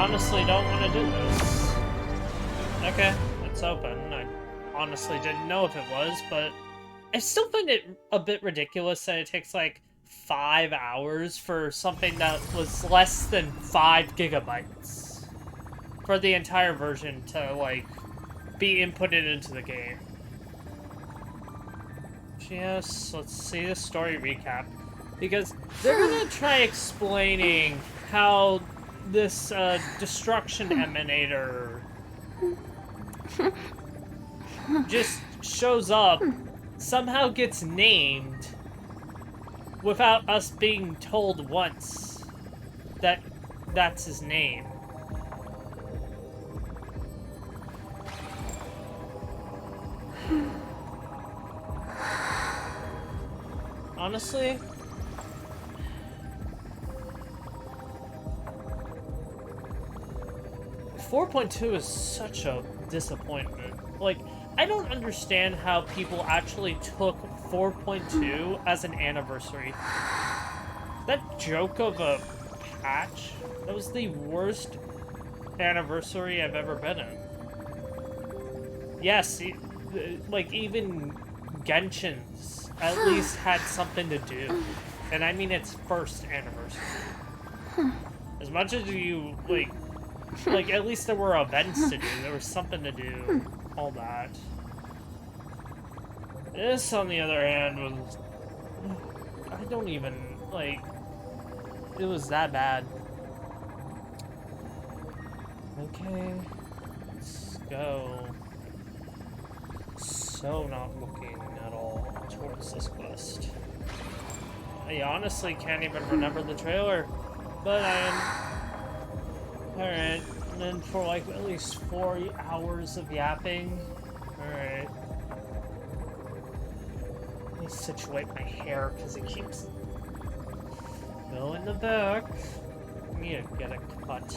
honestly don't want to do this. Okay, it's open. I honestly didn't know if it was, but I still find it a bit ridiculous that it takes like 5 hours for something that was less than 5 gigabytes for the entire version to like be inputted into the game. Yes, let's see the story recap, because they're gonna try explaining how this destruction emanator just shows up, somehow gets named without us being told once that that's his name. Honestly, .4 is such a disappointment. Like, I don't understand how people actually took 4.2 as an anniversary. That joke of a patch, that was the worst anniversary I've ever been in. Yes, like, even Genshin's at least had something to do. And I mean its first anniversary. As much as you, like, at least there were events to do. There was something to do. All that. This, on the other hand, was... I don't even, like... It was that bad. Okay. Let's go. So not looking at all towards this quest. I honestly can't even remember the trailer. But I am... Alright. And then for like at least 4 hours of yapping. Alright. Let me situate my hair because it keeps going in the back. I need to get a cut.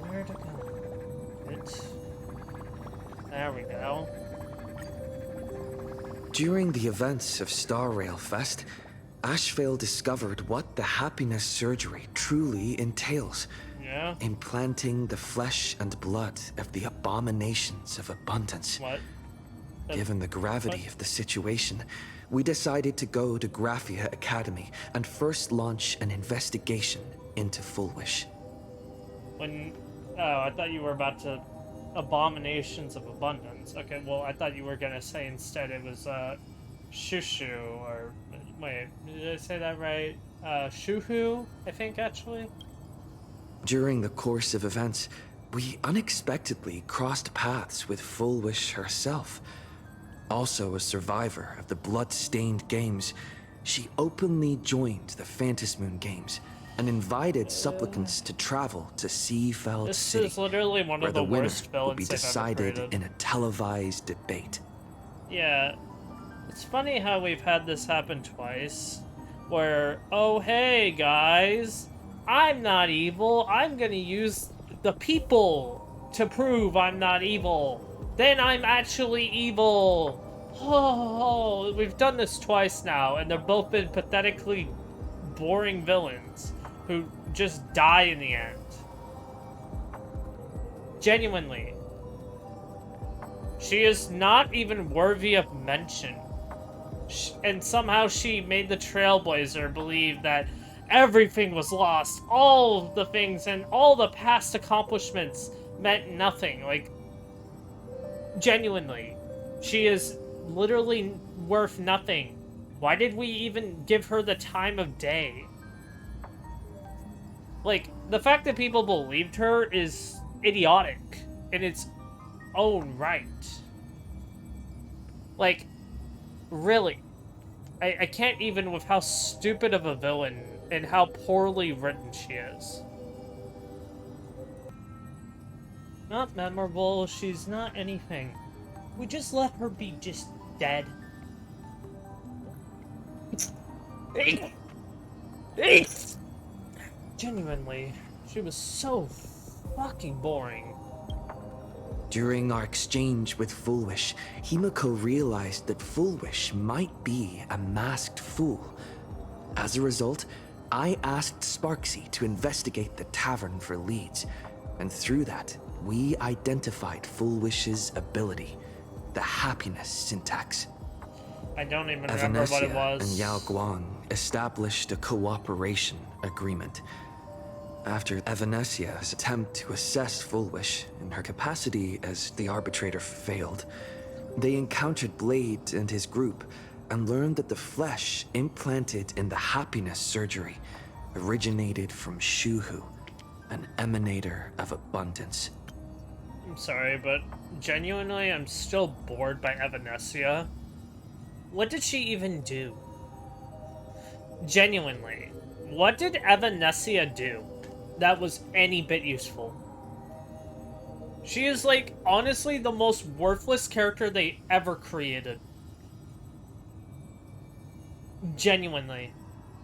Where to go? There we go. During the events of Star Rail Fest, Ashvale discovered what the happiness surgery truly entails. Yeah? Implanting the flesh and blood of the abominations of abundance. What? Given the gravity of the situation, we decided to go to Graphia Academy and first launch an investigation into Fulwish. Oh, I thought you were about to... Abominations of abundance. Okay, well, I thought you were gonna say instead it was, Shushu, or... Wait, did I say that right? Shuhu, I think, actually? During the course of events, we unexpectedly crossed paths with Fulwish herself. Also a survivor of the blood-stained games, she openly joined the Phantasmoon Games and invited supplicants to travel to Seafeld City, This is literally one of the worst villains will be they've ever decided created. in a televised debate. Yeah, it's funny how we've had this happen twice, where, oh hey guys, I'm not evil, I'm gonna use the people to prove I'm not evil, then I'm actually evil. Oh, we've done this twice now, and they've both been pathetically boring villains who just die in the end. Genuinely. She is not even worthy of mention. And somehow she made the Trailblazer believe that everything was lost. All the things and all the past accomplishments meant nothing. Like, genuinely. She is literally worth nothing. Why did we even give her the time of day? Like, the fact that people believed her is idiotic in its own right. Like, really. I can't even with how stupid of a villain and how poorly written she is. Not memorable, she's not anything. We just let her be just dead. Genuinely, she was so fucking boring. During our exchange with Fulwish, Himeko realized that Fulwish might be a masked fool. As a result, I asked Sparksy to investigate the tavern for leads, and through that, we identified Fulwish's ability, the happiness syntax. I don't even remember what it Evanesia was. and Yao Guang established a cooperation agreement. After Evanesia's attempt to assess Fulwish in her capacity as the arbitrator failed, they encountered Blade and his group and learned that the flesh implanted in the happiness surgery originated from Shuhu, an emanator of abundance. I'm sorry, but genuinely, I'm still bored by Evanesia. What did she even do? Genuinely, what did Evanesia do that was any bit useful? She is, like, honestly the most worthless character they ever created. Genuinely.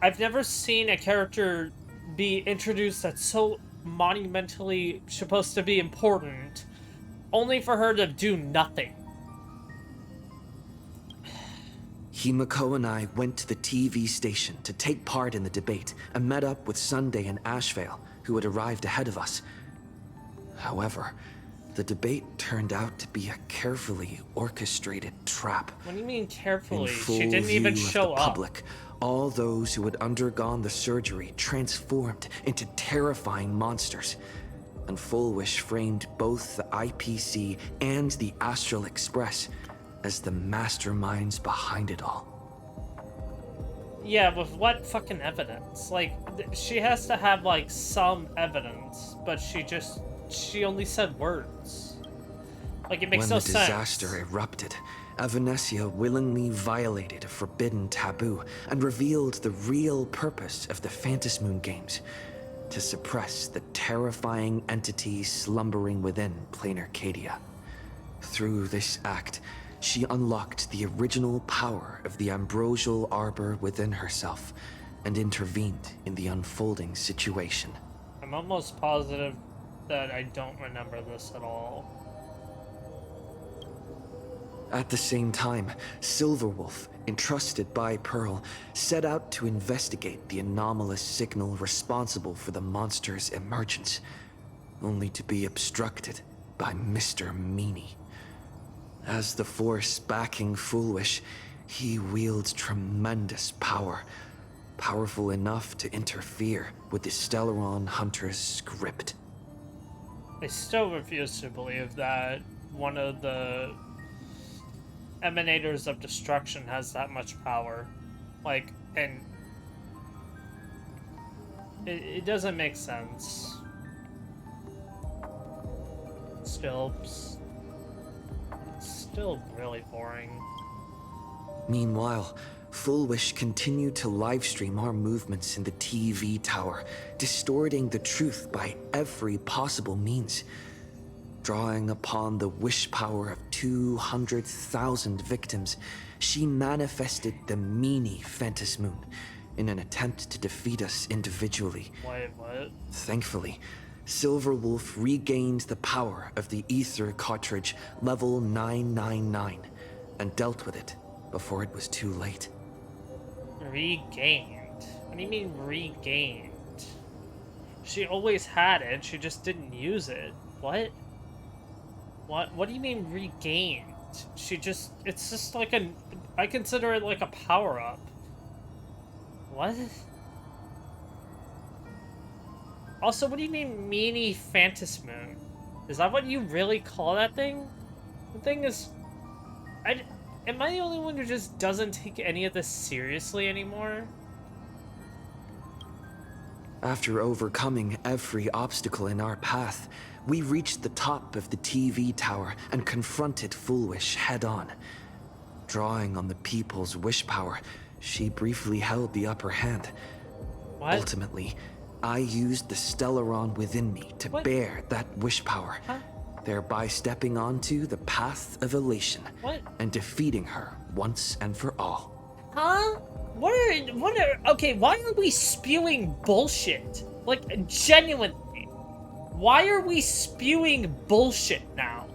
I've never seen a character be introduced that's so monumentally supposed to be important, only for her to do nothing. Himeko and I went to the TV station to take part in the debate and met up with Sunday and Ashvale, who had arrived ahead of us. However, the debate turned out to be a carefully orchestrated trap. What do you mean carefully? In full She didn't even view of show the up. public, all those who had undergone the surgery transformed into terrifying monsters. And Fulwish framed both the IPC and the Astral Express as the masterminds behind it all. Yeah, with what fucking evidence? Like, she has to have, like, some evidence, but she only said words. Like, it makes no sense. When the disaster erupted, Evanesia willingly violated a forbidden taboo and revealed the real purpose of the Phantasmoon Games: to suppress the terrifying entity slumbering within Plain Arcadia. Through this act, she unlocked the original power of the ambrosial arbor within herself and intervened in the unfolding situation. I'm almost positive that I don't remember this at all. At the same time, Silverwolf, entrusted by Pearl, set out to investigate the anomalous signal responsible for the monster's emergence, only to be obstructed by Mr. Meanie. As the force backing Fulwish, he wields tremendous power, powerful enough to interfere with the Stellaron Hunter's script. I still refuse to believe that one of the emanators of destruction has that much power. Like, and it doesn't make sense. Still really boring. Meanwhile, Fulwish continued to livestream our movements in the TV tower, distorting the truth by every possible means. Drawing upon the wish power of 200,000 victims, she manifested the Meanie Phantasmoon in an attempt to defeat us individually. Wait, what? Thankfully, Silverwolf regained the power of the ether cartridge level 999 and dealt with it before it was too late. Regained? What do you mean regained? She always had it, she just didn't use it. What? What do you mean regained? It's just like I consider it like a power-up. What? Also, what do you mean Meanie Phantasmoon? Is that what you really call that thing? The thing is, am I the only one who just doesn't take any of this seriously anymore? After overcoming every obstacle in our path, we reached the top of the TV tower and confronted Fulwish head-on. Drawing on the people's wish power, she briefly held the upper hand. What? Ultimately, I used the Stellaron within me to bear that wish power, thereby stepping onto the path of elation and defeating her once and for all. Huh? Okay, why are we spewing bullshit? Like, genuinely. Why are we spewing bullshit now?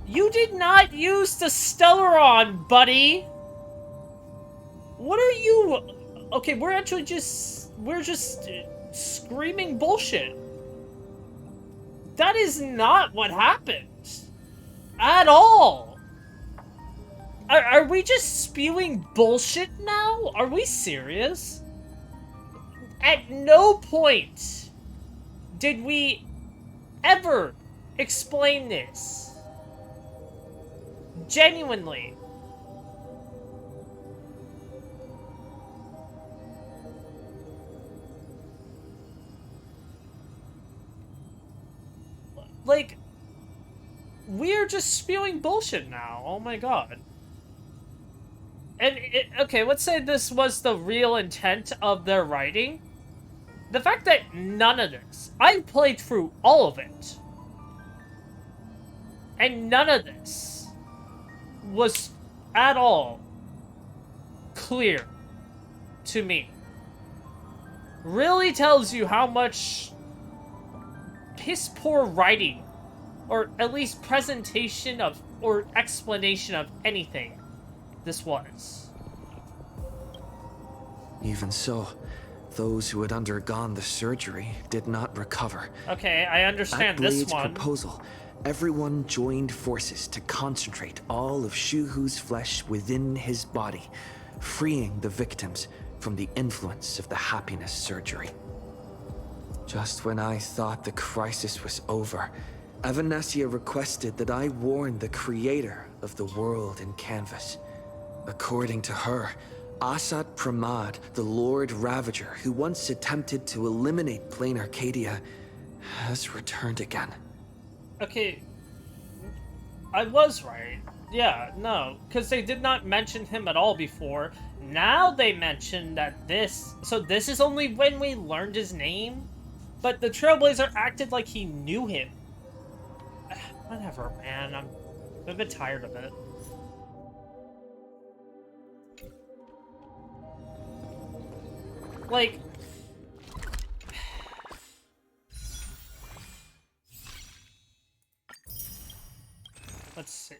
You did not use the Stellaron, buddy! What are you... Okay, we're actually just screaming bullshit. That is not what happened. At all. Are we just spewing bullshit now? Are we serious? At no point did we ever explain this. Genuinely. Like, we're just spewing bullshit now. Oh my god. And, okay, let's say this was the real intent of their writing. The fact that none of this, I played through all of it, and none of this was at all clear to me, really tells you how much piss poor writing, or at least presentation of, or explanation of anything this was. Even so, those who had undergone the surgery did not recover. Okay, I understand At this Blade's one. proposal, everyone joined forces to concentrate all of Shuhu's flesh within his body, freeing the victims from the influence of the happiness surgery. Just when I thought the crisis was over, Evanessia requested that I warn the creator of the world in canvas. According to her, Asat Pramad, the Lord Ravager who once attempted to eliminate Plain Arcadia, has returned again. Okay, I was right. Yeah, no, because they did not mention him at all before. Now they mention that this... So this is only when we learned his name? But the Trailblazer acted like he knew him. Whatever, man. I'm a bit tired of it. Like... Let's see.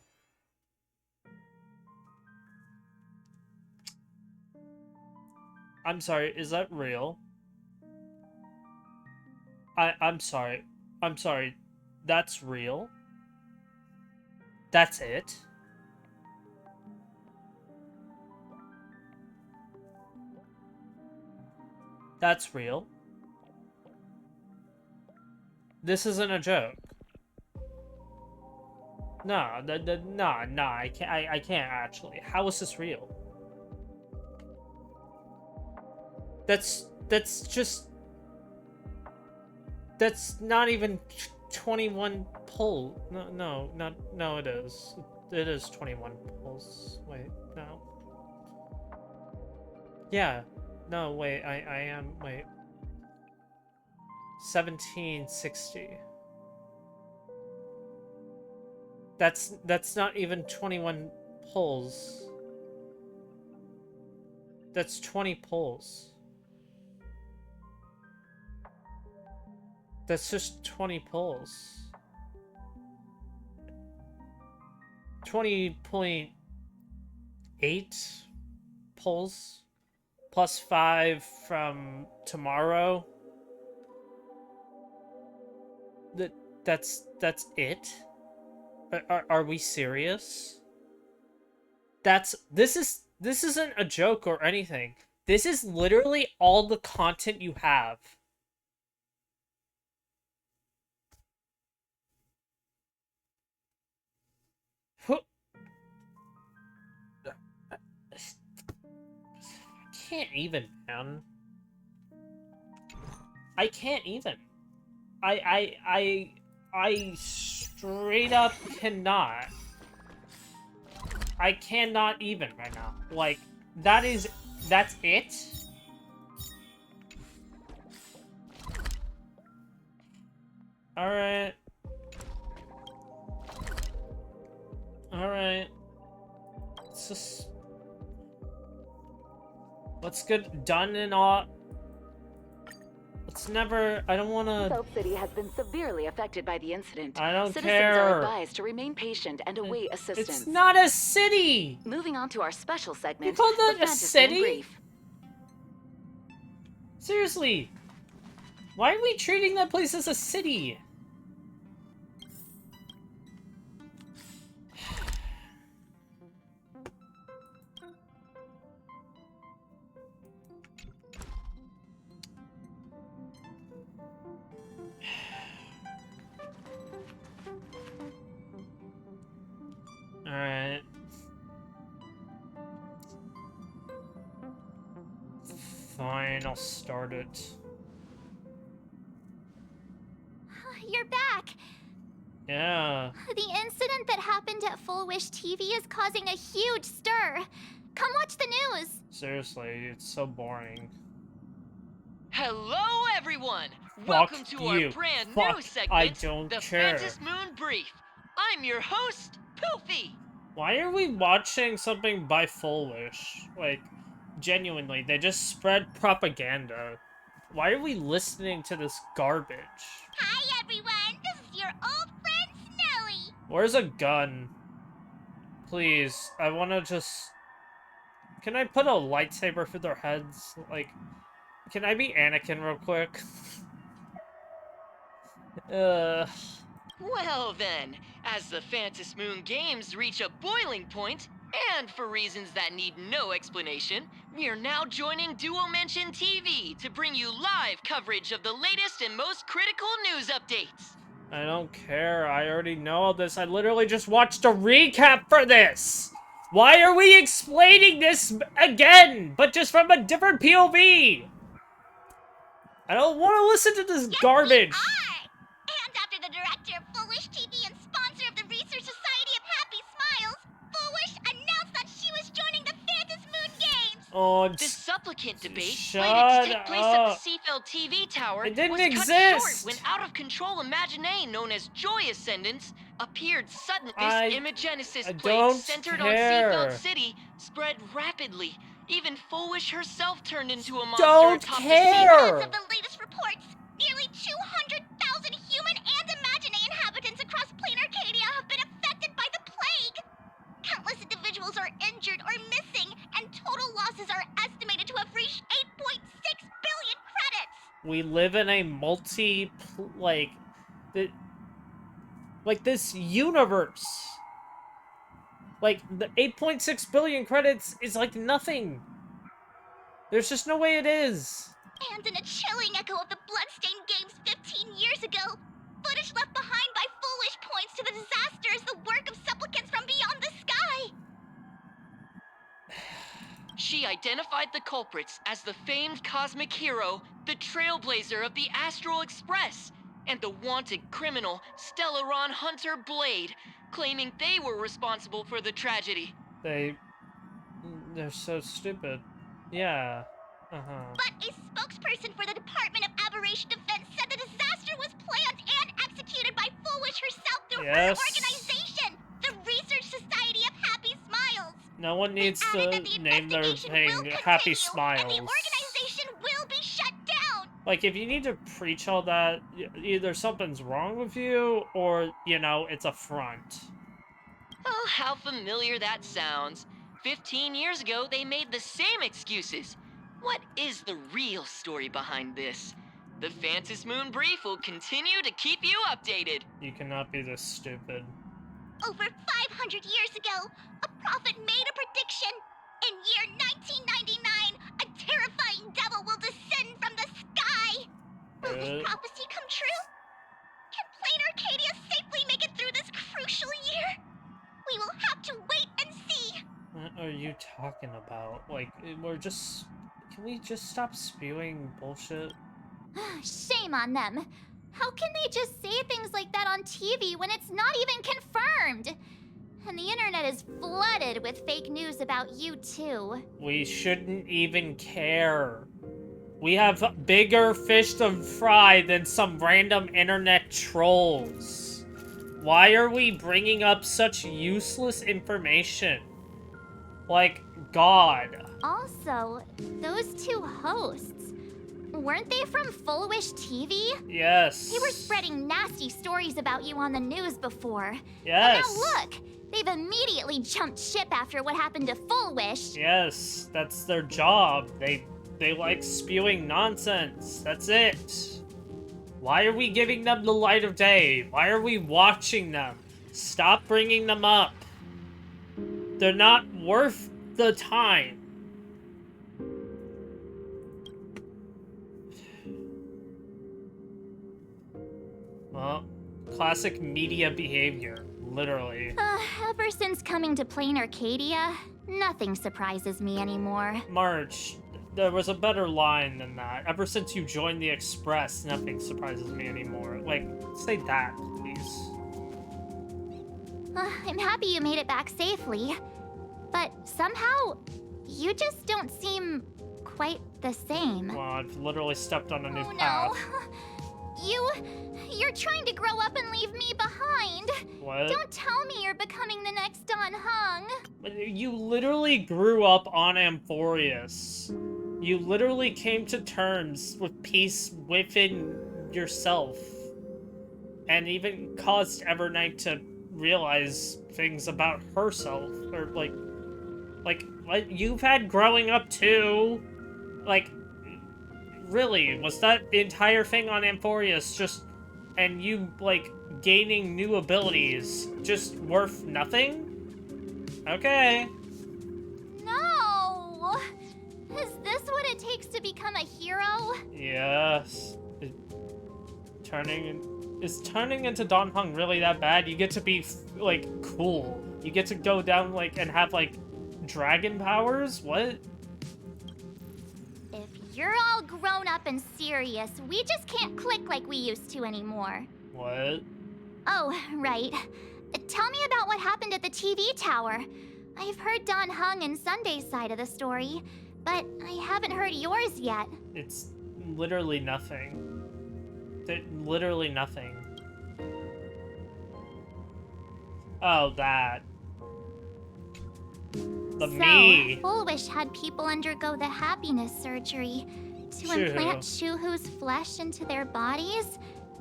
I'm sorry, is that real? I'm sorry. I'm sorry. That's real? That's it? That's real? This isn't a joke. No, no, I can't actually. How is this real? That's just... That's not even 21 pull. No, it is. It is 21 pulls. Wait, no. Yeah. No, wait, I am, wait. 1760. That's not even 21 pulls. That's 20 pulls. That's just 20 pulls. 20.8 pulls. Plus 5 from tomorrow. That's it? Are we serious? This isn't a joke or anything. This is literally all the content you have. I can't even, man. I can't even. I straight up cannot. I cannot even right now. Like, that's it? Alright. Alright. It's just... Let's get done and all. It's never... I don't want to... South City has been severely affected by the incident. I don't Citizens care. are advised to remain patient and await assistance. It's not a city! Moving on to our special segment. You call that the a fantasy city? in brief. Seriously, why are we treating that place as a city? Alright. Fine, I'll start it. You're back. Yeah. The incident that happened at Fulwish TV is causing a huge stir. Come watch the news. Seriously, it's so boring. Hello, everyone! Fuck Welcome to you. our brand Fuck, new segment, I don't The care. Phantom Moon Brief. I'm your host, Poofy. Why are we watching something by Fulwish? Like, genuinely, they just spread propaganda. Why are we listening to this garbage? Hi, everyone. This is your old friend Snowy. Where's a gun? Please, I wanna just... Can I put a lightsaber through their heads? Like, can I be Anakin real quick? Well then, as the Phantom Moon games reach a boiling point, and for reasons that need no explanation, we are now joining Duo Mention TV to bring you live coverage of the latest and most critical news updates. I don't care. I already know all this. I literally just watched a recap for this. Why are we explaining this again, but just from a different POV? I don't want to listen to this garbage. And after the director of Fulwish TV and sponsor of the Research Society of Happy Smiles, Fulwish announced that she was joining the Phantom Moon Games. Oh, This supplicant debate, shut slated to take place at up. the Seafeld TV tower, It didn't was cut exist. short when out-of-control Imaginé known as Joy Ascendants appeared suddenly. I This Imagenesis don't plague centered care. on Seafeld City spread rapidly. Even Fulwish herself turned into a monster Don't atop care. As of the latest reports, nearly 200,000 human and Imaginé inhabitants across plain Arcadia have been affected by the plague. Countless individuals are injured or missing, and total losses are estimated to have reached 8.6 billion credits. We live in a this universe. Like, the 8.6 billion credits is like nothing. There's just no way it is. And in a chilling echo of the Bloodstained Games 15 years ago, footage left behind by Fulwish points to the disaster as the work of supplicants from beyond the sky. She identified the culprits as the famed cosmic hero, the trailblazer of the Astral Express, and the wanted criminal, Stellaron Hunter Blade, claiming they were responsible for the tragedy. They're so stupid. Yeah. Uh-huh. But a spokesperson for the Department of Aberration Defense said the disaster was planned and executed by Fulwish herself through her Yes. organization, the Research Society of Happy Smiles. No one needs They added to that the name their investigation thing will Happy continue, Smiles. And the organization will be shut down. Like, if you need to preach all that, either something's wrong with you, or, you know, it's a front. Oh, how familiar that sounds. 15 years ago, they made the same excuses. What is the real story behind this? The Phantom Moon Brief will continue to keep you updated. You cannot be this stupid. Over 500 years ago, a prophet made a prediction. In year 1999, a terrifying devil will descend from the sky. Will this prophecy come true? Can plain Arcadia safely make it through this crucial year? We will have to wait and see. What are you talking about? Like, we're just... Can we just stop spewing bullshit? Shame on them. How can they just say things like that on TV when it's not even confirmed? And the internet is flooded with fake news about you too. We shouldn't even care. We have bigger fish to fry than some random internet trolls. Why are we bringing up such useless information? Like, God. Also, those two hosts, weren't they from Fulwish TV? Yes. They were spreading nasty stories about you on the news before. Yes. And now look, they've immediately jumped ship after what happened to Fulwish. Yes, that's their job. They like spewing nonsense. That's it. Why are we giving them the light of day? Why are we watching them? Stop bringing them up. They're not worth the time. Well, classic media behavior, literally. Ever since coming to Plain Arcadia, nothing surprises me anymore. March, there was a better line than that. Ever since you joined the Express, nothing surprises me anymore. Like, say that, please. I'm happy you made it back safely, but somehow, you just don't seem quite the same. Well, I've literally stepped on a new Oh path. no! You're trying to grow up and leave me behind! What? Don't tell me you're becoming the next Don Hung! You literally grew up on Amphorius. You literally came to terms with peace within yourself. And even caused Evernight to realize things about herself. Or, like, you've had growing up too. Like, really, was that the entire thing on Amphorius just, and you, like, gaining new abilities just worth nothing? Okay. No! Is this what it takes to become a hero? Yes. Is turning into Don Hung really that bad? You get to be, like, cool. You get to go down, like, and have, like, dragon powers? What? If you're all grown up and serious, we just can't click like we used to anymore. What? Oh, right. Tell me about what happened at the TV tower. I've heard Don Hung and Sunday's side of the story, but I haven't heard yours yet. It's literally nothing. Literally nothing. Oh, that. The me. Fulwish had people undergo the happiness surgery to Shuhu. implant Shuhu's flesh into their bodies,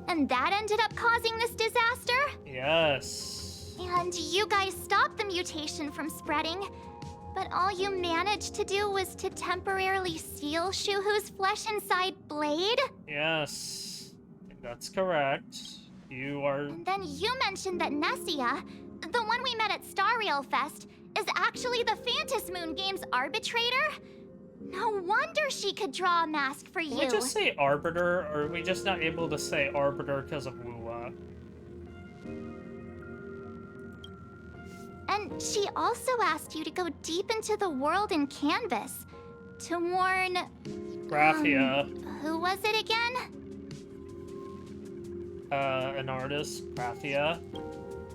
and that ended up causing this disaster? Yes. And you guys stopped the mutation from spreading, but all you managed to do was to temporarily seal Shuhu's flesh inside Blade? Yes. That's correct. You are... And then you mentioned that Nessia, the one we met at Star Rail Fest, is actually the Phantasmoon Moon Games arbitrator? No wonder she could draw a mask for you. Can we just say arbiter, or are we just not able to say arbiter because of Wuwa? And she also asked you to go deep into the world in Canvas to warn... Graphia. Who was it again? An artist, Graphia.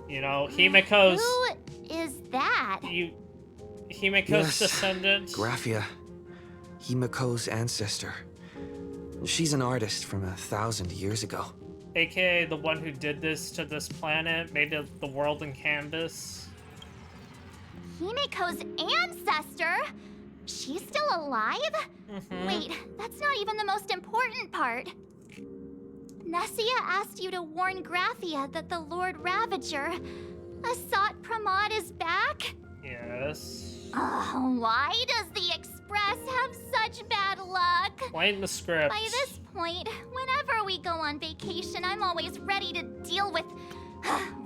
You know, Himeko's... Who is that? Himeko's Yes, descendant. Graphia. Himeko's ancestor. She's an artist from 1,000 years ago. AKA the one who did this to this planet, made the world in canvas. Himeko's ancestor? She's still alive? Wait, that's not even the most important part. Nessia asked you to warn Graphia that the Lord Ravager, Asat Pramod, is back? Yes. Why does the Express have such bad luck? Blame the script. By this point, whenever we go on vacation, I'm always ready to deal with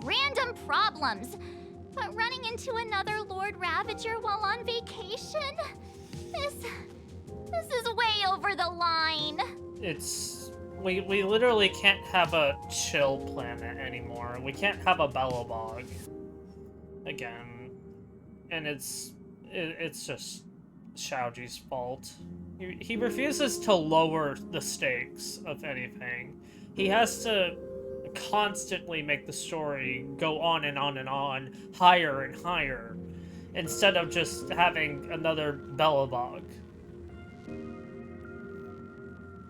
random problems. But running into another Lord Ravager while on vacation? This is way over the line. We literally can't have a chill planet anymore. We can't have a Belobog again. And it's just Shaoji's fault. He refuses to lower the stakes of anything. He has to constantly make the story go on and on and on, higher and higher, instead of just having another Belobog.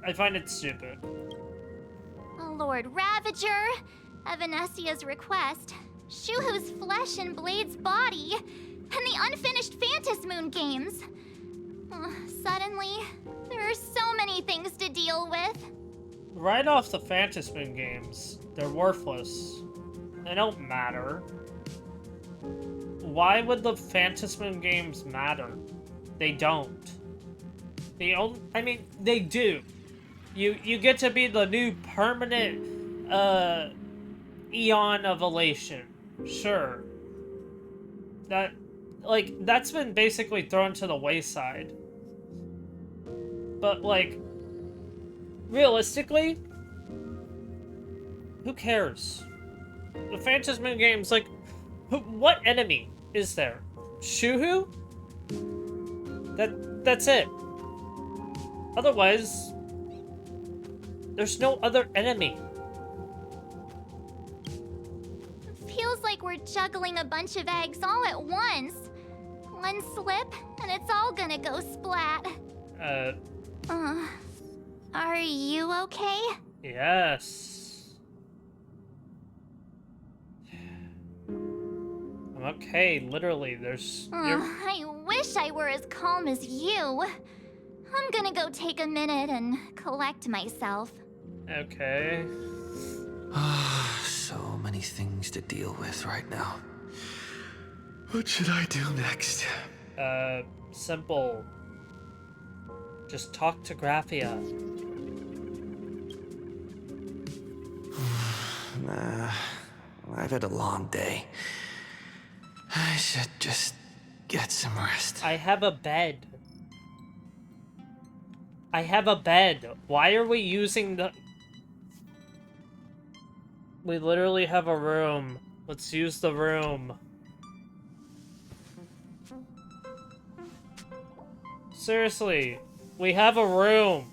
I find it stupid. Lord Ravager, at Venessia's request, Shuhu's flesh and Blade's body, and the unfinished Phantasmoon games. Suddenly, there are so many things to deal with. Right off the Phantasmoon games, they're worthless. They don't matter. Why would the Phantasmoon games matter? They don't. I mean, they do. You get to be the new permanent Eon of Elation. Sure. That's been basically thrown to the wayside. But, like, realistically, who cares? The Phantasm Moon games, like, what enemy is there? Shuhu? That's it. Otherwise, there's no other enemy. Feels like we're juggling a bunch of eggs all at once. One slip, and it's all gonna go splat. Are you okay? Yes. I'm okay, literally. I wish I were as calm as you. I'm gonna go take a minute and collect myself. Okay. So many things to deal with right now. What should I do next? Simple. Just talk to Graphia. Nah, I've had a long day. I should just get some rest. I have a bed. I have a bed. Why are we using the... We literally have a room. Let's use the room. Seriously, we have a room.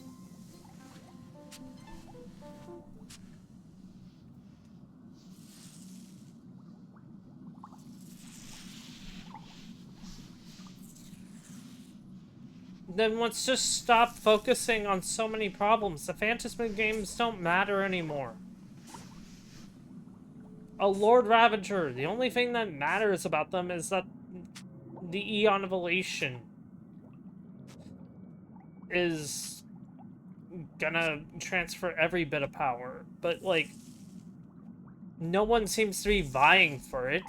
Then let's just stop focusing on so many problems. The Phantasm games don't matter anymore. A Lord Ravager, the only thing that matters about them is that the Eon of Elation is gonna transfer every bit of power. But, like, no one seems to be vying for it.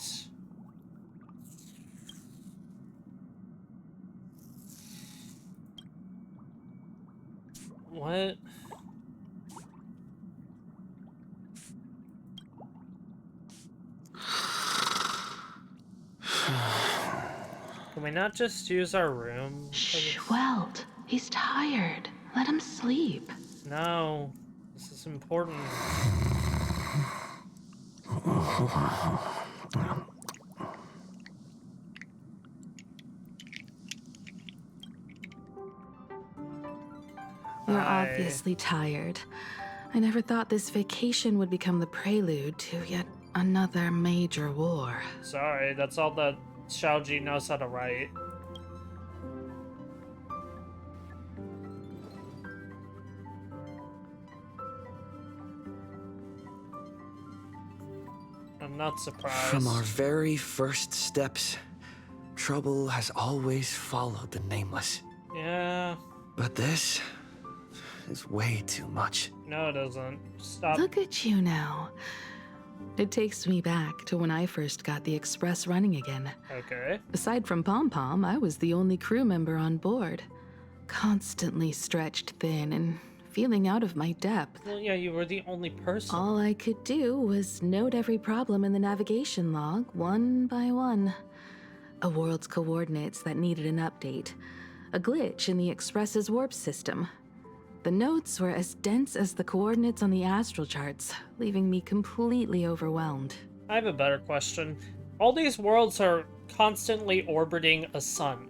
What? Can we not just use our room? Shh, Welt. He's tired. Let him sleep. No. This is important. You're obviously tired. I never thought this vacation would become the prelude to yet another major war. Sorry, that's all that Xiaoji knows how to write. I'm not surprised. From our very first steps, trouble has always followed the Nameless. Yeah. But this is way too much. No, it doesn't. Stop. Look at you now. It takes me back to when I first got the Express running again. Okay. Aside from Pom Pom, I was the only crew member on board. Constantly stretched thin and feeling out of my depth. Well, yeah, you were the only person. All I could do was note every problem in the navigation log, one by one. A world's coordinates that needed an update. A glitch in the Express's warp system. The notes were as dense as the coordinates on the astral charts, leaving me completely overwhelmed. I have a better question. All these worlds are constantly orbiting a sun.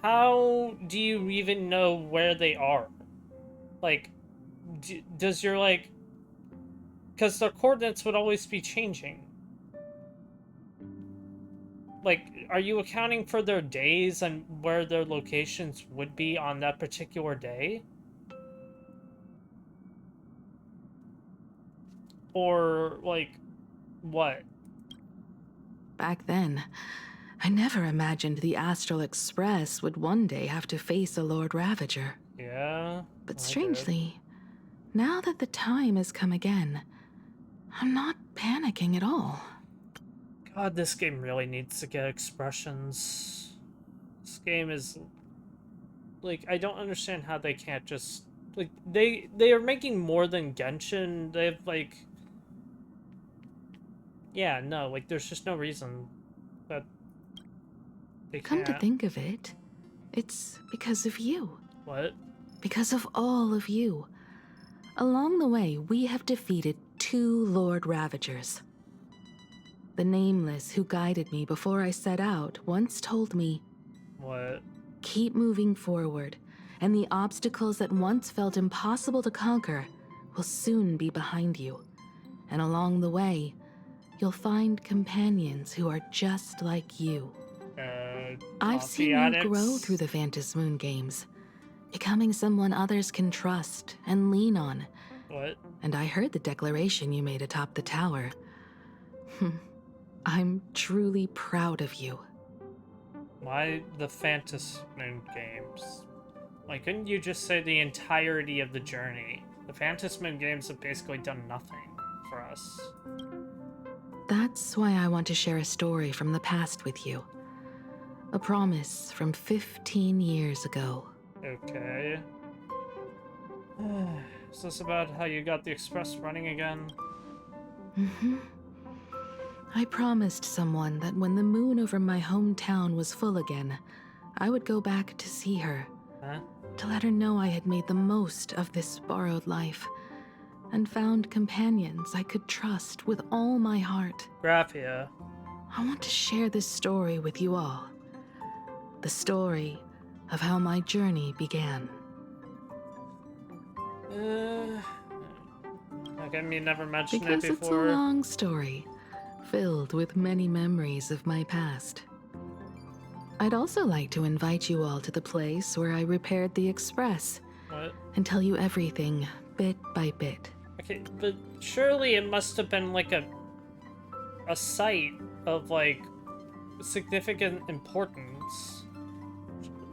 How do you even know where they are? Like, does your, like... Because their coordinates would always be changing. Like, are you accounting for their days and where their locations would be on that particular day? Or, like, what? Back then, I never imagined the Astral Express would one day have to face a Lord Ravager. Yeah? But strangely, now that the time has come again, I'm not panicking at all. God, this game really needs to get expressions. This game is like, I don't understand how they can't just, like, they are making more than Genshin. They've, like, yeah, no, like, there's just no reason that they Come can't. to think of it, it's because of you. What? Because of all of you. Along the way, we have defeated 2 Lord Ravagers. The Nameless who guided me before I set out once told me, What? keep moving forward, and the obstacles that once felt impossible to conquer will soon be behind you. And along the way, you'll find companions who are just like you. I've seen you addicts? grow through the Phantom Moon games, becoming someone others can trust and lean on. What? And I heard the declaration you made atop the tower. I'm truly proud of you. Why the Phantom Moon games? Why couldn't you just say the entirety of the journey? The Phantom Moon games have basically done nothing for us. That's why I want to share a story from the past with you. A promise from 15 years ago. Okay. Is this about how you got the express running again? Mm-hmm. I promised someone that when the moon over my hometown was full again, I would go back to see her. Huh? To let her know I had made the most of this borrowed life, and found companions I could trust with all my heart. Graphia. I want to share this story with you all. The story of how my journey began. Okay, me never mentioned Because it it's a before. long story, filled with many memories of my past. I'd also like to invite you all to the place where I repaired the express. What? And tell you everything, bit by bit. Okay, but surely it must have been like a site of like significant importance.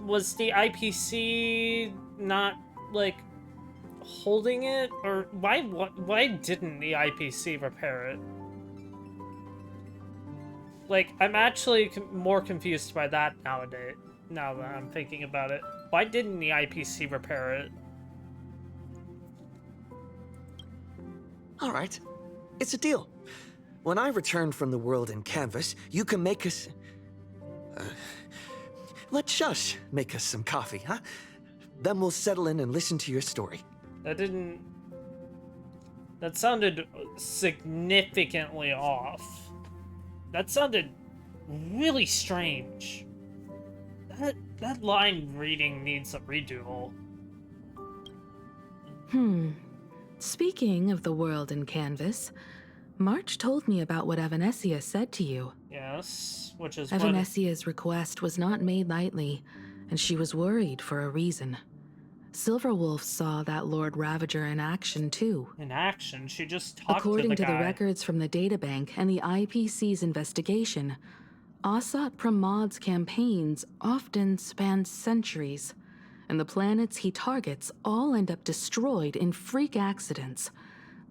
Was the IPC not like holding it, or why didn't the IPC repair it? Like, I'm actually more confused by that nowadays. Now that I'm thinking about it, why didn't the IPC repair it? All right, it's a deal. When I return from the world in canvas, you can make us... let Shush make us some coffee, huh? Then we'll settle in and listen to your story. That sounded significantly off. That sounded really strange. That line reading needs a redo. Speaking of the world in canvas, March told me about what Evanesia said to you. Yes, which is Evanesia's request was not made lightly, and she was worried for a reason. Silverwolf saw that Lord Ravager in action, too. In action? She just talked According to the guy. the records from the databank and the IPC's investigation, Asat Pramad's campaigns often span centuries, and the planets he targets all end up destroyed in freak accidents,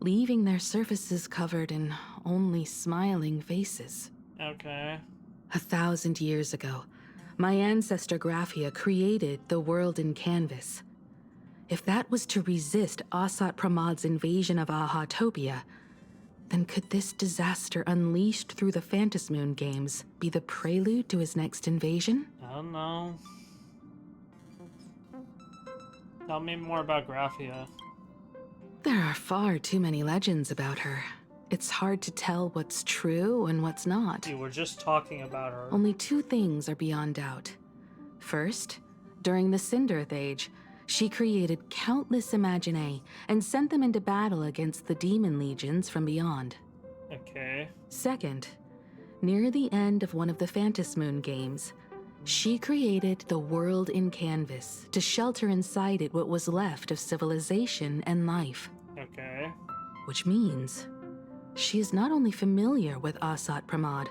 leaving their surfaces covered in only smiling faces. Okay. 1,000 years ago, my ancestor Graphia created the world in canvas. If that was to resist Asat Pramad's invasion of Ahatopia, then could this disaster unleashed through the Phantom Moon games be the prelude to his next invasion? I don't know. Tell me more about Graphia. There are far too many legends about her. It's hard to tell what's true and what's not. You were just talking about her. Only 2 things are beyond doubt. First, during the Cinderth Age, she created countless Imaginae and sent them into battle against the demon legions from beyond. Okay. Second, near the end of one of the Phantom Moon games, she created the world in canvas to shelter inside it what was left of civilization and life. Okay. Which means she is not only familiar with Asat Pramad,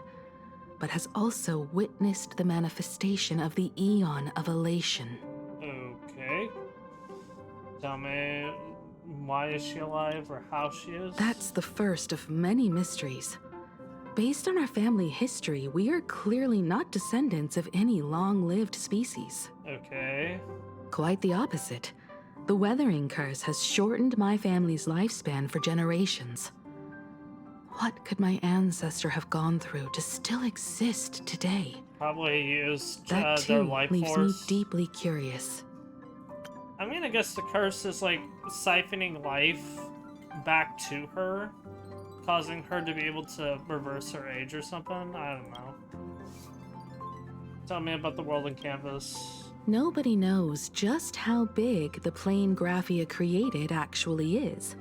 but has also witnessed the manifestation of the Eon of Elation. Okay. Tell me, why is she alive, or how she is? That's the first of many mysteries. Based on our family history, we are clearly not descendants of any long-lived species. Okay. Quite the opposite. The weathering curse has shortened my family's lifespan for generations. What could my ancestor have gone through to still exist today? Probably used That their too life leaves force. me deeply curious. I mean, I guess the curse is like siphoning life back to her, causing her to be able to reverse her age or something. I don't know. Tell me about the world in canvas. Nobody knows just how big the plane Graphia created actually is.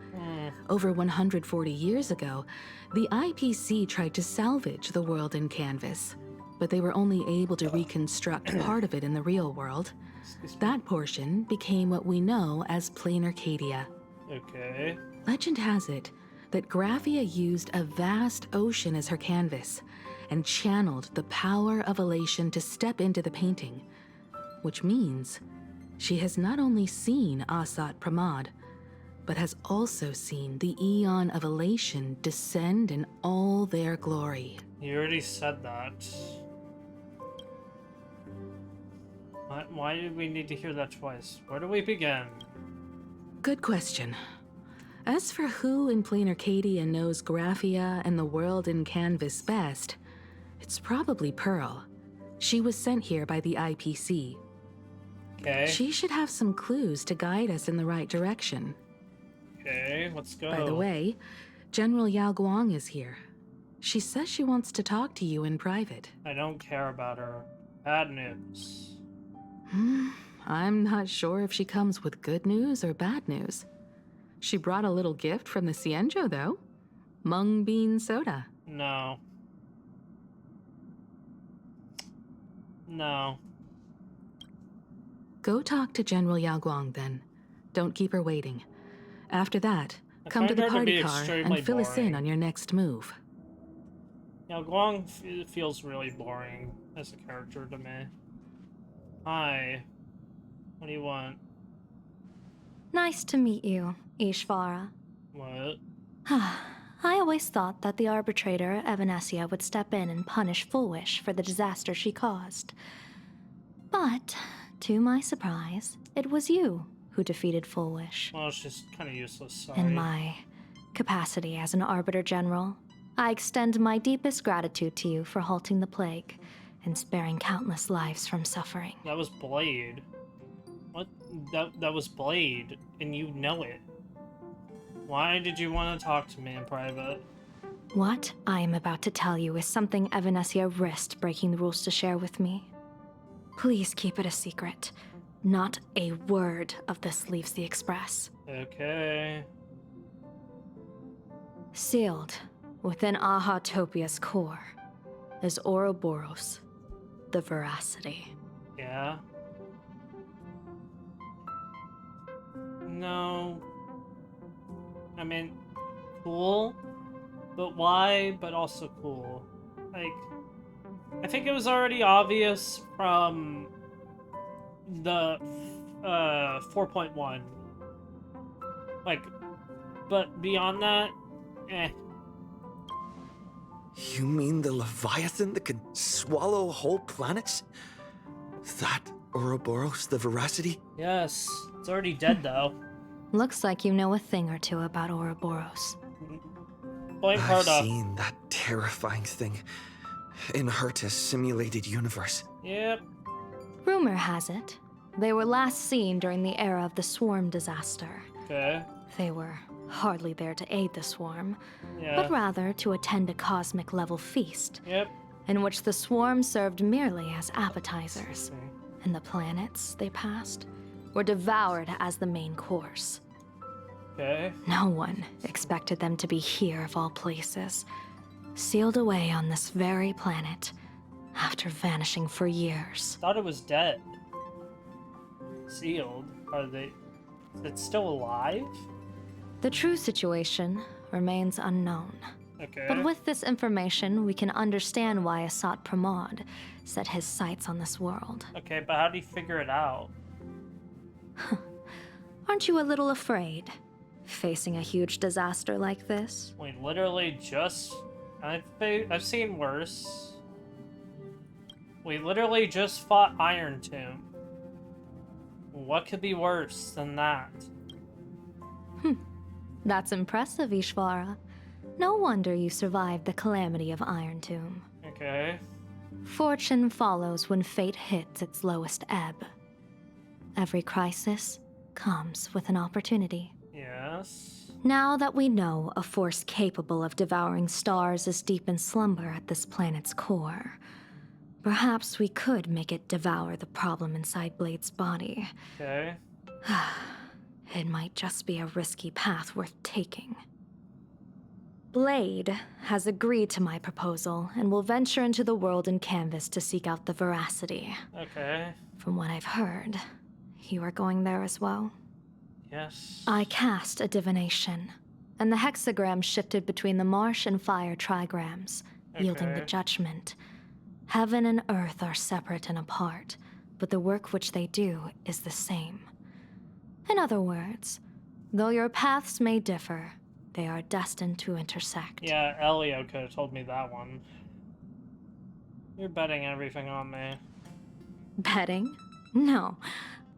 Over 140 years ago, the IPC tried to salvage the world in canvas, but they were only able to reconstruct part of it in the real world. That portion became what we know as Plain Arcadia. Okay. Legend has it that Graphia used a vast ocean as her canvas and channeled the power of elation to step into the painting, which means she has not only seen Asat Pramod, but has also seen the Eon of Elation descend in all their glory. You already said that. Why did we need to hear that twice? Where do we begin? Good question. As for who in Plain Arcadia knows Graphia and the world in canvas best, it's probably Pearl. She was sent here by the IPC. Okay. She should have some clues to guide us in the right direction. Okay, let's go. By the way, General Yao Guang is here. She says she wants to talk to you in private. I don't care about her. Bad news. I'm not sure if she comes with good news or bad news. She brought a little gift from the Cienjo, though. Mung bean soda. No. No. Go talk to General Yao Guang, then. Don't keep her waiting. After that, come to find the her to party be car extremely and fill us in boring. on your next move. Now, Guang feels really boring as a character to me. Hi. What do you want? Nice to meet you, Ishvara. What? I always thought that the arbitrator, Evanesia, would step in and punish Fulwish for the disaster she caused. But, to my surprise, it was you who defeated Fulwish. Well, she's kind of useless, sorry. In my capacity as an Arbiter General, I extend my deepest gratitude to you for halting the plague and sparing countless lives from suffering. That was Blade. What? That was Blade, and you know it. Why did you want to talk to me in private? What I am about to tell you is something Evanesia risked breaking the rules to share with me. Please keep it a secret. Not a word of this leaves the Express. Okay. Sealed within Ahatopia's core is Ouroboros, the Veracity. Yeah? No. I mean, cool. But why? But also cool. Like, I think it was already obvious from the 4.1. Like, but beyond that, eh. You mean the Leviathan that can swallow whole planets? That Ouroboros, the Veracity? Yes, it's already dead though. Looks like you know a thing or two about Ouroboros. Blame I've Carta. seen that terrifying thing in Herta's simulated universe. Yep. Rumor has it, they were last seen during the era of the Swarm disaster. Okay. They were hardly there to aid the Swarm, Yeah. but rather to attend a cosmic-level feast, Yep. in which the Swarm served merely as appetizers, and the planets they passed were devoured as the main course. Okay. No one expected them to be here of all places, sealed away on this very planet, after vanishing for years. Thought it was dead. Sealed. Are they? Is it still alive? The true situation remains unknown. Okay. But with this information, we can understand why Asat Pramod set his sights on this world. Okay, but how do you figure it out? Aren't you a little afraid, facing a huge disaster like this? We literally just... I've seen worse. We literally just fought Iron Tomb. What could be worse than that? That's impressive, Ishvara. No wonder you survived the calamity of Iron Tomb. Okay. Fortune follows when fate hits its lowest ebb. Every crisis comes with an opportunity. Yes. Now that we know a force capable of devouring stars is deep in slumber at this planet's core, perhaps we could make it devour the problem inside Blade's body. Okay. It might just be a risky path worth taking. Blade has agreed to my proposal and will venture into the world in canvas to seek out the veracity. Okay. From what I've heard, you are going there as well? Yes. I cast a divination, and the hexagram shifted between the marsh and fire trigrams, yielding the Okay. judgment. Heaven and earth are separate and apart, but the work which they do is the same. In other words, though your paths may differ, they are destined to intersect. Yeah, Elio could have told me that one. You're betting everything on me. Betting? No,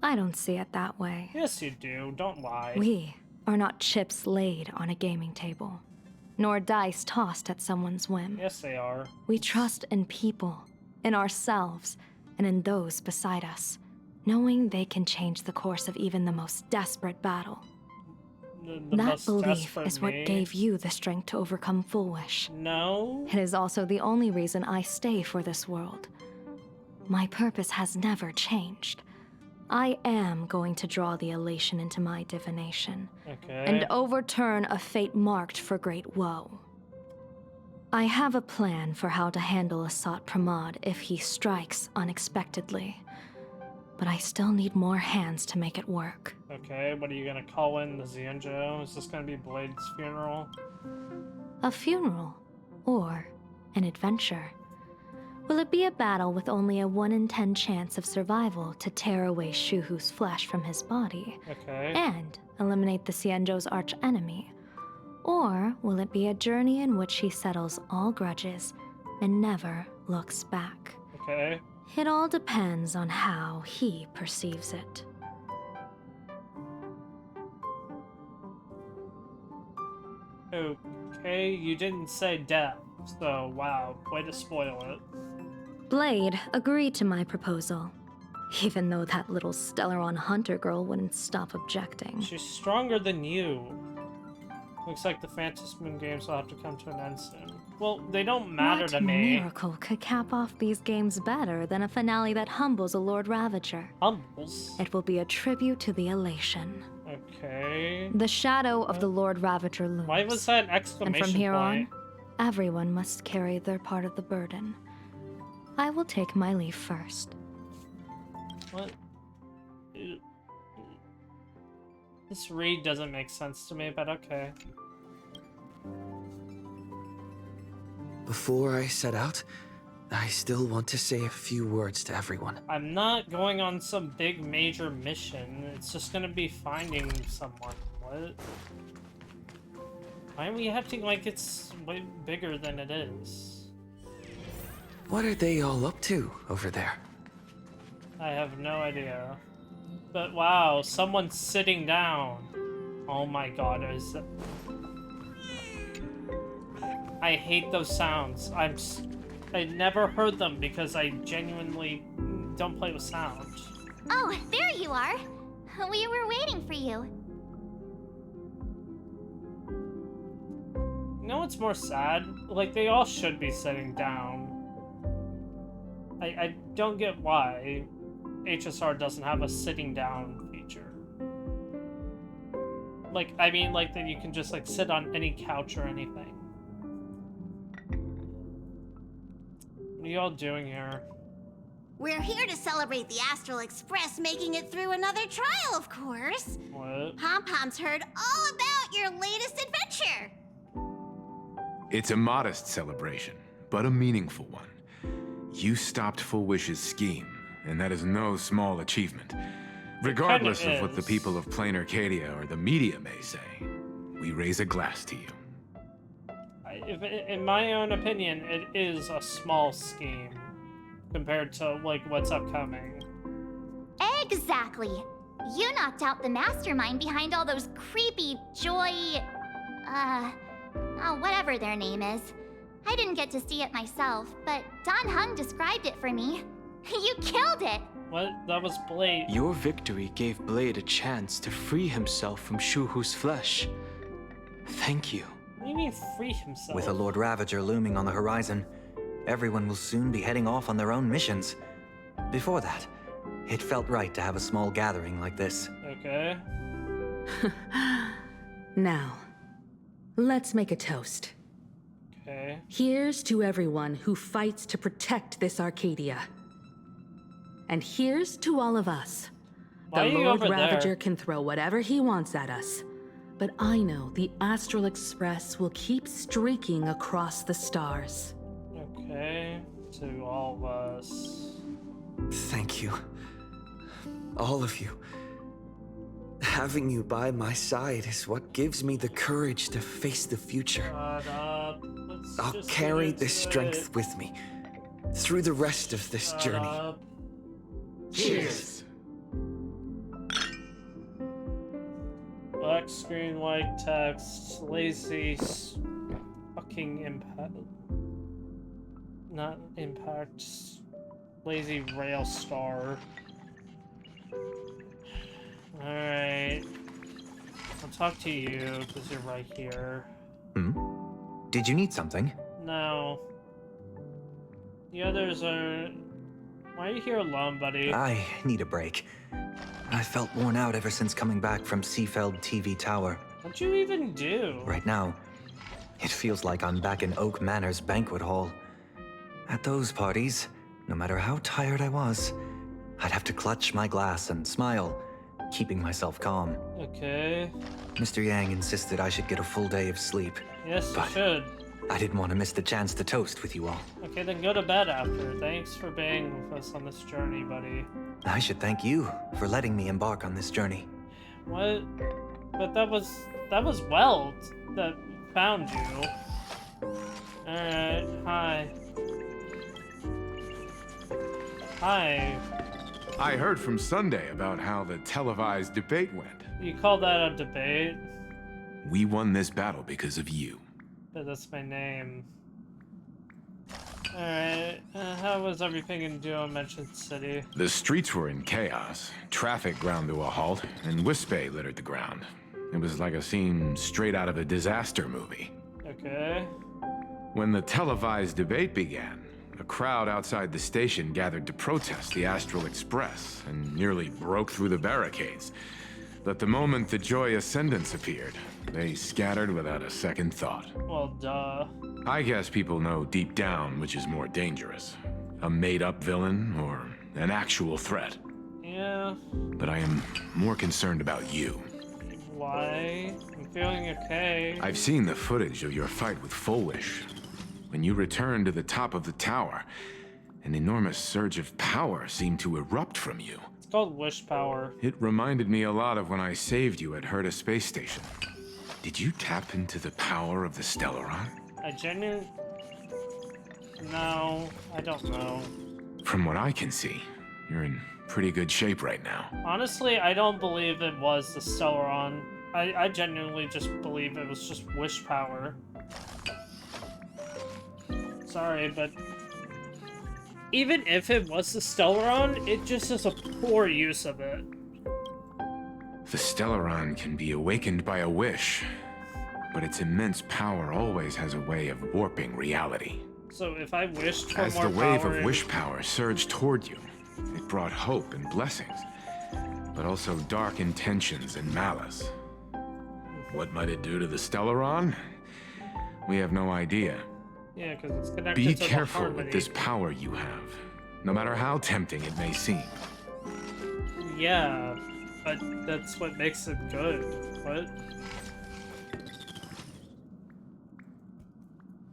I don't see it that way. Yes, you do. Don't lie. We are not chips laid on a gaming table, nor dice tossed at someone's whim. Yes, they are. We trust in people, in ourselves, and in those beside us, knowing they can change the course of even the most desperate battle. The That most belief desperate is what me. gave you the strength to overcome Fulwish. No. It is also the only reason I stay for this world. My purpose has never changed. I am going to draw the elation into my divination, Okay. and overturn a fate marked for great woe. I have a plan for how to handle Asat Pramod if he strikes unexpectedly, but I still need more hands to make it work. Okay, what are you gonna call in the Xianzhou? Is this gonna be Blade's funeral? A funeral, or an adventure. Will it be a battle with only a 1 in 10 chance of survival to tear away Shuhu's flesh from his body Okay. and eliminate the Xianzhou's archenemy? Or will it be a journey in which he settles all grudges and never looks back? Okay. It all depends on how he perceives it. Okay, you didn't say death, so wow, way to spoil it. Blade agreed to my proposal, even though that little Stellaron hunter girl wouldn't stop objecting. She's stronger than you. Looks like the Phantom Moon games will have to come to an end soon. Well, they don't matter What to me. miracle could cap off these games better than a finale that humbles a Lord Ravager? Humbles. It will be a tribute to the elation. Okay. The shadow of the Lord Ravager looms. Why was that an And exclamation from here point? on, everyone must carry their part of the burden. I will take my leave first. What? This read doesn't make sense to me, but okay. Before I set out, I still want to say a few words to everyone. I'm not going on some big major mission. It's just gonna be finding someone. What? Why are we acting like it's way bigger than it is? What are they all up to over there? I have no idea. But wow, someone's sitting down. Oh my god, I hate those sounds. I never heard them because I genuinely don't play with sound. Oh, there you are. We were waiting for you. You know what's more sad? Like, they all should be sitting down. I don't get why HSR doesn't have a sitting down feature. Like, I mean, like, that you can just, like, sit on any couch or anything. What are you all doing here? We're here to celebrate the Astral Express making it through another trial, of course. What? Pom-Pom's heard all about your latest adventure. It's a modest celebration, but a meaningful one. You stopped Fulwish's scheme, and that is no small achievement. Regardless of what the is. people of Plain Arcadia or the media may say, we raise a glass to you. In my own opinion, it is a small scheme compared to, like, what's upcoming. Exactly. You knocked out the mastermind behind all those creepy Joy... whatever their name is. I didn't get to see it myself, but Don Hung described it for me. You killed it! What? That was Blade. Your victory gave Blade a chance to free himself from Shuhu's flesh. Thank you. What do you mean free himself? With a Lord Ravager looming on the horizon, everyone will soon be heading off on their own missions. Before that, it felt right to have a small gathering like this. Okay. Now, let's make a toast. Okay. Here's to everyone who fights to protect this Arcadia. And here's to all of us. Why The are you Lord over Ravager there? can throw whatever he wants at us. But I know the Astral Express will keep streaking across the stars. Okay. To all of us. Thank you. All of you. Having you by my side is what gives me the courage to face the future. Shut up. Let's I'll just carry get into this strength it. with me through the rest of this Shut journey. up. Cheers. Black screen, white text, lazy fucking impact. Not impact. Lazy rail star. Alright. I'll talk to you, because you're right here. Did you need something? No. The others are... Why are you here alone, buddy? I need a break. I felt worn out ever since coming back from Seafeld TV Tower. What'd you even do? Right now, it feels like I'm back in Oak Manor's banquet hall. At those parties, no matter how tired I was, I'd have to clutch my glass and smile, keeping myself calm. Okay. Mr. Yang insisted I should get a full day of sleep. Yes, But- you should. I didn't want to miss the chance to toast with you all. Okay, then go to bed after. Thanks for being with us on this journey, buddy. I should thank you for letting me embark on this journey. What? But that was Weld that found you. Alright, hi. Hi. I heard from Sunday about how the televised debate went. You call that a debate? We won this battle because of you. But that's my name. Alright, how was everything in Duo Mentioned City? The streets were in chaos, traffic ground to a halt, and Wispe littered the ground. It was like a scene straight out of a disaster movie. Okay. When the televised debate began, a crowd outside the station gathered to protest the Astral Express and nearly broke through the barricades. But the moment the Joy Ascendants appeared, they scattered without a second thought. Well, duh. I guess people know deep down which is more dangerous, a made-up villain or an actual threat. Yeah. But I am more concerned about you. Why? I'm feeling okay. I've seen the footage of your fight with Fulwish. When you returned to the top of the tower, an enormous surge of power seemed to erupt from you. It's called wish power. It reminded me a lot of when I saved you at Herta Space Station. Did you tap into the power of the Stellaron? I genuinely... No, I don't know. From what I can see, you're in pretty good shape right now. Honestly, I don't believe it was the Stellaron. I genuinely just believe it was just wish power. Sorry, but... Even if it was the Stellaron, it just is a poor use of it. The Stellaron can be awakened by a wish, but its immense power always has a way of warping reality. So if I wished for As more the wave power of in- wish power surged toward you, it brought hope and blessings, but also dark intentions and malice. What might it do to the Stellaron? We have no idea. Yeah, because it's connected Be to the careful harmony. with this power you have, no matter how tempting it may seem. Yeah, but that's what makes it good. What?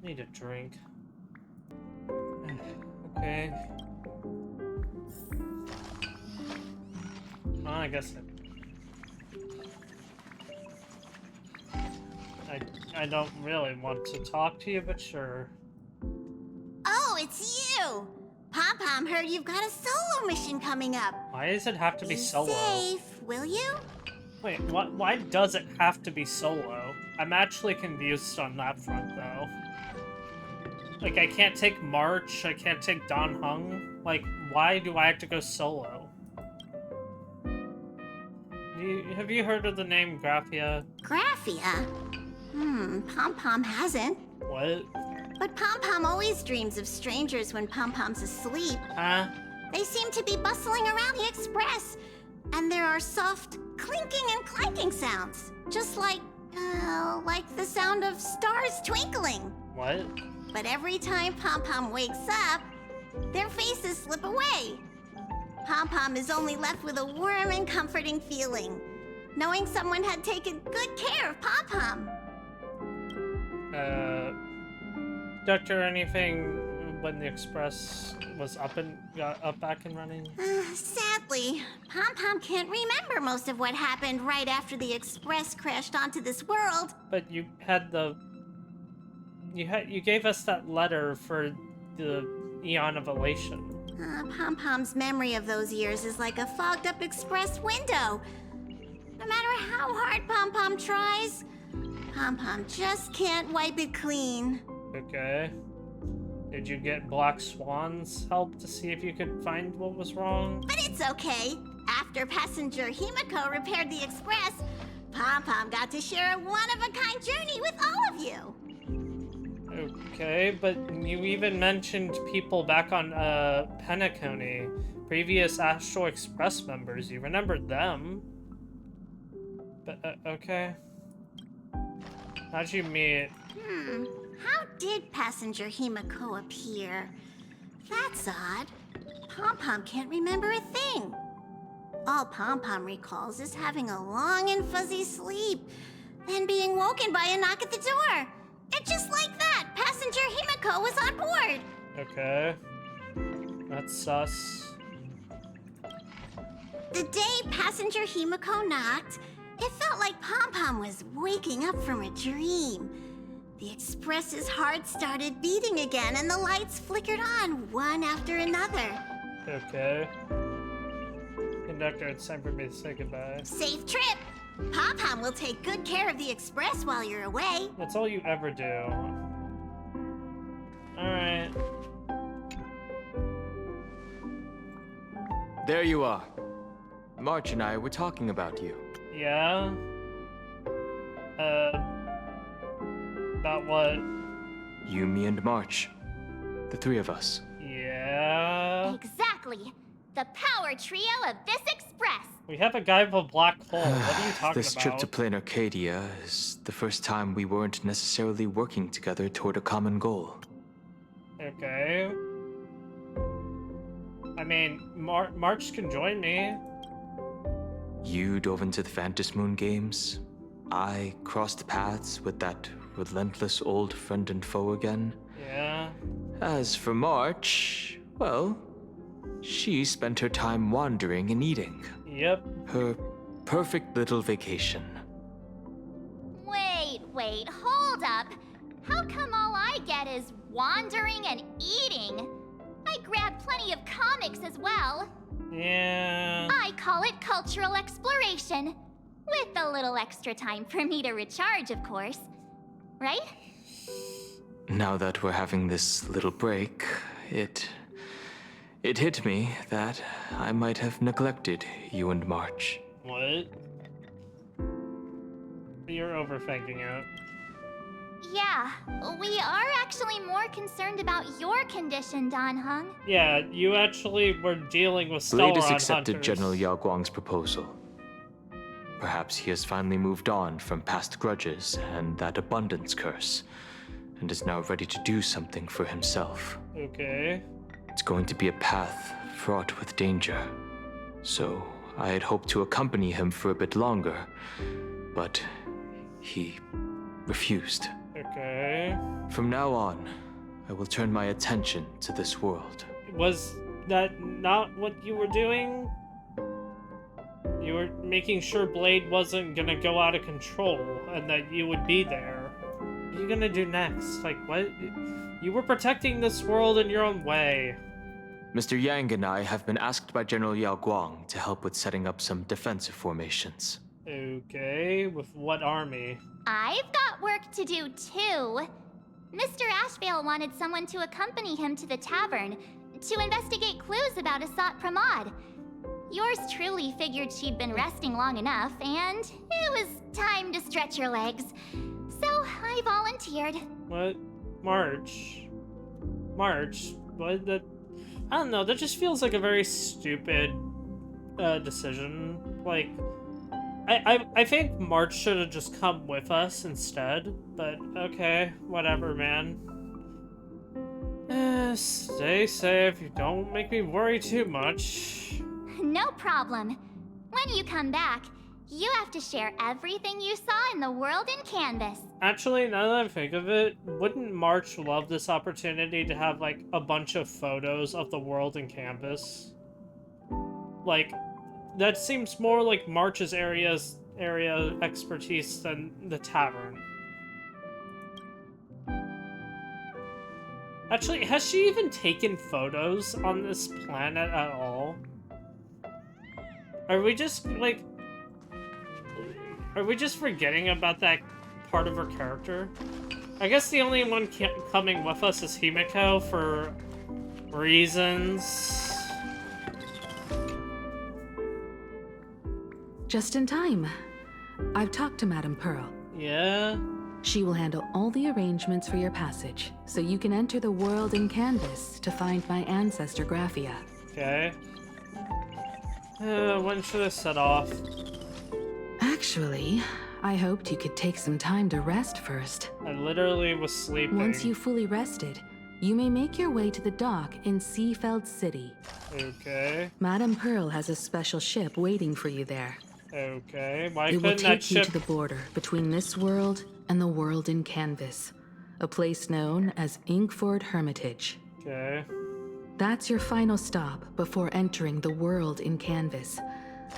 Need a drink. Okay. Well, I guess I don't really want to talk to you, but sure. Oh, it's you! Pom-Pom heard you've got a solo mission coming up. Why does it have to be solo? Safe, will you? Wait, why does it have to be solo? I'm actually confused on that front, though. Like, I can't take March, I can't take Dan Heng. Like, why do I have to go solo? Have you heard of the name Graphia? Graphia? Pom-Pom hasn't. What? But Pom-Pom always dreams of strangers when Pom-Pom's asleep. Huh? They seem to be bustling around the express. And there are soft clinking and clanking sounds. Just like the sound of stars twinkling. What? But every time Pom-Pom wakes up, their faces slip away. Pom-Pom is only left with a warm and comforting feeling, knowing someone had taken good care of Pom-Pom. Doctor, anything when the express was got back and running? Sadly, Pom-Pom can't remember most of what happened right after the express crashed onto this world. But you had you gave us that letter for the Eon of Elation. Pom-Pom's memory of those years is like a fogged-up express window. No matter how hard Pom-Pom tries, Pom-Pom just can't wipe it clean. Okay. Did you get Black Swan's help to see if you could find what was wrong? But it's okay. After passenger Himeko repaired the express, Pom-Pom got to share a one-of-a-kind journey with all of you. Okay, but you even mentioned people back on Penacony, previous Astral Express members. You remembered them. But, okay. How'd you meet? How did passenger Himeko appear? That's odd. Pom-Pom can't remember a thing. All Pom-Pom recalls is having a long and fuzzy sleep, then being woken by a knock at the door. And just like that, passenger Himeko was on board. Okay. That's sus. The day passenger Himeko knocked, it felt like Pom-Pom was waking up from a dream. The express's heart started beating again and the lights flickered on one after another. Okay. Conductor, it's time for me to say goodbye. Safe trip! Pom-Pom will take good care of the express while you're away. That's all you ever do. Alright. There you are. March and I were talking about you. Yeah? About what? You, me, and March. The three of us. Yeah? Exactly. The power trio of this express. We have a guy with a black hole. What are you talking This about? trip to Plain Arcadia is the first time we weren't necessarily working together toward a common goal. Okay. I mean, March can join me. You dove into the Phantom Moon games. I crossed paths with that relentless old friend and foe again. Yeah. As for March, well, she spent her time wandering and eating. Yep. Her perfect little vacation. Wait, hold up. How come all I get is wandering and eating? I grabbed plenty of comics as well. Yeah. I call it cultural exploration. With a little extra time for me to recharge, of course. Right? Now that we're having this little break, it hit me that I might have neglected you and March. What? You're overthinking it. Yeah, we are actually more concerned about your condition, Dan Heng. Yeah, you actually were dealing with Blade has Stellaron accepted hunters. General Yao Guang's proposal. Perhaps he has finally moved on from past grudges and that abundance curse, and is now ready to do something for himself. Okay. It's going to be a path fraught with danger. So I had hoped to accompany him for a bit longer, but he refused. Okay. From now on, I will turn my attention to this world. Was that not what you were doing? You were making sure Blade wasn't gonna go out of control and that you would be there. What are you gonna do next? Like, what? You were protecting this world in your own way. Mr. Yang and I have been asked by General Yao Guang to help with setting up some defensive formations. Okay, with what army? I've got work to do too. Mr. Ashvale wanted someone to accompany him to the tavern to investigate clues about Asat Pramod. Yours truly figured she'd been resting long enough, and it was time to stretch her legs. So I volunteered. What? March? What? That? I don't know. That just feels like a very stupid decision. Like, I think March should have just come with us instead. But okay, whatever, man. Stay safe. Don't make me worry too much. No problem. When you come back, you have to share everything you saw in the world in Canvas. Actually, now that I think of it, wouldn't March love this opportunity to have, like, a bunch of photos of the world in Canvas? Like, that seems more like March's area expertise than the tavern. Actually, has she even taken photos on this planet at all? Are we just, like... Are we just forgetting about that part of her character? I guess the only one coming with us is Himeko for reasons. Just in time. I've talked to Madame Pearl. Yeah? She will handle all the arrangements for your passage, so you can enter the world in Canvas to find my ancestor Graphia. Okay. When should I set off? Actually, I hoped you could take some time to rest first. I literally was sleeping. Once you've fully rested, you may make your way to the dock in Seafeld City. Okay. Madame Pearl has a special ship waiting for you there. Okay. Why It will couldn't that take you ship... to the border between this world and the world in Canvas, a place known as Inkford Hermitage. Okay. That's your final stop before entering the world in Canvas,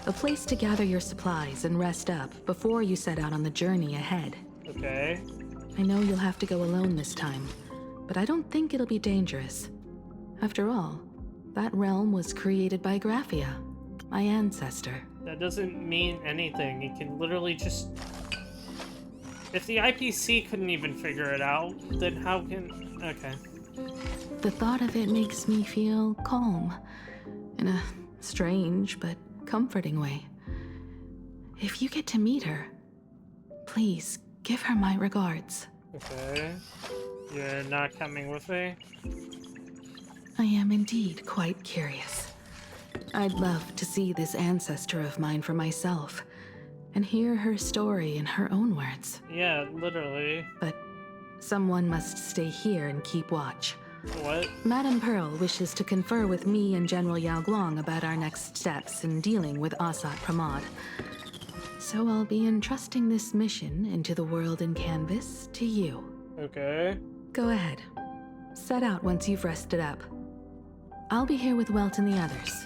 a place to gather your supplies and rest up before you set out on the journey ahead. Okay. I know you'll have to go alone this time, but I don't think it'll be dangerous. After all, that realm was created by Graphia, my ancestor. That doesn't mean anything. You can literally just... If the IPC couldn't even figure it out, then how can... Okay. The thought of it makes me feel calm, in a strange but comforting way. If you get to meet her, please give her my regards. Okay. You're not coming with me? I am indeed quite curious. I'd love to see this ancestor of mine for myself, and hear her story in her own words. Yeah, literally. But someone must stay here and keep watch. What? Madame Pearl wishes to confer with me and General Yao Guang about our next steps in dealing with Asat Pramod. So I'll be entrusting this mission into the world in Canvas to you. Okay. Go ahead. Set out once you've rested up. I'll be here with Welt and the others,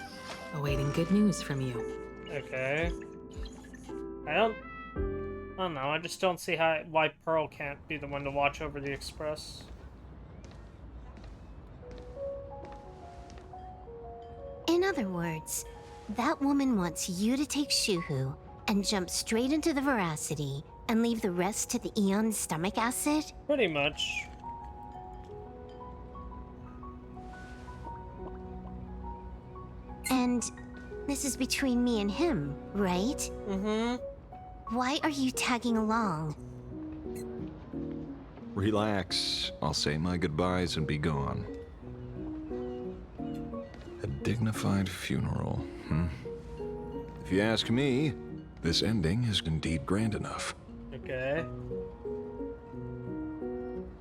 awaiting good news from you. Okay. I don't know, I just don't see why Pearl can't be the one to watch over the Express. In other words, that woman wants you to take Shuhu and jump straight into the Veracity and leave the rest to the Eon's stomach acid? Pretty much. And this is between me and him, right? Mm-hmm. Why are you tagging along? Relax. I'll say my goodbyes and be gone. A dignified funeral, If you ask me, this ending is indeed grand enough. Okay.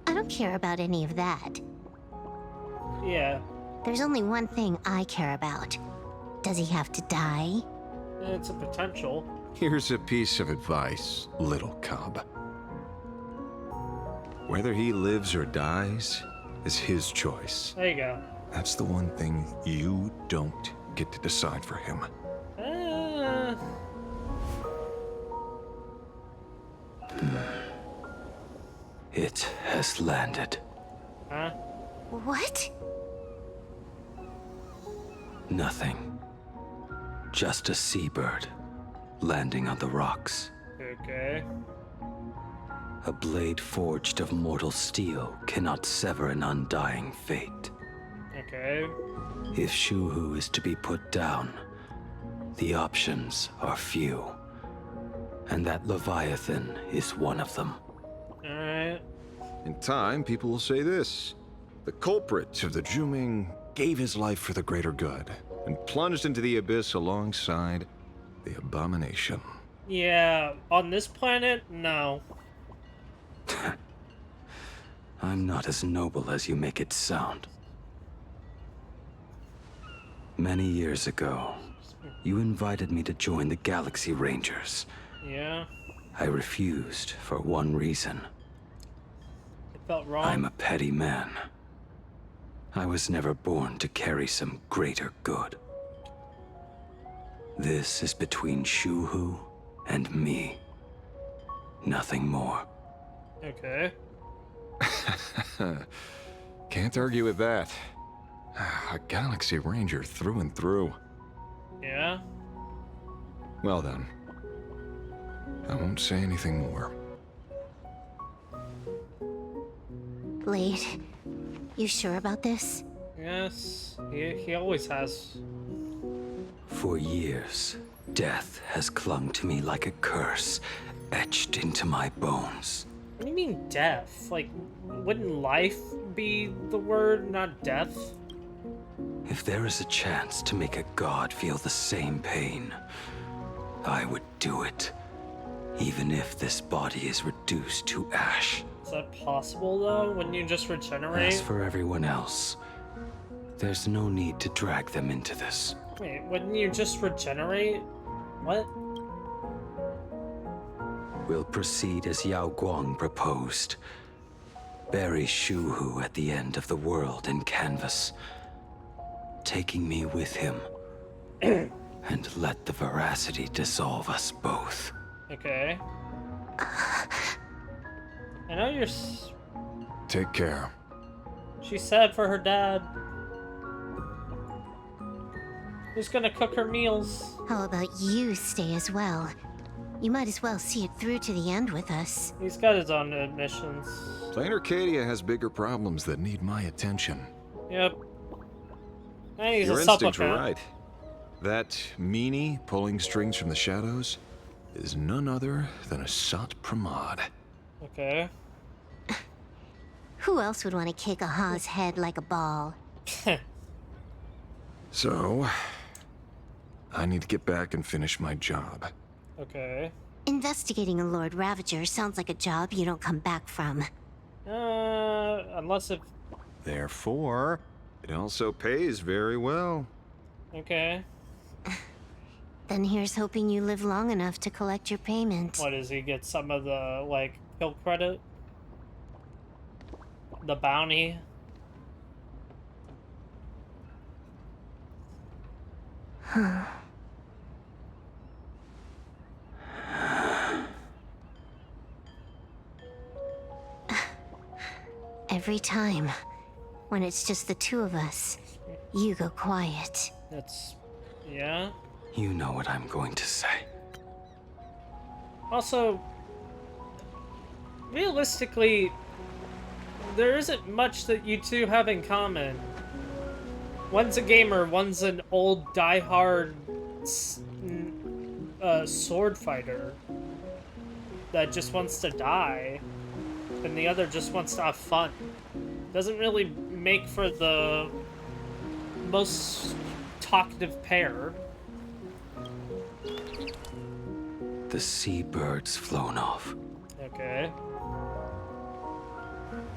I don't care about any of that. Yeah. There's only one thing I care about. Does he have to die? It's a potential. Here's a piece of advice, little cub. Whether he lives or dies is his choice. There you go. That's the one thing you don't get to decide for him. It has landed. Huh? What? Nothing. Just a seabird landing on the rocks. Okay. A blade forged of mortal steel cannot sever an undying fate. Okay. If Shuhu is to be put down, the options are few. And that Leviathan is one of them. Alright. In time, people will say this. The culprit of the Juming gave his life for the greater good and plunged into the abyss alongside the abomination. Yeah, on this planet, no. I'm not as noble as you make it sound. Many years ago, you invited me to join the Galaxy Rangers. Yeah. I refused for one reason. It felt wrong. I'm a petty man. I was never born to carry some greater good. This is between Shuhu and me. Nothing more. Okay. Can't argue with that. A Galaxy Ranger through and through. Yeah? Well then. I won't say anything more. Blade, you sure about this? Yes. He always has. For years, death has clung to me like a curse, etched into my bones. What do you mean death? Like, wouldn't life be the word, not death? If there is a chance to make a god feel the same pain, I would do it. Even if this body is reduced to ash. Is that possible, though? Wouldn't you just regenerate? As for everyone else, there's no need to drag them into this. Wait, wouldn't you just regenerate? What? We'll proceed as Yao Guang proposed. Bury Shuhu at the end of the world in canvas, taking me with him, and let the veracity dissolve us both. Okay. I know you're... Take care. She's sad for her dad. Who's gonna cook her meals? How about you stay as well? You might as well see it through to the end with us. He's got his own admissions. Plain Arcadia has bigger problems that need my attention. Yep. And he's Your a instincts were supplicant. right. That meanie pulling strings from the shadows is none other than a Sat Pramod. Okay. Who else would want to kick a Ha's head like a ball? So, I need to get back and finish my job. Okay. Investigating a Lord Ravager sounds like a job you don't come back from. Unless if... Therefore, it also pays very well. Okay. Then here's hoping you live long enough to collect your payment. What, does he get some of the, like, kill credit? The bounty? Huh. Every time, when it's just the two of us, you go quiet. That's... yeah? You know what I'm going to say. Also, realistically, there isn't much that you two have in common. One's a gamer, one's an old die-hard sword fighter that just wants to die, and the other just wants to have fun. Doesn't really make for the most talkative pair. The seabird's flown off. Okay.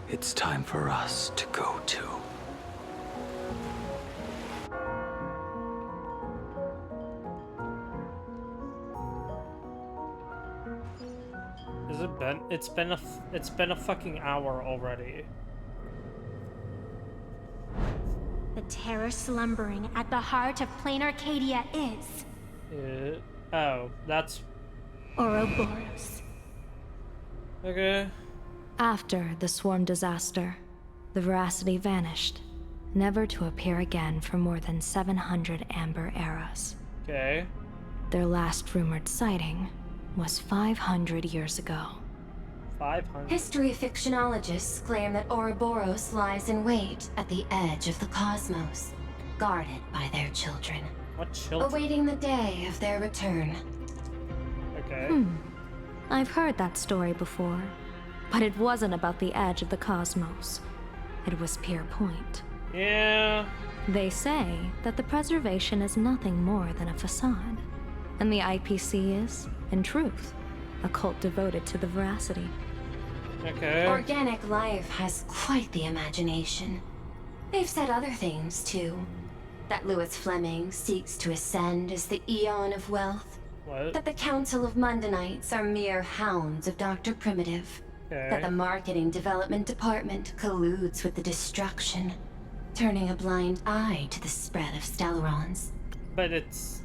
It's time for us to go too. Has it been? It's been a fucking hour already. The terror slumbering at the heart of Plain Arcadia is... oh, that's... Ouroboros. Okay. After the swarm disaster, the veracity vanished, never to appear again for more than 700 Amber eras. Okay. Their last rumored sighting was 500 years ago. 500. History fictionologists claim that Ouroboros lies in wait at the edge of the cosmos, guarded by their children. What children? Awaiting the day of their return. Okay. I've heard that story before, but it wasn't about the edge of the cosmos. It was Pier Point. Yeah. They say that the preservation is nothing more than a facade, and the IPC is, in truth, a cult devoted to the veracity. Okay. Organic life has quite the imagination. They've said other things, too. That Louis Fleming seeks to ascend as the Eon of Wealth. What? That the Council of Mundanites are mere hounds of Dr. Primitive. Okay. That the Marketing Development Department colludes with the destruction, turning a blind eye to the spread of Stellarons. But it's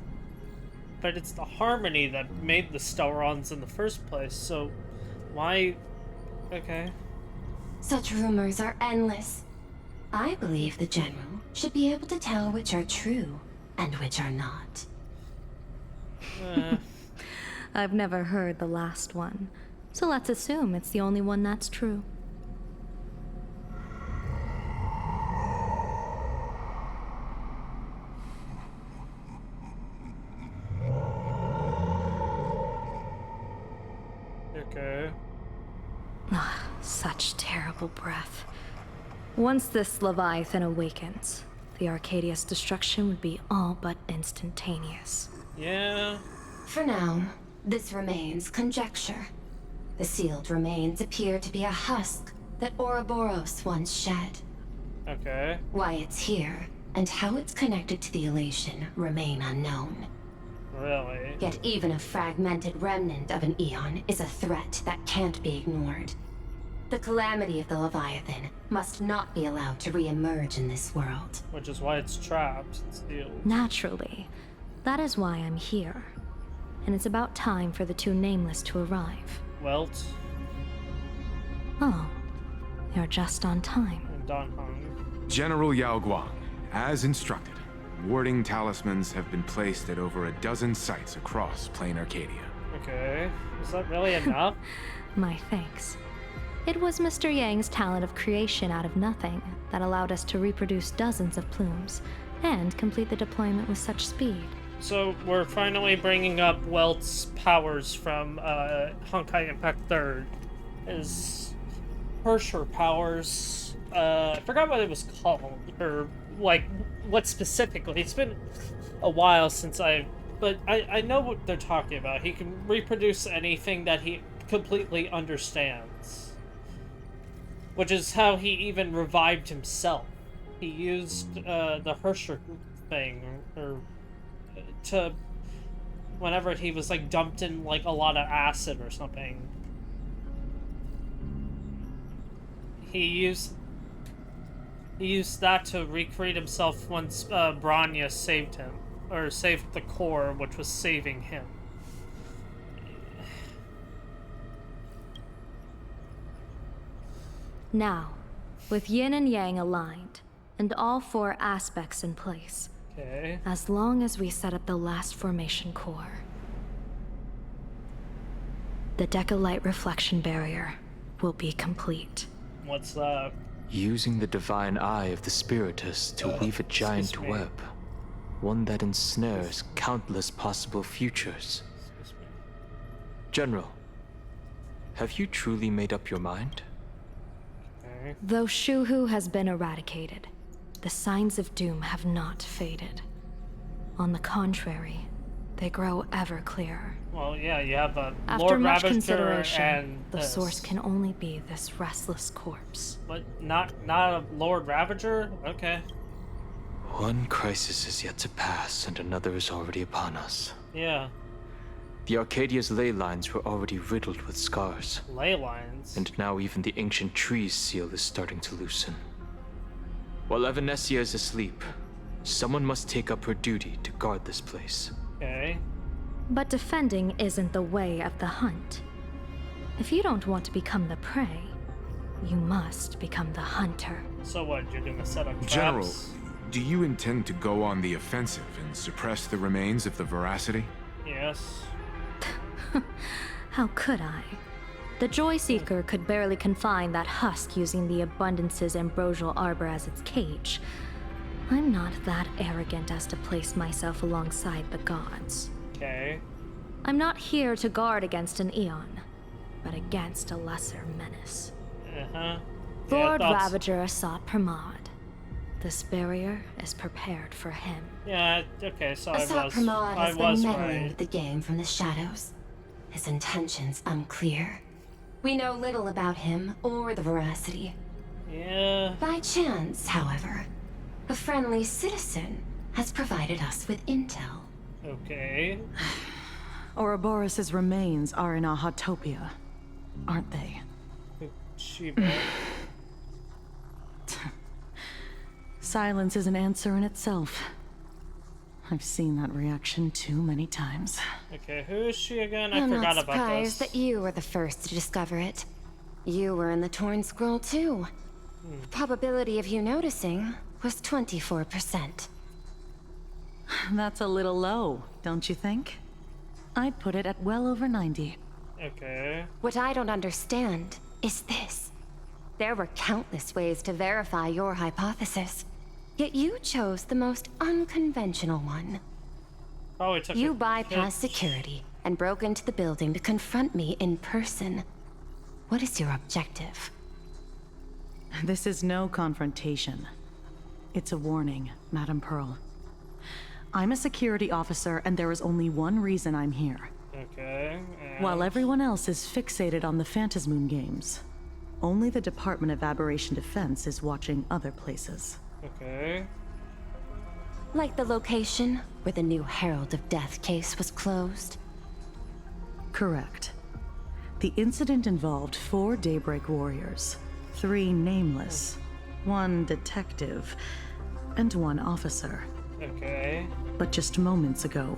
the Harmony that made the Stellarons in the first place, so why... Okay. Such rumors are endless. I believe the General should be able to tell which are true and which are not. I've never heard the last one, so let's assume it's the only one that's true. Okay. Such terrible breath. Once this Leviathan awakens, the Arcadia's destruction would be all but instantaneous. Yeah. For now, this remains conjecture. The sealed remains appear to be a husk that Ouroboros once shed. Okay. Why it's here, and how it's connected to the elation remain unknown. Really? Yet even a fragmented remnant of an Eon is a threat that can't be ignored. The calamity of the Leviathan must not be allowed to re-emerge in this world. Which is why it's trapped and sealed. Naturally. That is why I'm here. And it's about time for the two Nameless to arrive. Welt. Oh, you're just on time. And Don Hung. General Yao Guang, as instructed, warding talismans have been placed at over a dozen sites across Plain Arcadia. Okay. Is that really enough? My thanks. It was Mr. Yang's talent of creation out of nothing that allowed us to reproduce dozens of plumes and complete the deployment with such speed. So we're finally bringing up Welt's powers from Honkai Impact 3rd. His Hersher powers. I forgot what it was called, or like what specifically. It's been a while since but I know what they're talking about. He can reproduce anything that he completely understands. Which is how he even revived himself. He used the Hersher thing, or to whenever he was like dumped in like a lot of acid or something. He used that to recreate himself once Branya saved him, or saved the core, which was saving him. Now, with Yin and Yang aligned, and all four aspects in place, okay. As long as we set up the last formation core, the Decalite reflection barrier will be complete. What's that? Using the divine eye of the Spiritus to weave a giant web, one that ensnares countless possible futures. General, have you truly made up your mind? Okay. Though Shuhu has been eradicated, the signs of doom have not faded. On the contrary, they grow ever clearer. Well, yeah, you have a After Lord much Ravager consideration, and the this. source can only be this restless corpse. But not a Lord Ravager? Okay. One crisis is yet to pass, and another is already upon us. Yeah. The Arcadia's ley lines were already riddled with scars. Ley lines? And now even the ancient tree's seal is starting to loosen. While Evanesia is asleep, someone must take up her duty to guard this place. Okay. But defending isn't the way of the hunt. If you don't want to become the prey, you must become the hunter. So what, you're gonna set up traps? General, do you intend to go on the offensive and suppress the remains of the Veracity? Yes. How could I? The Joy Seeker could barely confine that husk using the Abundance's ambrosial arbor as its cage. I'm not that arrogant as to place myself alongside the gods. Okay. I'm not here to guard against an Eon, but against a lesser menace. Uh-huh. Lord Ravager sought Pramod. This barrier is prepared for him. Yeah, okay, so Asat Pramod I has was been meddling right. with the game from the shadows. His intentions unclear. We know little about him or the Veracity. Yeah. By chance, however, a friendly citizen has provided us with intel. Okay. Ouroboros' remains are in Ahatopia, aren't they? Silence is an answer in itself. I've seen that reaction too many times. Okay, who is she again? I I'm forgot not about surprised this. that you were the first to discover it. You were in the Torn Scroll too. The probability of you noticing was 24%. That's a little low, don't you think? I'd put it at well over 90. Okay. What I don't understand is this. There were countless ways to verify your hypothesis, yet you chose the most unconventional one. Oh, it took You bypassed security and broke into the building to confront me in person. What is your objective? This is no confrontation. It's a warning, Madam Pearl. I'm a security officer, and there is only one reason I'm here. Okay. While everyone else is fixated on the Phantasmoon games, only the Department of Aberration Defense is watching other places. Okay. Like the location where the new Herald of Death case was closed? Correct. The incident involved 4 Daybreak warriors, 3 nameless, 1 detective, and 1 officer. Okay. But just moments ago,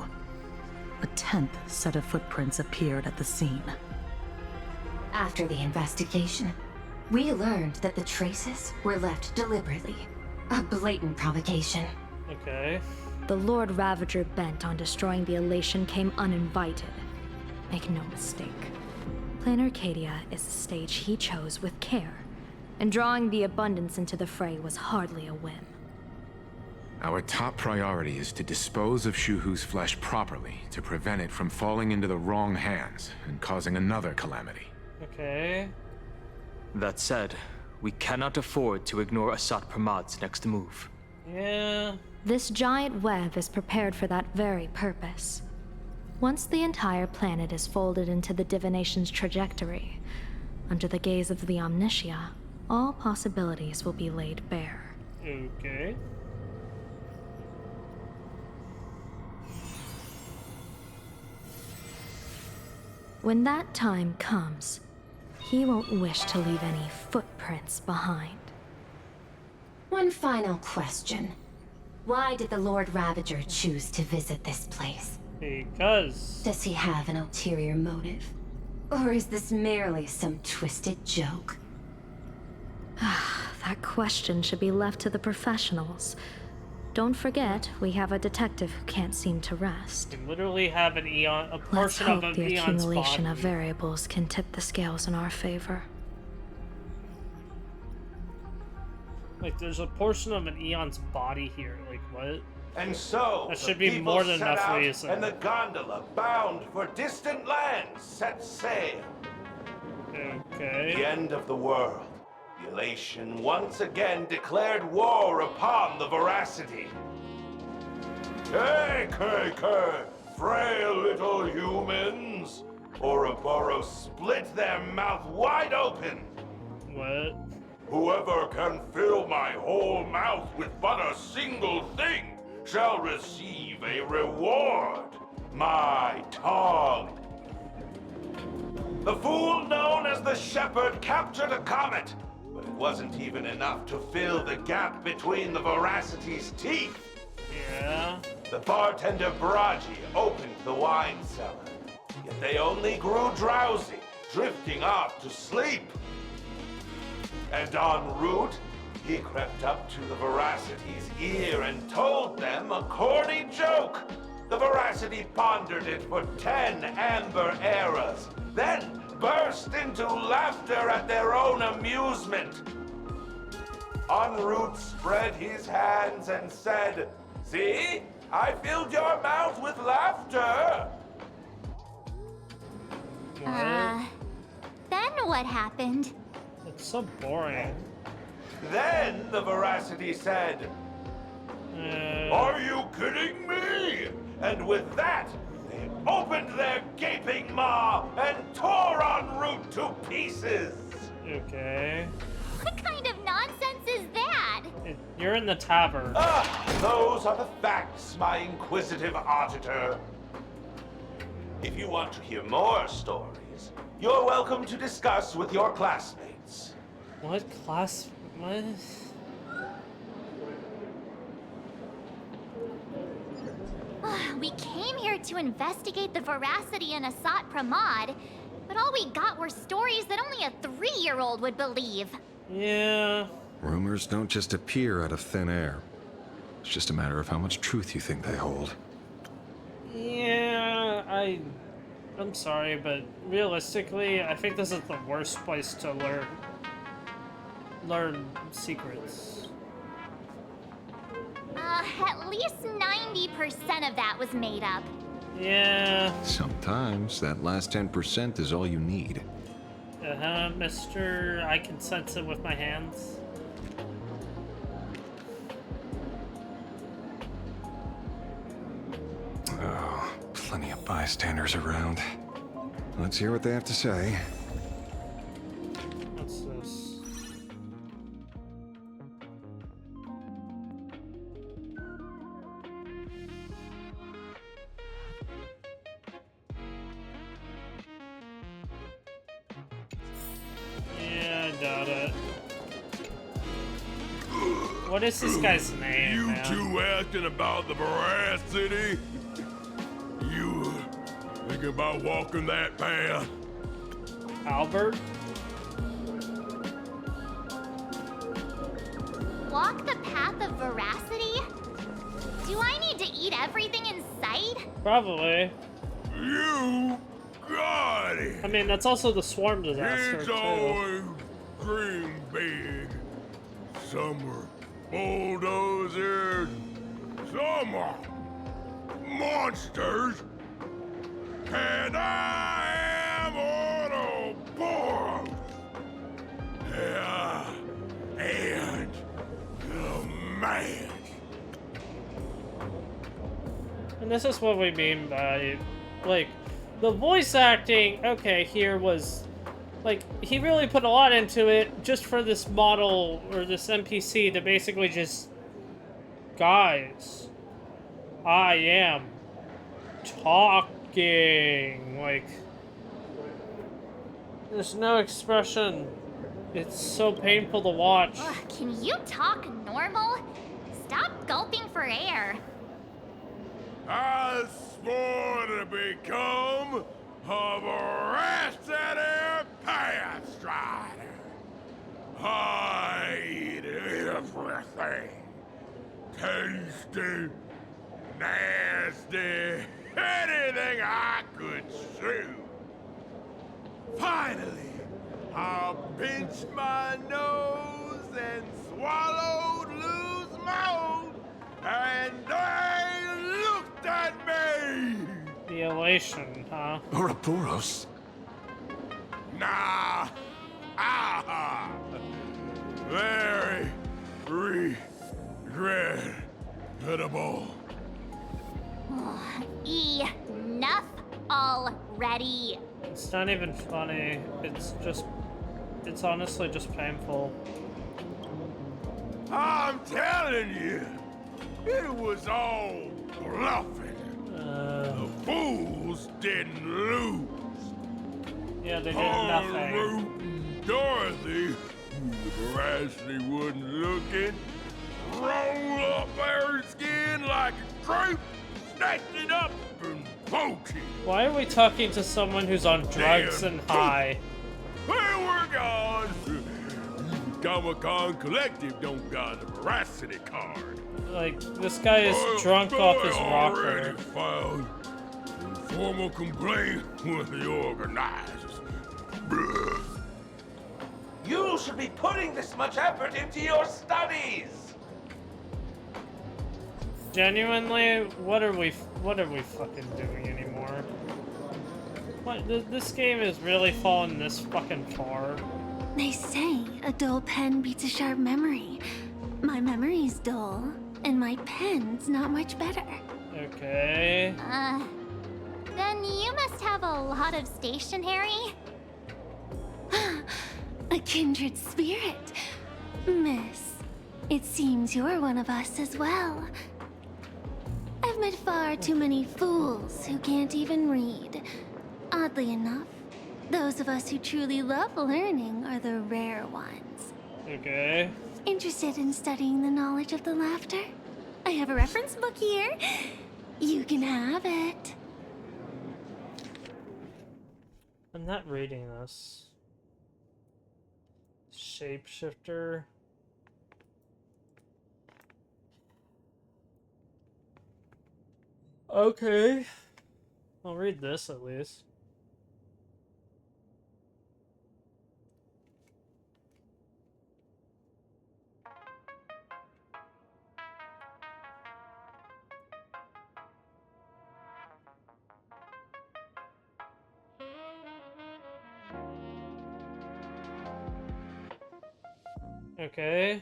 a 10th set of footprints appeared at the scene. After the investigation, we learned that the traces were left deliberately. A blatant provocation. Okay. The Lord Ravager bent on destroying the Elation came uninvited. Make no mistake. Plan Arcadia is a stage he chose with care, and drawing the Abundance into the fray was hardly a whim. Our top priority is to dispose of Shuhu's flesh properly to prevent it from falling into the wrong hands and causing another calamity. Okay. That said, we cannot afford to ignore Asat Pramod's next move. Yeah. This giant web is prepared for that very purpose. Once the entire planet is folded into the divination's trajectory, under the gaze of the Omnitia, all possibilities will be laid bare. Okay. When that time comes, he won't wish to leave any footprints behind. One final question. Why did the Lord Ravager choose to visit this place? Because... Does he have an ulterior motive? Or is this merely some twisted joke? That question should be left to the professionals. Don't forget, we have a detective who can't seem to rest. We literally have an Eon, a Let's portion hope of the an Eon's accumulation body. of variables can tip the scales in our favor. Like, there's a portion of an Eon's body here. Like, what? And so, that the should be people more than set enough out, reason. and the gondola, bound for distant lands, set sail. Okay. The end of the world. The Elation once again declared war upon the Veracity. Hey, frail little humans! Ouroboros split their mouth wide open. What? Whoever can fill my whole mouth with but a single thing shall receive a reward. My tongue. The fool known as the Shepherd captured a comet, but it wasn't even enough to fill the gap between the Veracity's teeth. Yeah? The bartender Braji opened the wine cellar, yet they only grew drowsy, drifting off to sleep. And en route, he crept up to the Veracity's ear and told them a corny joke. The Veracity pondered it for 10 amber eras, then burst into laughter at their own amusement. En route spread his hands and said, "See? I filled your mouth with laughter." Then what happened? It's so boring. Then the Veracity said, "Are you kidding me?" And with that, they opened their gaping maw and tore en route to pieces. Okay. What kind of nonsense is that? You're in the tavern. Those are the facts, my inquisitive auditor. If you want to hear more stories, you're welcome to discuss with your classmates. What class? What? We came here to investigate the Veracity and Asat Pramod, but all we got were stories that only a 3-year-old would believe. Yeah. Rumors don't just appear out of thin air. It's just a matter of how much truth you think they hold. Yeah, I'm sorry, but realistically, I think this is the worst place to learn secrets. At least 90% of that was made up. Yeah. Sometimes that last 10% is all you need. Mister, I can sense it with my hands. Oh, plenty of bystanders around. Let's hear what they have to say. What's this? Yeah, I doubt it. What is this guy's name, You man? two asking about the Veracity? You thinking about walking that path? Albert? Walk the path of Veracity? Do I need to eat everything in sight? Probably. You got it. I mean, that's also the swarm disaster, It's too. always dream big. Some are bulldozers, some are monsters, and I am Ouroboros. Yeah, and the man. And this is what we mean by, like, the voice acting, okay, here was, like, he really put a lot into it just for this model, or this NPC to basically just, guys, I am talking, like, there's no expression. It's so painful to watch. Ugh, can you talk normal? Stop gulping for air. I swore to become a Veracity Pathstrider. I eat everything. Tasty, nasty, anything I could chew. Finally, I pinched my nose and swallowed loose mouth, and they looked at me. The elation, huh? Ouroboros? Nah. Ah. Very regrettable. Enough already. It's not even funny. It's honestly just painful. I'm telling you, it was all bluffing. The fools didn't lose. Yeah, they did nothing. Root and Dorothy, the Veracity wasn't looking, roll up their skin like a crepe, snatched it up and poke it. Why are we talking to someone who's on drugs and high? They were gone. You Gawakan Collective don't got a veracity card. Like, this guy is drunk off his rocker. Filed a formal complaint with the organizers. You should be putting this much effort into your studies. Genuinely, what are we fucking doing anymore? What, this game is really falling this fucking far. They say a dull pen beats a sharp memory. My memory's dull, and my pen's not much better. Okay. Then you must have a lot of stationery. A kindred spirit. Miss, it seems you're one of us as well. I've met far too many fools who can't even read. Oddly enough, those of us who truly love learning are the rare ones. Okay. Interested in studying the knowledge of the laughter? I have a reference book here. You can have it. I'm not reading this. Shapeshifter. Okay. I'll read this at least. Okay.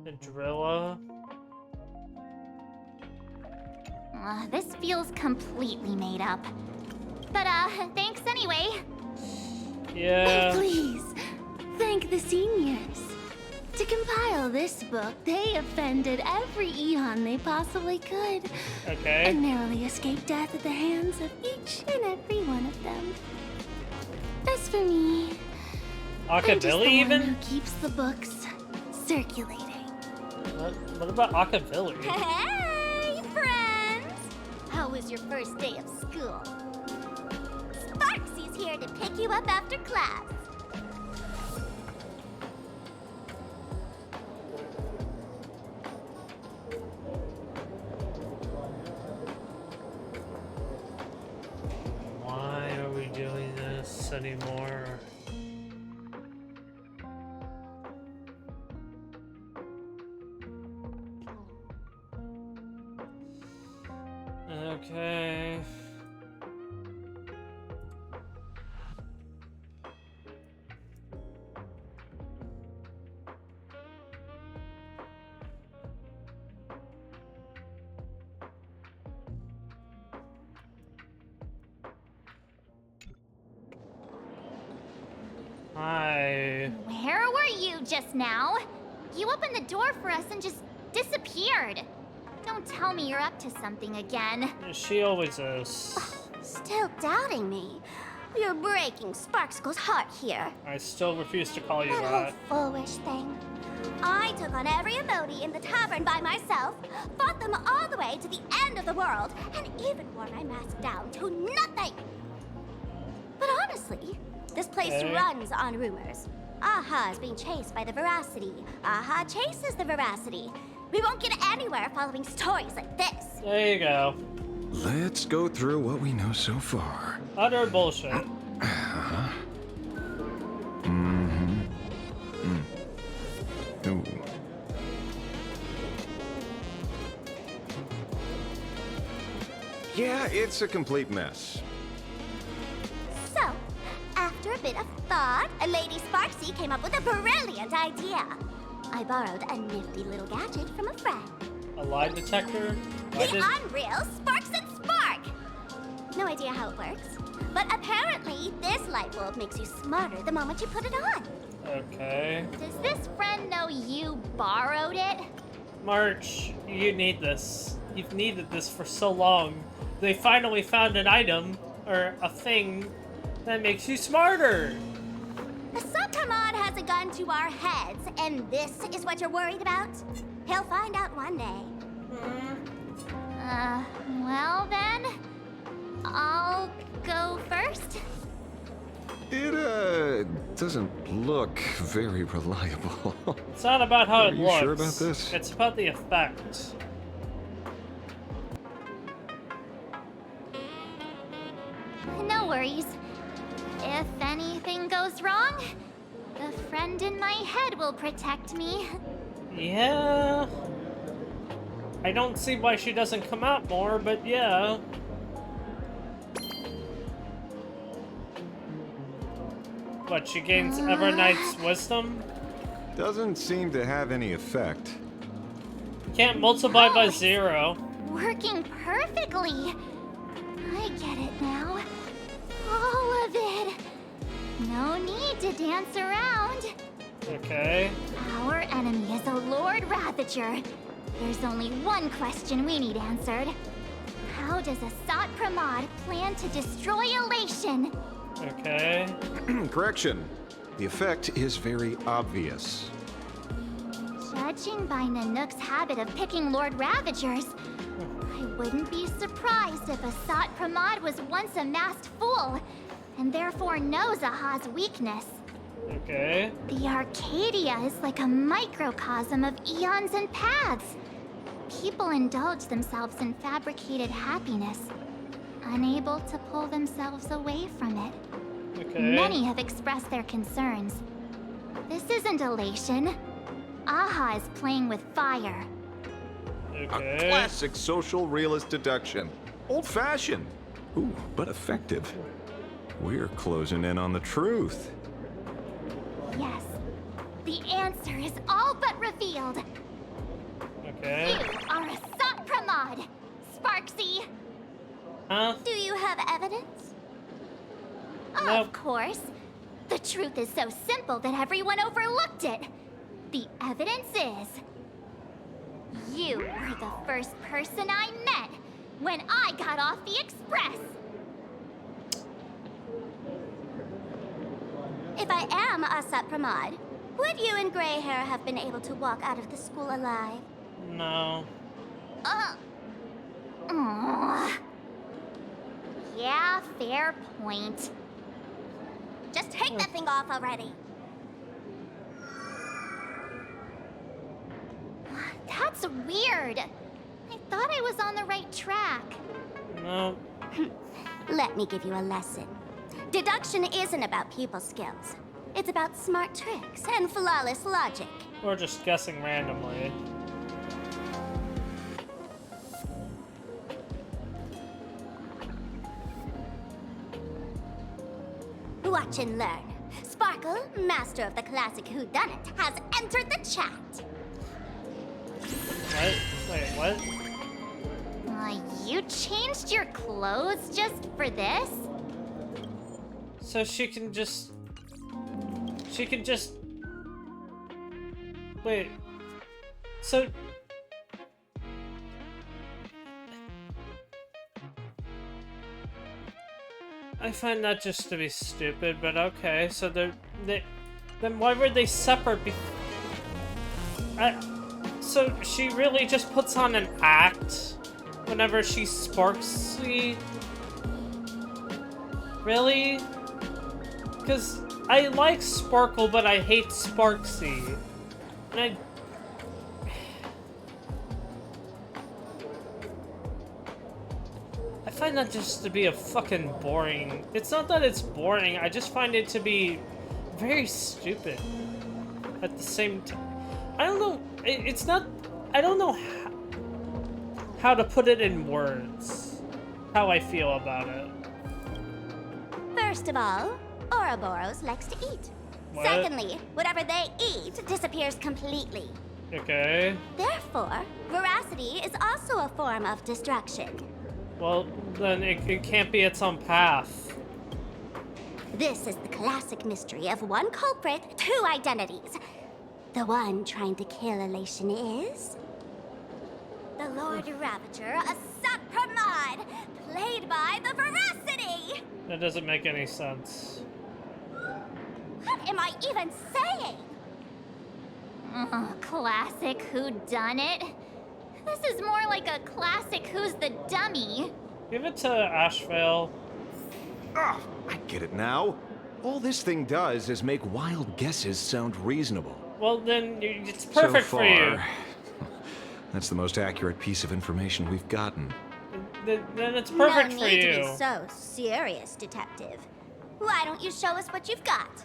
The driller. This feels completely made up. But, thanks anyway. Yeah. Please, thank the seniors. To compile this book, they offended every Eon they possibly could. Okay. And narrowly escaped death at the hands of each and every one of them. As for me, I'm just the Akavilli one even? who keeps the books circulating. What about Akavilli? Hey, friends! How was your first day of school? Sparksy's here to pick you up after class. Why are we doing this anymore? Okay. Hi. Where were you just now? You opened the door for us and just disappeared. Don't tell me you're up to something again. She always is. Still doubting me? You're breaking Sparkskull's heart here. I still refuse to call you That that. whole foolish thing. I took on every emoji in the tavern by myself, fought them all the way to the end of the world, and even wore my mask down to nothing. But honestly, this place Okay. runs on rumors. Aha is being chased by the Veracity. Aha chases the Veracity. We won't get anywhere following stories like this. There you go. Let's go through what we know so far. Utter bullshit. Ooh. Yeah, it's a complete mess. So, after a bit of thought, Lady Sparksy came up with a brilliant idea. I borrowed a nifty little gadget from a friend. A lie detector? The Unreal Sparks and Spark! No idea how it works, but apparently this light bulb makes you smarter the moment you put it on. Okay. Does this friend know you borrowed it? March, you need this. You've needed this for so long. They finally found an item, or a thing, that makes you smarter. The Subcomod has a gun to our heads, and this is what you're worried about? He'll find out one day. Well then, I'll go first. It, doesn't look very reliable. It's not about how it looks. Are you sure about this? It's about the effect. No worries. If anything goes wrong, the friend in my head will protect me. Yeah. I don't see why she doesn't come out more, but yeah. What, she gains Everknight's wisdom? Doesn't seem to have any effect. Can't multiply by 0. Working perfectly. I get it now. All of it. No need to dance around. Okay. Our enemy is a Lord Ravager. There's only one question we need answered. How does Asat Pramod plan to destroy Elation? Okay. Correction. The effect is very obvious. Judging by Nanook's habit of picking Lord Ravagers, I wouldn't be surprised if Asat Pramod was once a masked fool, and therefore knows Aha's weakness. Okay. The Arcadia is like a microcosm of eons and paths. People indulge themselves in fabricated happiness, unable to pull themselves away from it. Okay. Many have expressed their concerns. This isn't elation. Aha is playing with fire. Okay. A classic social realist deduction. Old-fashioned. Ooh, but effective. We're closing in on the truth. Yes. The answer is all but revealed. Okay. You are Asat Pramod, Sparksy. Huh? Do you have evidence? Nope. Of course. The truth is so simple that everyone overlooked it. The evidence is... you were the first person I met when I got off the express. If I am Asat Pramod, would you and Grey Hair have been able to walk out of the school alive? No. Yeah, fair point. Just take that thing off already. That's weird. I thought I was on the right track. No. Let me give you a lesson. Deduction isn't about people skills. It's about smart tricks and flawless logic. Or just guessing randomly. Watch and learn. Sparkle, master of the classic whodunit, has entered the chat. What? Wait, what? You changed your clothes just for this? So she can just... She can just... Wait. So... I find that just to be stupid, but okay. So then why were they separate? So she really just puts on an act whenever she's Sparksy? Really? Because I like Sparkle, but I hate Sparksy. And I find that just to be a fucking boring... It's not that it's boring, I just find it to be very stupid at the same time. I don't know, it's not... I don't know how to put it in words, how I feel about it. First of all, Ouroboros likes to eat. What? Secondly, whatever they eat disappears completely. Okay. Therefore, veracity is also a form of destruction. Well, then it can't be its own path. This is the classic mystery of one culprit, two identities. The one trying to kill Elation is... the Lord Ravager, Asat Pramod, played by the Veracity! That doesn't make any sense. What am I even saying? Classic whodunit. This is more like a classic Who's the Dummy. Give it to Ashvale. Ah, I get it now. All this thing does is make wild guesses sound reasonable. Well, then it's perfect so far, for you. That's the most accurate piece of information we've gotten. Then it's perfect no for need you. to be so serious, Detective. Why don't you show us what you've got?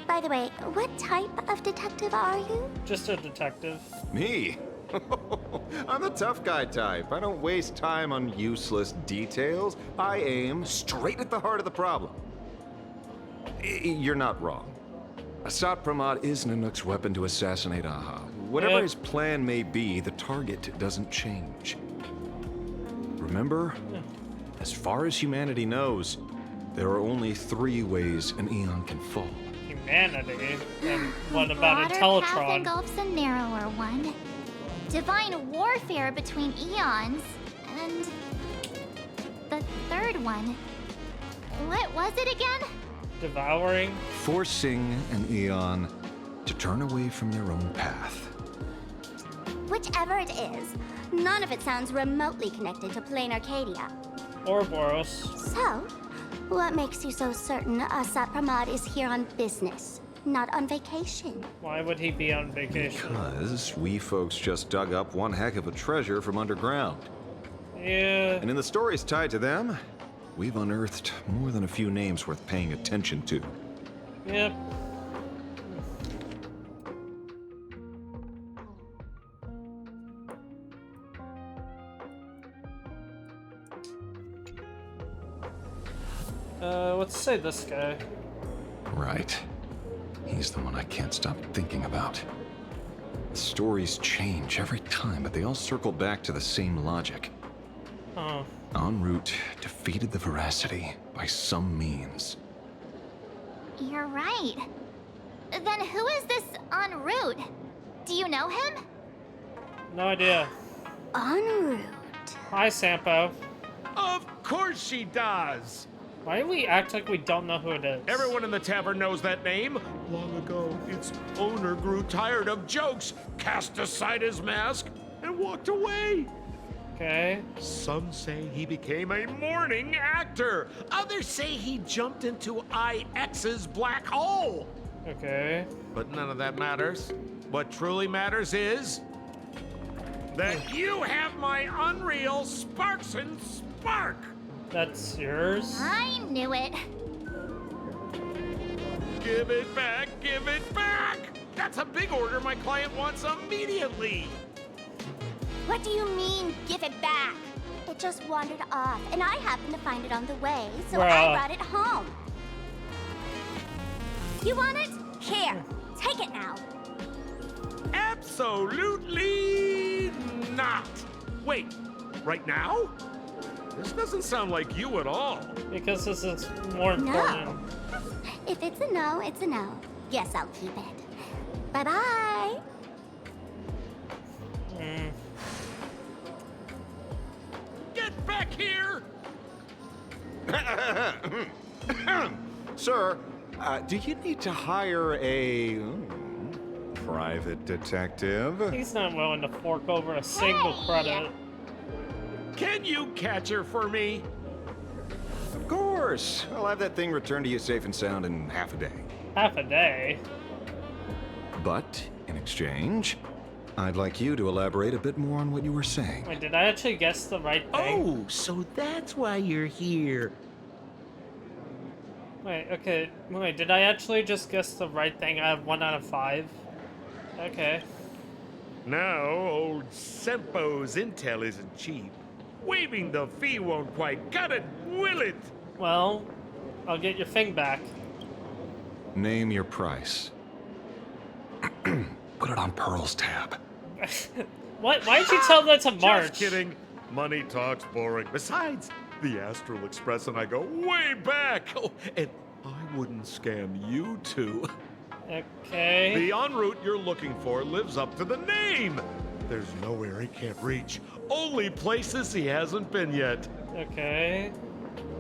By the way, what type of detective are you? Just a detective. Me? I'm the tough guy type. I don't waste time on useless details. I aim straight at the heart of the problem. You're not wrong. Assad Pramod is Nanook's weapon to assassinate Aha. Whatever his plan may be, the target doesn't change. Remember, as far as humanity knows, there are only 3 ways an Eon can fall. Humanity? And what about a Broader path Teletron? engulfs a narrower one. Divine warfare between eons, and the third one. What was it again? Devouring? Forcing an Eon to turn away from their own path. Whichever it is, none of it sounds remotely connected to plain Arcadia. Ouroboros. So, what makes you so certain Assad Pramod is here on business, not on vacation? Why would he be on vacation? Because we folks just dug up one heck of a treasure from underground. Yeah. And in the stories tied to them, we've unearthed more than a few names worth paying attention to. Yep. Let's say this guy. Right. He's the one I can't stop thinking about. The stories change every time, but they all circle back to the same logic. Huh. En route defeated the Veracity by some means. You're right. Then who is this en route? Do you know him? No idea. En route. Hi, Sampo. Of course she does! Why do we act like we don't know who it is? Everyone in the tavern knows that name. Long ago, its owner grew tired of jokes, cast aside his mask, and walked away. Okay. Some say he became a mourning actor. Others say he jumped into IX's black hole. Okay. But none of that matters. What truly matters is that you have my unreal Sparks and Spark. That's yours? I knew it. Give it back, give it back! That's a big order my client wants immediately. What do you mean, give it back? It just wandered off, and I happened to find it on the way, so I brought it home. You want it? Here, take it now. Absolutely not. Wait, right now? This doesn't sound like you at all. Because this is more important. No. If it's a no, it's a no. Yes, I'll keep it. Bye-bye. Get back here! Sir, do you need to hire a private detective? He's not willing to fork over a single credit. Can you catch her for me? Of course. I'll have that thing returned to you safe and sound in half a day. Half a day? But, in exchange, I'd like you to elaborate a bit more on what you were saying. Wait, did I actually guess the right thing? Oh, so that's why you're here. Wait, okay. Wait, did I actually just guess the right thing? I have 1 out of 5? Okay. Now, old Sempo's intel isn't cheap. Waiving the fee won't quite cut it, will it? Well, I'll get your thing back. Name your price. Put it on Pearl's tab. What? Why did you tell that to March? Just kidding. Money talks boring. Besides, the Astral Express and I go way back. Oh, and I wouldn't scam you two. Okay. The en route you're looking for lives up to the name. There's nowhere he can't reach. Only places he hasn't been yet. Okay.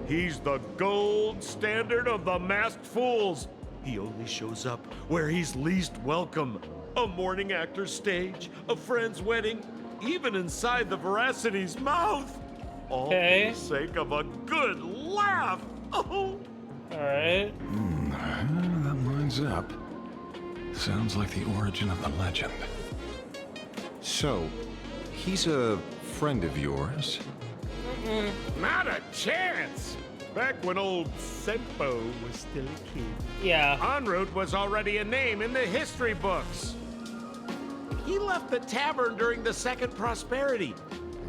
He's the gold standard of the masked fools. He only shows up where he's least welcome. A morning actor's stage, a friend's wedding, even inside the Veracity's mouth. All for the sake of a good laugh. Oh. Alright. That lines up. Sounds like the origin of the legend. So, he's a friend of yours? Not a chance! Back when old Senpo was still a kid. Yeah. En route was already a name in the history books. He left the tavern during the Second Prosperity.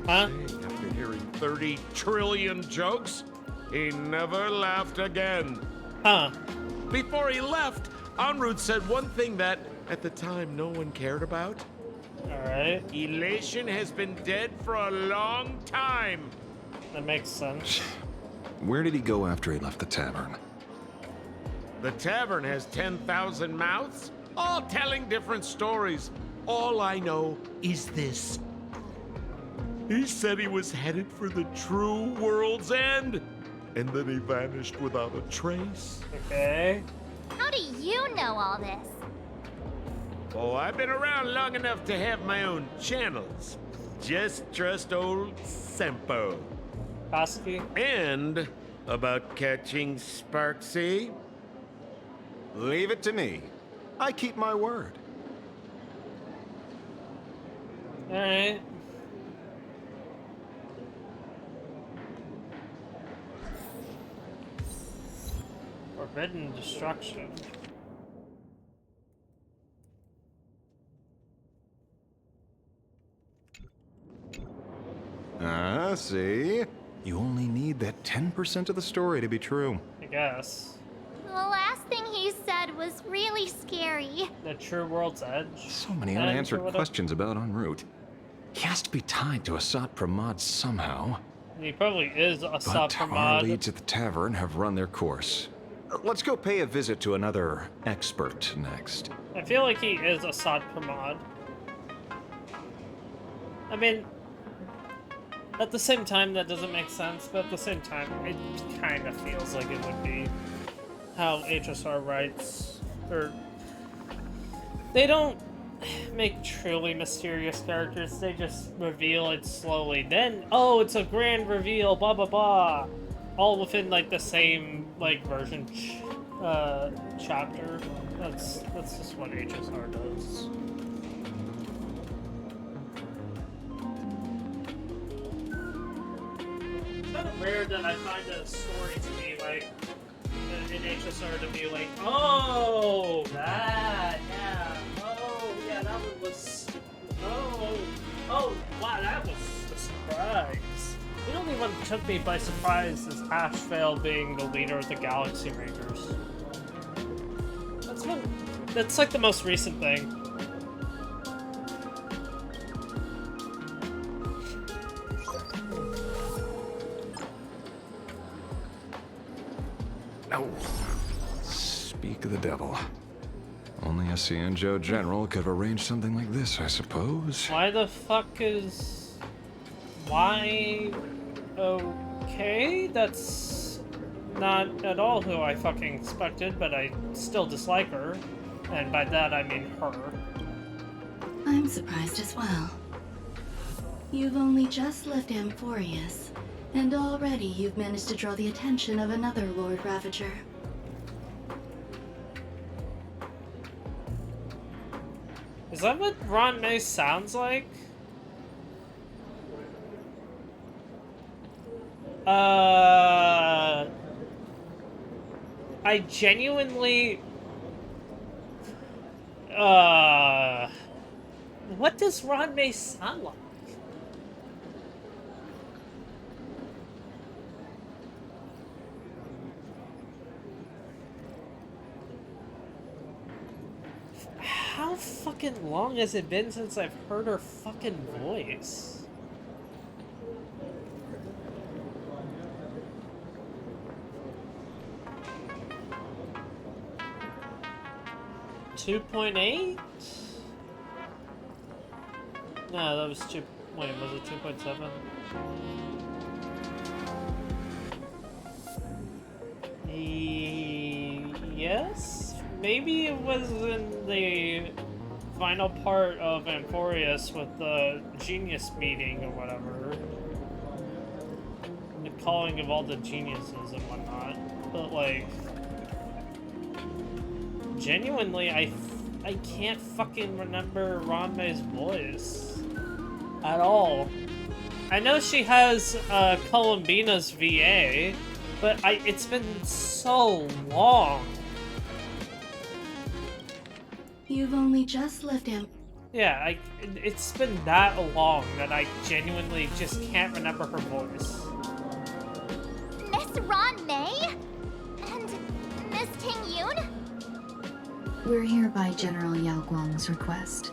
Huh? After hearing 30 trillion jokes, he never laughed again. Huh. Before he left, En route said one thing that, at the time, no one cared about. Alright. Elation has been dead for a long time. That makes sense. Where did he go after he left the tavern? The tavern has 10,000 mouths, all telling different stories. All I know is this. He said he was headed for the true world's end, and then he vanished without a trace. Okay. How do you know all this? Oh, I've been around long enough to have my own channels. Just trust old Senpo. Pasky? And about catching Sparksy? Leave it to me. I keep my word. Alright. Forbidden destruction. See? You only need that 10% of the story to be true. I guess. The last thing he said was really scary. The true world's edge. So many unanswered questions about En route. He has to be tied to Asat Pramod somehow. He probably is Asat But our Pramod. leads at the tavern have run their course. Let's go pay a visit to another expert next. I feel like he is Asat Pramod. I mean, at the same time, that doesn't make sense, but at the same time, it kind of feels like it would be how HSR writes. Or they don't make truly mysterious characters, they just reveal it slowly. Then, oh, it's a grand reveal, blah blah blah. All within, like, the same, like, version chapter. That's just what HSR does. It's kind of weird that I find a story to be like in HSR to be like, oh, that, yeah, oh, yeah, that one was, oh, wow, that was a surprise. The only one that took me by surprise is Ashvale being the leader of the Galaxy Rangers. That's like the most recent thing. No. Speak of the devil. Only a Cianjo general could have arranged something like this, I suppose. Why the fuck is... Why... Okay, that's not at all who I fucking expected, but I still dislike her. And by that I mean her. I'm surprised as well. You've only just left Amphorius, and already you've managed to draw the attention of another Lord Ravager. Is that what Ruan Mei sounds like? I genuinely... What does Ruan Mei sound like? How fucking long has it been since I've heard her fucking voice? $2.8? No, that was two. Wait, was it 2.7? Yes? maybe it was in the final part of Amphorius with the genius meeting or whatever. The calling of all the geniuses and whatnot. But like, genuinely, I can't fucking remember Ruan Mei's voice at all. I know she has Columbina's VA, but it's been so long. You've only just left him. Yeah, it's been that long that I genuinely just can't remember her voice. Miss Ruan Mei? And Miss Ting Yun? We're here by General Yao Guang's request.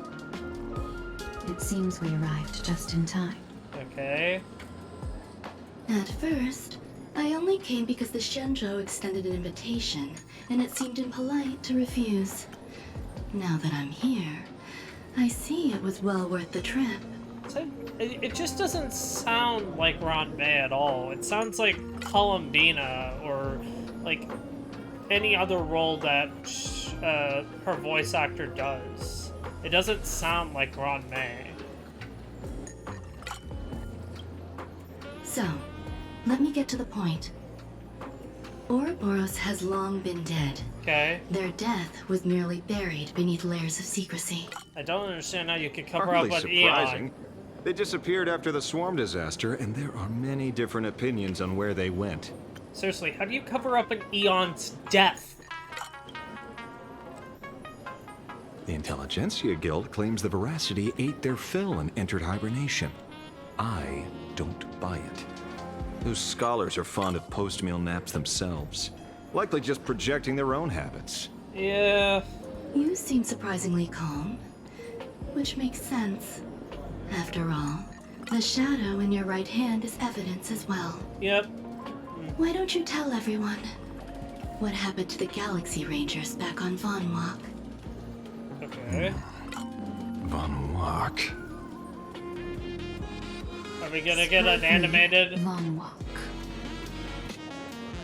It seems we arrived just in time. Okay. At first, I only came because the Shenzhou extended an invitation, and it seemed impolite to refuse. Now that I'm here, I see it was well worth the trip. So it just doesn't sound like Ruan Mei at all. It sounds like Columbina or like any other role that her voice actor does. It doesn't sound like Ruan Mei. So, let me get to the point. Ouroboros has long been dead. Okay. Their death was merely buried beneath layers of secrecy. I don't understand how you could cover Hardly up an surprising. Eon. They disappeared after the swarm disaster, and there are many different opinions on where they went. Seriously, how do you cover up an Eon's death? The Intelligentsia Guild claims the Veracity ate their fill and entered hibernation. I don't buy it. Those scholars are fond of post-meal naps themselves, likely just projecting their own habits. Yeah. You seem surprisingly calm, which makes sense. After all, the shadow in your right hand is evidence as well. Yep. Why don't you tell everyone what happened to the Galaxy Rangers back on Von Walk? Okay. Von Walk. Are we gonna get an animated? Von Walk.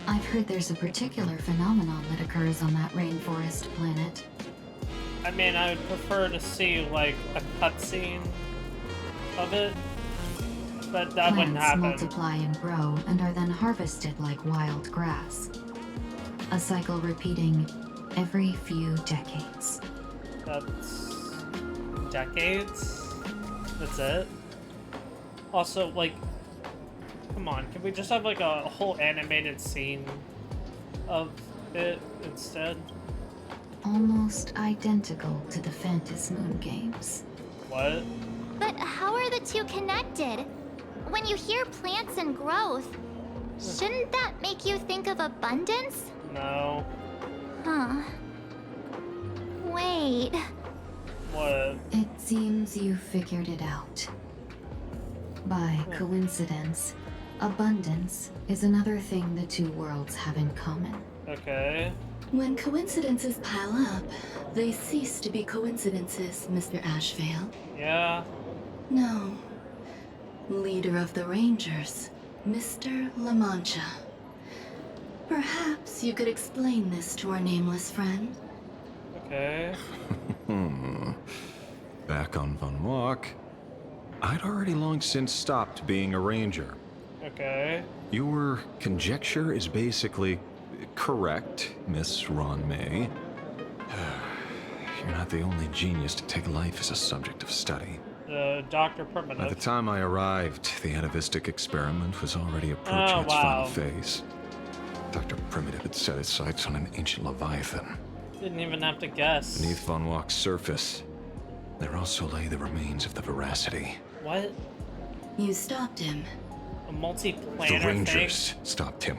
I've heard there's a particular phenomenon that occurs on that rainforest planet. I mean, I would prefer to see like a cutscene of it, but that wouldn't Plants happen. multiply and grow and are then harvested like wild grass. A cycle repeating every few decades. That's decades? That's it? Also, like, come on, can we just have like a whole animated scene of it instead? Almost identical to the Phantom Moon games. What? But how are the two connected? When you hear plants and growth, shouldn't that make you think of abundance? No. Huh. Wait. What? It seems you figured it out. By coincidence, abundance is another thing the two worlds have in common. Okay. When coincidences pile up, they cease to be coincidences, Mr. Ashvale. Yeah. No. Leader of the Rangers, Mr. La Mancha. Perhaps you could explain this to our nameless friend. Okay. Back on Von Walk, I'd already long since stopped being a ranger. Okay. Your conjecture is basically correct, Miss Ruan Mei. You're not the only genius to take life as a subject of study. Dr. Primitive. By the time I arrived, the atavistic experiment was already approaching its final phase. Dr. Primitive had set his sights on an ancient leviathan. Didn't even have to guess. Beneath Von Walk's surface, there also lay the remains of the Veracity. What? You stopped him. A multi-planar The Rangers stopped him.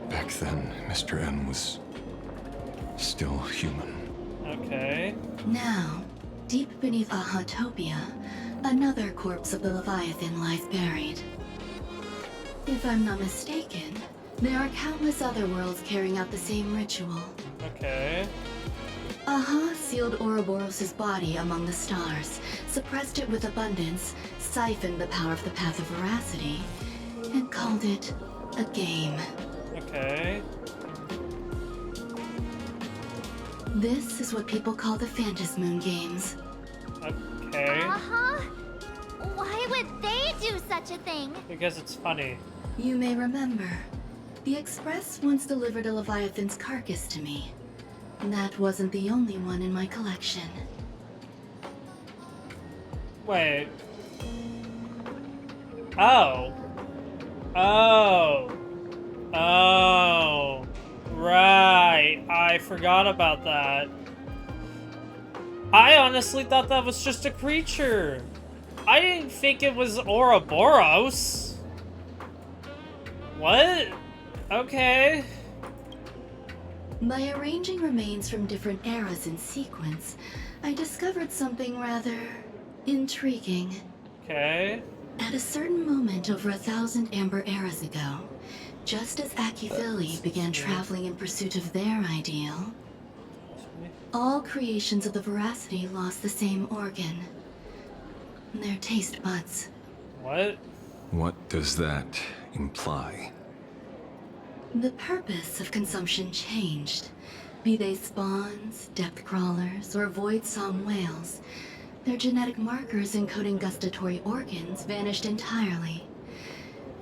Back then, Mr. N was still human. Okay. Now, deep beneath Ahatopia, another corpse of the Leviathan lies buried. If I'm not mistaken, there are countless other worlds carrying out the same ritual. Okay. Aha sealed Ouroboros' body among the stars, suppressed it with abundance, siphoned the power of the Path of Veracity, and called it a game. Okay. This is what people call the Phantasmoon Games. Okay. Uh-huh. Why would they do such a thing? Because it's funny. You may remember, the Express once delivered a Leviathan's carcass to me. That wasn't the only one in my collection. Wait. Oh. Oh. Oh. Right. I forgot about that. I honestly thought that was just a creature. I didn't think it was Ouroboros. What? Okay. By arranging remains from different eras in sequence, I discovered something rather intriguing. Okay. At a certain moment over 1,000 Amber eras ago, just as Akifili began traveling in pursuit of their ideal, all creations of the Veracity lost the same organ. Their taste buds. What? What does that imply? The purpose of consumption changed. Be they spawns, depth crawlers, or void song whales, their genetic markers encoding gustatory organs vanished entirely.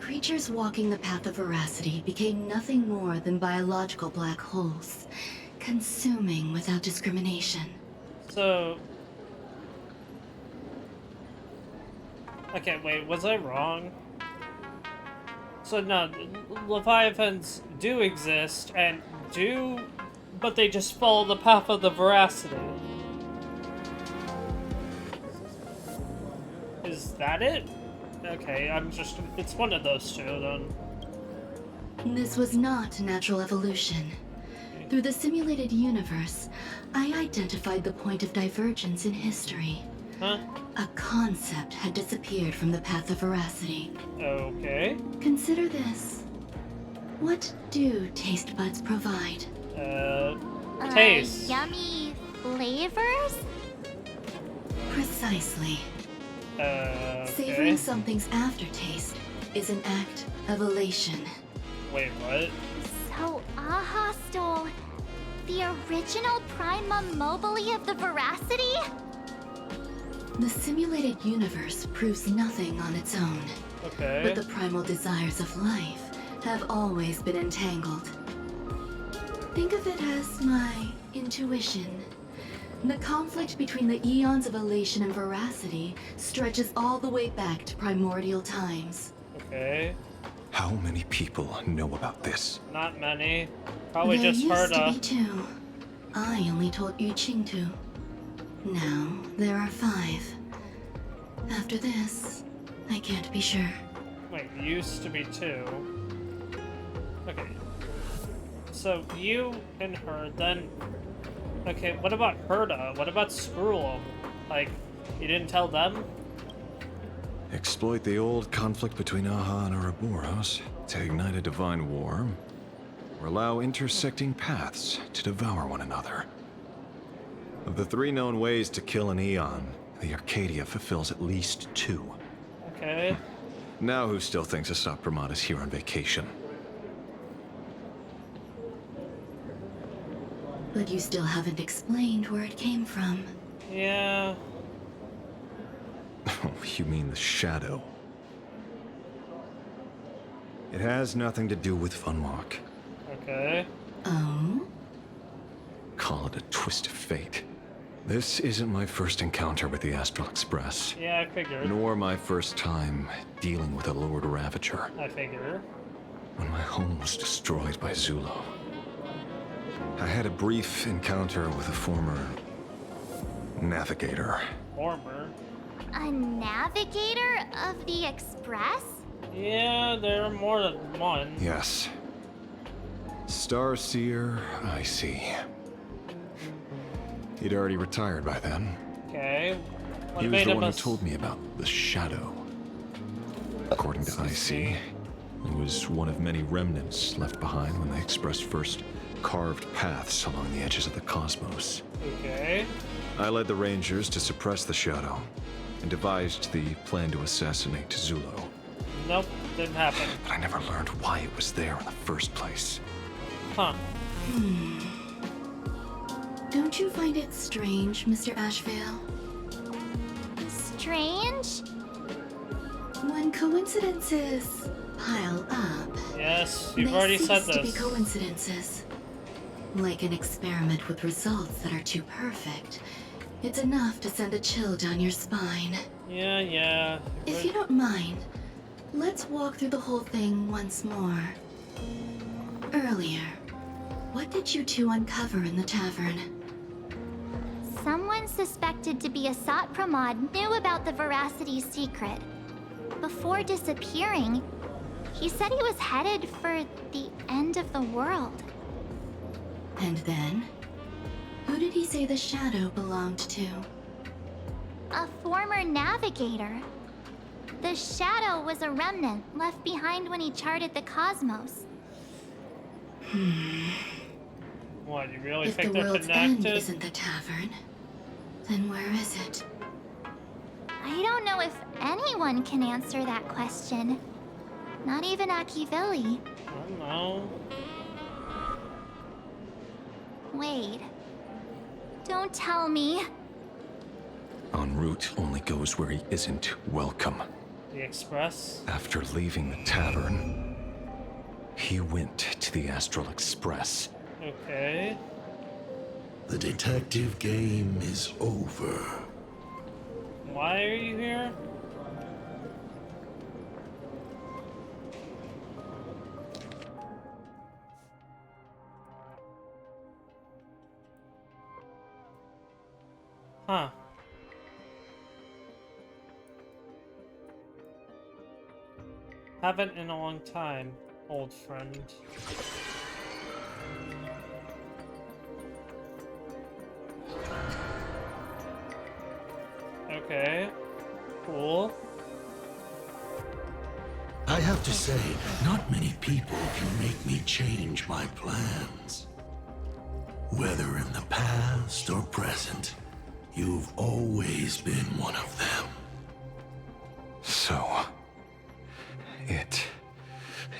Creatures walking the path of veracity became nothing more than biological black holes, consuming without discrimination. So... Okay, wait, was I wrong? So no, Leviathans do exist, and but they just follow the path of the veracity. Is that it? Okay, it's one of those two, then. This was not natural evolution. Through the simulated universe, I identified the point of divergence in history. Huh? A concept had disappeared from the path of veracity. Okay. Consider this. What do taste buds provide? Taste. Yummy flavors? Precisely. Okay. Savoring something's aftertaste is an act of elation. Wait, what? So Aha stole the original Prima Mobile of the Veracity? The simulated universe proves nothing on its own. Okay. But the primal desires of life have always been entangled. Think of it as my intuition. The conflict between the eons of elation and veracity stretches all the way back to primordial times. Okay. How many people know about this? Not many. Probably There just used heard to of. be 2. I only told Yu Qingtu. Now there are 5. After this, I can't be sure. Wait, used to be 2. Okay. So you and her, then. Okay, what about Herda? What about Skrull? Like, you didn't tell them? Exploit the old conflict between Aha and Ouroboros to ignite a divine war, or allow intersecting paths to devour one another. Of the 3 known ways to kill an Eon, the Arcadia fulfills at least 2. Okay. Now who still thinks Asap Ramat is here on vacation? But you still haven't explained where it came from. Yeah. Oh, you mean the shadow? It has nothing to do with Funwalk. Okay. Oh? Call it a twist of fate. This isn't my first encounter with the Astral Express. Yeah, I figured. Nor my first time dealing with a Lord Ravager. I figure. When my home was destroyed by Zulo, I had a brief encounter with a former navigator. Former? A navigator of the Express? Yeah, there are more than one. Yes. Starseer, I see. He'd already retired by then. Okay. What He was made the him one a who told me about the shadow. According to IC, he was one of many remnants left behind when the Express first carved paths along the edges of the cosmos. Okay. I led the Rangers to suppress the shadow and devised the plan to assassinate Zulo. Nope, didn't happen. But I never learned why it was there in the first place. Huh. Don't you find it strange, Mr. Ashvale? Strange? When coincidences pile up, Yes, you've they already said cease to be this. coincidences. Like an experiment with results that are too perfect. It's enough to send a chill down your spine. Yeah. If you don't mind, let's walk through the whole thing once more. Earlier, what did you two uncover in the tavern? Someone suspected to be a Sat Pramod knew about the Veracity secret. Before disappearing, he said he was headed for the end of the world. And then? Who did he say the shadow belonged to? A former navigator. The shadow was a remnant left behind when he charted the cosmos. What, you really If think the they're world's end connected? isn't the tavern, then where is it? I don't know if anyone can answer that question. Not even Akivilli. I don't know. Wait. Don't tell me. En route only goes where he isn't welcome. The Express? After leaving the tavern, he went to the Astral Express. Okay. The detective game is over. Why are you here? Huh. Haven't in a long time, old friend. Okay. Cool. I have to say, not many people can make me change my plans. Whether in the past or present, you've always been one of them. So, it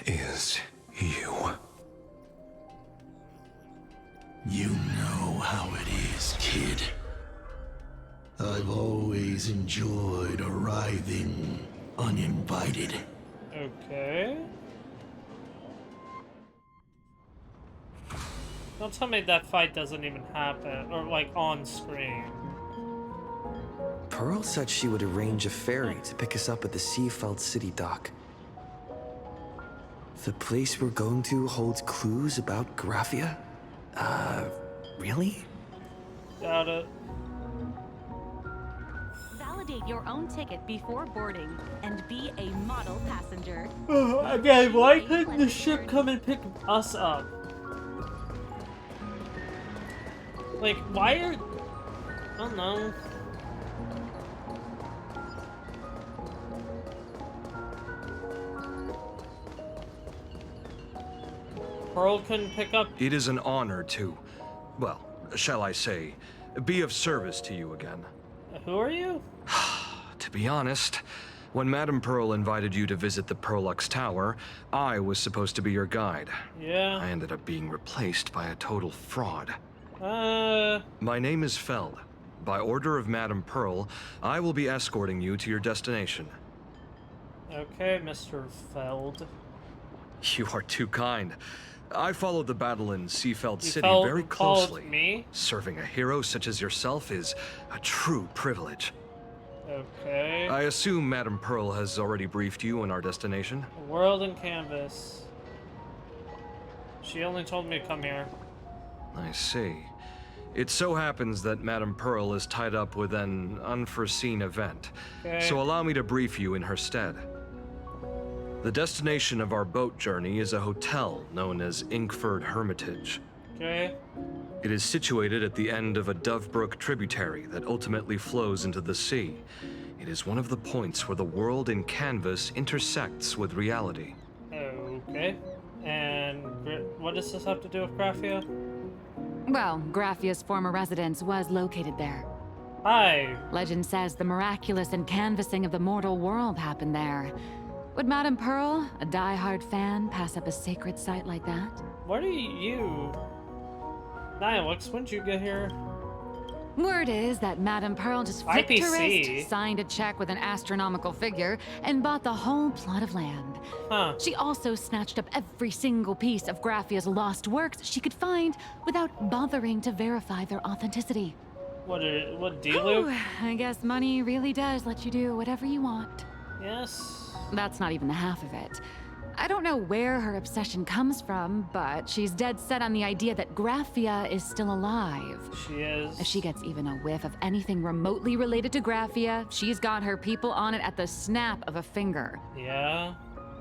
is you. You know how it is, kid. I've always enjoyed arriving uninvited. Okay. Don't tell me that fight doesn't even happen, or like on screen. Pearl said she would arrange a ferry to pick us up at the Seafeld City dock. The place we're going to holds clues about Graphia? Really? Got it. Validate your own ticket before boarding and be a model passenger. Again, why couldn't the ship come and pick us up? Like, why are... I don't know. Pearl couldn't pick up... It is an honor to, well, shall I say, be of service to you again. Who are you? To be honest, when Madame Pearl invited you to visit the Perlux Tower, I was supposed to be your guide. Yeah. I ended up being replaced by a total fraud. My name is Feld. By order of Madame Pearl, I will be escorting you to your destination. Okay, Mr. Feld. You are too kind. I followed the battle in Seafeld You City very followed closely. me? Serving a hero such as yourself is a true privilege. Okay. I assume Madame Pearl has already briefed you on our destination? The world in canvas. She only told me to come here. I see. It so happens that Madame Pearl is tied up with an unforeseen event, Okay. so allow me to brief you in her stead. The destination of our boat journey is a hotel known as Inkford Hermitage. Okay. It is situated at the end of a Dovebrook tributary that ultimately flows into the sea. It is one of the points where the world in canvas intersects with reality. Okay. And what does this have to do with Graphia? Well, Graphia's former residence was located there. Hi. Legend says the miraculous encanvassing of the mortal world happened there. Would Madame Pearl, a die-hard fan, pass up a sacred site like that? What are you? Nihilux, when'd you get here? Word is that Madame Pearl just flicked her IPC. wrist, signed a check with an astronomical figure, and bought the whole plot of land. Huh. She also snatched up every single piece of Graphia's lost works she could find without bothering to verify their authenticity. What deal? I guess money really does let you do whatever you want. Yes. That's not even the half of it. I don't know where her obsession comes from, but she's dead set on the idea that Graphia is still alive. She is. If she gets even a whiff of anything remotely related to Graphia, she's got her people on it at the snap of a finger. Yeah.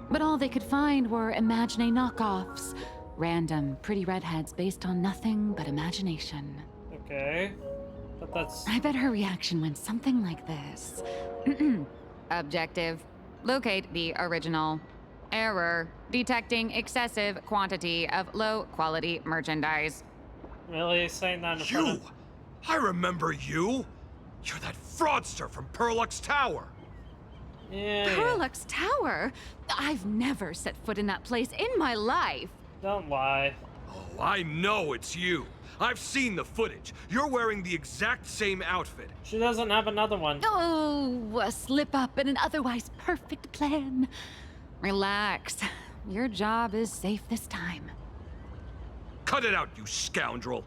But all they could find were Imagine knockoffs. Random, pretty redheads based on nothing but imagination. Okay. But that's... I bet her reaction went something like this. Objective. Locate the original. Error. Detecting excessive quantity of low-quality merchandise. Really? Saying that in front of... I remember you! You're that fraudster from Perlux Tower! Yeah. Perlux Tower? I've never set foot in that place in my life. Don't lie. Oh, I know it's you. I've seen the footage. You're wearing the exact same outfit. She doesn't have another one. Oh, a slip up in an otherwise perfect plan. Relax. Your job is safe this time. Cut it out, you scoundrel.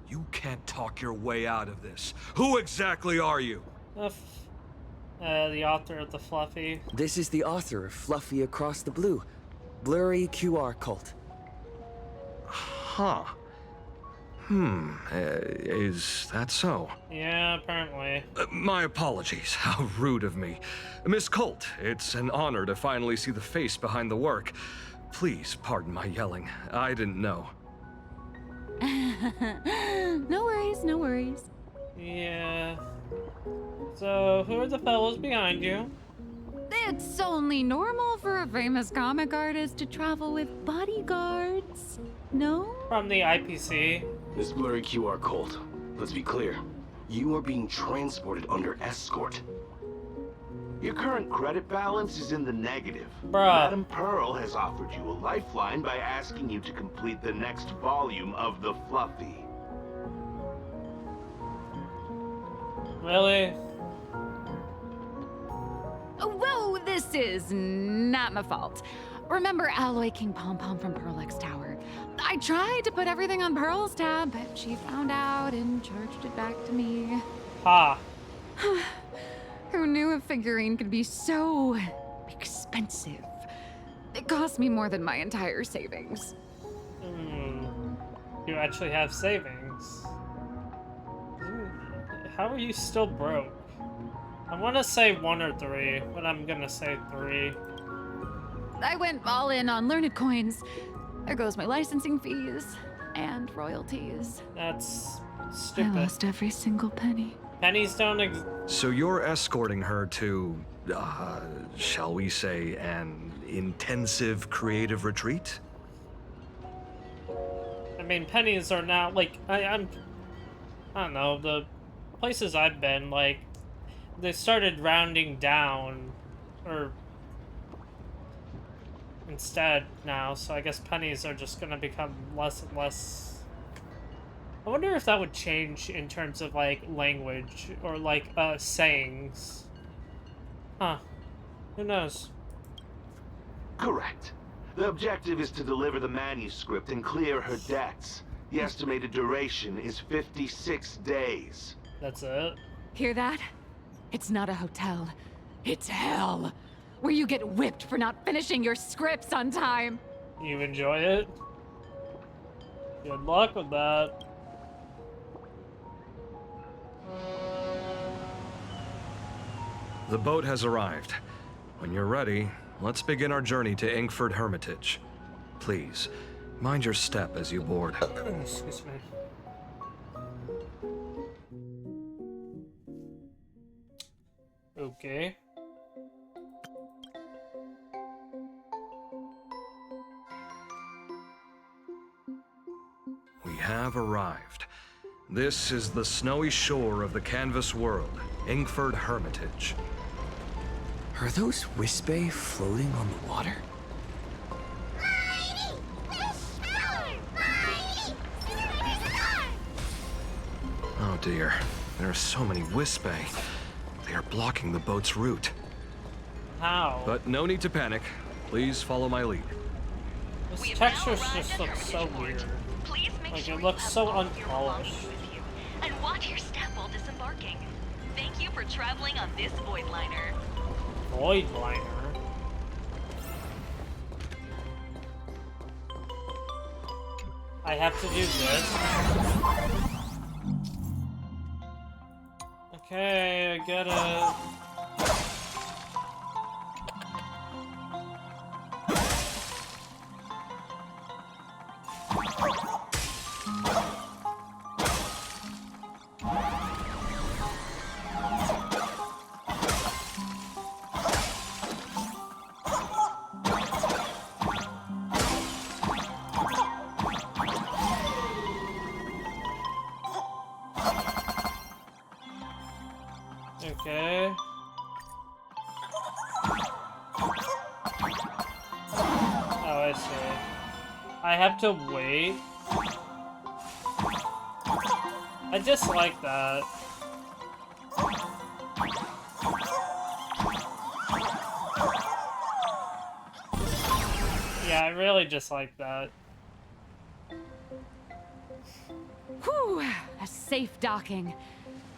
You can't talk your way out of this. Who exactly are you? The author of the Fluffy. This is the author of Fluffy Across the Blue, Blurry QR Cult. Huh. Is that so? Yeah, apparently. My apologies. How rude of me. Miss Colt, it's an honor to finally see the face behind the work. Please pardon my yelling. I didn't know. No worries, no worries. Yeah. So, who are the fellows behind you? It's only normal for a famous comic artist to travel with bodyguards, no? From the IPC. Miss Blurry QR Colt, let's be clear. You are being transported under escort. Your current credit balance is in the negative. Bruh. Madame Pearl has offered you a lifeline by asking you to complete the next volume of the Fluffy. Really? Whoa, this is not my fault. Remember Alloy King Pom Pom from Perlux Tower? I tried to put everything on Pearl's tab, but she found out and charged it back to me. Ha. Who knew a figurine could be so expensive? It cost me more than my entire savings. You actually have savings. How are you still broke? I want to say 1 or 3, but I'm gonna say 3. I went all in on learned coins. There goes my licensing fees and royalties. That's stupid. I lost every single penny. Pennies don't So you're escorting her to, shall we say, an intensive creative retreat? I mean, pennies are now, like, I don't know, the places I've been, like, they started rounding down, or instead now, so I guess pennies are just gonna become less and less. I wonder if that would change in terms of, like, language, or, like, sayings. Huh. Who knows? Correct. The objective is to deliver the manuscript and clear her debts. The estimated duration is 56 days. That's it? Hear that? It's not a hotel. It's hell. Where you get whipped for not finishing your scripts on time. You enjoy it? Good luck with that. The boat has arrived. When you're ready, let's begin our journey to Inkford Hermitage. Please, mind your step as you board. Excuse me. Okay. We have arrived. This is the snowy shore of the canvas world, Inkford Hermitage. Are those Wispe floating on the water? dear. There are so many Wispai. They are blocking the boat's route. How? But no need to panic. Please follow my lead. This texture just looks so weird. Like, it looks so unpolished. And watch your step while disembarking. Thank you for traveling on this void liner. Void liner? I have to do this. Okay, I gotta... Okay. Oh, I see. I have to wait. I dislike that. Yeah, I really dislike that. Whew, a safe docking.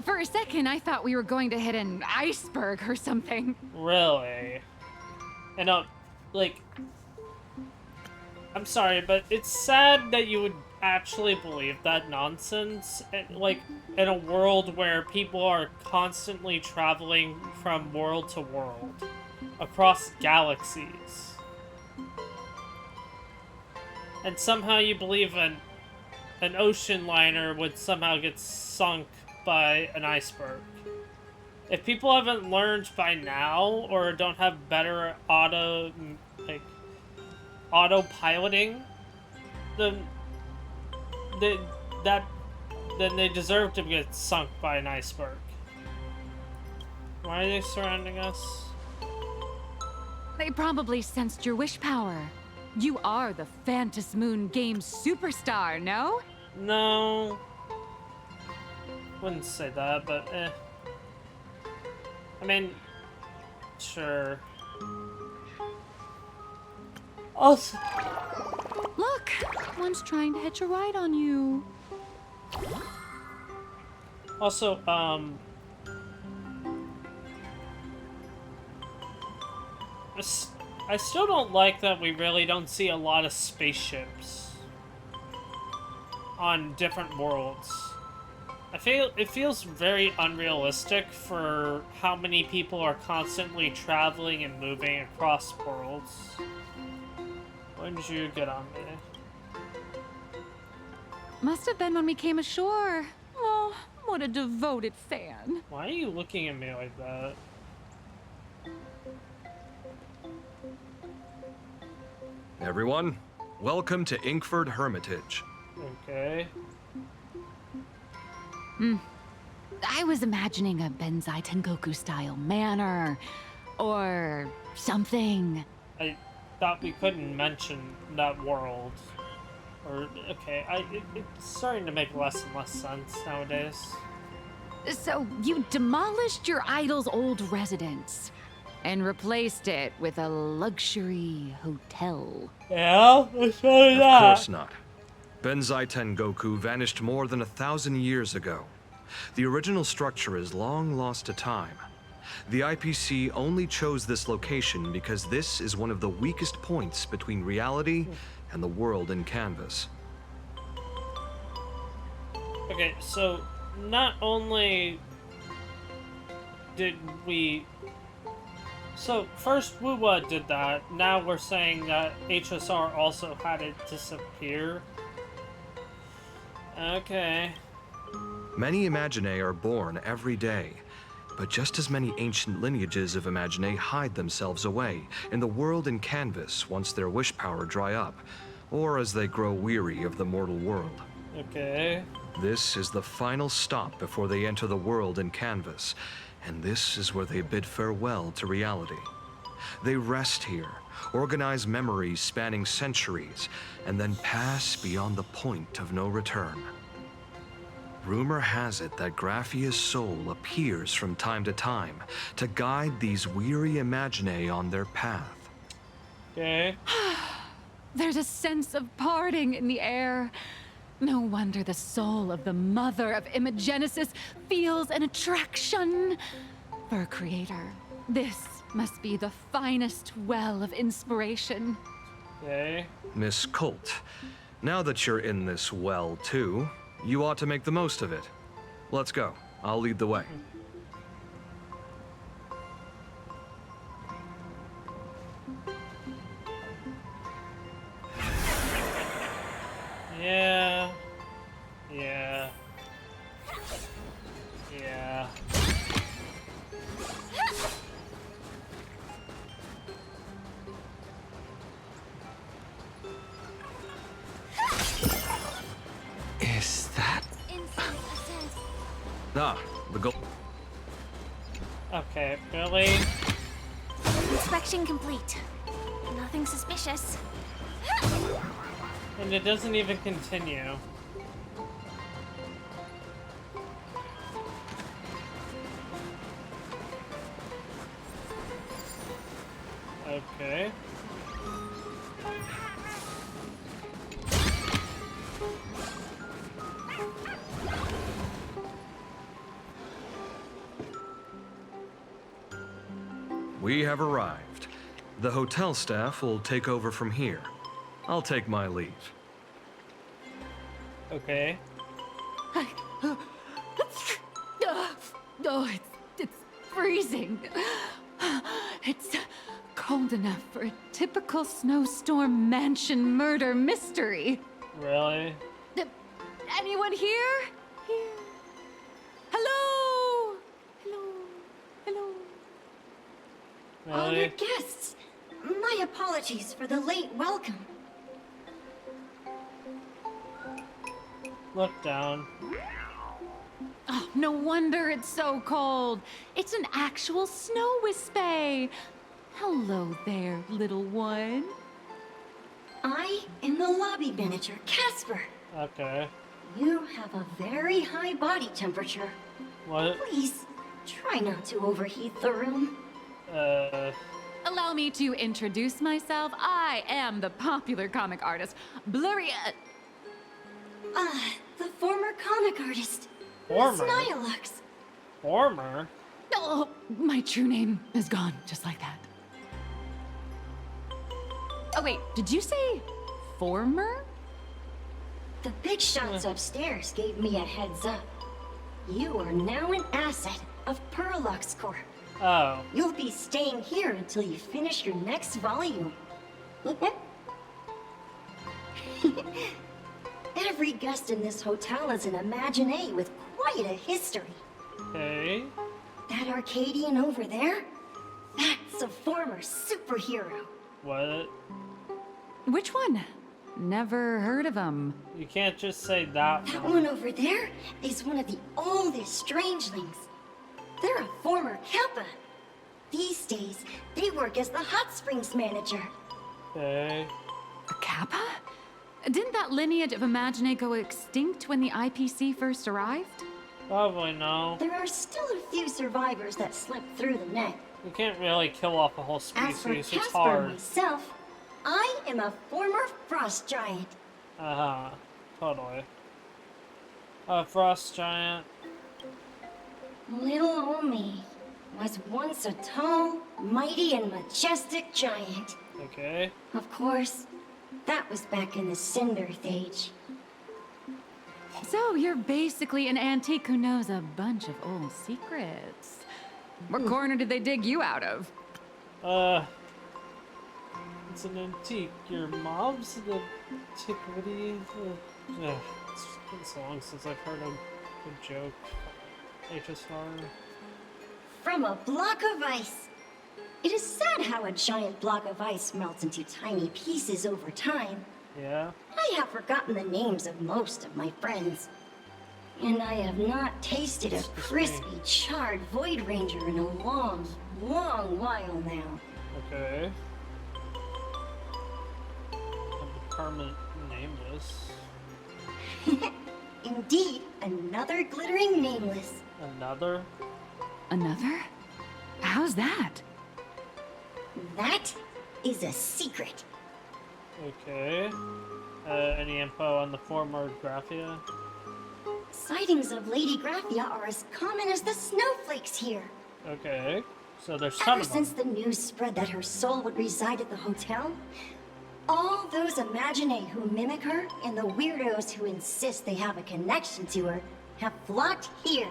For a second, I thought we were going to hit an iceberg or something. Really? And like, I'm sorry, but it's sad that you would actually believe that nonsense. Like, in a world where people are constantly traveling from world to world, across galaxies. And somehow you believe an ocean liner would somehow get sunk by an iceberg. If people haven't learned by now, or don't have better autopiloting, then they deserve to get sunk by an iceberg. Why are they surrounding us? They probably sensed your wish power. You are the Phantasmoon Moon Games superstar, no? No. Wouldn't say that, but eh. I mean, sure. Also, look, one's trying to hitch a ride on you. Also, I still don't like that we really don't see a lot of spaceships on different worlds. It feels very unrealistic for how many people are constantly traveling and moving across worlds. When did you get on me? Must have been when we came ashore. Oh, what a devoted fan. Why are you looking at me like that? Everyone, welcome to Inkford Hermitage. Okay. I was imagining a Benzai Tengoku style manor or something. I thought we couldn't mention that world. Or, okay, it's starting to make less and less sense nowadays. So you demolished your idol's old residence and replaced it with a luxury hotel. Yeah, let's try that. Of course not. Benzai Tengoku vanished more than 1,000 years ago. The original structure is long lost to time. The IPC only chose this location because this is one of the weakest points between reality and the world in Canvas. Okay, so not only did we... So first Wuwa did that, now we're saying that HSR also had it disappear. Okay. Many Imaginae are born every day, but just as many ancient lineages of Imaginae hide themselves away in the world in Canvas once their wish power dry up, or as they grow weary of the mortal world. Okay. This is the final stop before they enter the world in Canvas, and this is where they bid farewell to reality. They rest here, organize memories spanning centuries, and then pass beyond the point of no return. Rumor has it that Graphia's soul appears from time to time to guide these weary Imaginae on their path. Okay. There's a sense of parting in the air. No wonder the soul of the mother of Imagenesis feels an attraction for a creator. This must be the finest well of inspiration. Okay. Miss Colt, now that you're in this well too, you ought to make the most of it. Let's go. I'll lead the way. Yeah. Yeah. Yeah. Is that... Ah, the goal. Okay, really? Inspection complete. Nothing suspicious. And it doesn't even continue. Okay. We have arrived. The hotel staff will take over from here. I'll take my leave. Okay. Oh, it's freezing. It's cold enough for a typical snowstorm mansion murder mystery. Really? Anyone here? Here. Hello? Hello? Hello? Really? Honored guests, my apologies for the late welcome. Look down. Oh, no wonder it's so cold. It's an actual snow wispy. Hello there, little one. I am the lobby manager, Casper. Okay. You have a very high body temperature. What? Please, try not to overheat the room. Allow me to introduce myself. I am the popular comic artist, Blurria. The former comic artist, Former? Miss Nihilux. Former? Oh, my true name is gone, just like that. Oh wait, did you say former? The big shots upstairs gave me a heads up. You are now an asset of Perlux Corp. Oh. You'll be staying here until you finish your next volume. Every guest in this hotel is an Imaginae with quite a history. Okay. That Arcadian over there? That's a former superhero. What? Which one? Never heard of him. You can't just say that That one. one over there is one of the oldest strangelings. They're a former Kappa. These days, they work as the hot springs manager. Okay. A Kappa? Didn't that lineage of Imaginae go extinct when the IPC first arrived? Probably no. There are still a few survivors that slipped through the net. You can't really kill off a whole As for species. It's Casper hard. myself, I am a former frost giant. Uh-huh. Totally. A frost giant. Little old me was once a tall, mighty, and majestic giant. Okay. Of course, that was back in the Cinderth Age. So you're basically an antique who knows a bunch of old secrets. What corner did they dig you out of? It's an antique. Your mom's an antiquity. It's been so long since I've heard a joke. HSR. From a block of ice. It is sad how a giant block of ice melts into tiny pieces over time. Yeah. I have forgotten the names of most of my friends. And I have not tasted a crispy, charred Void Ranger in a long, long while now. Okay. Have a permanent name this. Indeed, another glittering nameless. Another? Another? How's that? That is a secret. Okay. Any info on the former Graphia? Sightings of Lady Graphia are as common as the snowflakes here. Okay. So there's Ever some of them. since the news spread that her soul would reside at the hotel, all those imaginae who mimic her and the weirdos who insist they have a connection to her have flocked here.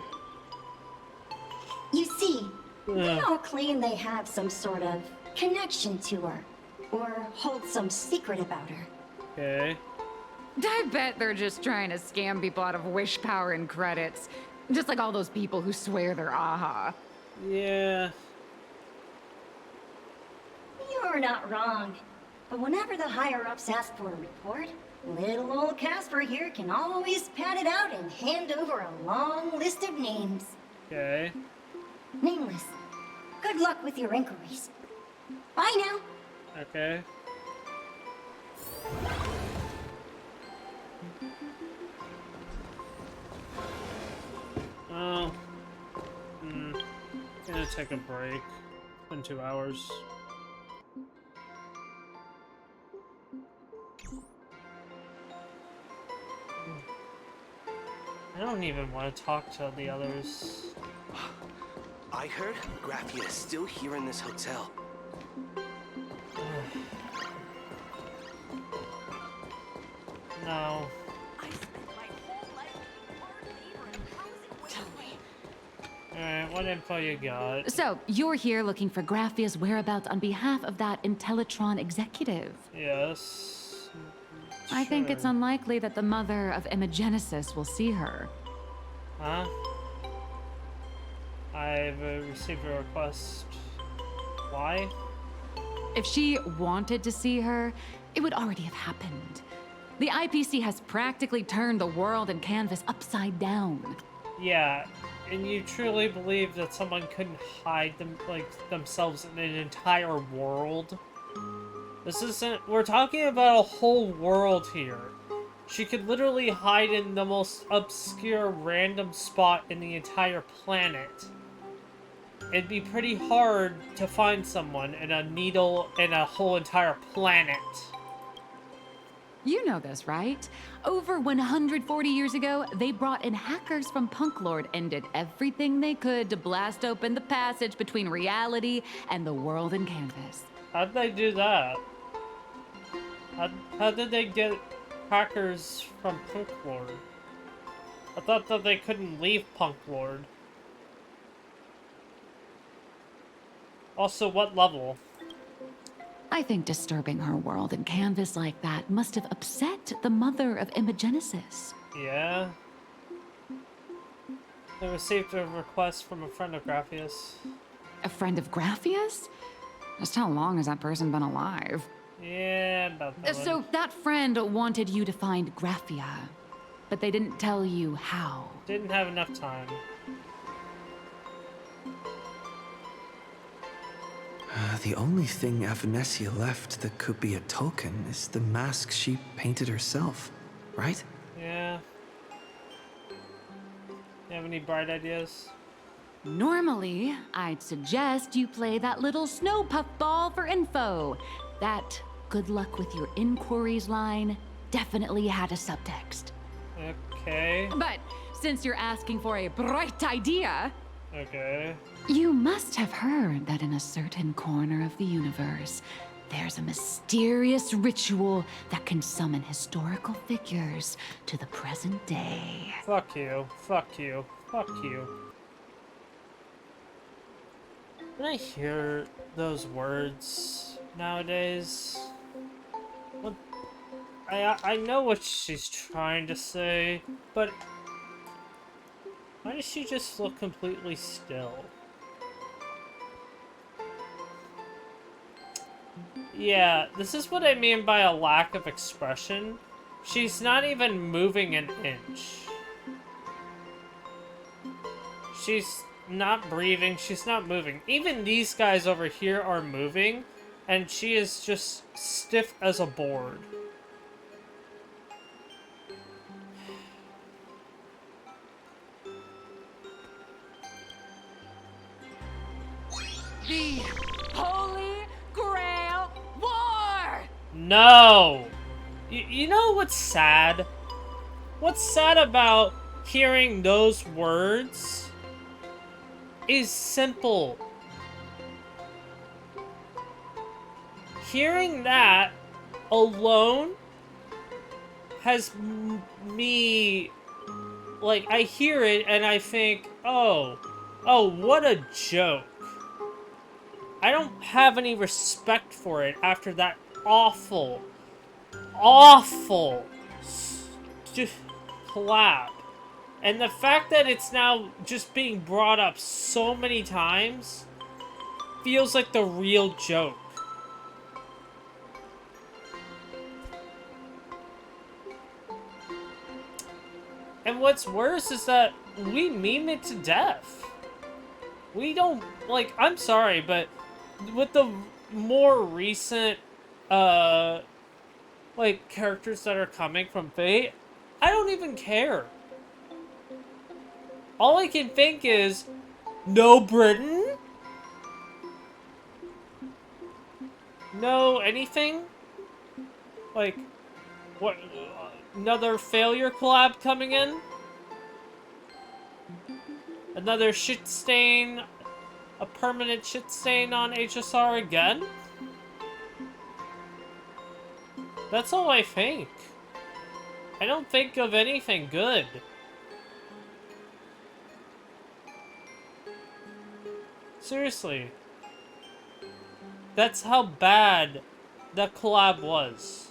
You see, they all claim they have some sort of connection to her, or hold some secret about her. Okay. I bet they're just trying to scam people out of wish power and credits. Just like all those people who swear they're AHA. Yeah. You're not wrong. But whenever the higher-ups ask for a report, little old Casper here can always pad it out and hand over a long list of names. Okay. Nameless, good luck with your inquiries. Bye now. Okay. Oh. Gonna take a break. It's been 2 hours. I don't even want to talk to the others. I heard Graphia is still here in this hotel. No. Alright, what info you got? So, you're here looking for Graphia's whereabouts on behalf of that Intellitron executive. Yes. I think Sure. it's unlikely that the mother of Imogenesis will see her. Huh? I've received a request. Why? If she wanted to see her, it would already have happened. The IPC has practically turned the world and canvas upside down. Yeah, and you truly believe that someone couldn't hide themselves in an entire world? This isn't... We're talking about a whole world here. She could literally hide in the most obscure random spot in the entire planet. It'd be pretty hard to find someone in a needle in a whole entire planet. You know this, right? Over 140 years ago, they brought in hackers from Punklord and did everything they could to blast open the passage between reality and the world in canvas. How'd they do that? How did they get hackers from Punklord? I thought that they couldn't leave Punklord. Also, what level? I think disturbing her world in canvas like that must have upset the mother of Imogenesis. Yeah. I received a request from a friend of Graphia's. A friend of Graphia's? Just how long has that person been alive? Yeah, about that. So that friend wanted you to find Graphia, but they didn't tell you how. Didn't have enough time. The only thing Avanessia left that could be a token is the mask she painted herself, right? Yeah. You have any bright ideas? Normally, I'd suggest you play that little snow puff ball for info. That good luck with your inquiries line definitely had a subtext. Okay. But since you're asking for a bright idea, okay, you must have heard that in a certain corner of the universe, there's a mysterious ritual that can summon historical figures to the present day. Fuck you. Fuck you. Fuck you. When I hear those words nowadays, what, I know what she's trying to say, but why does she just look completely still? Yeah, this is what I mean by a lack of expression. She's not even moving an inch. She's not breathing, she's not moving. Even these guys over here are moving, and she is just stiff as a board. The Holy Grail War! No! You know what's sad? What's sad about hearing those words is simple. Hearing that alone has me, like, I hear it and I think, oh, what a joke. I don't have any respect for it after that awful just collab. And the fact that it's now just being brought up so many times feels like the real joke. And what's worse is that we meme it to death. We don't, like, I'm sorry, but with the more recent, like, characters that are coming from Fate, I don't even care. All I can think is, no Britain? No anything? Like, what, another failure collab coming in? Another shit stain, a permanent shit stain on HSR again? That's all I think. I don't think of anything good. Seriously. That's how bad that collab was.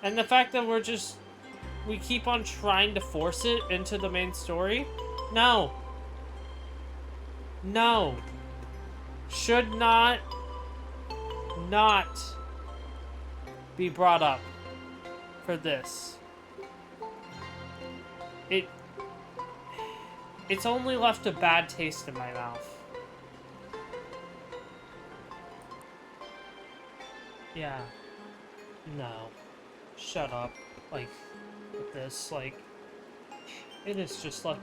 And the fact that we keep on trying to force it into the main story? No. No. Should not be brought up for this. It's only left a bad taste in my mouth. Yeah. No. Shut up. Like, with this, like, it is just like,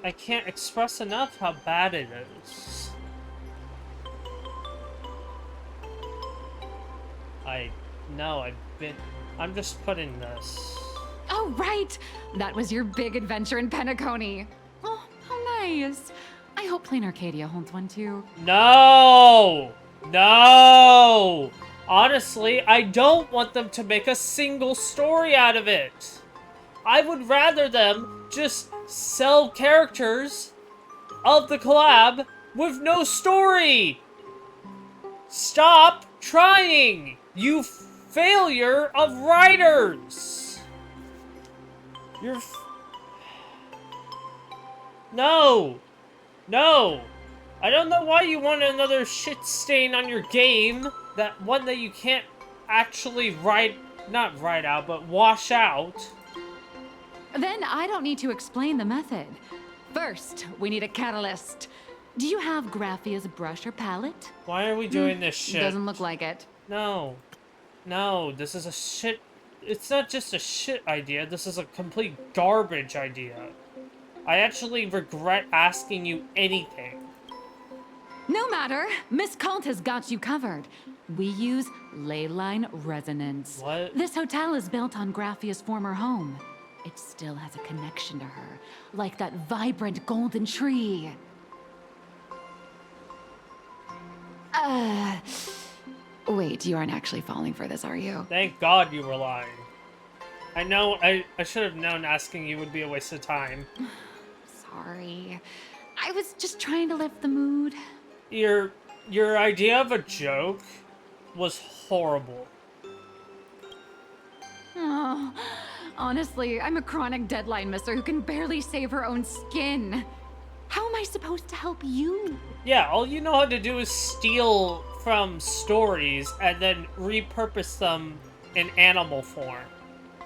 I can't express enough how bad it is. I'm just putting this. Oh, right! That was your big adventure in Penacony. Oh, how nice. I hope Plain Arcadia holds one too. No! No! Honestly, I don't want them to make a single story out of it. I would rather them just sell characters of the collab with no story. Stop trying, you failure of writers. No. No. I don't know why you want another shit stain on your game. That one that you can't actually not write out, but wash out. Then I don't need to explain the method. First, we need a catalyst. Do you have Graphia's brush or palette? Why are we doing this shit? Doesn't look like it. No. No, this is a shit... It's not just a shit idea, this is a complete garbage idea. I actually regret asking you anything. No matter. Miss Colt has got you covered. We use ley line resonance. What? This hotel is built on Graphia's former home. It still has a connection to her, like that vibrant golden tree. Wait, you aren't actually falling for this, are you? Thank God you were lying. I know, I should have known asking you would be a waste of time. Sorry. I was just trying to lift the mood. Your idea of a joke was horrible. Oh, honestly, I'm a chronic deadline misser who can barely save her own skin. How am I supposed to help you? Yeah, all you know how to do is steal from stories and then repurpose them in animal form.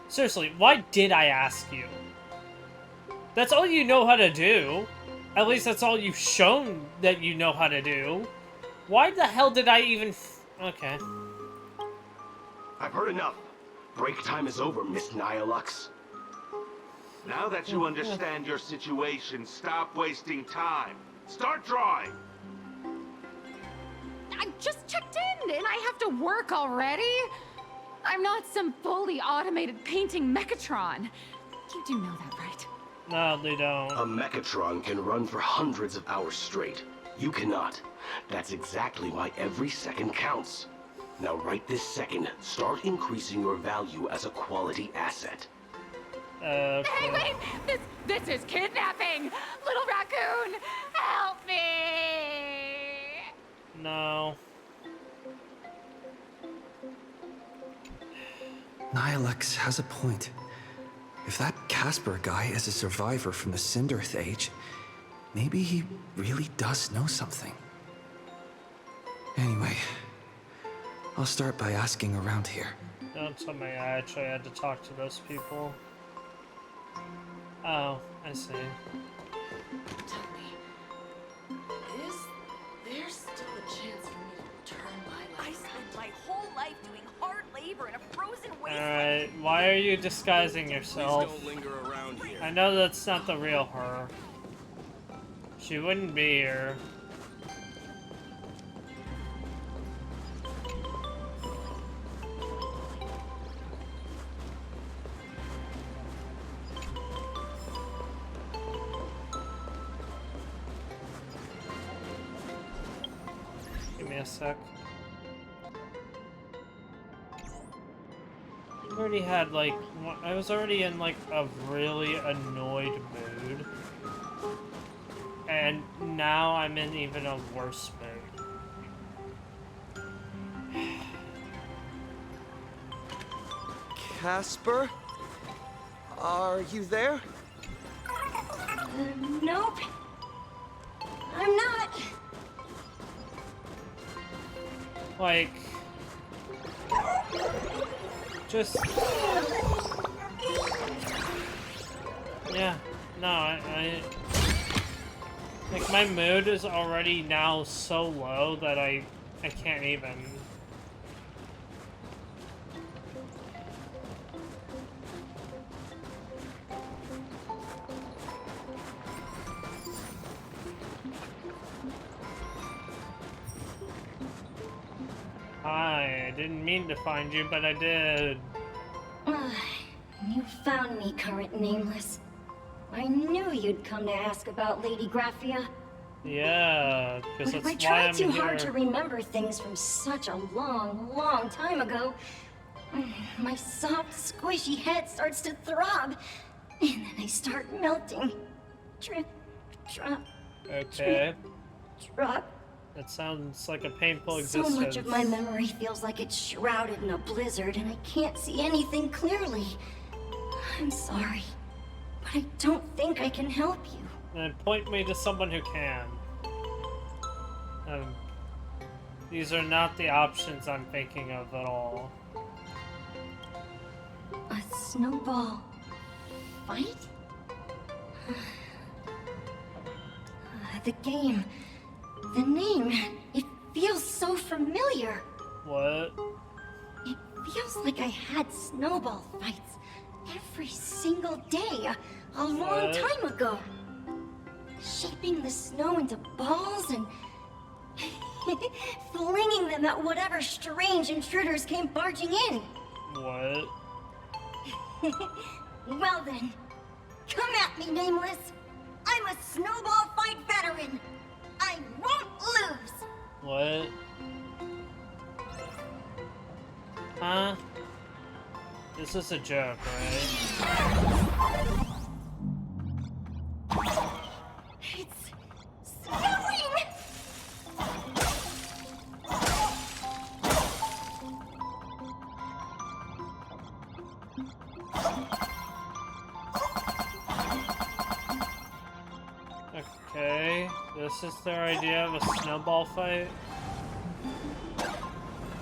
Seriously, why did I ask you? That's all you know how to do. At least that's all you've shown that you know how to do. Why the hell did I even... Okay. I've heard enough. Break time is over, Miss Nihilux. Now that you understand your situation, stop wasting time. Start drawing! I just checked in and I have to work already? I'm not some fully automated painting Mechatron. You do know that, right? No, they don't. A Mechatron can run for hundreds of hours straight. You cannot. That's exactly why every second counts. Now right this second, start increasing your value as a quality asset. Hey, wait! This is kidnapping! Little raccoon, help me! No. Nihilux has a point. If that Casper guy is a survivor from the Cinderth Age, maybe he really does know something. Anyway, I'll start by asking around here. Don't tell me I actually had to talk to those people. Oh, I see. Tell me, is there still a chance for me to turn my life? I spent my whole life doing hard labor in a frozen wasteland. Alright, why are you disguising yourself? Please don't linger around here. I know that's not the real her. She wouldn't be here. Give me a sec. I already had like, I was already in like a really annoyed mood. And now I'm in even a worse mood. Casper? Are you there? Nope. I'm not. Like, just, yeah, no, I like, my mood is already now so low that I can't even. Hi, I didn't mean to find you, but I did. You found me, current nameless. I knew you'd come to ask about Lady Graphia. Yeah, because But that's if I why try I'm too here. hard to remember things from such a long, long time ago, my soft, squishy head starts to throb, and then I start melting. Drip, drop, Okay, drop. that sounds like a painful So existence. much of my memory feels like it's shrouded in a blizzard, and I can't see anything clearly. I'm sorry, but I don't think I can help you. Then point me to someone who can. These are not the options I'm thinking of at all. A snowball fight? The game, the name, it feels so familiar. What? It feels like I had snowball fights every single day a long What? time ago. Shaping the snow into balls and flinging them at whatever strange intruders came barging in. What? Well then, come at me, Nameless. I'm a snowball fight veteran. I won't lose. What? Huh? This is a joke, right? It's snowing! Okay, this is their idea of a snowball fight?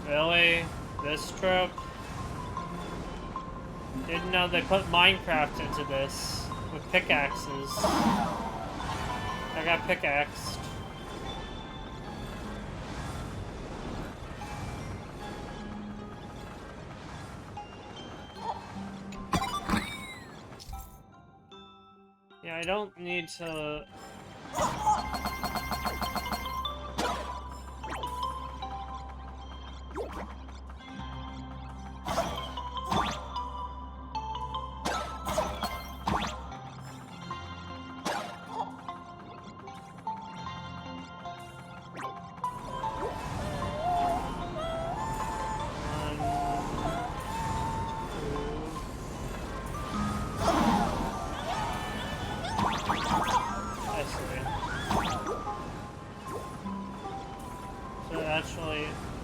Really? This trope? Didn't know they put Minecraft into this with pickaxes. I got pickaxed. I don't need to...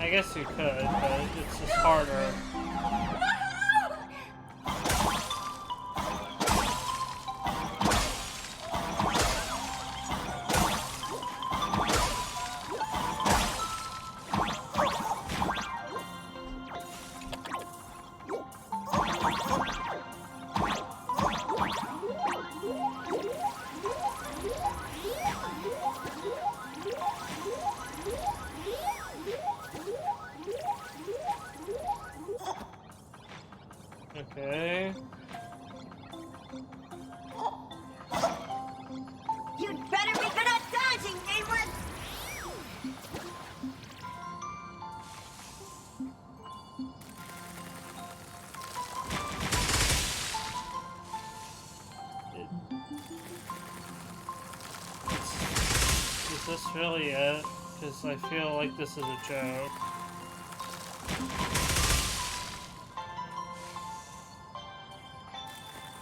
I guess you could, but it's just harder. Okay. You'd better be good at dodging, neighbor! Is this really it? Because I feel like this is a joke.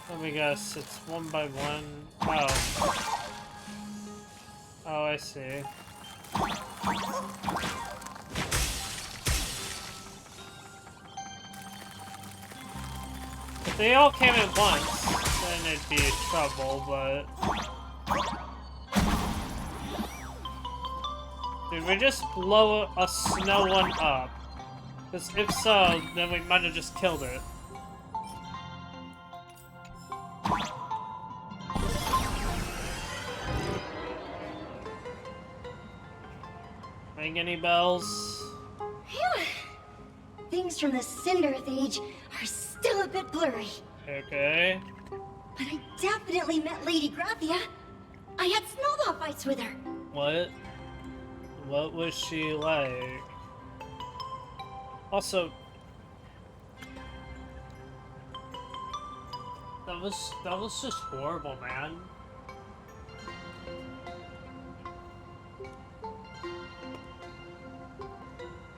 Let me guess, it's one by one. Oh. Oh, I see. If they all came at once, then it'd be trouble, but... Did we just blow a snow one up? Because if so, then we might have just killed it. Ring any bells? Phew. Things from the Cinderth Age are still a bit blurry. Okay. But I definitely met Lady Graphia. I had snowball fights with her. What? What was she like? Also, that was just horrible, man.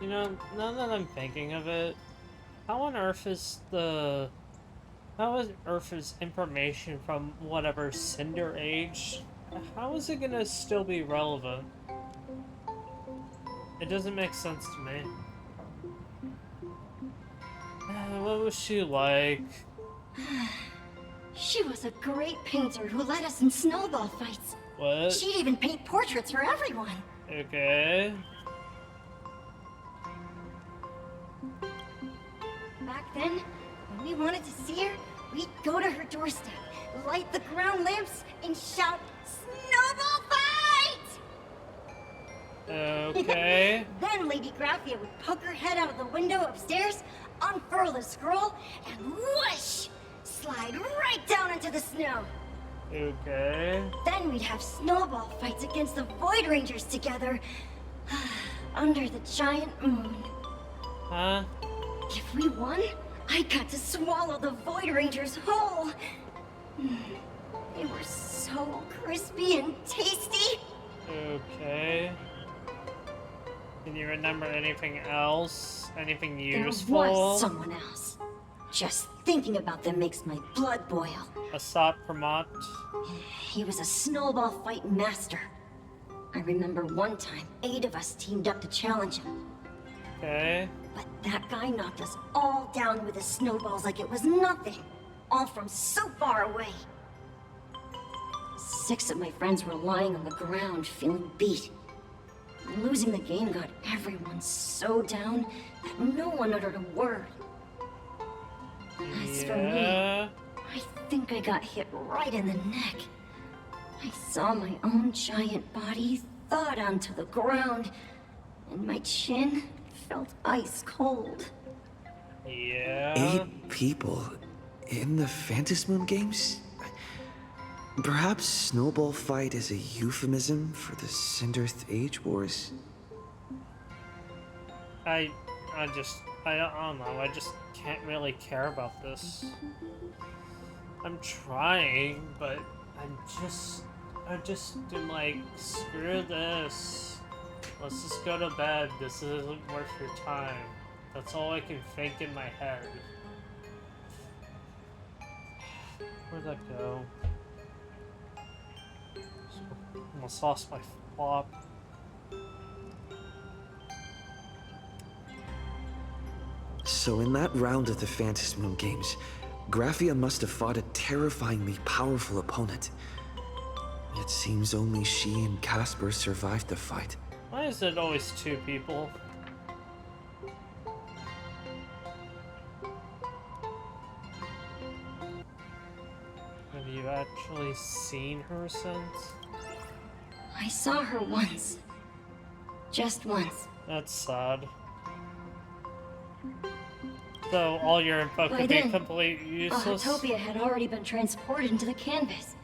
You know, now that I'm thinking of it, how on earth is information from whatever Cinder Age, how is it gonna still be relevant? It doesn't make sense to me. What was she like? She was a great painter who led us in snowball fights. What? She'd even paint portraits for everyone. Okay. Back then, when we wanted to see her, we'd go to her doorstep, light the ground lamps, and shout, "Snowball fight!" Okay. Then Lady Graphia would poke her head out of the window upstairs, unfurl the scroll, and whoosh! Slide right down into the snow. Okay. Then we'd have snowball fights against the Void Rangers together, under the giant moon. Huh? If we won, I got to swallow the Void Rangers whole. They were so crispy and tasty. Okay. Can you remember anything else? Anything useful? There was someone else. Just thinking about them makes my blood boil. Asat Pramot? He was a snowball fight master. I remember one time, 8 of us teamed up to challenge him. Okay. But that guy knocked us all down with his snowballs like it was nothing. All from so far away. 6 of my friends were lying on the ground, feeling beat. Losing the game got everyone so down that no one uttered a word. As for me, I think I got hit right in the neck. I saw my own giant body thawed onto the ground, and my chin felt ice cold. Yeah. 8 people in the Phantasmoon games? Perhaps snowball fight is a euphemism for the Cinderth Age Wars? I don't know, I just can't really care about this. I'm trying, but I just am like, screw this. Let's just go to bed. This isn't worth your time. That's all I can think in my head. Where'd that go? Almost lost my flop. So in that round of the Phantasm Moon games, Graphia must have fought a terrifyingly powerful opponent. It seems only she and Casper survived the fight. Why is it always two people? Have you actually seen her since? I saw her once. Just once. That's sad. So all your info By could be then, completely useless. Autopia had already been transported into the canvas.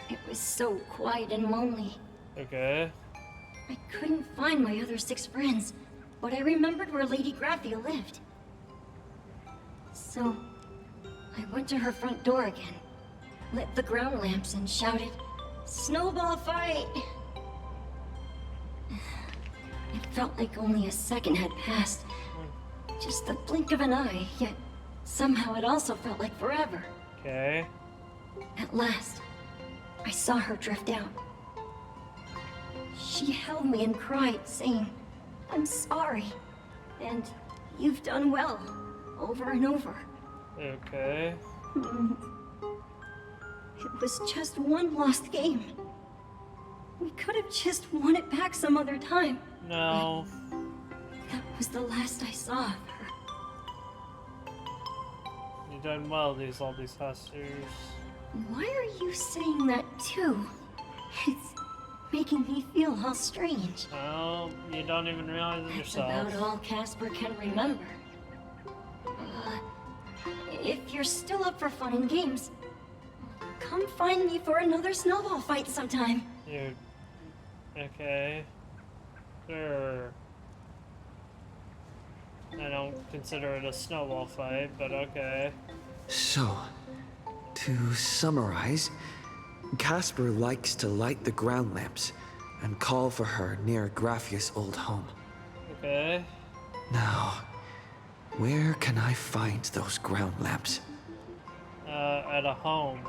It was so quiet and lonely. Okay. I couldn't find my other 6 friends, but I remembered where Lady Graphia lived. So, I went to her front door again, lit the ground lamps and shouted, "Snowball fight!" It felt like only a second had passed. Just the blink of an eye, yet somehow it also felt like forever. Okay. At last, I saw her drift out. She held me and cried, saying, "I'm sorry, and you've done well," over and over. Okay. It was just one lost game. We could have just won it back some other time. No. That was the last I saw of her. You're doing well all these past years. Why are you saying that too? It's making me feel all strange. Well, you don't even realize it That's yourself. about all Casper can remember. If you're still up for fun and games, come find me for another snowball fight sometime. You... Okay. Sure. I don't consider it a snowball fight, but okay. So, to summarize, Casper likes to light the ground lamps and call for her near Graphia's old home. Okay. Now, where can I find those ground lamps? At a home.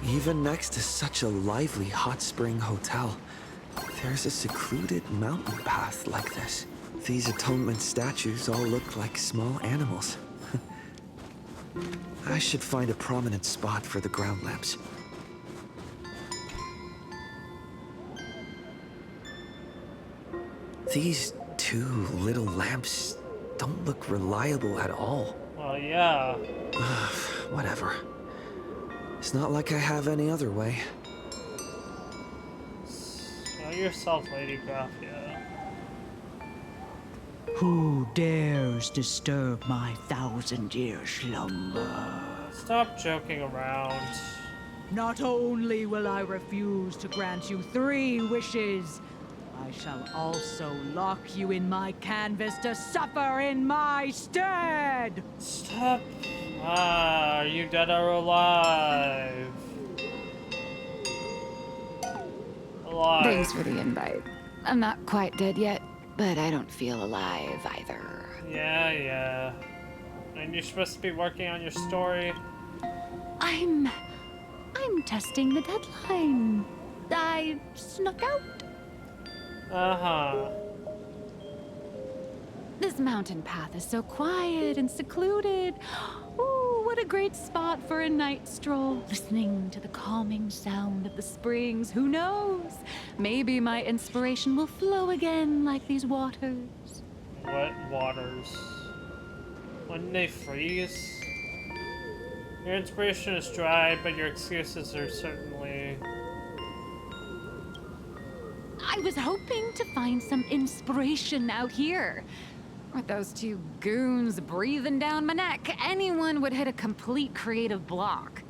Even next to such a lively hot spring hotel, there's a secluded mountain path like this. These atonement statues all look like small animals. I should find a prominent spot for the ground lamps. These 2 little lamps don't look reliable at all. Well, yeah. Whatever. It's not like I have any other way. Show yourself, Lady Graphia. Who dares disturb my 1,000-year slumber? Stop joking around. Not only will I refuse to grant you 3 wishes, I shall also lock you in my canvas to suffer in my stead! Stop. Are you dead or alive? Alive. Thanks for the invite. I'm not quite dead yet, but I don't feel alive either. Yeah. And you're supposed to be working on your story. I'm testing the deadline. I snuck out. Uh-huh. This mountain path is so quiet and secluded. Ooh, what What a great spot for a night stroll, listening to the calming sound of the springs. Who knows? Maybe my inspiration will flow again like these waters. What waters? When they freeze? Your inspiration is dry, but your excuses are certainly... I was hoping to find some inspiration out here. With those two goons breathing down my neck, anyone would hit a complete creative block.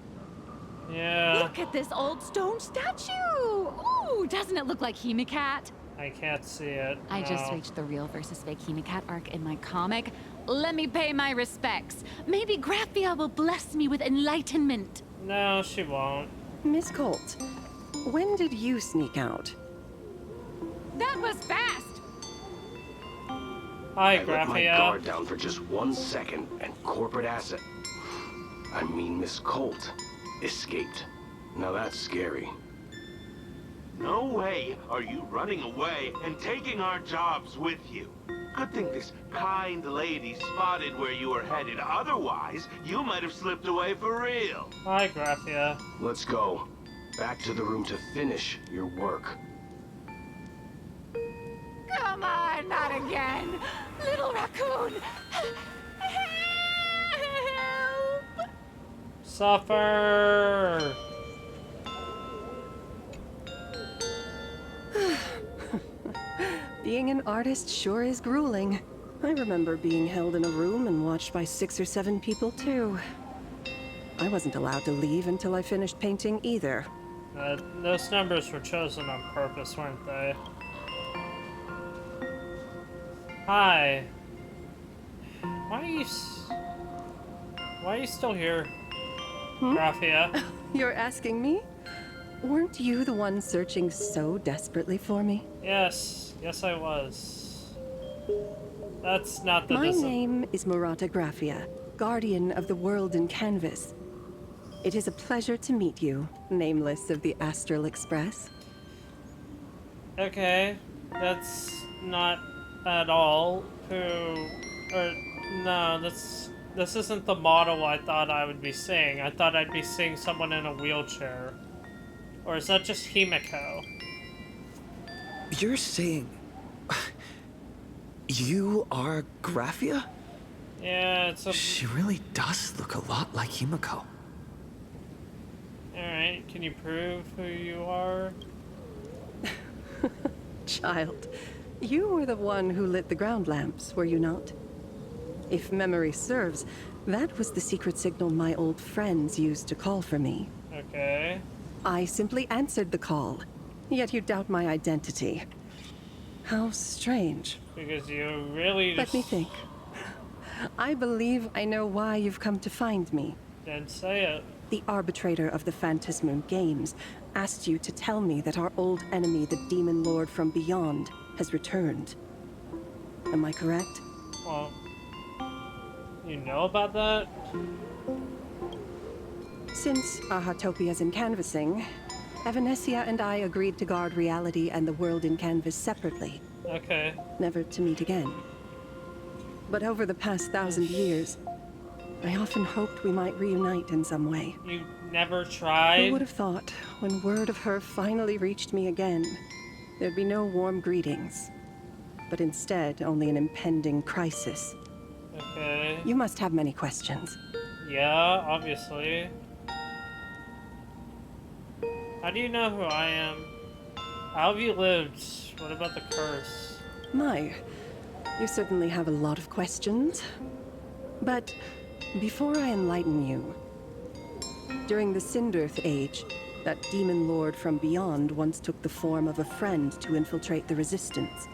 Yeah. Look at this old stone statue! Ooh, doesn't it look like Himeko? I can't see it. I just reached the real versus fake Himeko arc in my comic. Let me pay my respects. Maybe Graphia will bless me with enlightenment. No, she won't. Miss Colt, when did you sneak out? That was fast! Hi, I let my Graphia. guard down for just 1 second, and corporate asset... I mean Miss Colt escaped. Now that's scary. No way are you running away and taking our jobs with you. Good thing this kind lady spotted where you were headed. Otherwise, you might have slipped away for real. Hi, Graphia. Let's go. Back to the room to finish your work. Come on, not again! Little raccoon! Help! Suffer! Being an artist sure is grueling. I remember being held in a room and watched by 6 or 7 people, too. I wasn't allowed to leave until I finished painting either. Those numbers were chosen on purpose, weren't they? Hi. Why are you still here, Graphia? You're asking me? Weren't you the one searching so desperately for me? Yes, I was. That's not the My name is Murata Graphia, guardian of the world in canvas. It is a pleasure to meet you, nameless of the Astral Express. Okay, that's not at all no, this isn't the model I thought I would be seeing. I thought I'd be seeing someone in a wheelchair. Or is that just Himeko? You're saying... you are Graphia? Yeah, it's a... She really does look a lot like Himeko. Alright, can you prove who you are? Child, you were the one who lit the ground lamps, were you not? If memory serves, that was the secret signal my old friends used to call for me. Okay. I simply answered the call, yet you doubt my identity. How strange. Because you really Let me think. I believe I know why you've come to find me. Then say it. The arbitrator of the Phantasmoon Games asked you to tell me that our old enemy, the Demon Lord from Beyond, has returned. Am I correct? Well, you know about that? Since Ahatopia's in canvassing, Evanesia and I agreed to guard reality and the world in canvas separately. Okay. Never to meet again. But over the past 1,000 years, I often hoped we might reunite in some way. You never tried? Who would have thought, when word of her finally reached me again, there'd be no warm greetings, but instead only an impending crisis. Okay. You must have many questions. Yeah, obviously. How do you know who I am? How have you lived? What about the curse? My, you certainly have a lot of questions. But before I enlighten you, during the Cinderth Age, that demon lord from beyond once took the form of a friend to infiltrate the Resistance,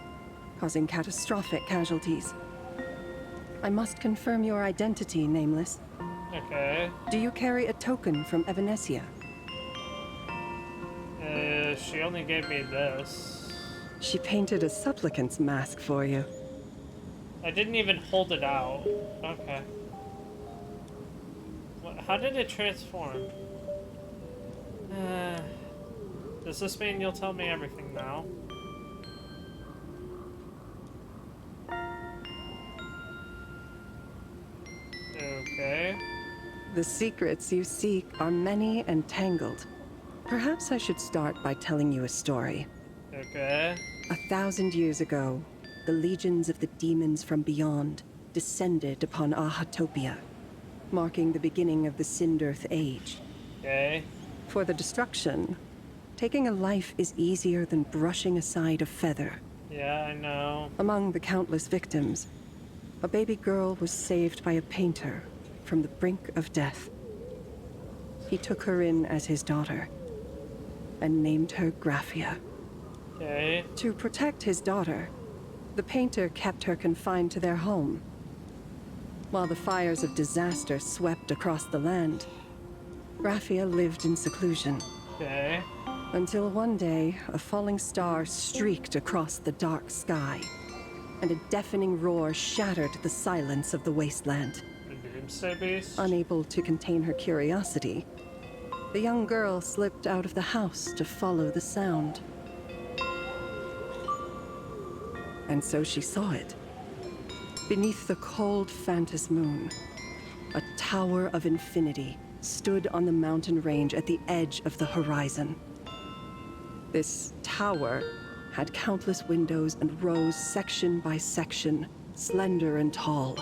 causing catastrophic casualties. I must confirm your identity, Nameless. Okay. Do you carry a token from Evanesia? She only gave me this. She painted a supplicant's mask for you. I didn't even hold it out. Okay. How did it transform? Does this mean you'll tell me everything now? Okay. The secrets you seek are many and tangled. Perhaps I should start by telling you a story. Okay. 1,000 years ago, the legions of the demons from beyond descended upon Ahatopia, marking the beginning of the Sindearth Age. Okay. For the destruction, taking a life is easier than brushing aside a feather. Yeah, I know. Among the countless victims, a baby girl was saved by a painter from the brink of death. He took her in as his daughter and named her Graphia. Okay. To protect his daughter, the painter kept her confined to their home. While the fires of disaster swept across the land, Graphia lived in seclusion. Okay. Until one day, a falling star streaked across the dark sky, and a deafening roar shattered the silence of the wasteland. The Doomsday Beast? Unable to contain her curiosity, the young girl slipped out of the house to follow the sound. And so she saw it. Beneath the cold Phantas moon, a tower of infinity stood on the mountain range at the edge of the horizon. This tower had countless windows and rose section by section, slender and tall.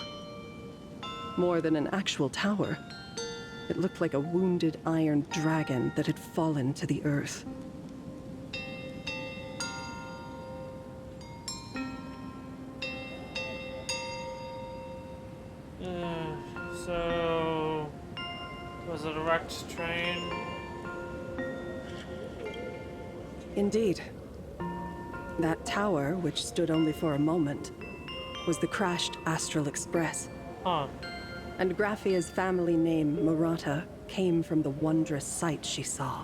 More than an actual tower, it looked like a wounded iron dragon that had fallen to the earth. So... was it a wrecked train? Indeed. That tower, which stood only for a moment, was the crashed Astral Express. Huh. And Graphia's family name, Murata, came from the wondrous sight she saw.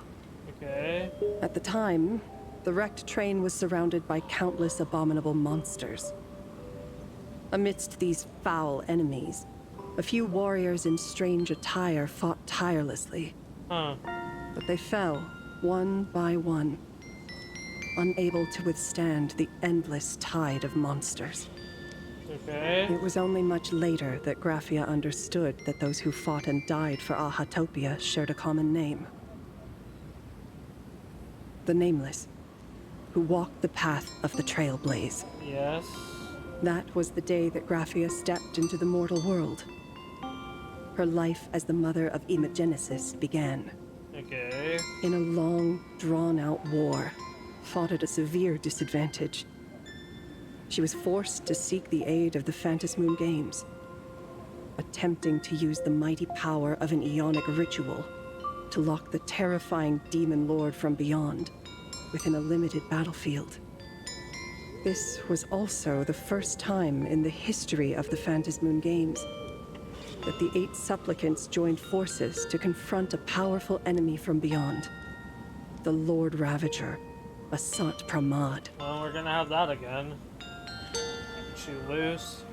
Okay. At the time, the wrecked train was surrounded by countless abominable monsters. Amidst these foul enemies, a few warriors in strange attire fought tirelessly. Huh. But they fell, one by one, unable to withstand the endless tide of monsters. Okay. It was only much later that Graphia understood that those who fought and died for Ahatopia shared a common name. The Nameless, who walked the path of the Trailblaze. Yes. That was the day that Graphia stepped into the mortal world. Her life as the mother of Imogenesis began. Okay. In a long, drawn-out war, fought at a severe disadvantage. She was forced to seek the aid of the Phantas Moon Games, attempting to use the mighty power of an Ionic ritual to lock the terrifying demon lord from beyond within a limited battlefield. This was also the first time in the history of the Phantas Moon Games that the 8 supplicants joined forces to confront a powerful enemy from beyond, the Lord Ravager, Asat Pramad. Well, we're gonna have that again. Did she lose?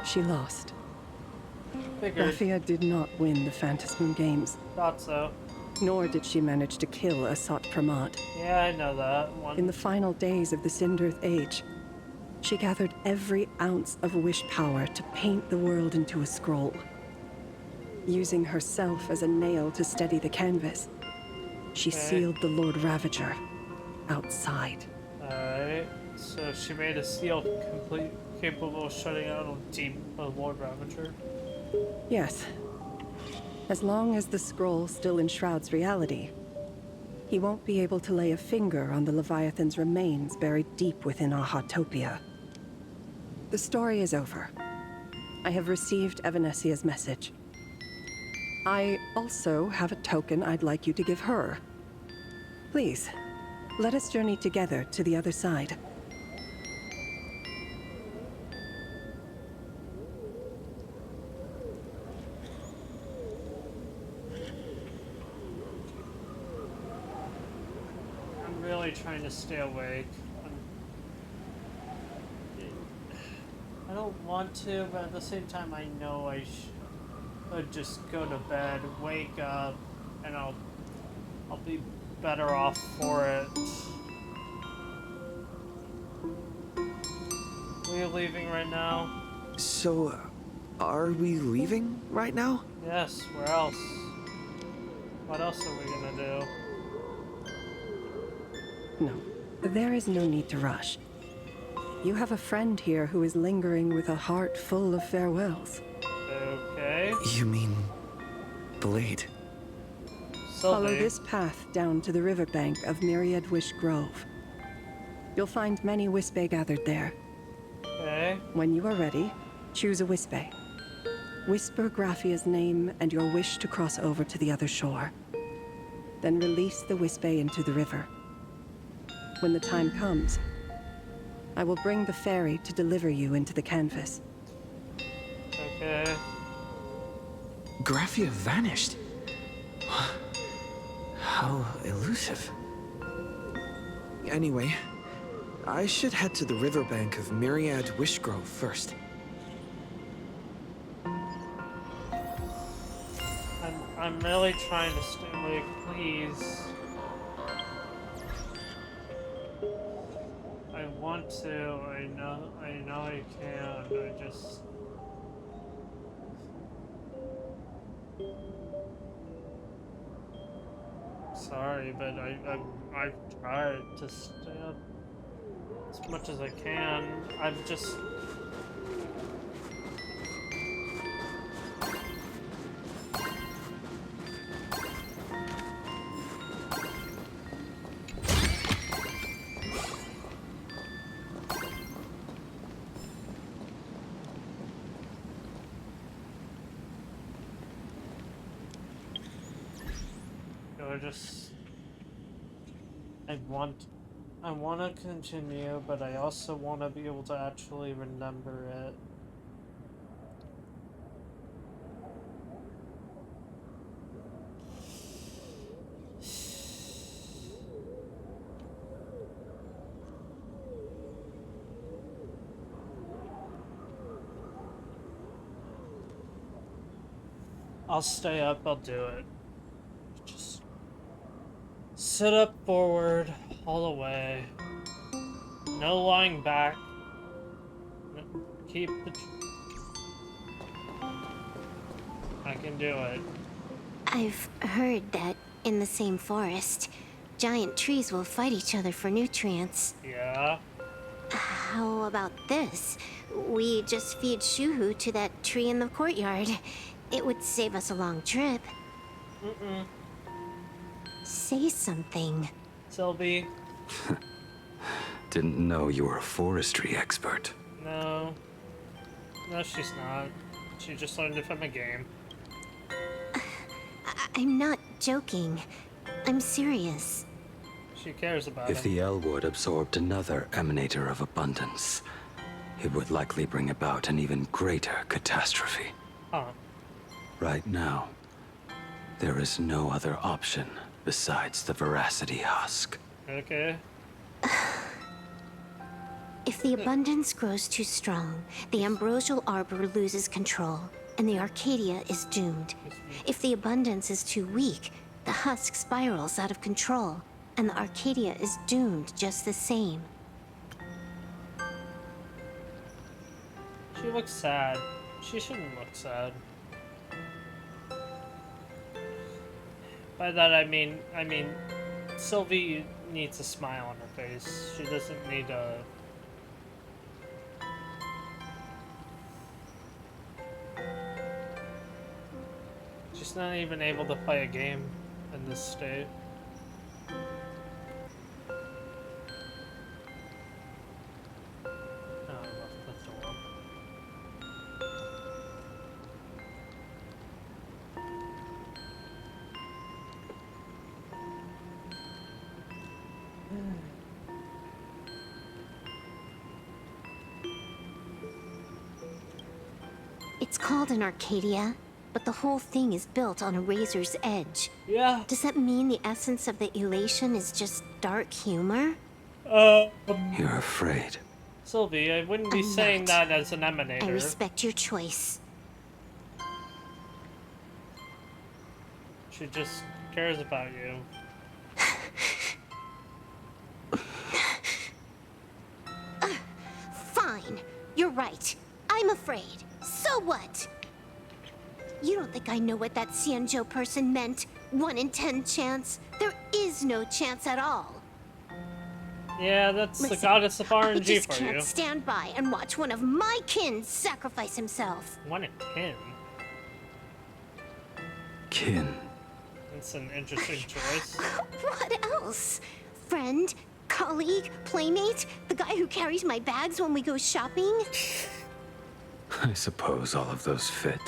She lost. Figured. Graphia did not win the Phantas Moon Games. Thought so. Nor did she manage to kill Asat Pramad. Yeah, I know that one. In the final days of the Sindearth Age, she gathered every ounce of wish power to paint the world into a scroll. Using herself as a nail to steady the canvas, she sealed the Lord Ravager outside. Alright, so she made a seal capable of shutting out a Lord Ravager. Yes. As long as the scroll still enshrouds reality, he won't be able to lay a finger on the Leviathan's remains buried deep within Ahatopia. The story is over. I have received Evanesia's message. I also have a token I'd like you to give her. Please, let us journey together to the other side. I'm really trying to stay awake. I don't want to, but at the same time I know I should just go to bed, wake up, and I'll be better off for it. Are you leaving right now? So, Are we leaving right now? Yes, where else? What else are we gonna do? No, there is no need to rush. You have a friend here who is lingering with a heart full of farewells. Okay. You mean Blade? Follow this path down to the riverbank of Myriad Wish Grove. You'll find many Wispe gathered there. Okay. When you are ready, choose a Wispe. Whisper Graphia's name and your wish to cross over to the other shore. Then release the Wispe into the river. When the time comes, I will bring the ferry to deliver you into the canvas. Okay. Graphia vanished. How elusive. Anyway, I should head to the riverbank of Myriad Wishgrove first. I'm really trying to stay awake, please. I want to, I know I can, I just... Sorry, but I've tried to stay up as much as I can. I've just... I want to continue, but I also want to be able to actually remember it. I'll stay up, I'll do it. Just sit up forward all the way. No lying back. Keep the... I can do it. I've heard that in the same forest, giant trees will fight each other for nutrients. Yeah? How about this? We just feed Shuhu to that tree in the courtyard. It would save us a long trip. Mm-mm. Say something. Sylvie. Didn't know you were a forestry expert. No. No, she's not. She just learned it from a game. I'm not joking. I'm serious. She cares about If the Elwood absorbed another emanator of abundance, it would likely bring about an even greater catastrophe. Huh. Right now, there is no other option besides the Veracity Husk. Okay. If the abundance grows too strong, the ambrosial arbor loses control, and the Arcadia is doomed. If the abundance is too weak, the husk spirals out of control, and the Arcadia is doomed just the same. She looks sad. She shouldn't look sad. By that I mean, Sylvie needs a smile on her face. She doesn't need a... She's not even able to play a game in this state. Oh, I left the door. It's called an Arcadia, but the whole thing is built on a razor's edge. Yeah. Does that mean the essence of the elation is just dark humor? You're afraid. Sylvie, I wouldn't be saying that as an emanator. I respect your choice. She just cares about you. Fine. You're right. I'm afraid. So what? You don't think I know what that Xianzhou person meant? 1 in 10 chance? There is no chance at all. Yeah, that's Listen, the goddess of I RNG just for you. can't stand by and watch one of my kin sacrifice himself. 1 in 10. Kin. That's an interesting choice. What else? Friend? Colleague? Playmate? The guy who carries my bags when we go shopping? I suppose all of those fit.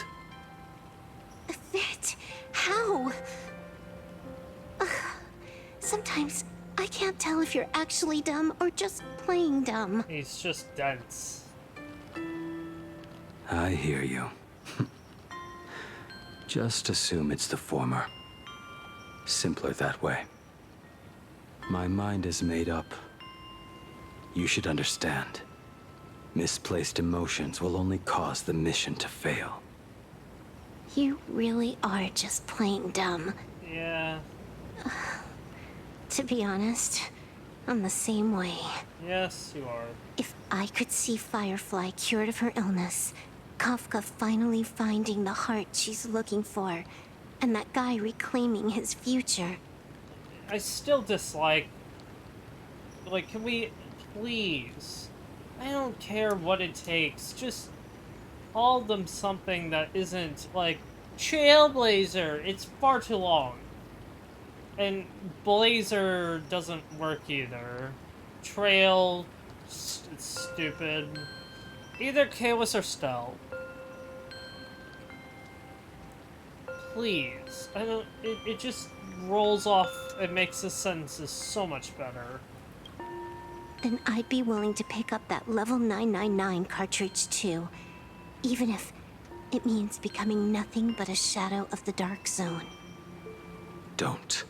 Fit? How? Ugh. Sometimes I can't tell if you're actually dumb or just playing dumb. He's just dense. I hear you. Just assume it's the former. Simpler that way. My mind is made up. You should understand. Misplaced emotions will only cause the mission to fail. You really are just playing dumb. Yeah. To be honest, I'm the same way. Yes, you are. If I could see Firefly cured of her illness, Kafka finally finding the heart she's looking for, and that guy reclaiming his future. I still dislike... Like, can we... Please. I don't care what it takes. Just call them something that isn't, like, Trailblazer. It's far too long. And Blazer doesn't work either. Trail... It's stupid. Either Kalis or Stell. Please. I don't... It just rolls off. It makes the sentences so much better. Then I'd be willing to pick up that level 999 cartridge too. Even if it means becoming nothing but a shadow of the Dark Zone. Don't.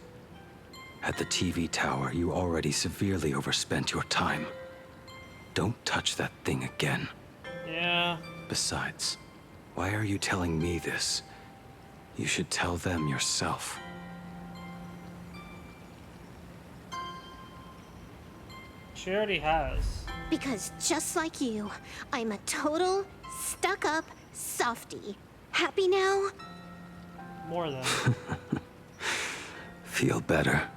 At the TV tower, you already severely overspent your time. Don't touch that thing again. Yeah. Besides, why are you telling me this? You should tell them yourself. She already has. Because just like you, I'm a total, stuck-up softie. Happy now? More than. Feel better?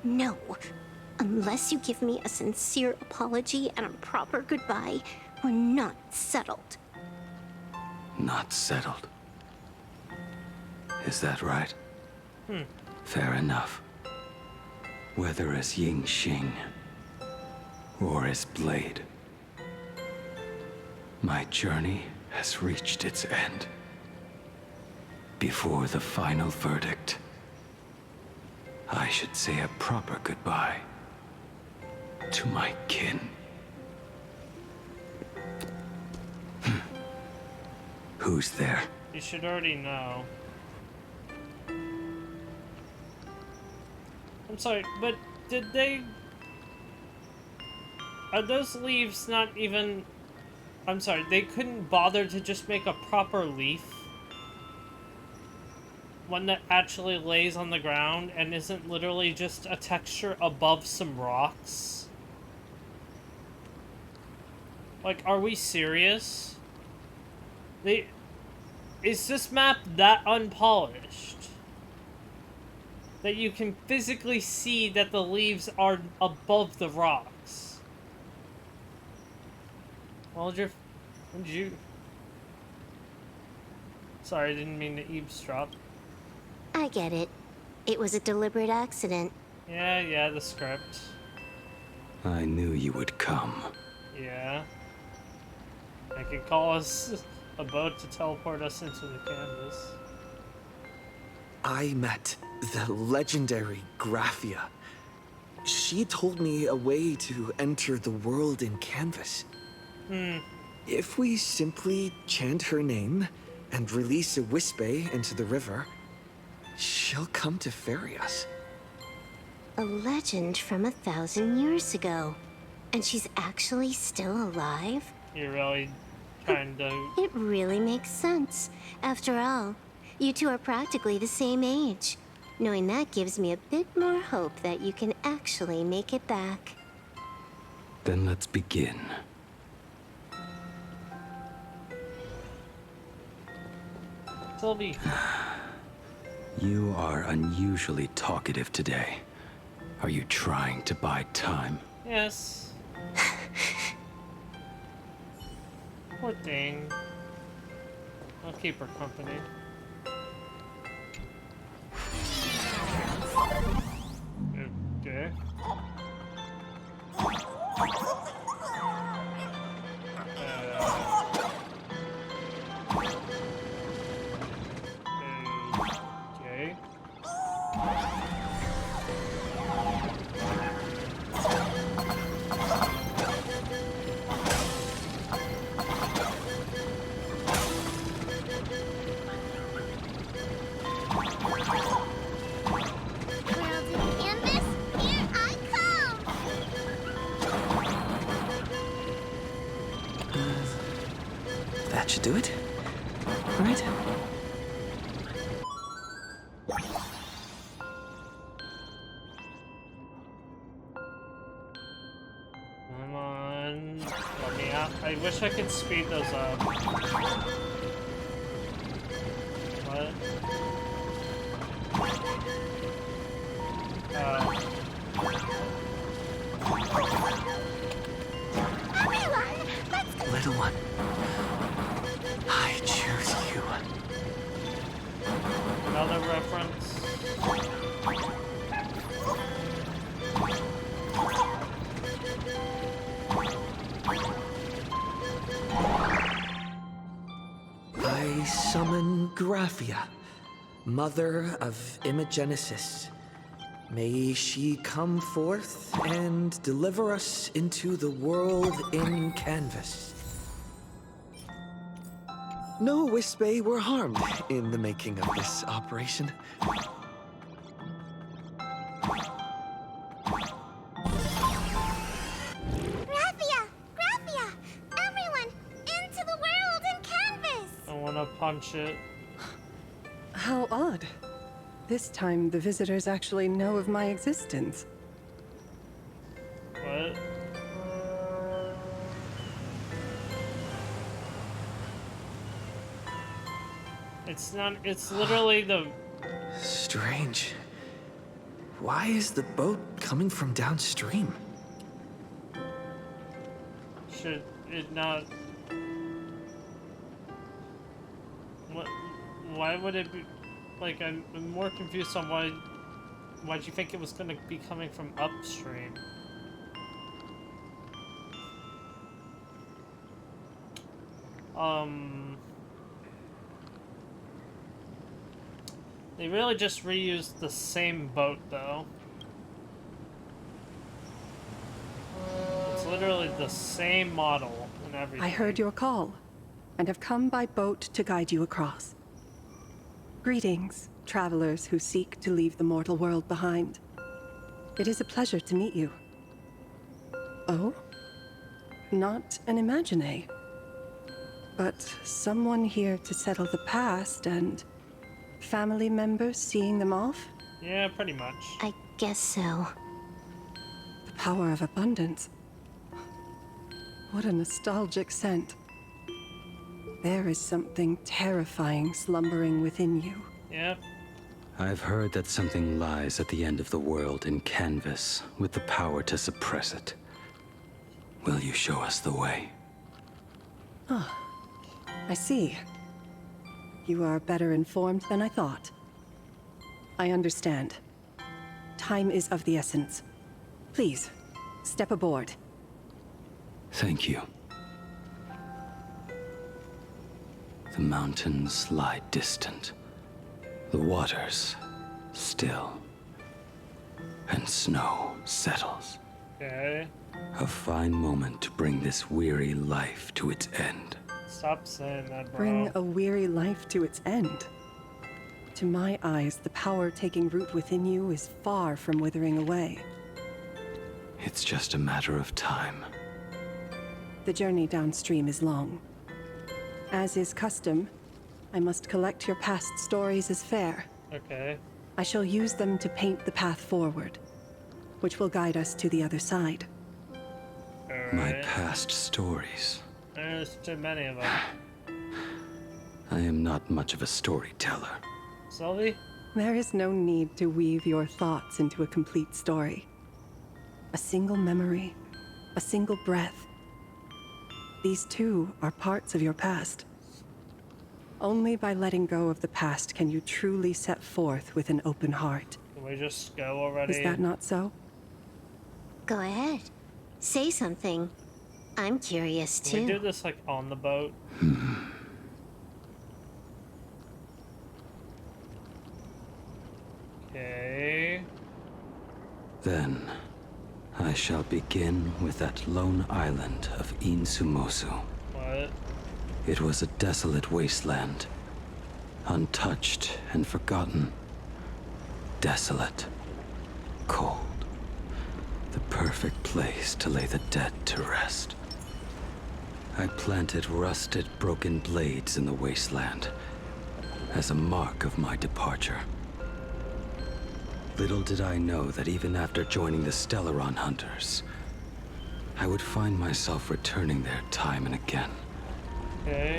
No. Unless you give me a sincere apology and a proper goodbye, we're not settled. Not settled. Is that right? Hmm. Fair enough. Whether as Ying Xing or as Blade, my journey has reached its end. Before the final verdict, I should say a proper goodbye to my kin. Who's there? You should already know. I'm sorry, but did they... Are those leaves not even... I'm sorry, they couldn't bother to just make a proper leaf? One that actually lays on the ground and isn't literally just a texture above some rocks? Like, are we serious? Is this map that unpolished? That you can physically see that the leaves are above the rocks? Well, did you... Sorry, I didn't mean to eavesdrop. I get it. It was a deliberate accident. Yeah, the script. I knew you would come. Yeah. I could call us a boat to teleport us into the canvas. I met the legendary Graphia. She told me a way to enter the world in canvas. If we simply chant her name and release a Wispe into the river, she'll come to ferry us. A legend from 1,000 years ago. And she's actually still alive? You're really trying to... It really makes sense. After all, you two are practically the same age. Knowing that gives me a bit more hope that you can actually make it back. Then let's begin. Sylvie. You are unusually talkative today. Are you trying to buy time? Yes. Poor thing. I'll keep her company. Okay. Okay. Canvas, here I come! That should do it. Right? Come on. Let me out. I wish I could speed those up. What? Everyone, let's go! Little one, I choose you. Another reference. I summon Graphia, mother of Imogenesis. May she come forth and deliver us into the world in canvas. No Wispe were harmed in the making of this operation. Graphia! Graphia! Everyone, into the world in canvas! I wanna punch it. How odd. This time, the visitors actually know of my existence. What? It's not, it's literally the... Strange. Why is the boat coming from downstream? Should it not... What? Why would it be... Like, I'm more confused on why'd you think it was gonna be coming from upstream? They really just reused the same boat, though. It's literally the same model and everything. I heard your call, and have come by boat to guide you across. Greetings, travelers who seek to leave the mortal world behind. It is a pleasure to meet you. Oh? Not an imagine, but someone here to settle the past and family members seeing them off? Yeah, pretty much. I guess so. The power of abundance. What a nostalgic scent. There is something terrifying slumbering within you. Yep. I've heard that something lies at the end of the world in canvas with the power to suppress it. Will you show us the way? Ah, I see. You are better informed than I thought. I understand. Time is of the essence. Please, step aboard. Thank you. The mountains lie distant. The waters still. And snow settles. Okay. A fine moment to bring this weary life to its end. Stop saying that, bro. Bring a weary life to its end. To my eyes, the power taking root within you is far from withering away. It's just a matter of time. The journey downstream is long. As is custom, I must collect your past stories as fair. Okay. I shall use them to paint the path forward, which will guide us to the other side. My past stories. There's too many of them. I am not much of a storyteller. Sylvie? There is no need to weave your thoughts into a complete story. A single memory, a single breath. These too are parts of your past. Only by letting go of the past can you truly set forth with an open heart. Can we just go already? Is that not so? Go ahead. Say something. I'm curious too. Can we do this like on the boat? Okay. Then, I shall begin with that lone island of Insumosu. What? It was a desolate wasteland, untouched and forgotten. Desolate, cold, the perfect place to lay the dead to rest. I planted rusted, broken blades in the wasteland as a mark of my departure. Little did I know that even after joining the Stellaron Hunters, I would find myself returning there time and again,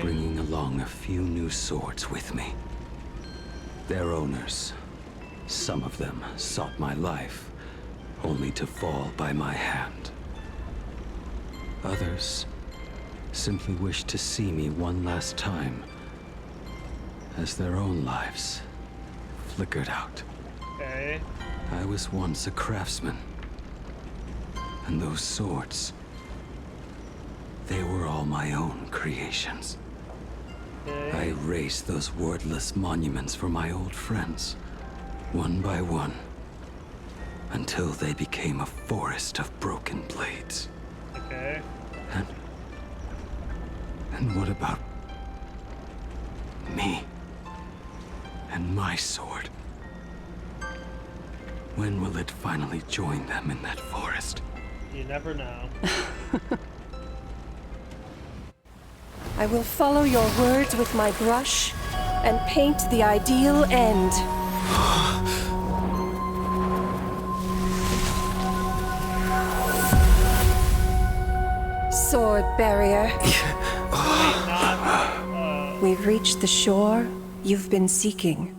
bringing along a few new swords with me. Their owners, some of them sought my life, only to fall by my hand. Others simply wished to see me one last time, as their own lives flickered out. Okay. I was once a craftsman, and those swords, they were all my own creations. I erased those wordless monuments for my old friends, one by one, until they became a forest of broken blades. Okay. And what about me and my sword? When will it finally join them in that forest? You never know. I will follow your words with my brush and paint the ideal end. Sword barrier. We've reached the shore you've been seeking.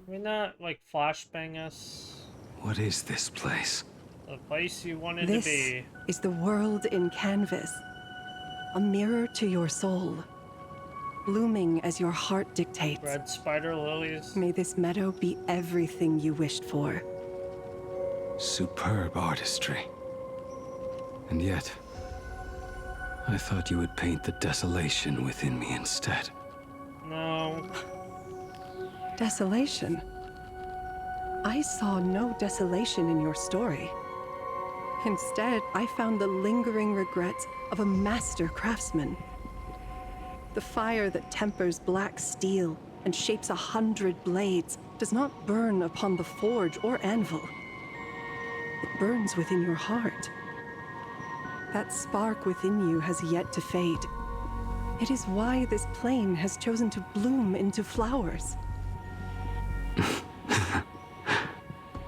Can we not, like, flashbang us? What is this place? The place you wanted This to be. is the world in canvas. A mirror to your soul. Blooming as your heart dictates. Red spider lilies. May this meadow be everything you wished for. Superb artistry. And yet, I thought you would paint the desolation within me instead. No. Desolation? I saw no desolation in your story. Instead, I found the lingering regrets of a master craftsman. The fire that tempers black steel and shapes 100 blades does not burn upon the forge or anvil. It burns within your heart. That spark within you has yet to fade. It is why this plane has chosen to bloom into flowers.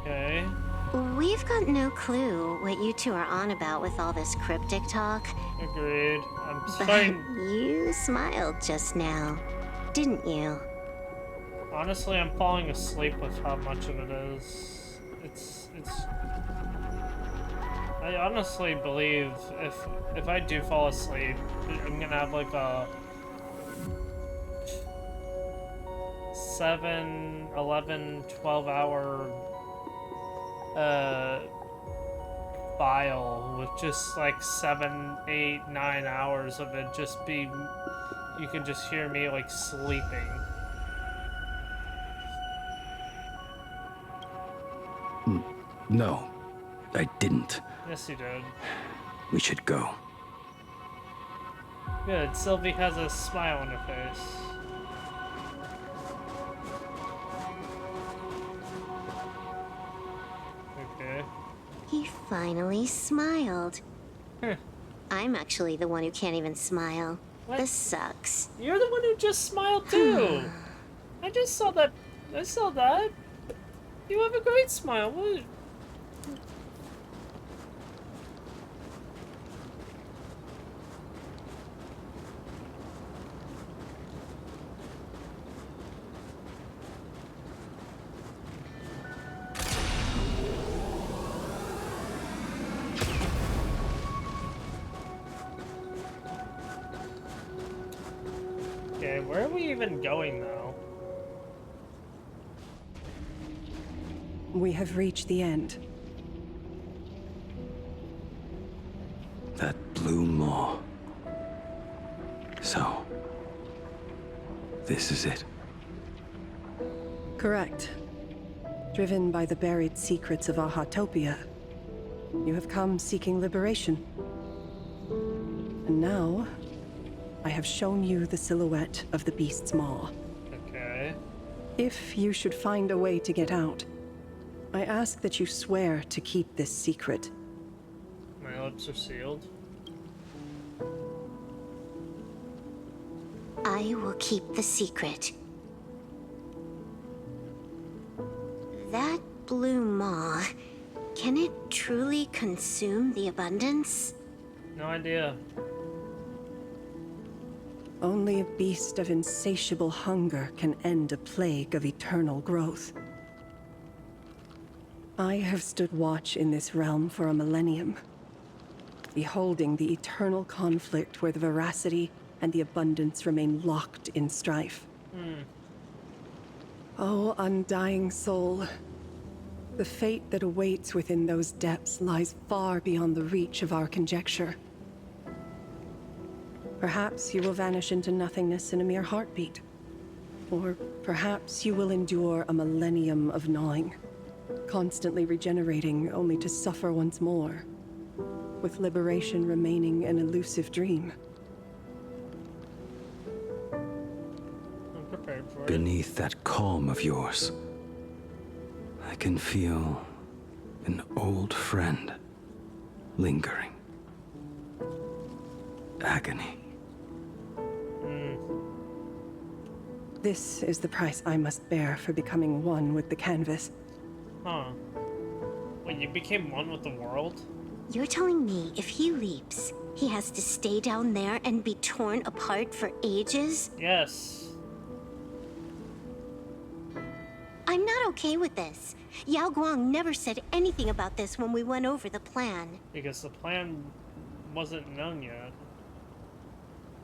Okay. We've got no clue what you two are on about with all this cryptic talk. Agreed. I'm But starting. you smiled just now, didn't you? Honestly, I'm falling asleep with how much of it is. It's. I honestly believe if I do fall asleep, I'm gonna have like a 7, 11, 12 hour file with just like 7, 8, 9 hours of it just be, you can just hear me like sleeping. No, I didn't. Yes, you did. We should go. Good. Sylvie has a smile on her face. Okay. He finally smiled. Huh. I'm actually the one who can't even smile. This sucks. You're the one who just smiled too. I just saw that. I saw that. You have a great smile. What? even going now? We have reached the end. That blue maw. So, this is it. Correct. Driven by the buried secrets of Ahatopia, you have come seeking liberation. And now, I have shown you the silhouette of the beast's maw. Okay. If you should find a way to get out, I ask that you swear to keep this secret. My lips are sealed. I will keep the secret. That blue maw, can it truly consume the abundance? No idea. Only a beast of insatiable hunger can end a plague of eternal growth. I have stood watch in this realm for a millennium, beholding the eternal conflict where the veracity and the abundance remain locked in strife. Oh, undying soul, the fate that awaits within those depths lies far beyond the reach of our conjecture. Perhaps you will vanish into nothingness in a mere heartbeat. Or perhaps you will endure a millennium of gnawing, constantly regenerating only to suffer once more, with liberation remaining an elusive dream. I'm prepared for it. Beneath that calm of yours, I can feel an old friend lingering. Agony. This is the price I must bear for becoming one with the canvas. Huh. Wait, you became one with the world? You're telling me if he leaps, he has to stay down there and be torn apart for ages? Yes. I'm not okay with this. Yao Guang never said anything about this when we went over the plan. Because the plan wasn't known yet.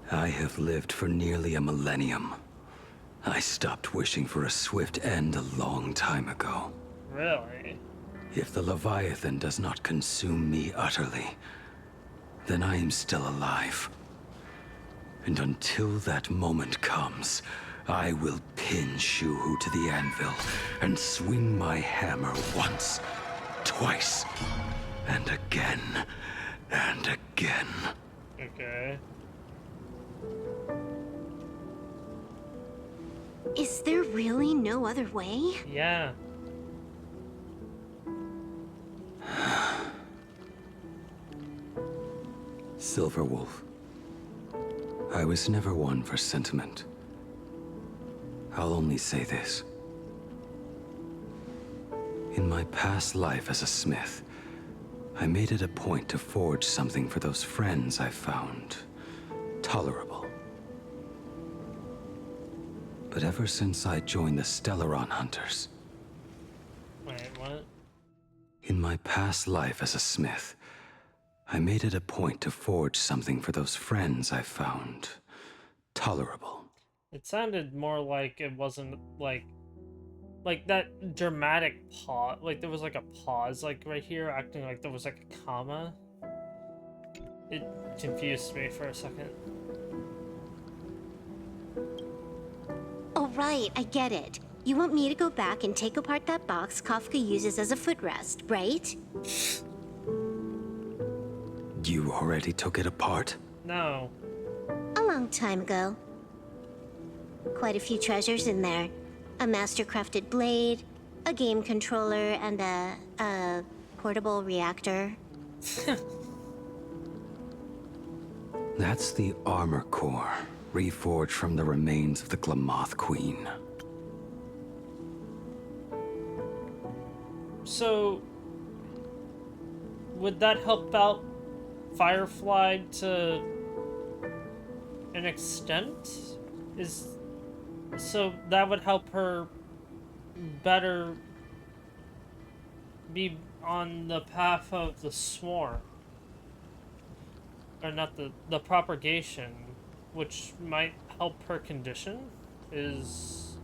I have lived for nearly a millennium. I stopped wishing for a swift end a long time ago. Really? If the Leviathan does not consume me utterly, then I am still alive. And until that moment comes, I will pin Shuhu to the anvil and swing my hammer once, twice, and again, and again. Okay. Is there really no other way? Yeah. Silverwolf. I was never one for sentiment. I'll only say this. In my past life as a smith, I made it a point to forge something for those friends I found tolerable. But ever since I joined the Stellaron Hunters... Wait, what? In my past life as a smith, I made it a point to forge something for those friends I found tolerable. It sounded more like it wasn't like that dramatic pause. Like there was like a pause, like right here, acting like there was like a comma. It confused me for a second. Oh, right, I get it. You want me to go back and take apart that box Kafka uses as a footrest, right? You already took it apart? No. A long time ago. Quite a few treasures in there. A master-crafted blade, a game controller, and a portable reactor. That's the armor core, reforged from the remains of the Glamoth Queen. So, would that help out Firefly to an extent? So that would help her better be on the path of the swarm. Or not the propagation, which might help her condition? Is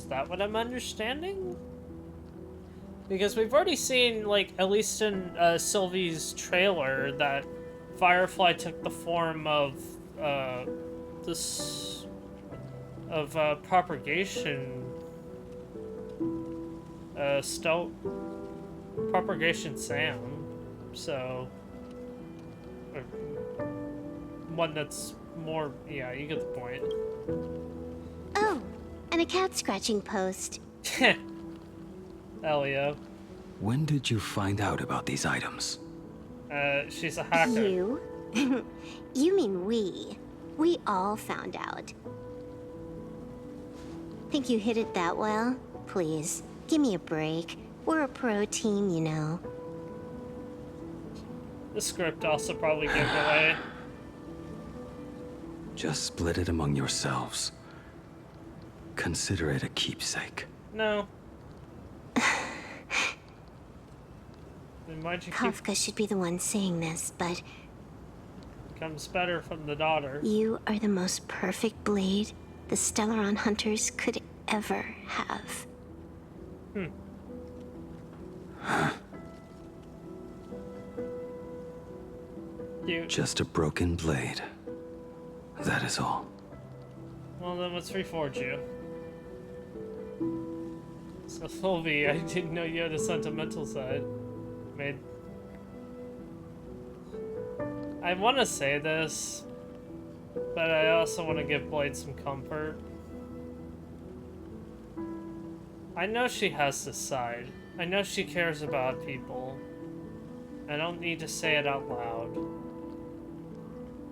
that what I'm understanding? Because we've already seen, like, at least in Sylvie's trailer, that Firefly took the form of propagation. Propagation sound. So, one that's more, yeah, you get the point. Oh, and a cat scratching post. Elio. When did you find out about these items? She's a hacker. You? You mean we. We all found out. Think you hit it that well? Please, give me a break. We're a pro team, you know. The script also probably gave it away. Just split it among yourselves. Consider it a keepsake. No. Then why'd you keep... Kafka should be the one saying this, but... Comes better from the daughter. You are the most perfect blade the Stellaron hunters could ever have. Just a broken blade. That is all. Well, then let's reforge you. So, Sylvie, I didn't know you had a sentimental side. I want to say this, but I also want to give Blade some comfort. I know she has this side. I know she cares about people. I don't need to say it out loud.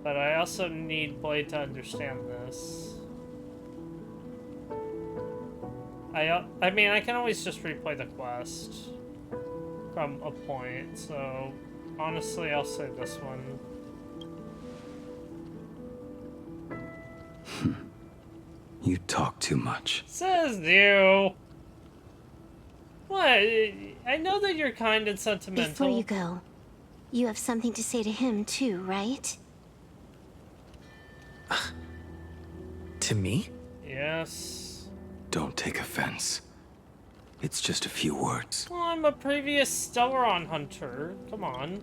But I also need Blade to understand this. I mean, I can always just replay the quest from a point, so honestly, I'll say this one. You talk too much. Says you. What? I know that you're kind and sentimental. Before you go, you have something to say to him too, right? To me? Yes. Don't take offense. It's just a few words. Well, I'm a previous Stellaron hunter. Come on.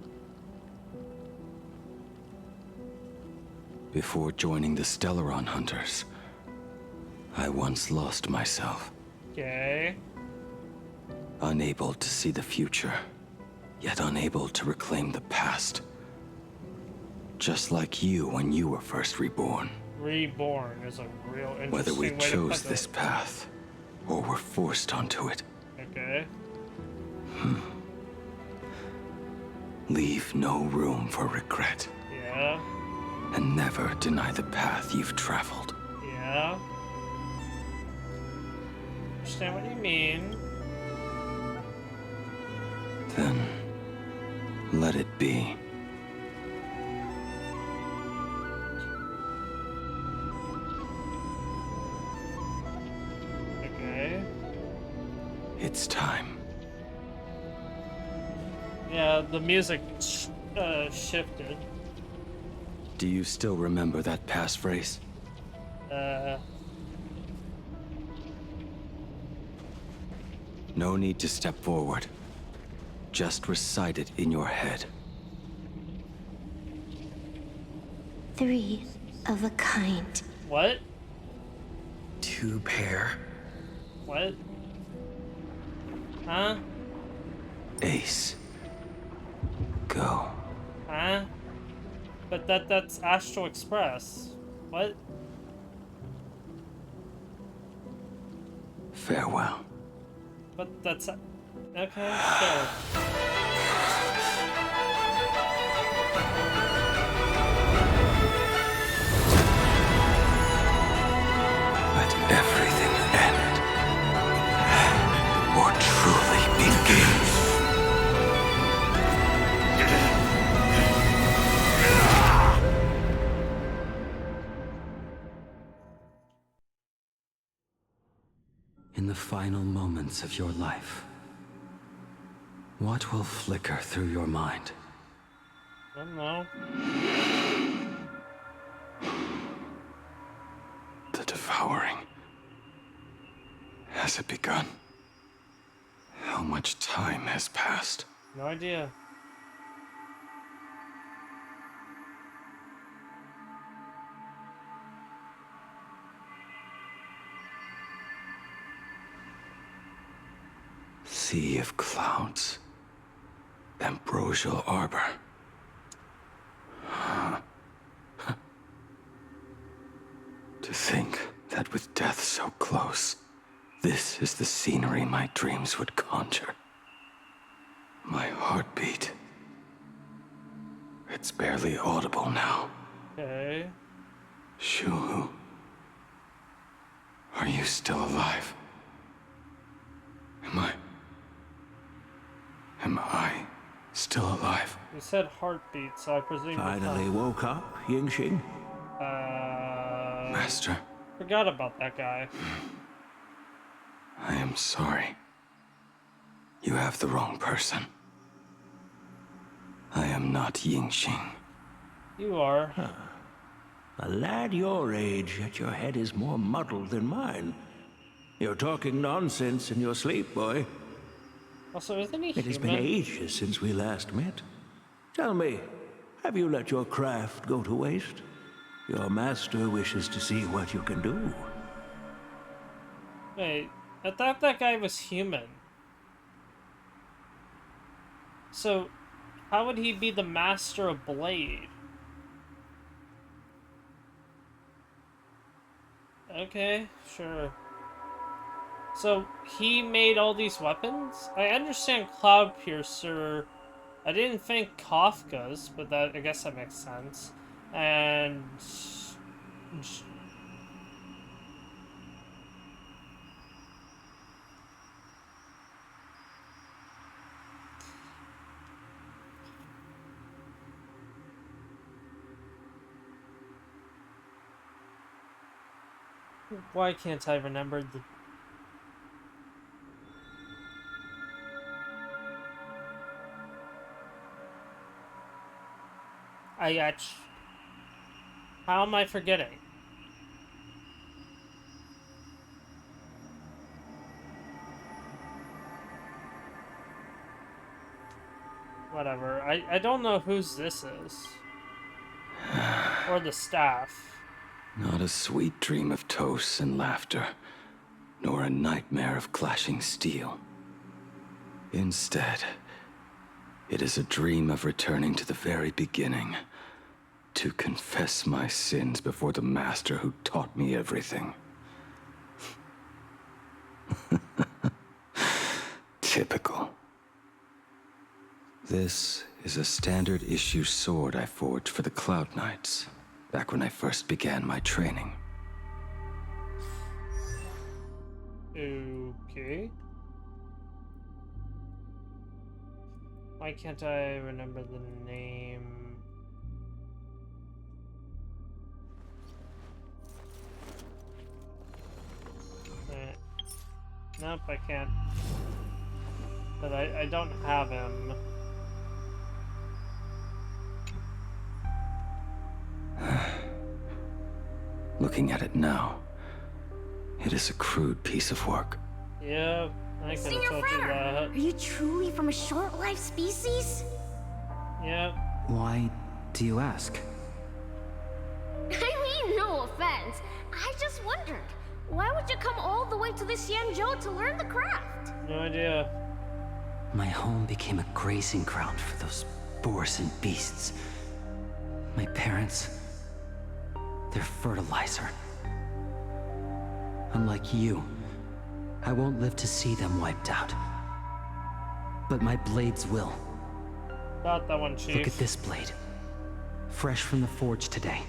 Before joining the Stellaron hunters, I once lost myself. Okay. Unable to see the future, yet unable to reclaim the past. Just like you when you were first reborn. Reborn is a real interesting Whether we way chose to put this it. path, or were forced onto it. Okay. Leave no room for regret. Yeah. And never deny the path you've traveled. Yeah. Understand what you mean. Then, let it be. Okay. It's time. Yeah, the music shifted. Do you still remember that passphrase? No need to step forward. Just recite it in your head. 3 of a kind. What? 2 pair. What? Huh? Ace. Go. Huh? But that's Astral Express. What? Farewell. But that's... Okay, sure. Let everything end. Or truly begin. In the final moments of your life, what will flicker through your mind? I don't know. The devouring. Has it begun? How much time has passed? No idea. Sea of clouds. Ambrosial arbor. To think that with death so close, this is the scenery my dreams would conjure. My heartbeat. It's barely audible now. Okay. Shuhu. Are you still alive? Am I still alive? You said heartbeat, so I presume. Finally woke up, Yingxing? Master. Forgot about that guy. I am sorry. You have the wrong person. I am not Yingxing. You are. A lad your age, yet your head is more muddled than mine. You're talking nonsense in your sleep, boy. Also, isn't he It has been human? ages since we last met. Tell me, have you let your craft go to waste? Your master wishes to see what you can do. Wait, I thought that guy was human. So, how would he be the master of Blade? Okay, sure. So, he made all these weapons? I understand Cloud Piercer. I didn't think Kafka's, but that I guess that makes sense. And... Why can't I remember the... How am I forgetting? Whatever. I don't know whose this is. Or the staff. Not a sweet dream of toasts and laughter, nor a nightmare of clashing steel. Instead, it is a dream of returning to the very beginning, to confess my sins before the master who taught me everything. Typical. This is a standard issue sword I forged for the Cloud Knights, back when I first began my training. Okay. Why can't I remember the name? Nope, I can't. But I don't have him. Looking at it now, it is a crude piece of work. Yep, I could have told you that. Are you truly from a short-lived species? Yep. Why do you ask? I mean, no offense. I just wondered, why would you come all the way to this Yanzhou to learn the craft? No idea. My home became a grazing ground for those boars and beasts. My parents, they're fertilizer. Unlike you, I won't live to see them wiped out. But my blades will. Got that one, Chief. Look at this blade. Fresh from the forge today.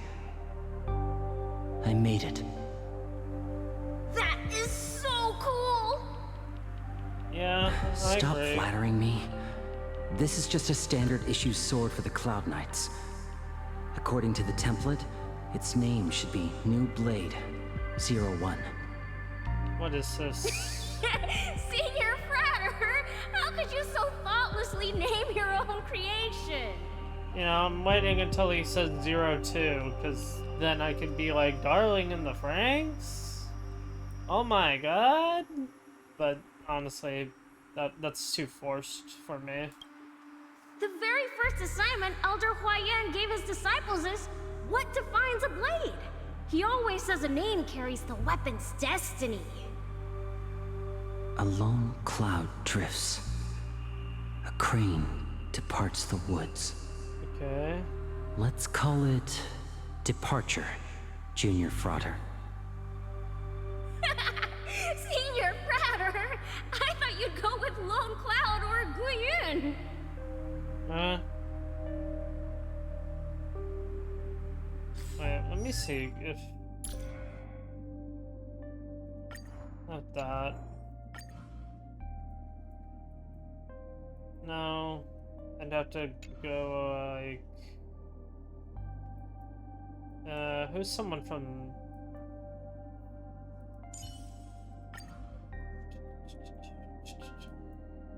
I made it. That is so cool! Yeah, I Stop agree. flattering me. This is just a standard issue sword for the Cloud Knights. According to the template, its name should be New Blade 01. What is this? Senior Fratter! How could you so thoughtlessly name your own creation? You know, I'm waiting until he says 02, because then I could be like, Darling in the Franks? Oh my god. But honestly, that's too forced for me. The very first assignment Elder Huayan gave his disciples is what defines a blade. He always says a name carries the weapon's destiny. A lone cloud drifts. A crane departs the woods. Okay. Let's call it Departure, Junior Frater. Senior Frater! I thought you'd go with Lone Cloud or Guyun. Wait, let me see if... Not that. No. I'd have to go, like... who's someone from...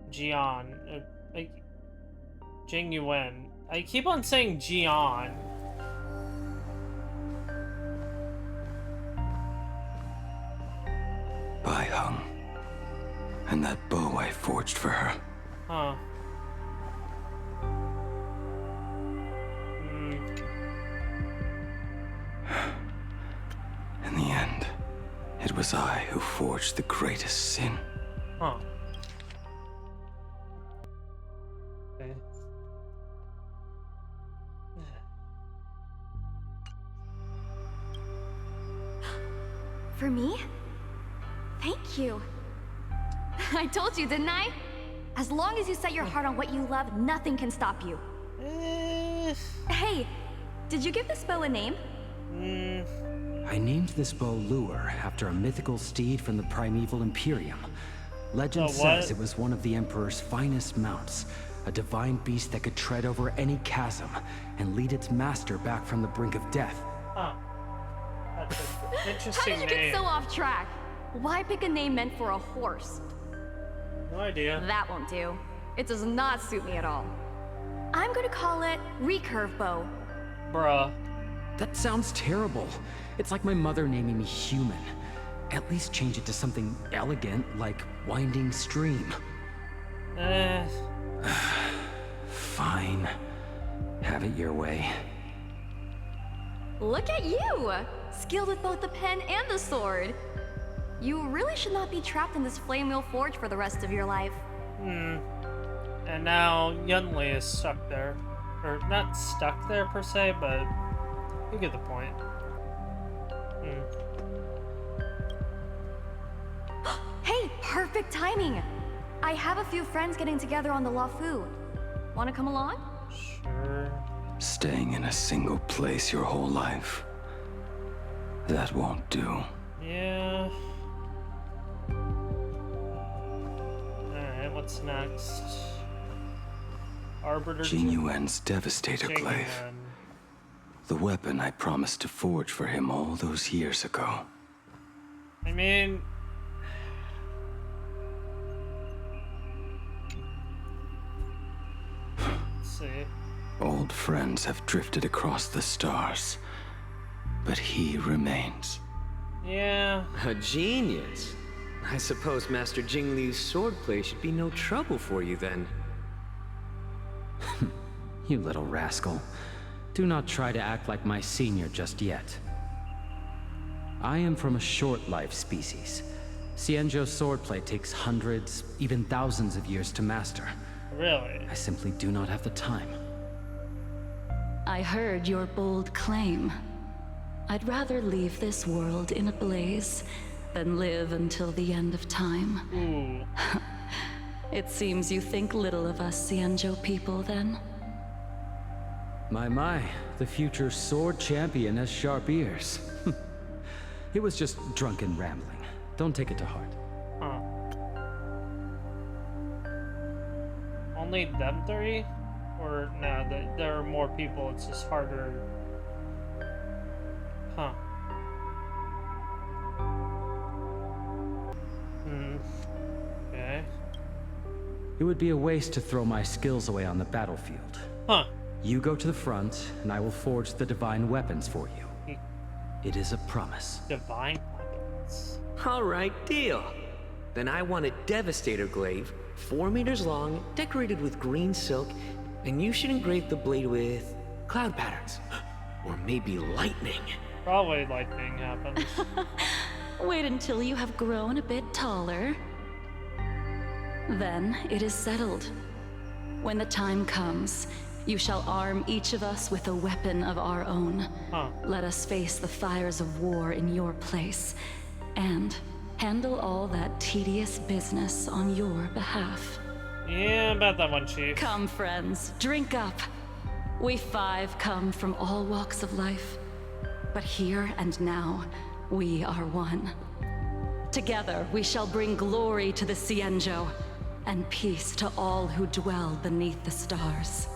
Jian. Like... Jing Yuan. I keep on saying Jian. Bai Hung. And that bow I forged for her. Huh. In the end, it was I who forged the greatest sin. Huh. Okay. For me? Thank you. I told you, didn't I? As long as you set your heart on what you love, nothing can stop you. Hey, did you give this bow a name? I named this bow Lure after a mythical steed from the primeval Imperium. Legend says it was one of the Emperor's finest mounts, a divine beast that could tread over any chasm and lead its master back from the brink of death. Huh. That's an interesting How did you name. get so off track? Why pick a name meant for a horse? No idea. That won't do. It does not suit me at all. I'm gonna call it Recurve Bow. Bruh. That sounds terrible. It's like my mother naming me Human. At least change it to something elegant, like Winding Stream. Fine. Have it your way. Look at you! Skilled with both the pen and the sword. You really should not be trapped in this flame wheel forge for the rest of your life. And now Yunli is stuck there. Or not stuck there per se, but you get the point. Hey, perfect timing! I have a few friends getting together on the Lafu. Wanna come along? Sure. Staying in a single place your whole life. That won't do. Yeah. Alright, what's next? Arbiter Jing Yuan's Devastator Jing Glaive. Yuan. The weapon I promised to forge for him all those years ago. I mean... Let's see. Old friends have drifted across the stars, but he remains. Yeah. A genius. I suppose Master Jing Liu's swordplay should be no trouble for you then. You little rascal. Do not try to act like my senior just yet. I am from a short-life species. Xianzhou's swordplay takes hundreds, even thousands of years to master. Really? I simply do not have the time. I heard your bold claim. I'd rather leave this world in a blaze than live until the end of time. Ooh. It seems you think little of us Xianzhou people, then? My, the future sword champion has sharp ears. It was just drunken rambling. Don't take it to heart. Huh. Only them three? Or no, there are more people, it's just harder. Huh. Okay. It would be a waste to throw my skills away on the battlefield. Huh. You go to the front, and I will forge the divine weapons for you. It is a promise. Divine weapons. All right, deal. Then I want a Devastator glaive, 4 meters long, decorated with green silk, and you should engrave the blade with cloud patterns. Or maybe lightning. Probably lightning happens. Wait until you have grown a bit taller. Then it is settled. When the time comes, you shall arm each of us with a weapon of our own. Let us face the fires of war in your place, and handle all that tedious business on your behalf. Yeah, about that one, Chief. Come, friends, drink up. We 5 come from all walks of life, but here and now, we are one. Together, we shall bring glory to the Cienjo, and peace to all who dwell beneath the stars.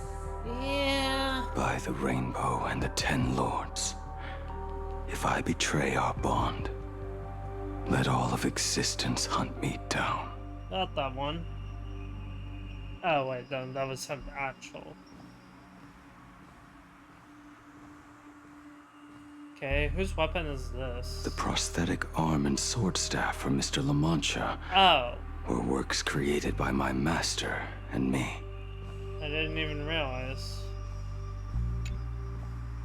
Yeah. By the rainbow and the 10 lords, if I betray our bond, let all of existence hunt me down. Not that one. Oh wait, no, that was him actual. Okay, whose weapon is this? The prosthetic arm and sword staff for Mr. La Mancha were works created by my master and me. I didn't even realize.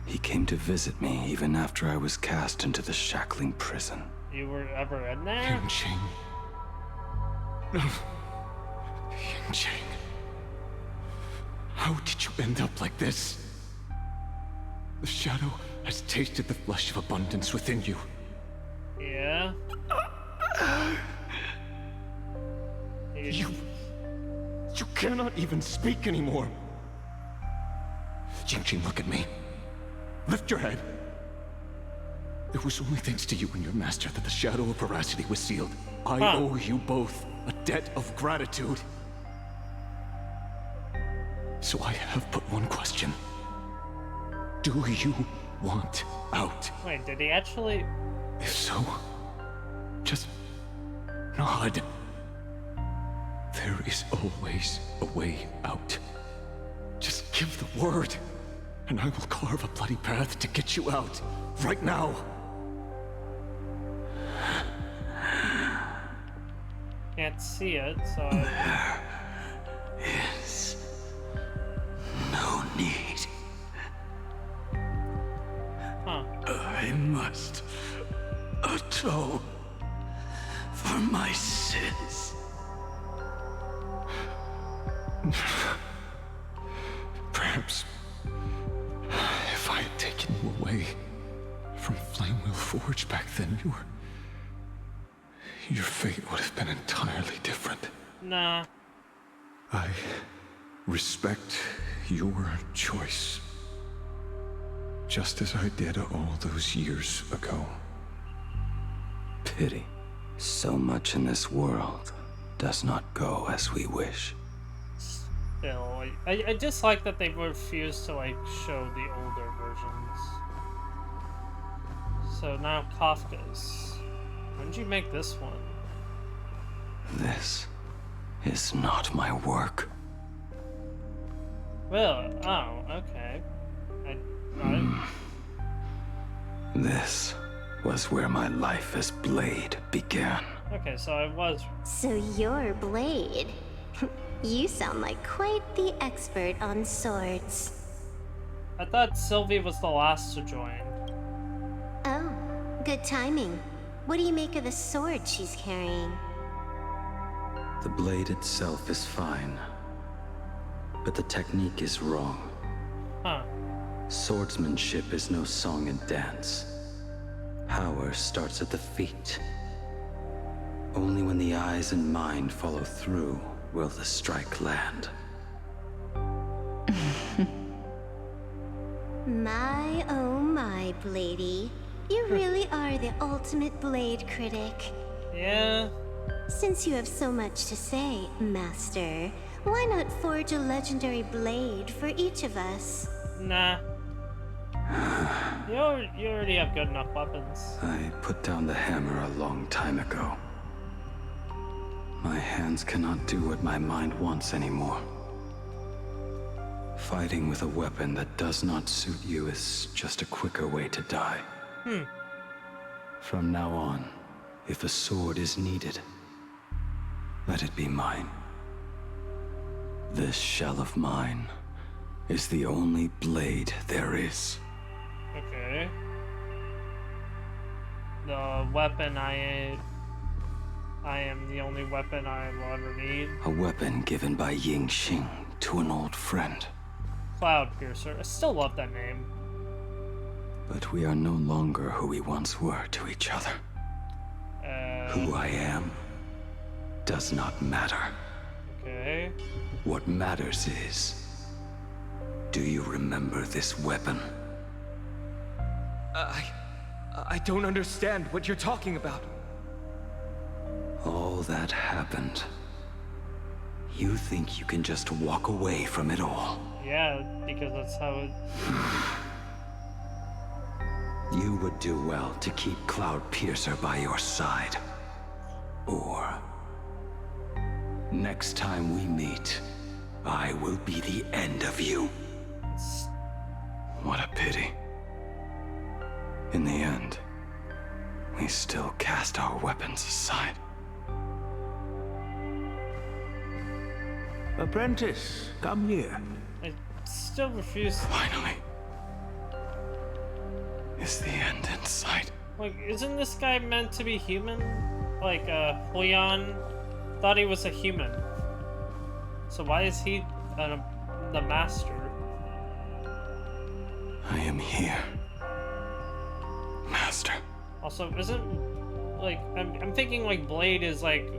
He came to visit me even after I was cast into the shackling prison. You were ever in there? Yunqing. No. Yunqing. How did you end up like this? The shadow has tasted the flesh of abundance within you. Yeah. You cannot even speak anymore. Yunqing, look at me. Lift your head. It was only thanks to you and your master that the shadow of veracity was sealed. I owe you both a debt of gratitude. So I have but one question. Do you want out? Wait, did he actually? If so, just nod. There is always a way out. Just give the word, and I will carve a bloody path to get you out. Right now. Can't see it, so There is no need. I must atone for my sins. Perhaps if I had taken you away from Flamewheel Forge back then, your fate would have been entirely different. Nah. I respect your choice, just as I did all those years ago. Pity. So much in this world does not go as we wish. Still, I dislike that they refuse to like show the older versions. So now Kafka's. When did you make this one? This is not my work. Well, oh, okay. This was where my life as Blade began. Okay, so I was. So you're Blade. You sound like quite the expert on swords. I thought Sylvie was the last to join. Oh, good timing. What do you make of the sword she's carrying? The blade itself is fine, but the technique is wrong. Huh. Swordsmanship is no song and dance. Power starts at the feet. Only when the eyes and mind follow through will the strike land. My, oh my, Bladey. You really are the ultimate blade critic. Yeah. Since you have so much to say, Master, why not forge a blade for each of us? Nah. You already have good enough weapons. I put down the hammer a long time ago. My hands cannot do what my mind wants anymore. Fighting with a weapon that does not suit you is just a quicker way to die. From now on, If a sword is needed, let it be mine. This shell of mine is the only blade there is. Okay. The weapon I am the only weapon I will ever need. A weapon given by Ying Xing to an old friend. Cloud Piercer. I still love that name. But we are no longer who we once were to each other. Who I am does not matter. Okay. What matters is, do you remember this weapon? I don't understand what you're talking about. All that happened. You think you can just walk away from it all? Yeah, because that's how it... You would do well to keep Cloud Piercer by your side. Or... next time we meet, I will be the end of you. What a pity. In the end, we still cast our weapons aside. Apprentice, come here. I still refuse. Finally. Is the end in sight? Like, isn't this guy meant to be human? Like, Huyan thought he was a human. So why is he the master? I am here, Master. Also, isn't, like, I'm thinking, like, Blade is, like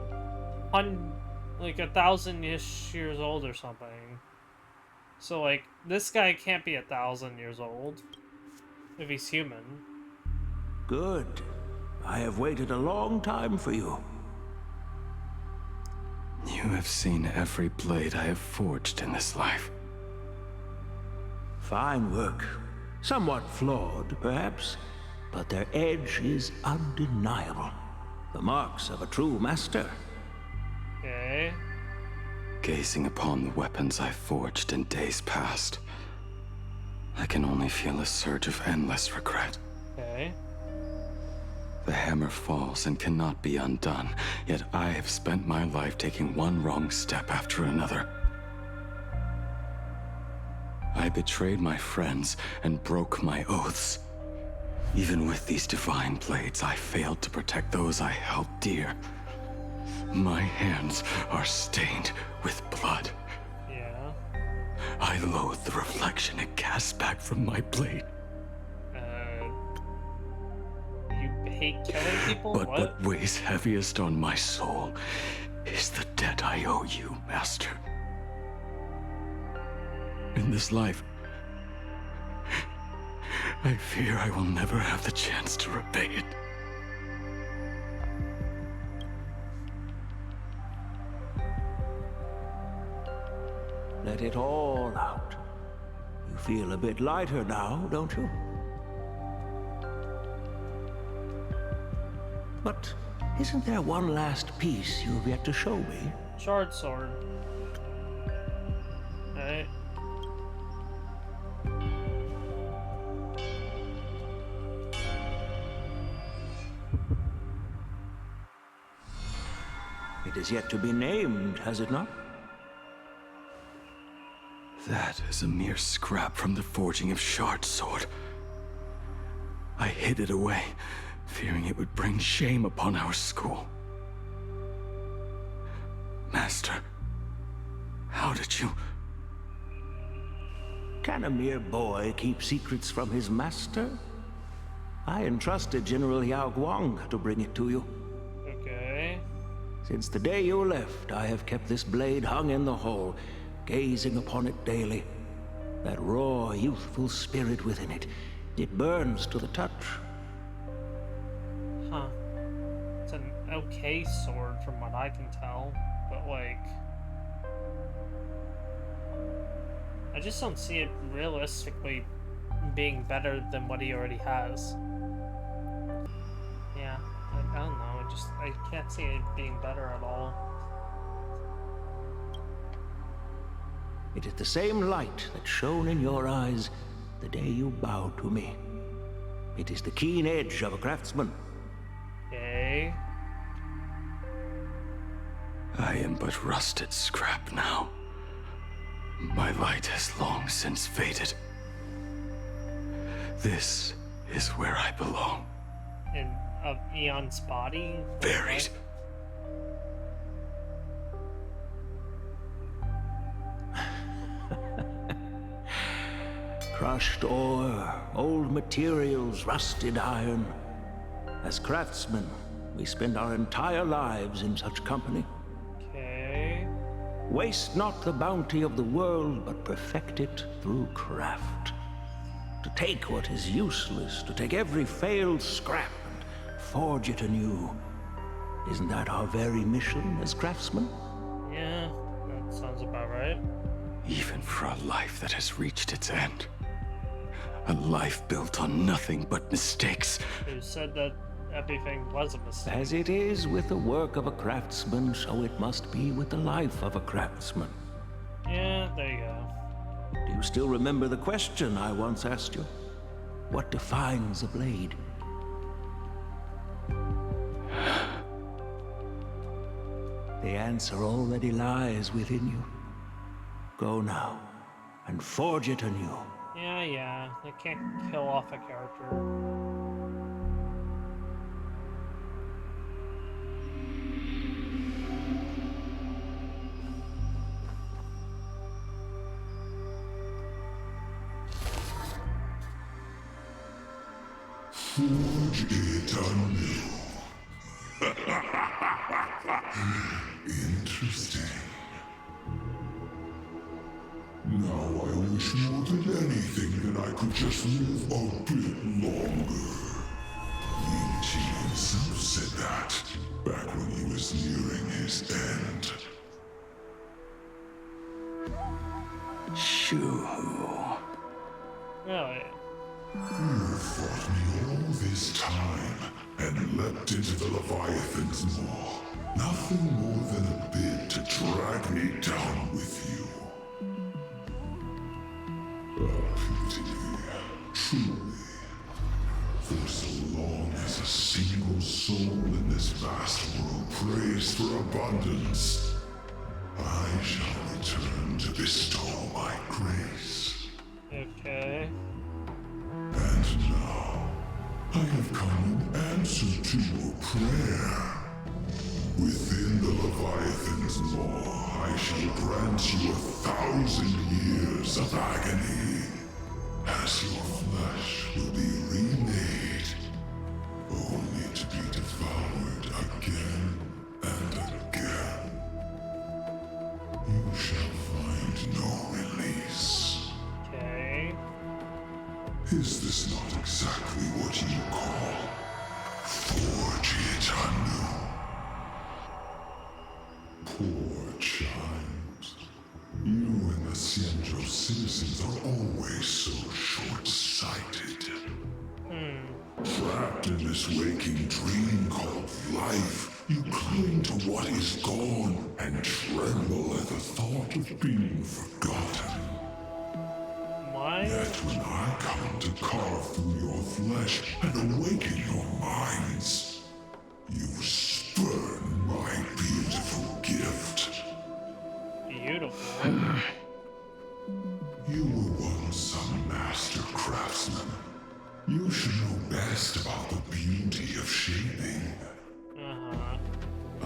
1,000-ish years old or something. So, like, this guy can't be 1,000 years old if he's human. Good. I have waited a long time for you. You have seen every blade I have forged in this life. Fine work. Somewhat flawed, perhaps, but their edge is undeniable. The marks of a true master. Okay. Gazing upon the weapons I forged in days past, I can only feel a surge of endless regret. Okay. The hammer falls and cannot be undone, yet I have spent my life taking one wrong step after another. I betrayed my friends and broke my oaths. Even with these divine blades, I failed to protect those I held dear. My hands are stained with blood. Yeah. I loathe the reflection it casts back from my blade. You hate killing people? But what what weighs heaviest on my soul is the debt I owe you, Master. In this life, I fear I will never have the chance to repay it. Let it all out. You feel a bit lighter now, don't you? But isn't there one last piece you've yet to show me? Shard sword. Alright. It is yet to be named, has it not? That is a mere scrap from the forging of Shard Sword. I hid it away, fearing it would bring shame upon our school. Master, how did you... Can a mere boy keep secrets from his master? I entrusted General Yao Guang to bring it to you. Okay. Since the day you left, I have kept this blade hung in the hall, gazing upon it daily. That raw, youthful spirit within it, it burns to the touch. Huh. It's an okay sword from what I can tell, but like... I just don't see it realistically being better than what he already has. Yeah, I don't know, I can't see it being better at all. It is the same light that shone in your eyes the day you bowed to me. It is the keen edge of a craftsman. Okay. I am but rusted scrap now. My light has long since faded. This is where I belong. In Eon's body? Buried. Crushed ore, old materials, rusted iron. As craftsmen, we spend our entire lives in such company. Okay. Waste not the bounty of the world, but perfect it through craft. To take what is useless, to take every failed scrap and forge it anew. Isn't that our very mission as craftsmen? Yeah, that sounds about right. Even for a life that has reached its end. A life built on nothing but mistakes. Who said that everything was a mistake? As it is with the work of a craftsman, so it must be with the life of a craftsman. Yeah, there you go. Do you still remember the question I once asked you? What defines a blade? The answer already lies within you. Go now, and forge it anew. Yeah, they can't kill off a character. Forge it anew. Interesting. Now I wish more than anything that I could just live a bit longer. Ying Qi himself said that back when he was nearing his end. Shoo. Really? You fought me all this time and leapt into the Leviathan's maw. Nothing more than a bit to drag me down with you. Pity, truly. For so long as a single soul in this vast world prays for abundance, I shall return to bestow my grace. Okay. And now, I have come in answer to your prayer. Within the Leviathan's maw, I shall grant you 1,000 years of agony, as your flesh will be remade, only to be devoured again and again. You shall find no release. Okay. Is this not exactly what you call forge it anew? Poor child. You and the Xianzhou citizens are always so short-sighted. Trapped in this waking dream called life, you cling to what is gone and tremble at the thought of being forgotten. Yet when I come to carve through your flesh and awaken your minds, you spurn my beautiful gift. Beautiful. You were once a master craftsman. You should know best about the beauty of shaping. I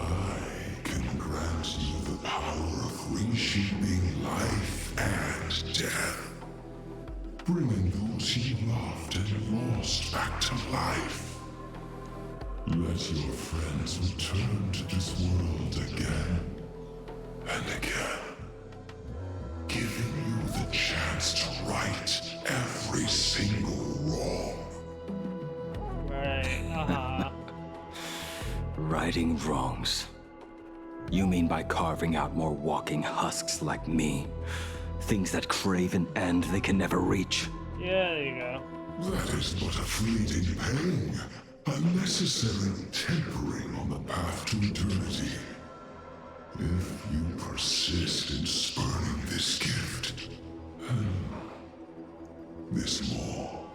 can grant you the power of reshaping life and death. Bringing those you loved and lost back to life. Let your friends return to this world again and again, giving you the chance to right every single wrong. Right, Righting wrongs. You mean by carving out more walking husks like me? Things that crave an end they can never reach. Yeah, there you go. That is but a fleeting pang, a necessary tempering on the path to eternity. If you persist in spurning this gift, this maw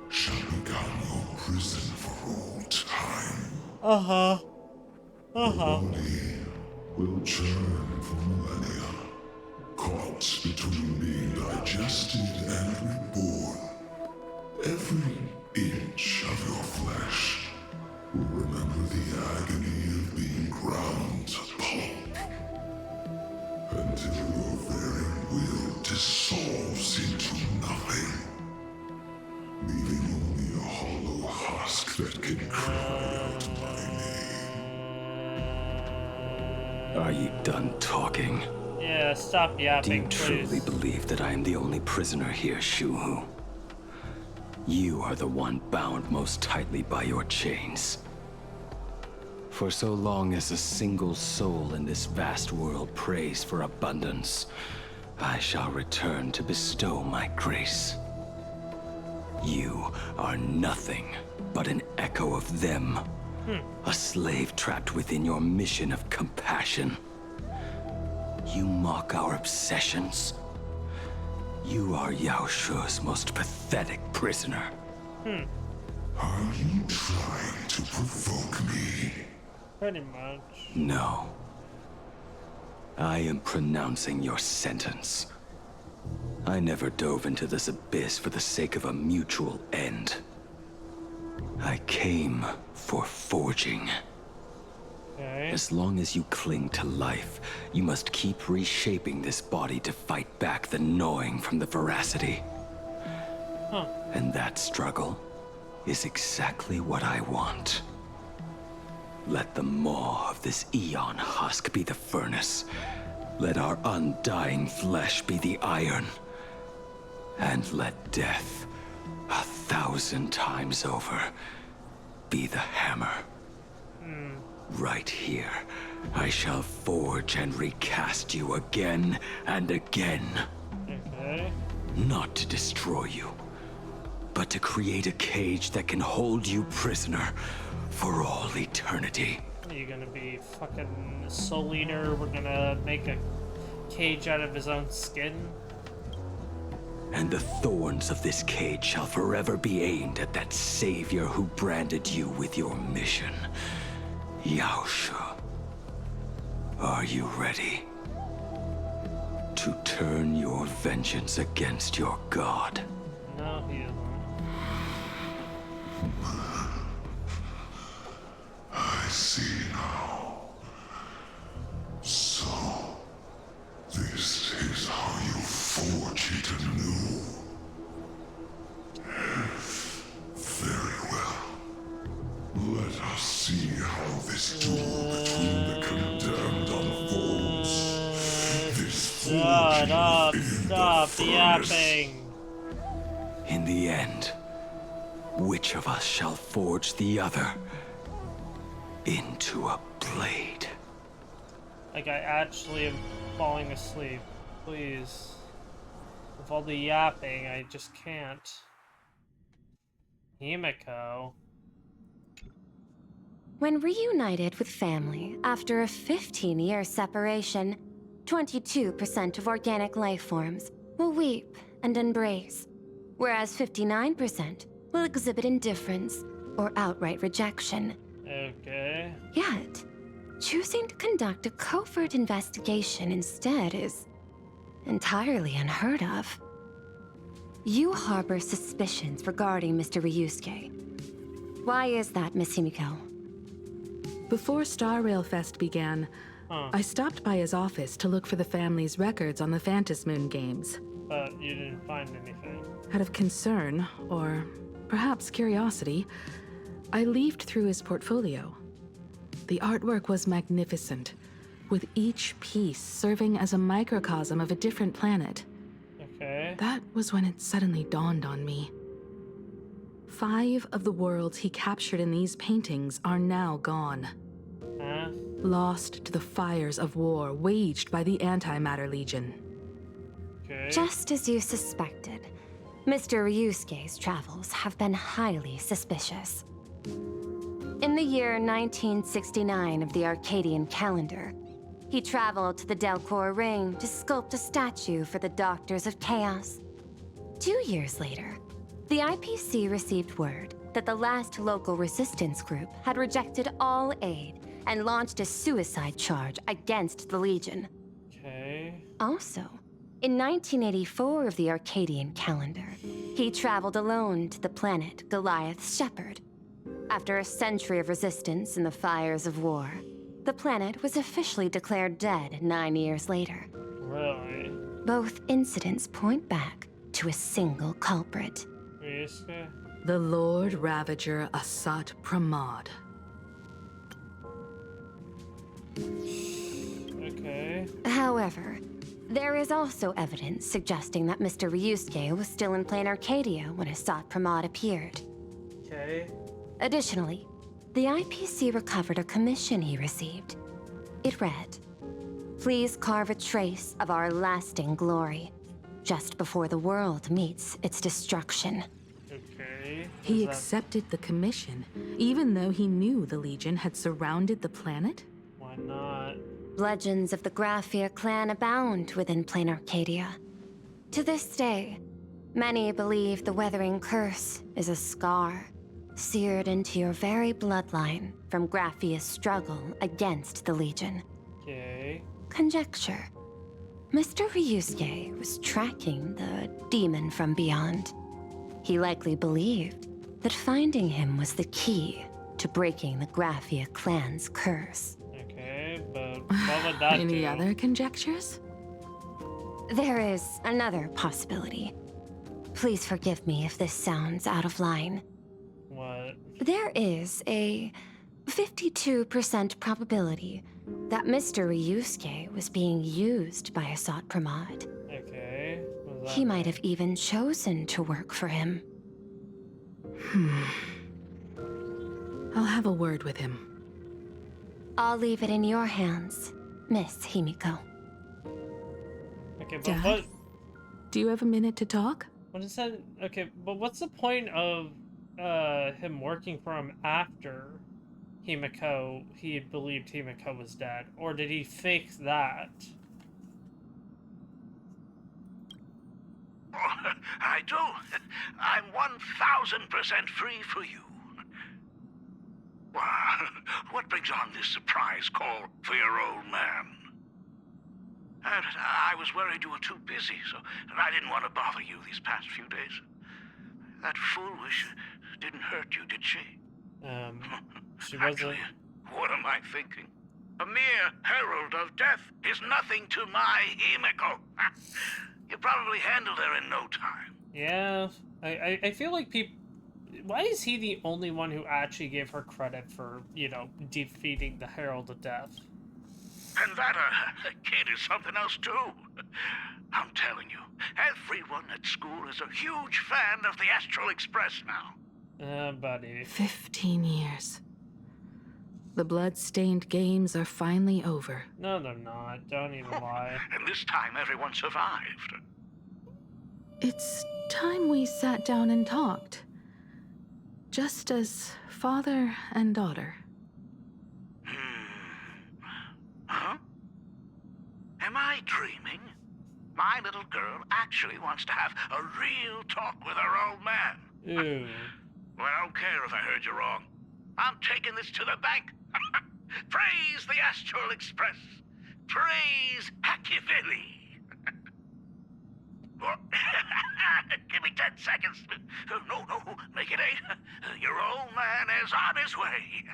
shall become your prison for all time. The body will churn for millennia, caught between being digested and reborn. Every inch of your flesh will remember the agony of being ground to pulp, until your very will dissolves into nothing, leaving only a hollow husk that can cry out my name. Are you done talking? Yeah, stop yapping, Do you truly believe that I am the only prisoner here, Shuhu? You are the one bound most tightly by your chains. For so long as a single soul in this vast world prays for abundance, I shall return to bestow my grace. You are nothing but an echo of them. A slave trapped within your mission of compassion. You mock our obsessions. You are Yao Shu's most pathetic prisoner. Are you trying to provoke me? Pretty much. No. I am pronouncing your sentence. I never dove into this abyss for the sake of a mutual end. I came for forging. Okay. As long as you cling to life, you must keep reshaping this body to fight back the gnawing from the veracity. And that struggle is exactly what I want. Let the maw of this eon husk be the furnace. Let our undying flesh be the iron. And let death, 1,000 times over, be the hammer. Right here, I shall forge and recast you again and again. Okay. Not to destroy you, but to create a cage that can hold you prisoner for all eternity. Are you gonna be fucking Soul Eater? We're gonna make a cage out of his own skin? And the thorns of this cage shall forever be aimed at that savior who branded you with your mission. Yao Shu. Are you ready to turn your vengeance against your god? No, he isn't. I see now. So, this is how you forge it anew. Very well. Let us see how this duel between the condemned unfolds. This Shut up! forging in Stop the yapping! In the end, which of us shall forge the other into a blade? Like, I actually am falling asleep. Please. With all the yapping, I just can't. Himeko. When reunited with family after a 15-year separation, 22% of organic life forms will weep and embrace, whereas 59% will exhibit indifference or outright rejection. Okay. Yet, choosing to conduct a covert investigation instead is entirely unheard of. You harbor suspicions regarding Mr. Ryusuke. Why is that, Miss Himeko? Before Star Rail Fest began, I stopped by his office to look for the family's records on the Phantom Moon games. But you didn't find anything. Out of concern, or perhaps curiosity, I leafed through his portfolio. The artwork was magnificent, with each piece serving as a microcosm of a different planet. Okay. That was when it suddenly dawned on me. 5 of the worlds he captured in these paintings are now gone. Huh? Lost to the fires of war waged by the Antimatter Legion. Okay. Just as you suspected, Mr. Ryusuke's travels have been highly suspicious. In the year 1969 of the Arcadian calendar, he traveled to the Delcor Ring to sculpt a statue for the Doctors of Chaos. 2 years later, the IPC received word that the last local resistance group had rejected all aid and launched a suicide charge against the Legion. Okay. Also, in 1984 of the Arcadian calendar, he traveled alone to the planet Goliath's Shepherd. After a century of resistance in the fires of war, the planet was officially declared dead 9 years later. Really? Both incidents point back to a single culprit. Ryusuke? The Lord Ravager Asat Pramod. Okay. However, there is also evidence suggesting that Mr. Ryusuke was still in plain Arcadia when Asat Pramod appeared. Okay. Additionally, the IPC recovered a commission he received. It read, "Please carve a trace of our lasting glory, just before the world meets its destruction." Okay. He accepted the commission, even though he knew the Legion had surrounded the planet? Why not? Legends of the Graphia clan abound within plain Arcadia. To this day, many believe the Weathering Curse is a scar seared into your very bloodline from Graphia's struggle against the Legion. Okay. Conjecture. Mr. Ryusuke was tracking the demon from beyond. He likely believed that finding him was the key to breaking the Graphia clan's curse. Okay, but what would that Any do? other conjectures? There is another possibility. Please forgive me if this sounds out of line. What? There is a 52% probability that Mr. Ryusuke was being used by Asat Pramod. Okay. What does that He mean? might have even chosen to work for him. I'll have a word with him. I'll leave it in your hands, Miss Himeko. Okay, but Dad? what? Do you have a minute to talk? What is that? Okay, but what's the point of him working for him after Himeko? He had believed Himeko was dead, or did he fake that? I do. I'm 1000% free for you. What brings on this surprise call for your old man? I was worried you were too busy, so I didn't want to bother you these past few days. That Fulwish didn't hurt you, did she? She wasn't. Actually, what am I thinking? A mere herald of death is nothing to my Himeko. You probably handled her in no time. Yeah, I feel like people. Why is he the only one who actually gave her credit for, you know, defeating the Herald of Death? And that kid is something else too. I'm telling you, everyone at school is a huge fan of the Astral Express now. Buddy. 15 years. The blood-stained games are finally over. No, they're not. Don't even lie. And this time everyone survived. It's time we sat down and talked. Just as father and daughter. Huh? Am I dreaming? My little girl actually wants to have a real talk with her old man. Ew. Well, I don't care if I heard you wrong. I'm taking this to the bank. Praise the Astral Express. Praise Machiavelli. Give me 10 seconds. No, make it 8. Your old man is on his way.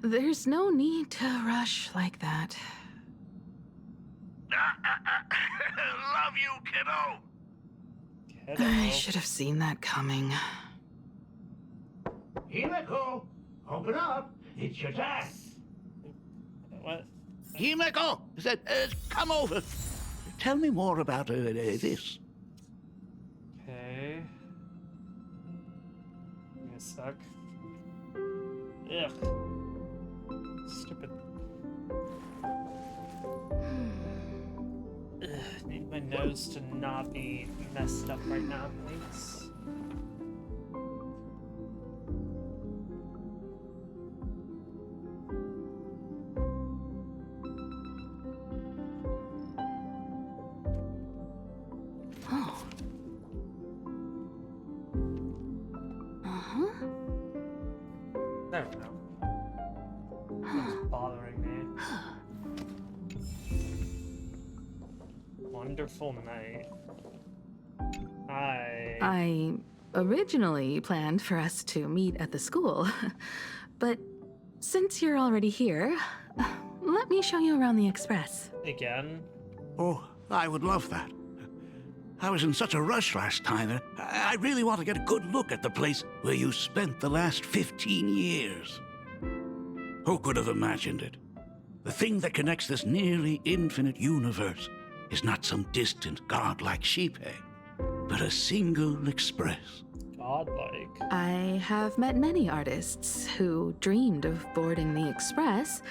There's no need to rush like that. Love you, kiddo. I should have seen that coming. Himeko, open up. It's your dad. What? Himeko, said, come over. Tell me more about this. Okay. You suck. Ugh. Stupid. Ugh, need my nose to not be messed up right now, please. Oh. Uh-huh. I don't know. bothering me. Wonderful night. I originally planned for us to meet at the school, but since you're already here, let me show you around the Express. Again? Oh, I would love that. I was in such a rush last time. I really want to get a good look at the place where you spent the last 15 years. Who could have imagined it? The thing that connects this nearly infinite universe is not some distant godlike sheep, but a single express. Godlike? I have met many artists who dreamed of boarding the Express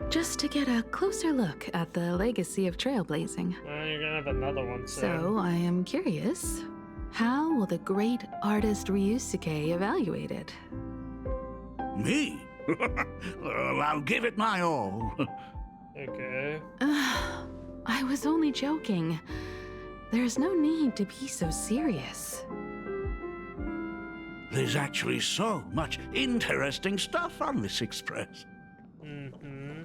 just to get a closer look at the legacy of trailblazing. Well, you're gonna have another one soon. So I am curious, how will the great artist Ryusuke evaluate it? Me? Well, I'll give it my all. Okay. I was only joking. There's no need to be so serious. There's actually so much interesting stuff on this express. Mm-hmm.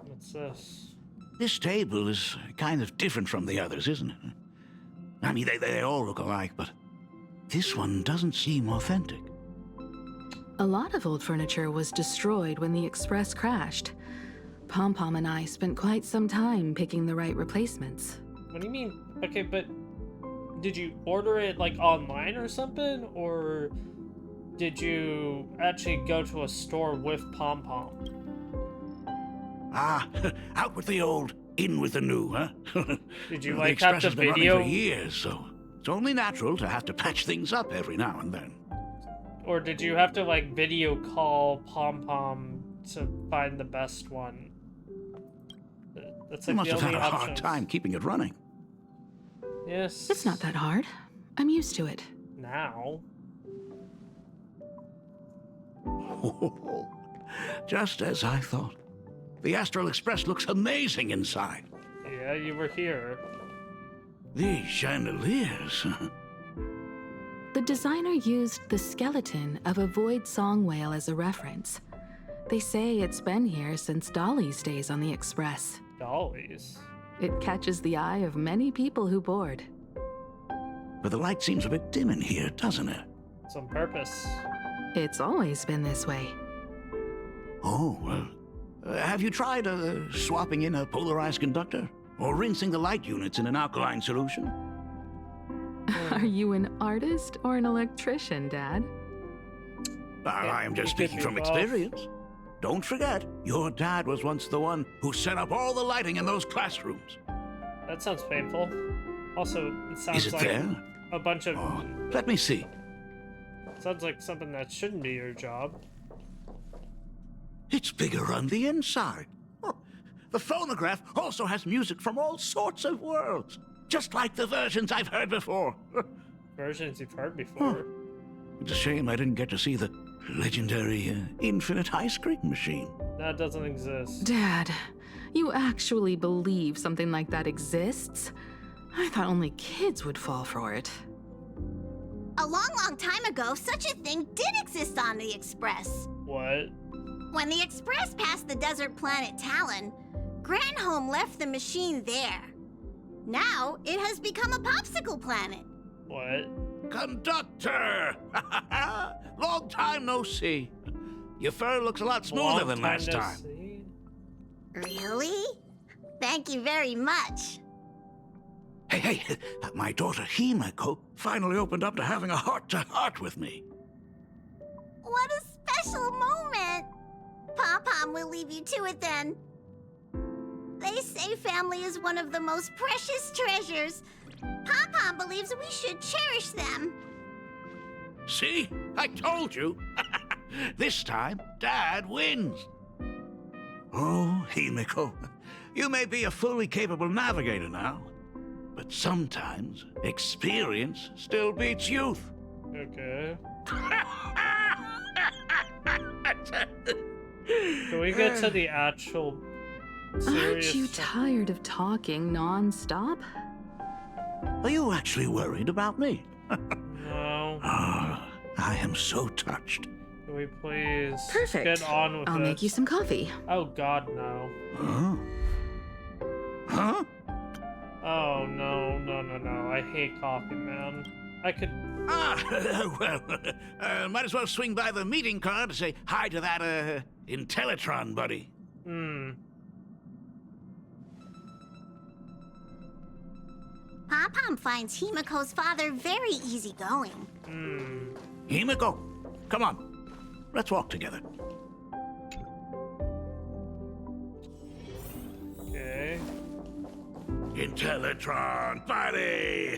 What's this? This table is kind of different from the others, isn't it? I mean, they all look alike, but this one doesn't seem authentic. A lot of old furniture was destroyed when the Express crashed. Pom-Pom and I spent quite some time picking the right replacements. What do you mean? Okay, but did you order it like online or something? Or did you actually go to a store with Pom-Pom? Ah, out with the old, in with the new, huh? Did you The like have Express to has been video? running for years, so it's only natural to have to patch things up every now and then. Or did you have to like video call Pom-Pom to find the best one? That's You like must the have had only a hard options. time keeping it running. Yes. It's not that hard. I'm used to it. Now. Just as I thought. The Astral Express looks amazing inside. Yeah, you were here. These chandeliers. The designer used the skeleton of a void song whale as a reference. They say it's been here since Dolly's days on the Express. Dolly's? It catches the eye of many people who board. But the light seems a bit dim in here, doesn't it? It's on purpose. It's always been this way. Oh, well. Have you tried swapping in a polarized conductor? Or rinsing the light units in an alkaline solution? Are you an artist or an electrician, Dad? I am just speaking from experience. Don't forget, your dad was once the one who set up all the lighting in those classrooms. That sounds painful. Also, it sounds Is it like there? a bunch of... Oh, let me see. Sounds like something that shouldn't be your job. It's bigger on the inside. Oh, the phonograph also has music from all sorts of worlds, just like the versions I've heard before. Versions you've heard before. It's a shame I didn't get to see the legendary infinite ice cream machine. That doesn't exist. Dad, you actually believe something like that exists? I thought only kids would fall for it. A long, long time ago, such a thing did exist on the Express. What? When the Express passed the desert planet Talon, Granholm left the machine there. Now, it has become a popsicle planet. What? Conductor! Long time no see. Your fur looks a lot smoother than last time. Really? Thank you very much. Hey, my daughter Himeko finally opened up to having a heart-to-heart with me. What a special moment! Pom-Pom will leave you to it then. They say family is one of the most precious treasures. Pom-Pom believes we should cherish them. See? I told you. This time, Dad wins. Oh, Himeko, you may be a fully capable navigator now, but sometimes experience still beats youth. Okay. Can we get to the actual serious Aren't you stuff? tired of talking non-stop? Are you actually worried about me? No. Ah, I am so touched. Can we please Perfect. get on with I'll make you some coffee. Oh God, no. Huh? Oh no, no, no, no! I hate coffee, man. I could. Well, might as well swing by the meeting car to say hi to that Intellitron buddy. Pom-Pom finds Himeko's father very easygoing. Himeko, come on. Let's walk together. Okay. Intellitron buddy!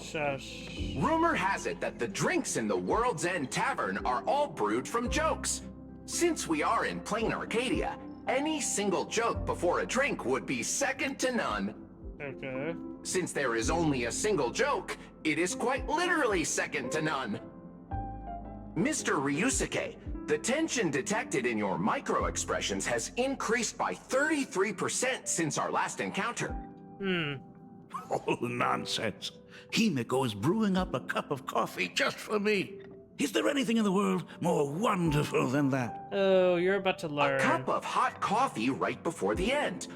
Shush. Rumor has it that the drinks in the World's End Tavern are all brewed from jokes. Since we are in plain Arcadia, any single joke before a drink would be second to none. Okay. Since there is only a single joke, it is quite literally second to none. Mr. Ryusuke, the tension detected in your micro-expressions has increased by 33% since our last encounter. Oh, nonsense. Himeko is brewing up a cup of coffee just for me. Is there anything in the world more wonderful than that? Oh, you're about to learn. A cup of hot coffee right before the end.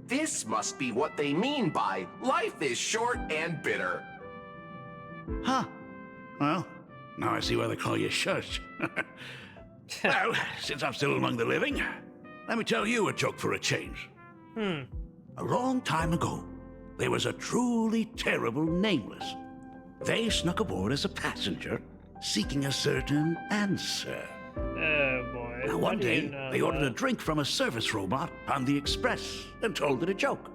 This must be what they mean by life is short and bitter. Huh. Well, now I see why they call you Shush. Well, since I'm still among the living, let me tell you a joke for a change. A long time ago, there was a truly terrible nameless. They snuck aboard as a passenger, seeking a certain answer. Oh boy. Now, one day, they ordered a drink from a service robot on the express and told it a joke.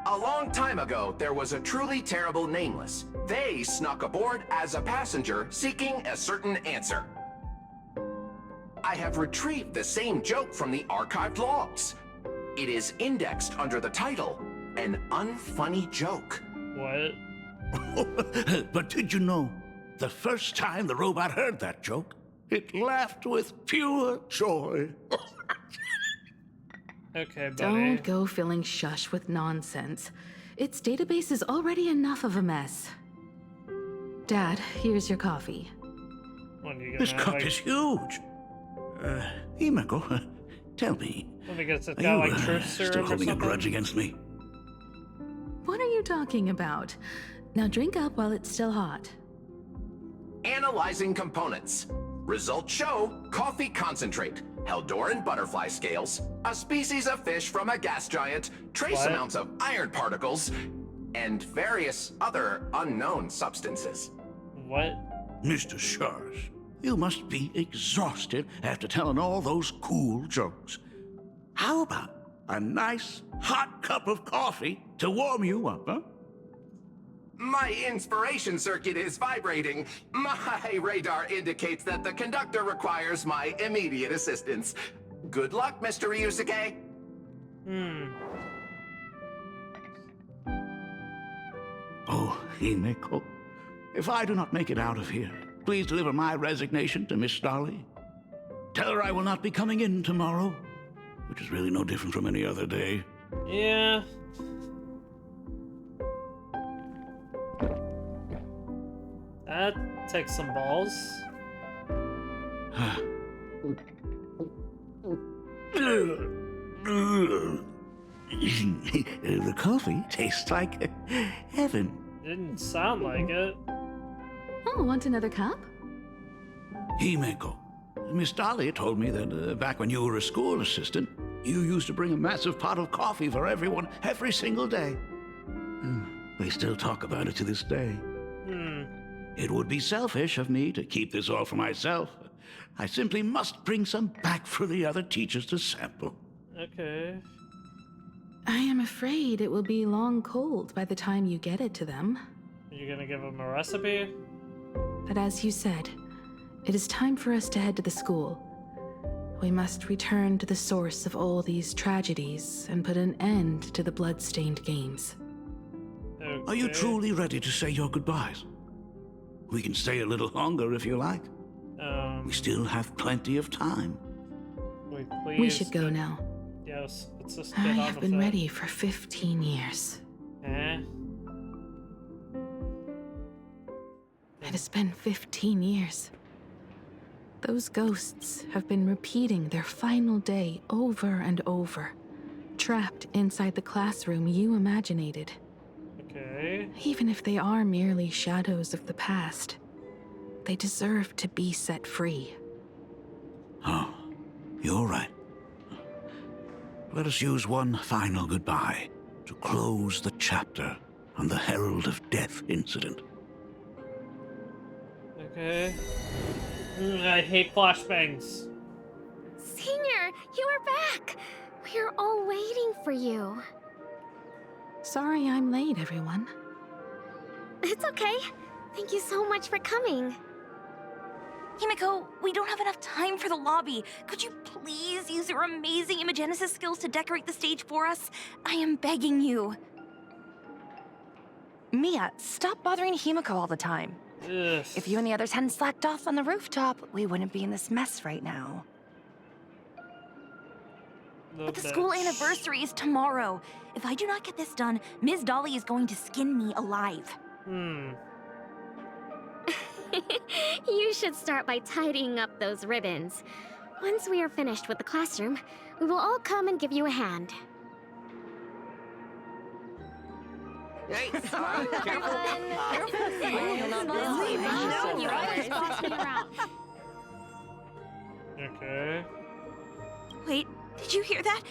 A long time ago, there was a truly terrible nameless. They snuck aboard as a passenger seeking a certain answer. I have retrieved the same joke from the archived logs. It is indexed under the title, An Unfunny Joke. What? But did you know, the first time the robot heard that joke, it laughed with pure joy. Okay, buddy. Don't go filling Shush with nonsense. Its database is already enough of a mess. Dad, here's your coffee. This cup is huge. Himeko, tell me, Let me guess, it's are got you like truth serum still or holding a something? grudge against me? What are you talking about? Now drink up while it's still hot. Analyzing components. Results show coffee concentrate, Heldoran butterfly scales, a species of fish from a gas giant, trace amounts of iron particles, and various other unknown substances. What? Mr. Shush, you must be exhausted after telling all those cool jokes. How about a nice hot cup of coffee to warm you up, huh? My inspiration circuit is vibrating. My radar indicates that the conductor requires my immediate assistance. Good luck, Mr. Ryusuke. Oh, Himeko, if I do not make it out of here, please deliver my resignation to Miss Starley. Tell her I will not be coming in tomorrow, which is really no different from any other day. Yeah. That takes some balls. The coffee tastes like heaven. Didn't sound like it. Oh, want another cup? Himeko, Miss Dahlia told me that back when you were a school assistant, you used to bring a massive pot of coffee for everyone every single day. They still talk about it to this day. It would be selfish of me to keep this all for myself. I simply must bring some back for the other teachers to sample. Okay. I am afraid it will be long cold by the time you get it to them. Are you gonna give them a recipe? But as you said, it is time for us to head to the school. We must return to the source of all these tragedies and put an end to the blood-stained games. Okay. Are you truly ready to say your goodbyes? We can stay a little longer if you like. We still have plenty of time. We should go now. Yes, let's just I get on have with been it. ready for 15 years. Eh? It has been 15 years. Those ghosts have been repeating their final day over and over, trapped inside the classroom you imaginated. Okay. Even if they are merely shadows of the past, they deserve to be set free. Oh, you're right. Let us use one final goodbye to close the chapter on the Herald of Death incident. Okay. I hate flashbangs. Senior, you are back! We're all waiting for you. Sorry I'm late, everyone. It's okay. Thank you so much for coming. Himeko, we don't have enough time for the lobby. Could you please use your amazing imagenesis skills to decorate the stage for us? I am begging you. Mia, stop bothering Himeko all the time. Ugh. If you and the others hadn't slacked off on the rooftop, we wouldn't be in this mess right now. But the school anniversary is tomorrow. If I do not get this done, Ms. Dolly is going to skin me alive. You should start by tidying up those ribbons. Once we are finished with the classroom, we will all come and give you a hand. Hey, Careful. You always boss me around. Okay. Wait, did you hear that?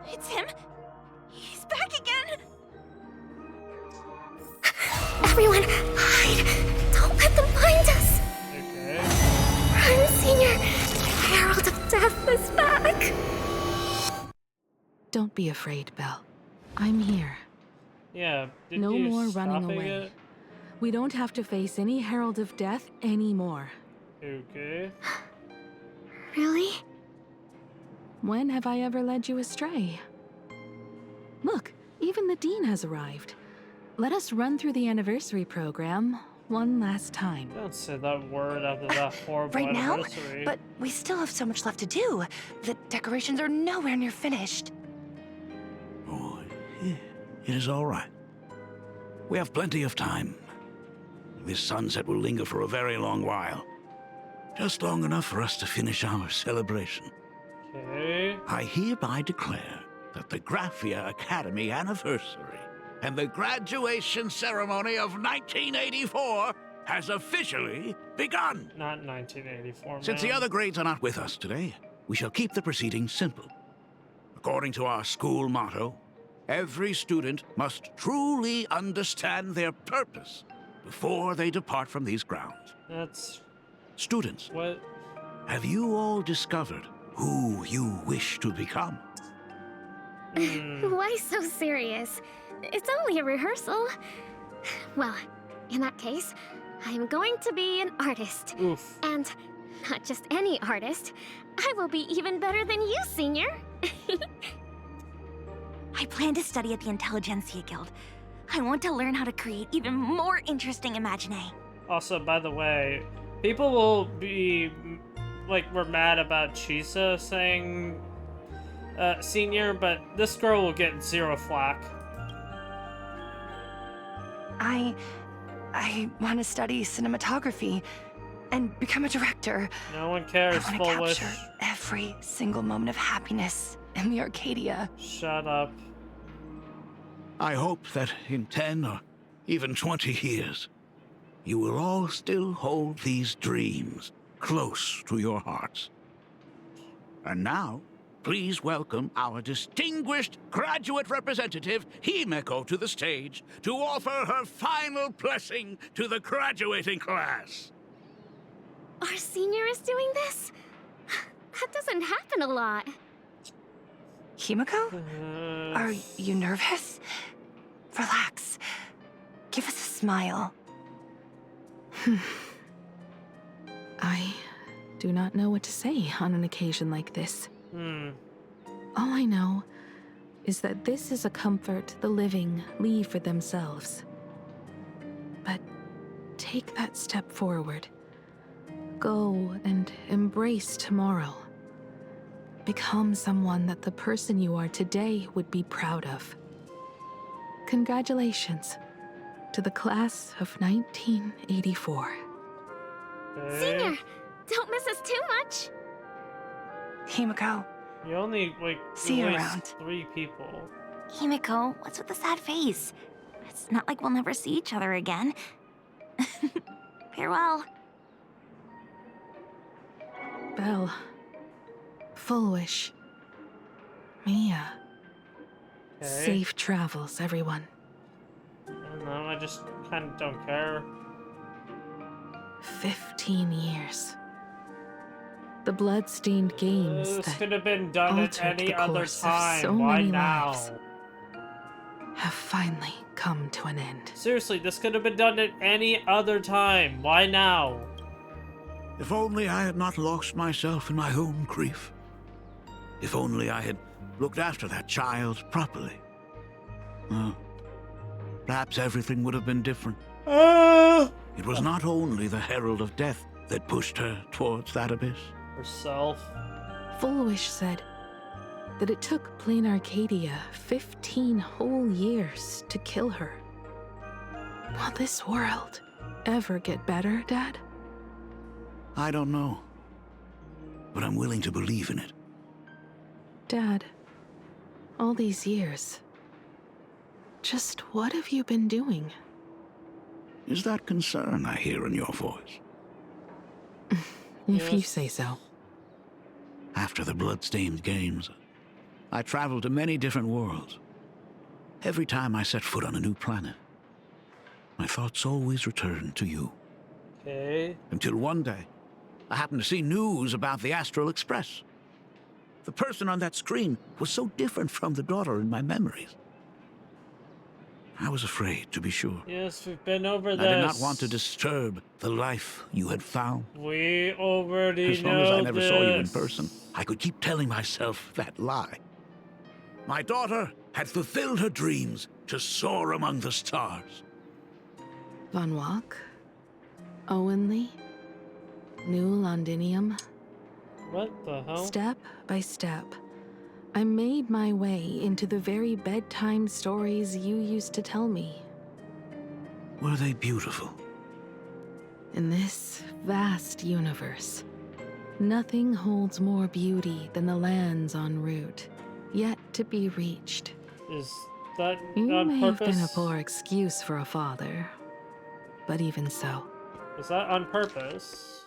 It's him. He's back again. Everyone, hide! Don't let them find us! Okay. Run, Senior! The Herald of Death is back! Don't be afraid, Belle. I'm here. Yeah, did no you more stop running it away. yet? We don't have to face any Herald of Death anymore. Okay. Really? When have I ever led you astray? Look, even the Dean has arrived. Let us run through the anniversary program one last time. Don't say that word after that horrible Right now? anniversary. But we still have so much left to do. The decorations are nowhere near finished. Oh, it is all right. We have plenty of time. This sunset will linger for a very long while. Just long enough for us to finish our celebration. Okay. I hereby declare that the Graphia Academy anniversary and the graduation ceremony of 1984 has officially begun. Not 1984, Since the other grades are not with us today, we shall keep the proceedings simple. According to our school motto, every student must truly understand their purpose before they depart from these grounds. That's... Students, what? Have you all discovered who you wish to become? Why so serious? It's only a rehearsal. Well, in that case, I'm going to be an artist. Oof. And not just any artist. I will be even better than you, Senior. I plan to study at the Intelligentsia Guild. I want to learn how to create even more interesting imaginae. Also, by the way, people will be, like, we're mad about Chisa saying senior, but this girl will get zero flack. I want to study cinematography and become a director. No one cares, I want to Fulwish. capture every single moment of happiness in the Arcadia. Shut up. I hope that in 10 or even 20 years, you will all still hold these dreams close to your hearts. And now, please welcome our distinguished graduate representative, Himeko, to the stage to offer her final blessing to the graduating class. Our Senior is doing this? That doesn't happen a lot. Himeko? Are you nervous? Relax. Give us a smile. I do not know what to say on an occasion like this. All I know is that this is a comfort the living leave for themselves. But take that step forward. Go and embrace tomorrow. Become someone that the person you are today would be proud of. Congratulations to the class of 1984. Senior, Don't miss us too much. Himeko. You only, like, See you released around. 3 people. Himeko, what's with the sad face? It's not like we'll never see each other again. Farewell. Belle. Fulwish. Mia. Okay. Safe travels, everyone. I don't know, I just kind of don't care. 15 years. The blood-stained games This that could have been done at altered any the other course time. of so Why many now? lives have finally come to an end. Seriously, this could have been done at any other time. Why now? If only I had not lost myself in my own grief. If only I had looked after that child properly. Perhaps everything would have been different. It was not only the Herald of Death that pushed her towards that abyss. Herself. Fulwish said that it took Plain Arcadia 15 whole years to kill her. Will this world ever get better, Dad? I don't know, but I'm willing to believe in it. Dad, all these years, just what have you been doing? Is that concern I hear in your voice? If you say so. After the blood-stained games, I traveled to many different worlds. Every time I set foot on a new planet, my thoughts always returned to you. Okay. Until one day, I happened to see news about the Astral Express. The person on that screen was so different from the daughter in my memories. I was afraid, to be sure. Yes, we've been over this. I did not want to disturb the life you had found. We already As long know as I never saw you in this. person, I could keep telling myself that lie. My daughter had fulfilled her dreams to soar among the stars. Von Walk? Owenly? New Londinium? What the hell? Step by step, I made my way into the very bedtime stories you used to tell me. Were they beautiful? In this vast universe, nothing holds more beauty than the lands en route, yet to be reached. Is that You on may purpose? have been a poor excuse for a father, but even so. Is that on purpose?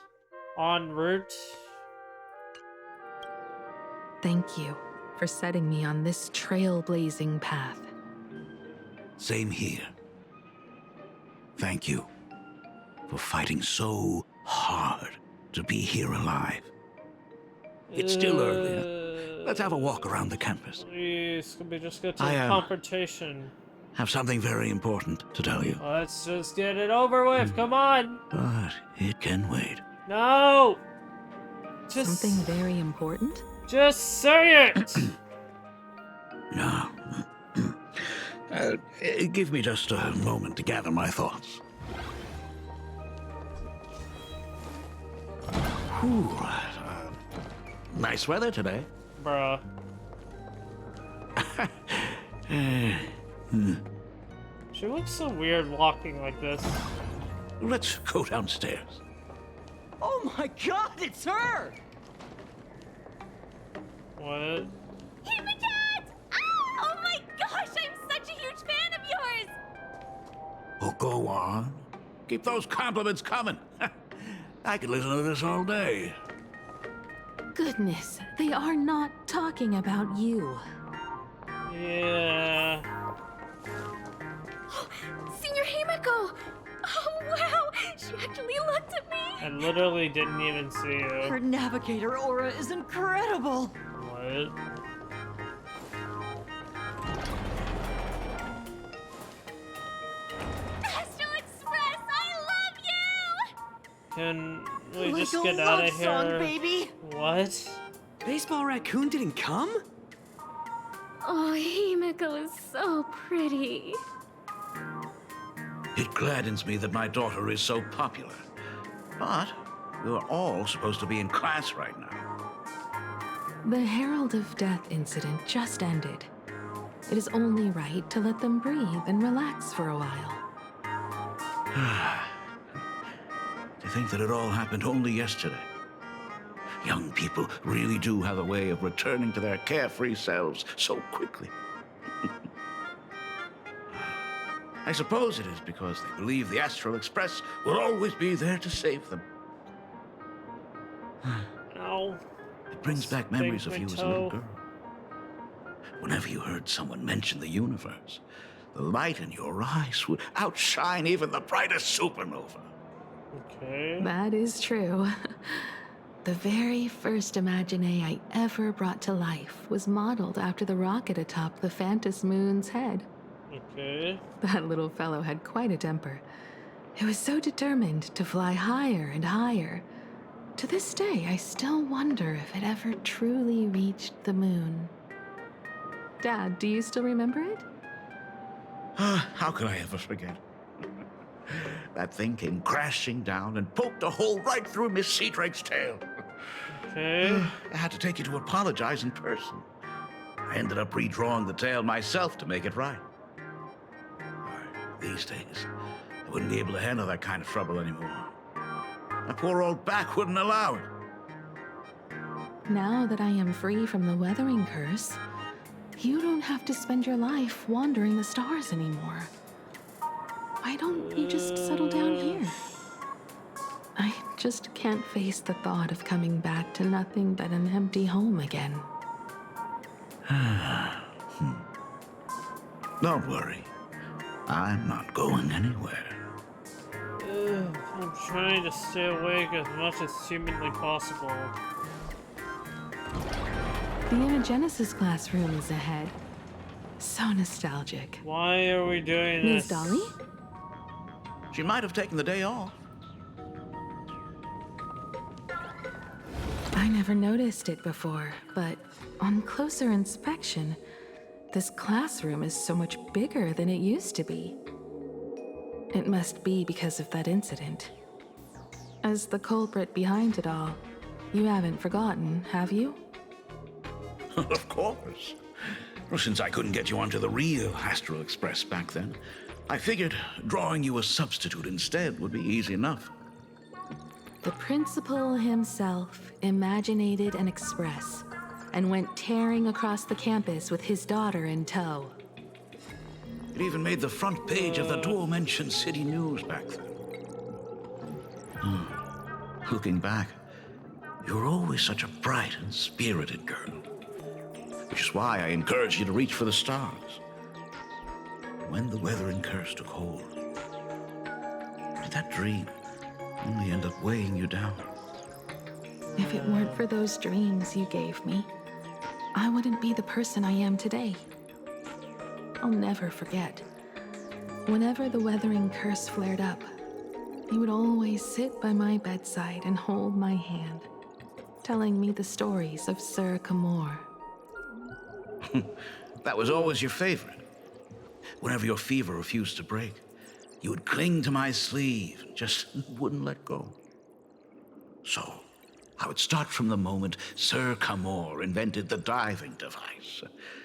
En route? Thank you for setting me on this trailblazing path. Same here. Thank you for fighting so hard to be here alive. It's still early. Let's have a walk around the campus. Please, can we just go to I the confrontation? have something very important to tell you. Let's just get it over with. Come on. But it can wait. No. Just Something very important? Just say it. No. Give me just a moment to gather my thoughts. Whew, nice weather today. Bruh. She looks so weird walking like this. Let's go downstairs. Oh my god, it's her! What? Oh my gosh, I'm such a huge fan of yours! Oh, go on. Keep those compliments coming. I could listen to this all day. Goodness, they are not talking about you. Yeah. Senior Himeko! Oh wow, she actually looked at me! I literally didn't even see you. Her navigator aura is incredible! What? Astral Express, I love you! Can we Like just a get out of love here? song, baby. What? Baseball Raccoon didn't come? Oh, Himeko is so pretty. It gladdens me that my daughter is so popular. But you're all supposed to be in class right now. The Herald of Death incident just ended. It is only right to let them breathe and relax for a while. To think that it all happened only yesterday. Young people really do have a way of returning to their carefree selves so quickly. I suppose it is because they believe the Astral Express will always be there to save them. Ow. It brings back memories of you as a little girl. Whenever you heard someone mention the universe, the light in your eyes would outshine even the brightest supernova. Okay. That is true. The very first Imagine I ever brought to life was modeled after the rocket atop the Phantom Moon's head. Okay. That little fellow had quite a temper. It was so determined to fly higher and higher. To this day, I still wonder if it ever truly reached the moon. Dad, do you still remember it? How could I ever forget? That thing came crashing down and poked a hole right through Miss Seadrake's tail. Okay. I had to take you to apologize in person. I ended up redrawing the tail myself to make it right. These days, I wouldn't be able to handle that kind of trouble anymore. My poor old back wouldn't allow it. Now that I am free from the weathering curse, you don't have to spend your life wandering the stars anymore. Why don't you just settle down here? I just can't face the thought of coming back to nothing but an empty home again. Don't worry. I'm not going anywhere. I'm trying to stay awake as much as humanly possible. The Imagenesis classroom is ahead. So nostalgic. Why are we doing Ms. this? Dolly? She might have taken the day off. I never noticed it before, but on closer inspection, this classroom is so much bigger than it used to be. It must be because of that incident. As the culprit behind it all, you haven't forgotten, have you? Of course. Well, since I couldn't get you onto the real Astral Express back then, I figured drawing you a substitute instead would be easy enough. The principal himself imaginated an express and went tearing across the campus with his daughter in tow. It even made the front page of the Dual-Mention City News back then. Looking back, you were always such a bright and spirited girl. Which is why I encouraged you to reach for the stars. When the weathering curse took hold, did that dream only end up weighing you down? If it weren't for those dreams you gave me, I wouldn't be the person I am today. I'll never forget. Whenever the weathering curse flared up, you would always sit by my bedside and hold my hand, telling me the stories of Sir Camor. That was always your favorite. Whenever your fever refused to break, you would cling to my sleeve and just wouldn't let go. So, I would start from the moment Sir Camor invented the diving device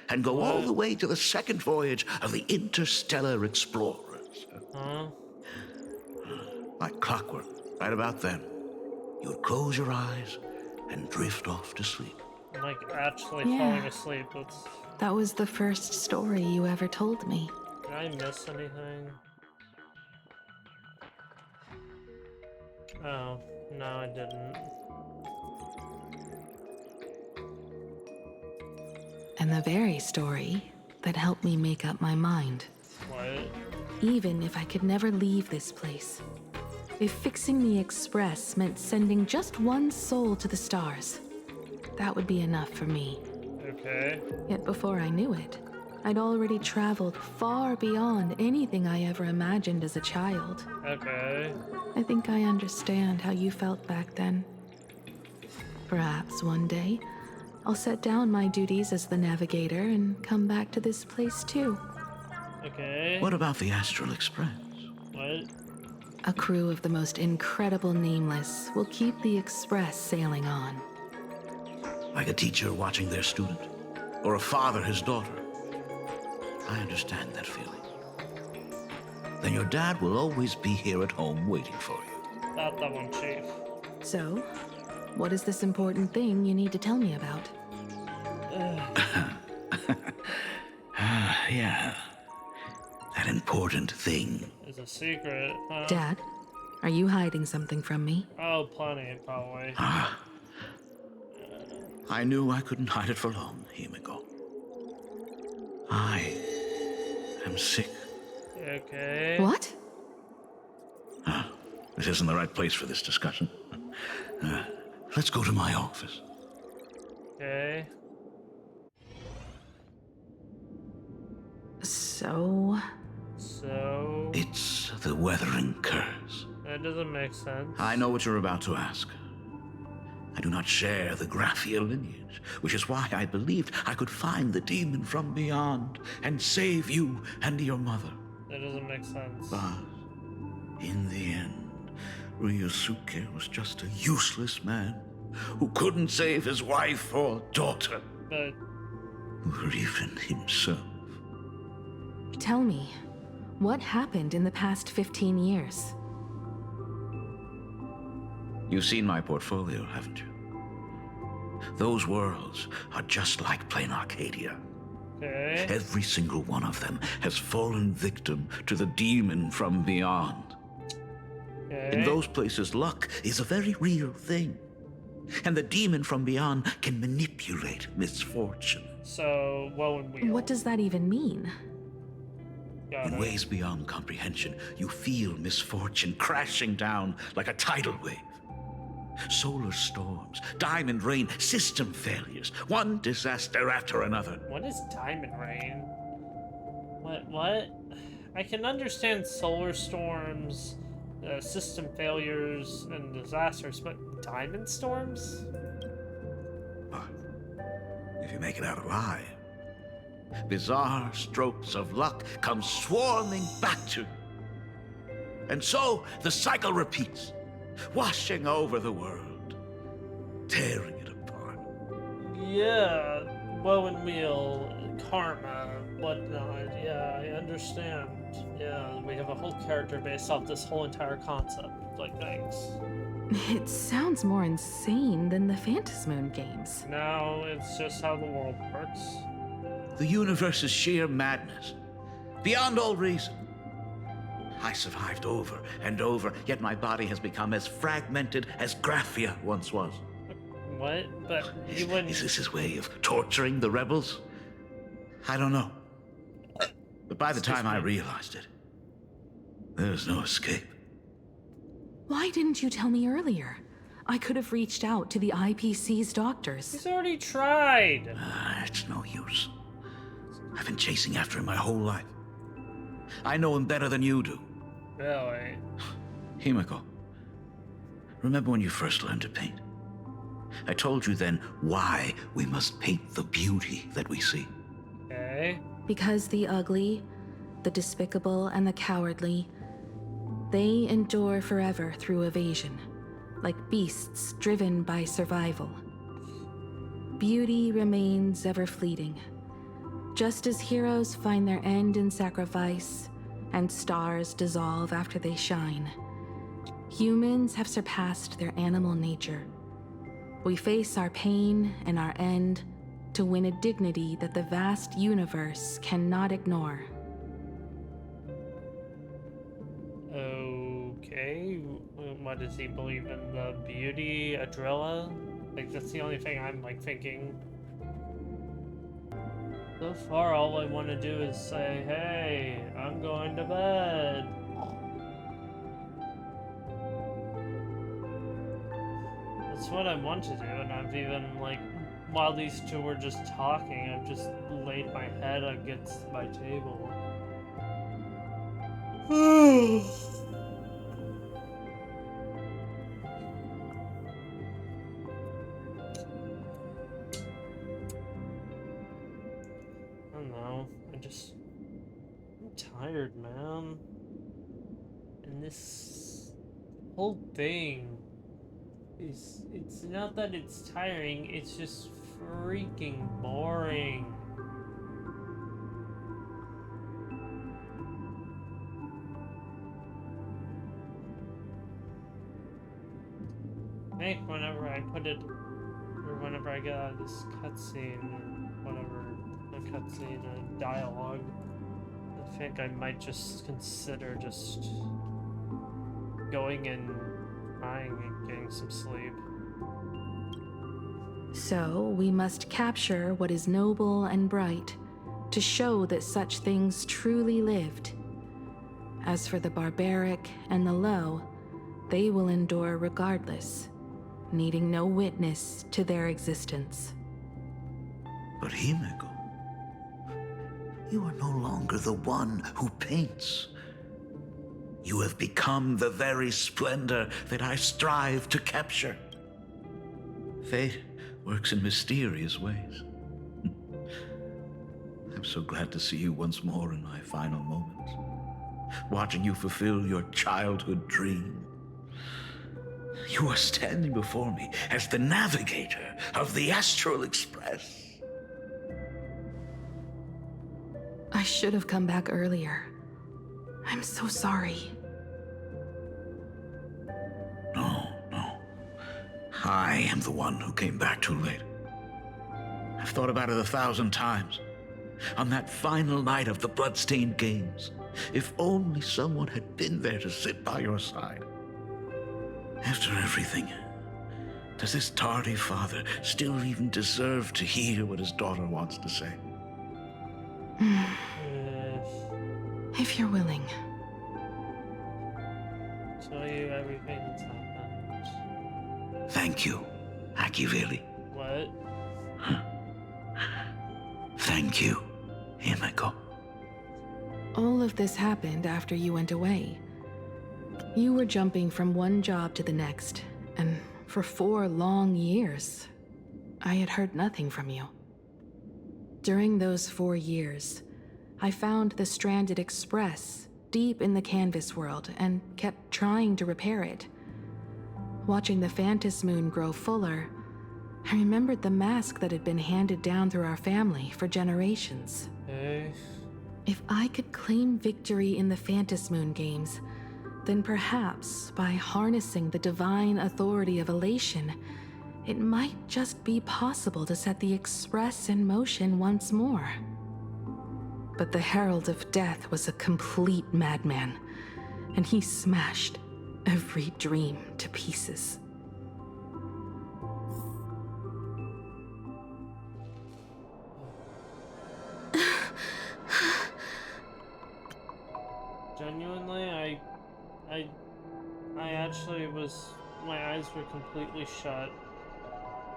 and go all the way to the second voyage of the interstellar explorers. Like clockwork, right about then, you would close your eyes and drift off to sleep. I'm like actually Yeah. falling asleep. That was the first story you ever told me. Did I miss anything? Oh, no, I didn't. And the very story that helped me make up my mind. What? Even if I could never leave this place. If fixing the express meant sending just one soul to the stars, that would be enough for me. Okay. Yet before I knew it, I'd already traveled far beyond anything I ever imagined as a child. Okay. I think I understand how you felt back then. Perhaps one day, I'll set down my duties as the navigator and come back to this place too. Okay. What about the Astral Express? What? A crew of the most incredible nameless will keep the express sailing on. Like a teacher watching their student, or a father his daughter. I understand that feeling. Then your dad will always be here at home waiting for you. Not that one, Chief. So, What is this important thing you need to tell me about? Yeah. That important thing. It's a secret, huh? Dad, are you hiding something from me? Oh, plenty, probably. I knew I couldn't hide it for long, Himeko. I am sick. Okay. What? This isn't the right place for this discussion. Let's go to my office. Okay. So? It's the weathering curse. That doesn't make sense. I know what you're about to ask. I do not share the Graphia lineage, which is why I believed I could find the demon from beyond and save you and your mother. That doesn't make sense. But in the end, Ryosuke was just a useless man who couldn't save his wife or daughter. But... or even himself. Tell me, what happened in the past 15 years? You've seen my portfolio, haven't you? Those worlds are just like plain Arcadia. Okay. Every single one of them has fallen victim to the demon from beyond. Okay. In those places, luck is a very real thing. And the demon from beyond can manipulate misfortune. So, what does that even mean? In ways beyond comprehension, you feel misfortune crashing down like a tidal wave. Solar storms, diamond rain, system failures, one disaster after another. What is diamond rain? What? I can understand solar storms, system failures, and disasters, but diamond storms? But if you make it out alive, bizarre strokes of luck come swarming back to you. And so the cycle repeats, washing over the world, tearing it apart. Yeah, bow and wheel, karma, whatnot. Yeah, I understand. Yeah, we have a whole character based off this whole entire concept. Like, thanks. It sounds more insane than the Phantasmoon games. No, it's just how the world works. The universe is sheer madness, beyond all reason. I survived over and over, yet my body has become as fragmented as Graphia once was. What? But you wouldn't... Is this his way of torturing the rebels? I don't know. But by the time I realized it, there was no escape. Why didn't you tell me earlier? I could have reached out to the IPC's doctors. He's already tried. It's no use. I've been chasing after him my whole life. I know him better than you do. Really? Himeko, remember when you first learned to paint? I told you then why we must paint the beauty that we see. Okay. Because the ugly, the despicable, and the cowardly, they endure forever through evasion, like beasts driven by survival. Beauty remains ever fleeting, just as heroes find their end in sacrifice, and stars dissolve after they shine. Humans have surpassed their animal nature. We face our pain and our end to win a dignity that the vast universe cannot ignore. Okay. What does he believe in? The beauty Adrilla? Like, that's the only thing I'm, like, thinking. So far, all I want to do is say, hey, I'm going to bed. That's what I want to do, and I've even, like, while these two were just talking, I've just laid my head against my table. I don't know, I'm tired, man. And this whole thing is, it's not that it's tiring, it's just freaking boring. make whenever I put it, or whenever I get out of this cutscene, or whatever, a cutscene, a dialogue. I think I might just consider just going and crying and getting some sleep. So, we must capture what is noble and bright, to show that such things truly lived. As for the barbaric and the low, they will endure regardless, needing no witness to their existence. But Himeko, you are no longer the one who paints. You have become the very splendor that I strive to capture. Fate works in mysterious ways. I'm so glad to see you once more in my final moments, watching you fulfill your childhood dream. You are standing before me as the navigator of the Astral Express. I should have come back earlier. I'm so sorry. No. I am the one who came back too late. I've thought about it 1,000 times. On that final night of the Bloodstained Games, if only someone had been there to sit by your side. After everything, does this tardy father still even deserve to hear what his daughter wants to say? If you're willing. Tell you everything that's happened. Thank you, Akiveli. What? Thank you, Himeko. All of this happened after you went away. You were jumping from one job to the next, and for 4 long years, I had heard nothing from you. During those 4 years, I found the stranded Express deep in the canvas world and kept trying to repair it. Watching the Phantom Moon grow fuller, I remembered the mask that had been handed down through our family for generations. Hey. If I could claim victory in the Phantom Moon games, then perhaps by harnessing the divine authority of elation, it might just be possible to set the Express in motion once more. But the Herald of Death was a complete madman, and he smashed every dream to pieces. Genuinely, I actually was, my eyes were completely shut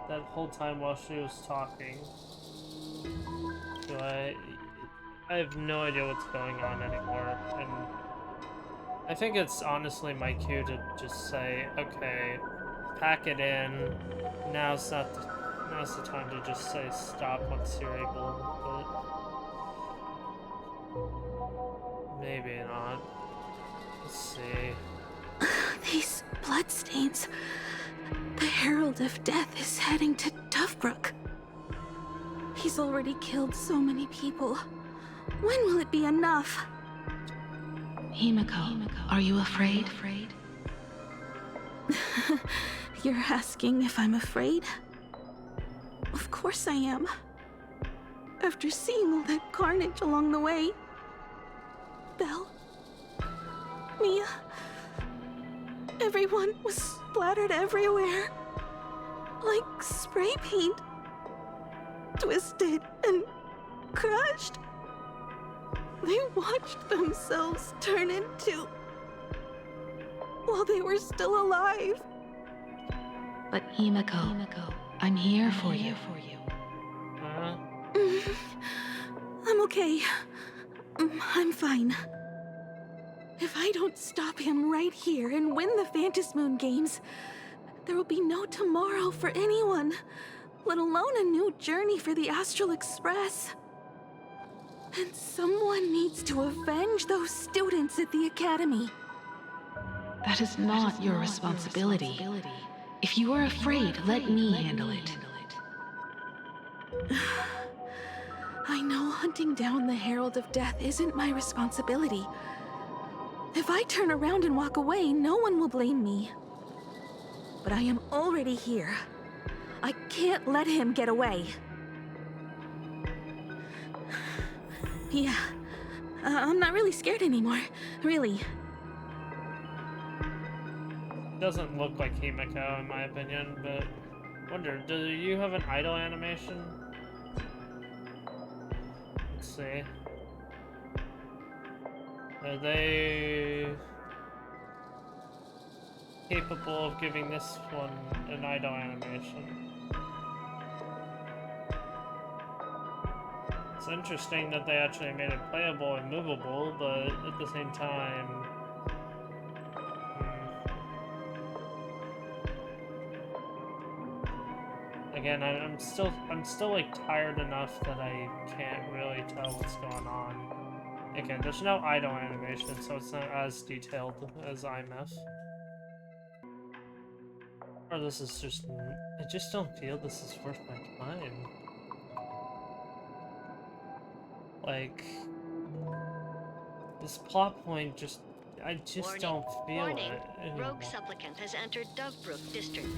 that whole time while she was talking. So I have no idea what's going on anymore, and I think it's honestly my cue to just say, okay, pack it in. Now's the time to just say stop once you're able, but maybe not. Let's see. These bloodstains. The Herald of Death is heading to Tufbrook. He's already killed so many people. When will it be enough? Himeko, are you afraid? You're asking if I'm afraid? Of course I am. After seeing all that carnage along the way. Belle, Mia, everyone was splattered everywhere. Like spray paint. Twisted and crushed. They watched themselves turn into... while they were still alive. But Himeko, I'm here for you. I'm okay. I'm fine. If I don't stop him right here and win the Phantom Moon games, there will be no tomorrow for anyone, let alone a new journey for the Astral Express. And someone needs to avenge those students at the Academy. That is not your responsibility. If you are afraid, let me handle it. I know hunting down the Herald of Death isn't my responsibility. If I turn around and walk away, no one will blame me. but I am already here. I can't let him get away. Yeah, I'm not really scared anymore, really. Doesn't look like Himeko in my opinion, but wonder, do you have an idle animation? Let's see. Are they capable of giving this one an idle animation? It's interesting that they actually made it playable and movable, but at the same time, again, I'm still like tired enough that I can't really tell what's going on. Okay, there's no idle animation, so it's not as detailed as IMF. Or this is just, I just don't feel this is worth my time. Like, this plot point just, I just don't feel it anymore. Rogue supplicant has entered Dovebrook District.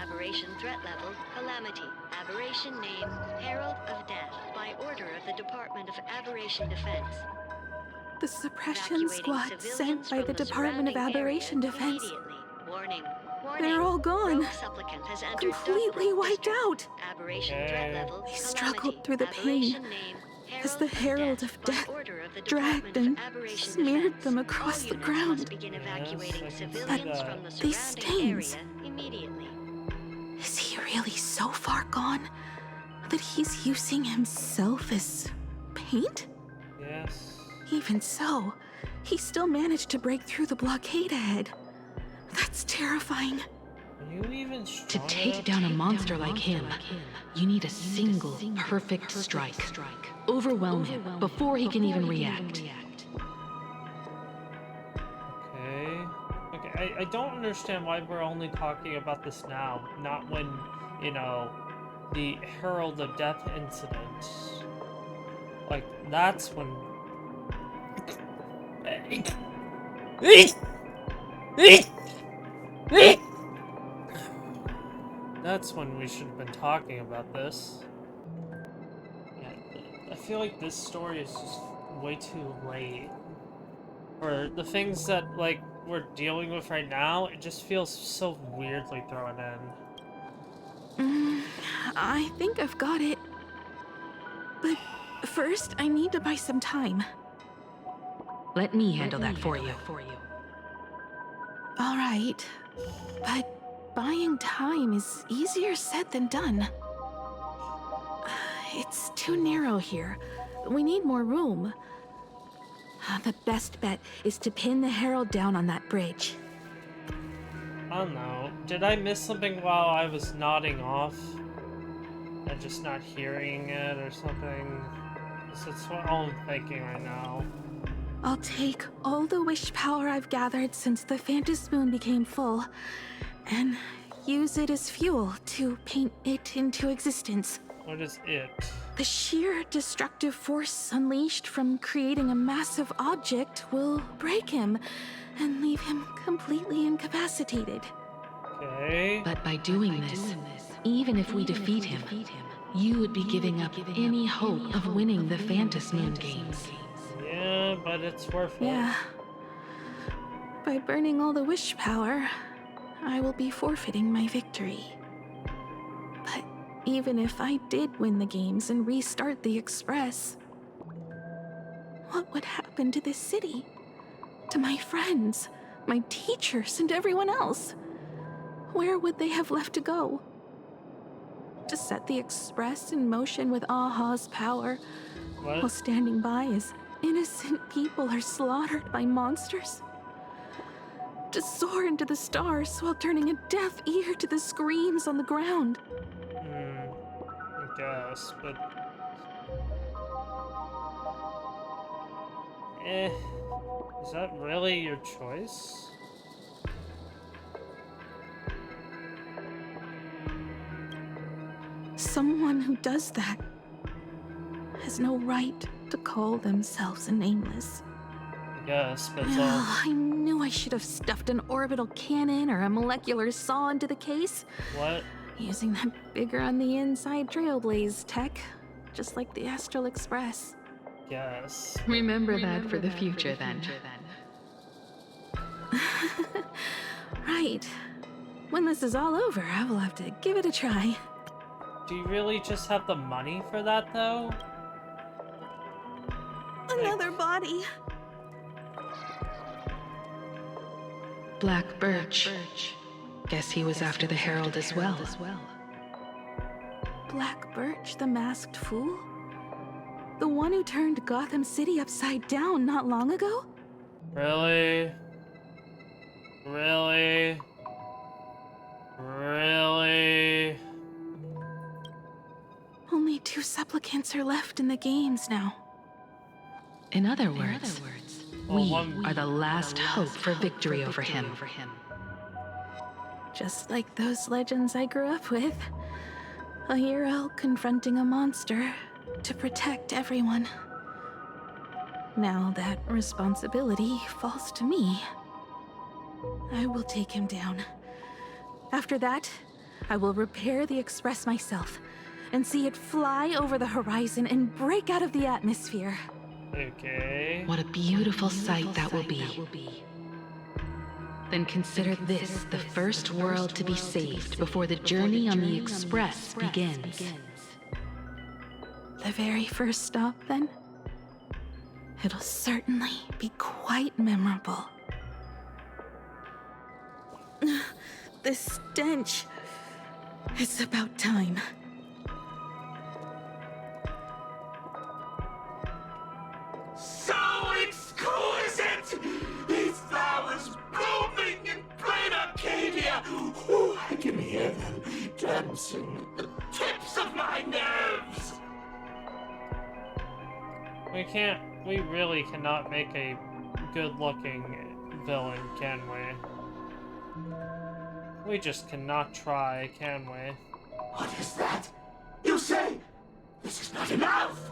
Aberration threat level, Calamity. Aberration name, Herald of Death. By order of the Department of Aberration Defense. The suppression squad sent by the Department of Aberration Defense. Warning. They're all gone. Rogue supplicant has entered Completely wiped out. Aberration threat level, They struggled through the pain as the Herald of Death dragged and smeared them across the ground. But these stains. Is he really so far gone that he's using himself as paint? Yes. Even so, he still managed to break through the blockade ahead. That's terrifying. Are you even strong To take down a monster like him, you need a single perfect strike. Overwhelm him before he can even react. Okay, I don't understand why we're only talking about this now, not when, you know, the Herald of Death incident. Like, that's when... That's when we should have been talking about this. Yeah, I feel like this story is just way too late. For the things that, like, we're dealing with right now, it just feels so weirdly thrown in. I think I've got it. But first, I need to buy some time. Let me handle that for you. All right, but buying time is easier said than done. It's too narrow here. We need more room. The best bet is to pin the Herald down on that bridge. I don't know. Did I miss something while I was nodding off? And just not hearing it or something? That's what I'm thinking right now. I'll take all the wish power I've gathered since the Phantom Moon became full, and use it as fuel to paint it into existence. What is it? The sheer destructive force unleashed from creating a massive object will break him and leave him completely incapacitated. Okay. But by doing this, even if we defeat him, you would be giving up any hope of winning the Phantom Moon games. Yeah, but it's worth it. Yeah. By burning all the wish power, I will be forfeiting my victory. But even if I did win the games and restart the Express, what would happen to this city? To my friends, my teachers, and everyone else? Where would they have left to go? To set the Express in motion with Aha's power, while standing by as innocent people are slaughtered by monsters? To soar into the stars while turning a deaf ear to the screams on the ground? I guess, but... is that really your choice? Someone who does that has no right to call themselves a nameless. Yes, but I knew I should have stuffed an orbital cannon or a molecular saw into the case. What? Using that bigger on the inside Trailblaze tech, just like the Astral Express. Yes. Remember that for the future, then. Right. When this is all over, I will have to give it a try. Do you really just have the money for that, though? Another body. Black Birch. Guess he was after the Herald as well. Black Birch, the masked fool? The one who turned Gotham City upside down not long ago? Really? Really? Really? Only 2 supplicants are left in the games now. In other words, we are the last hope for victory over him. Just like those legends I grew up with. A hero confronting a monster to protect everyone. Now that responsibility falls to me. I will take him down. After that, I will repair the Express myself and see it fly over the horizon and break out of the atmosphere. Okay. What a beautiful sight that will be. Then consider this the first world to be saved before the journey on the Express begins. The very first stop, then? It'll certainly be quite memorable. This stench. It's about time. So exquisite! These flowers blooming in plain Arcadia! Ooh, I can hear them dancing at the tips of my nerves! We really cannot make a good-looking villain, can we? We just cannot try, can we? What is that? You say this is not enough?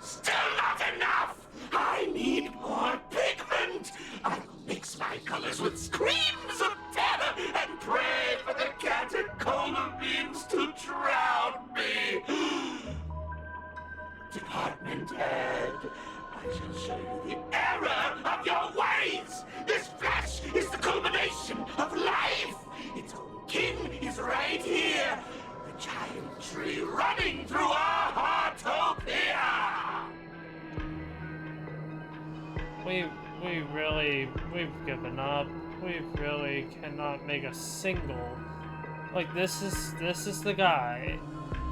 Still not enough! I need more pigment! I will mix my colors with screams of terror and pray for the catecholamines to drown me! Department head, I shall show you the error of your ways! This flesh is the culmination of life! Its own kin is right here! The giant tree running through our heartopia! We've given up. We really cannot make a single. Like, this is the guy.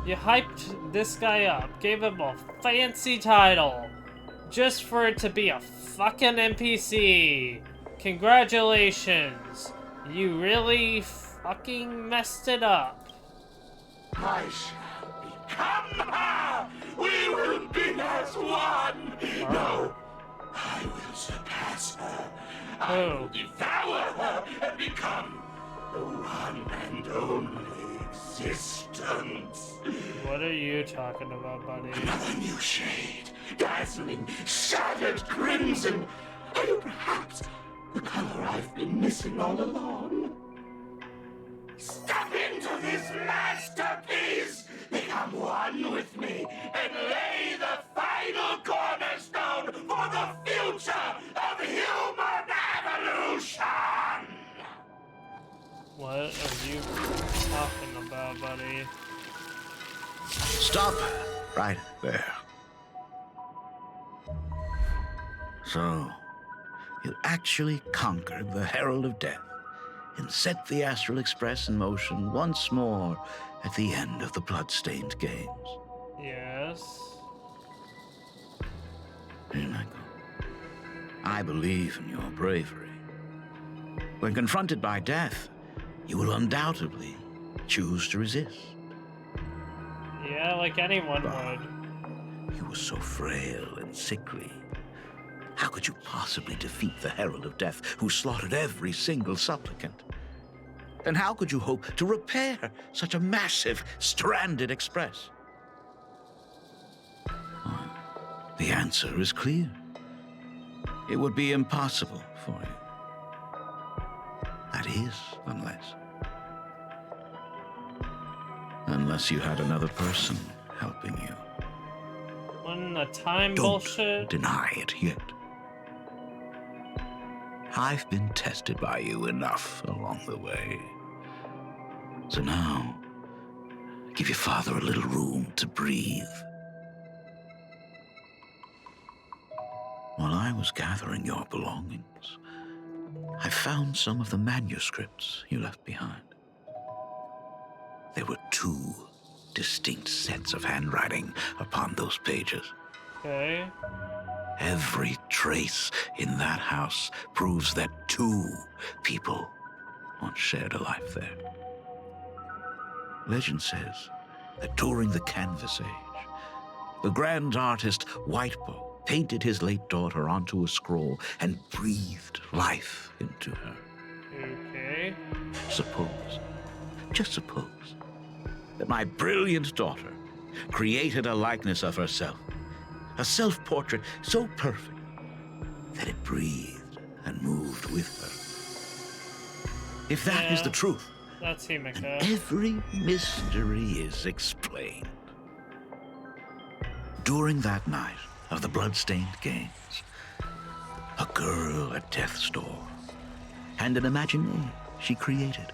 You hyped this guy up, gave him a fancy title, just for it to be a fucking NPC. Congratulations. You really fucking messed it up. I shall become her! We will be as one! No, I will surpass her. I will devour her and become the one and only existence. What are you talking about, buddy? Another new shade, dazzling, shattered crimson. Are you perhaps the color I've been missing all along? Step into this masterpiece! Become one with me and lay the final cornerstone for the future of human evolution! What are you talking about, buddy? Stop right there. So, you actually conquered the Herald of Death and set the Astral Express in motion once more at the end of the Bloodstained Games. Yes. Himeko, I believe in your bravery. When confronted by death, you will undoubtedly choose to resist. Yeah, like anyone would. You were so frail and sickly. How could you possibly defeat the Herald of Death, who slaughtered every single supplicant? And how could you hope to repair such a massive, stranded express? Well, the answer is clear. it would be impossible for you. That is, unless you had another person helping you. Wasn't the time Don't bullshit? deny it yet. I've been tested by you enough along the way. So now, give your father a little room to breathe. While I was gathering your belongings, I found some of the manuscripts you left behind. There were 2 distinct sets of handwriting upon those pages. Okay. Every trace in that house proves that 2 people once shared a life there. Legend says that during the Canvas Age, the grand artist Whitebow painted his late daughter onto a scroll and breathed life into her. Okay. Suppose, just suppose, that my brilliant daughter created a likeness of herself, a self-portrait so perfect that it breathed and moved with her. If that is the truth, that's Himeko. Every mystery is explained. During that night of the blood-stained games, a girl at death's door and an imagination she created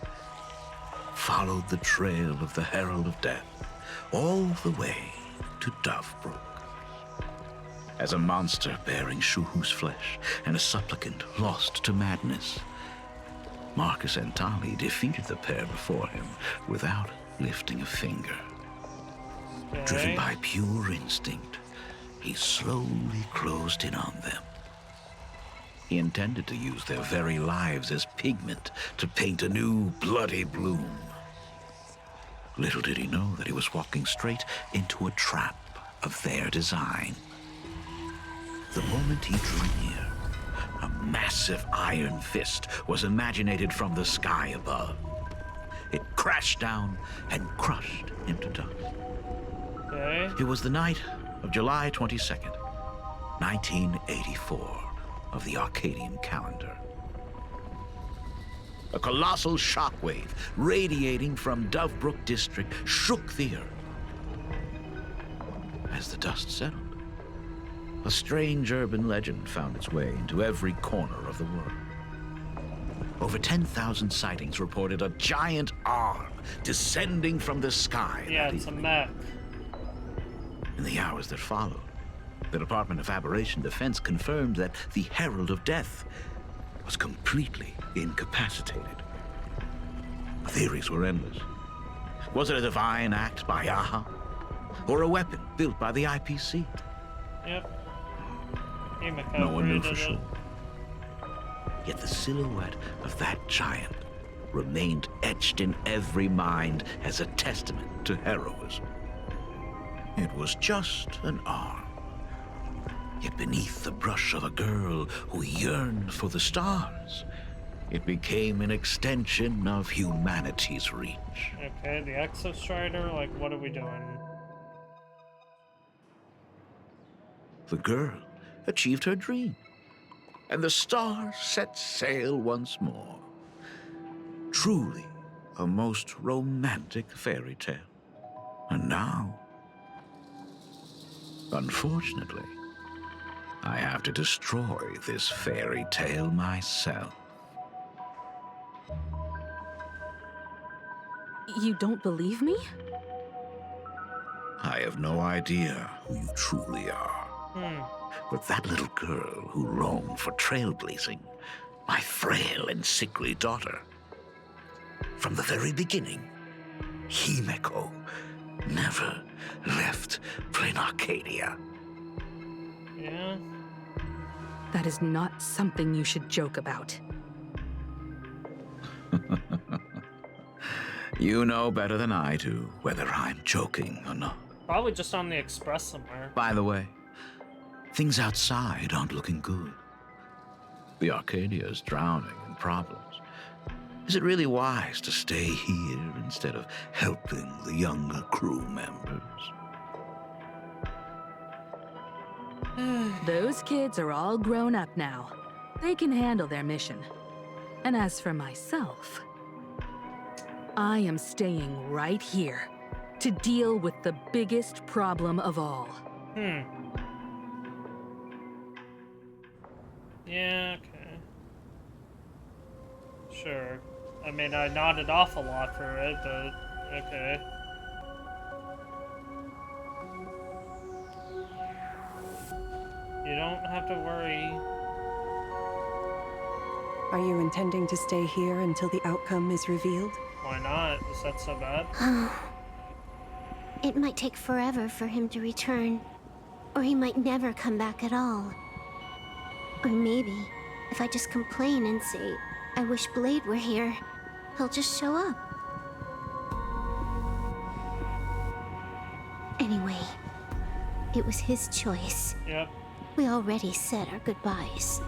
followed the trail of the Herald of Death all the way to Dovebrook. As a monster bearing Shuhu's flesh and a supplicant lost to madness, Marcus and Tali defeated the pair before him without lifting a finger. Okay. Driven by pure instinct, he slowly closed in on them. He intended to use their very lives as pigment to paint a new bloody bloom. Little did he know that he was walking straight into a trap of their design. The moment he drew near, a massive iron fist was imaginated from the sky above. It crashed down and crushed into dust. Okay. It was the night of July 22nd, 1984, of the Arcadian calendar. A colossal shockwave radiating from Dovebrook district shook the earth. As the dust settled, a strange urban legend found its way into every corner of the world. Over 10,000 sightings reported a giant arm descending from the sky. Yeah, it's a mech. In the hours that followed, the Department of Aberration Defense confirmed that the Herald of Death was completely incapacitated. Theories were endless. Was it a divine act by Aha? Or a weapon built by the IPC? Yep. Himeko No one knew for created it. sure. Yet the silhouette of that giant remained etched in every mind as a testament to heroism. It was just an arm. Yet beneath the brush of a girl who yearned for the stars, it became an extension of humanity's reach. Okay, the Exostrider, like, what are we doing? The girl achieved her dream, and the stars set sail once more. Truly a most romantic fairy tale. And now, unfortunately, I have to destroy this fairy tale myself. You don't believe me? I have no idea who you truly are. But that little girl who roamed for trailblazing, my frail and sickly daughter, from the very beginning, Himeko never left Plain Arcadia. Yeah? That is not something you should joke about. You know better than I do whether I'm joking or not. Probably just on the Express somewhere. By the way, things outside aren't looking good. The Arcadia is drowning in problems. Is it really wise to stay here instead of helping the younger crew members? Those kids are all grown up now. They can handle their mission. And as for myself, I am staying right here to deal with the biggest problem of all. Yeah, okay. Sure. I mean, I nodded off a lot for it, but okay. You don't have to worry. Are you intending to stay here until the outcome is revealed? Why not? Is that so bad? It might take forever for him to return, or he might never come back at all. Or maybe, if I just complain and say, I wish Blade were here, he'll just show up. Anyway, it was his choice. Yep. We already said our goodbyes.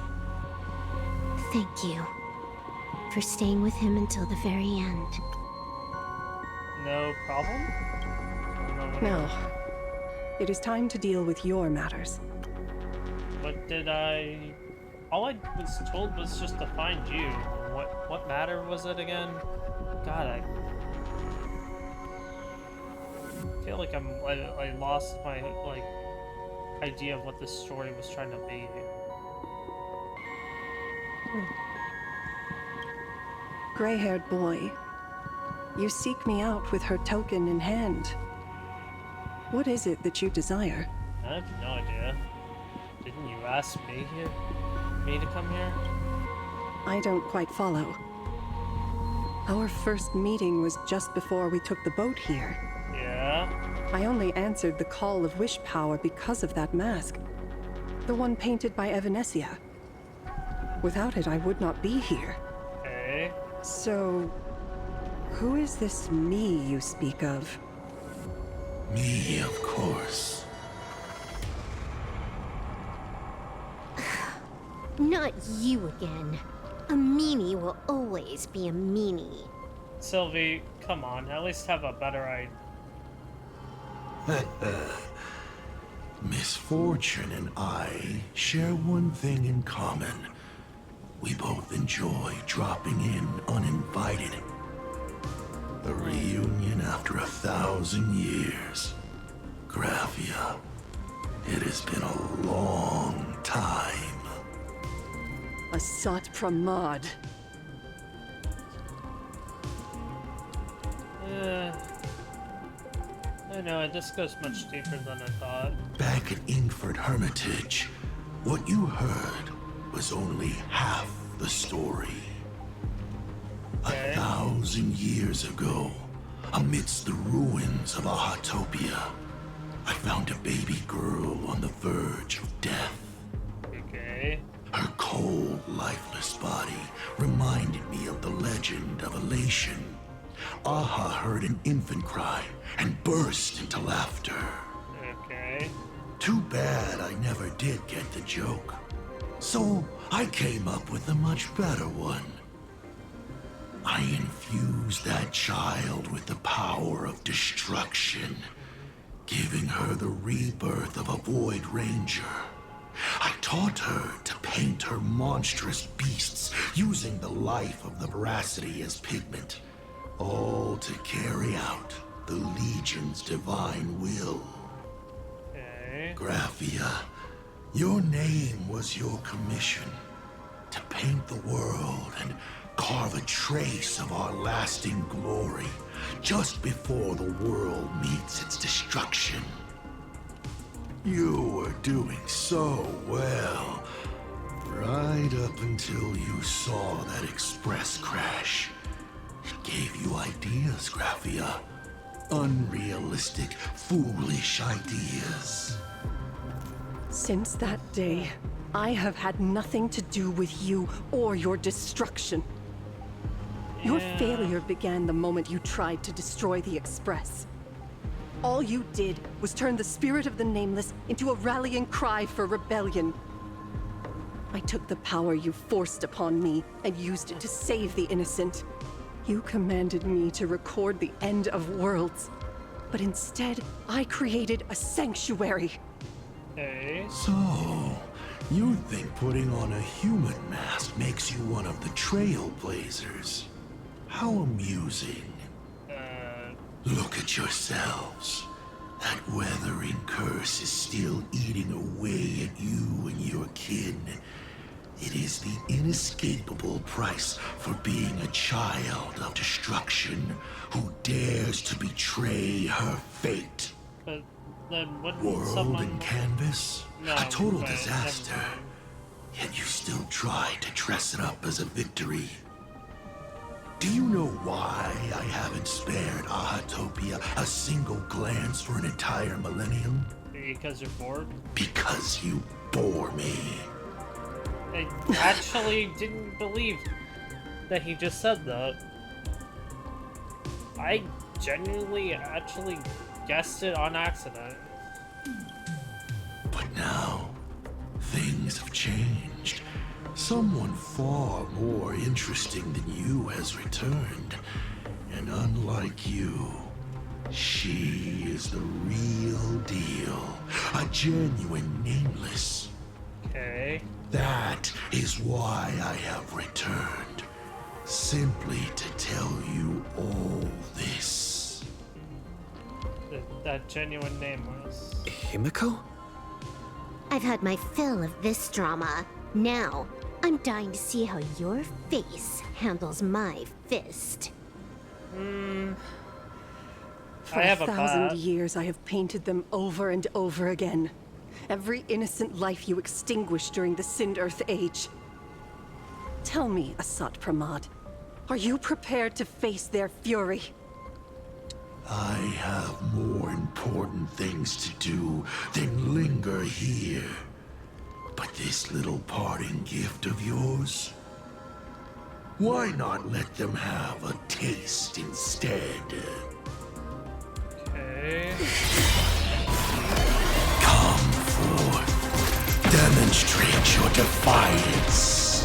Thank you for staying with him until the very end. No problem? Now, it is time to deal with your matters. What did I... All I was told was just to find you. What matter was it again? God, I feel like I lost my, like, idea of what this story was trying to be. Gray-haired boy, you seek me out with her token in hand. What is it that you desire? I have no idea. Didn't you ask me to come here? I don't quite follow. Our first meeting was just before we took the boat here. Yeah? I only answered the call of wish power because of that mask. The one painted by Evanesia. Without it, I would not be here. Okay. So, who is this me you speak of? Me, of course. Not you again. A meanie will always be a meanie. Sylvie, come on, at least have a better idea. Misfortune and I share one thing in common. We both enjoy dropping in uninvited. A reunion after 1,000 years. Graphia, it has been a long time. A Sat Pramad. I know, this goes much deeper than I thought. Back at Ingford Hermitage, what you heard was only half the story. Okay. 1,000 years ago, amidst the ruins of Ahatopia, I found a baby girl on the verge of death. Okay. Her cold, lifeless body reminded me of the legend of Elation. Aha heard an infant cry and burst into laughter. Okay. Too bad I never did get the joke. So I came up with a much better one. I infused that child with the power of destruction, giving her the rebirth of a Void Ranger. I taught her to paint her monstrous beasts using the life of the veracity as pigment, all to carry out the Legion's divine will. Okay. Graphia, your name was your commission, to paint the world and carve a trace of our lasting glory just before the world meets its destruction. You were doing so well, right up until you saw that express crash. It gave you ideas, Graphia. Unrealistic, foolish ideas. Since that day, I have had nothing to do with you or your destruction. Your failure began the moment you tried to destroy the Express. All you did was turn the spirit of the Nameless into a rallying cry for rebellion. I took the power you forced upon me and used it to save the innocent. You commanded me to record the end of worlds, but instead, I created a sanctuary. Okay. So, you think putting on a human mask makes you one of the trailblazers? How amusing. Look at yourselves. That weathering curse is still eating away at you and your kin. It is the inescapable price for being a child of destruction who dares to betray her fate. But then wouldn't World someone... and canvas? No, A total right, disaster. Yet you still try to dress it up as a victory. Do you know why I haven't spared Ahatopia a single glance for an entire millennium? Because you're bored? Because you bore me. I actually didn't believe that he just said that. I genuinely actually guessed it on accident. But now, things have changed. Someone far more interesting than you has returned. And unlike you, she is the real deal. A genuine nameless. Okay. That is why I have returned. Simply to tell you all this. That genuine name was... Himeko? I've had my fill of this drama. Now, I'm dying to see how your face handles my fist. For I have a 1,000 pot. years, I have painted them over and over again. Every innocent life you extinguished during the Sind-Earth Age. Tell me, Asat Pramad, are you prepared to face their fury? I have more important things to do than linger here. But this little parting gift of yours? Why not let them have a taste instead? Okay. Come forth. Demonstrate your defiance.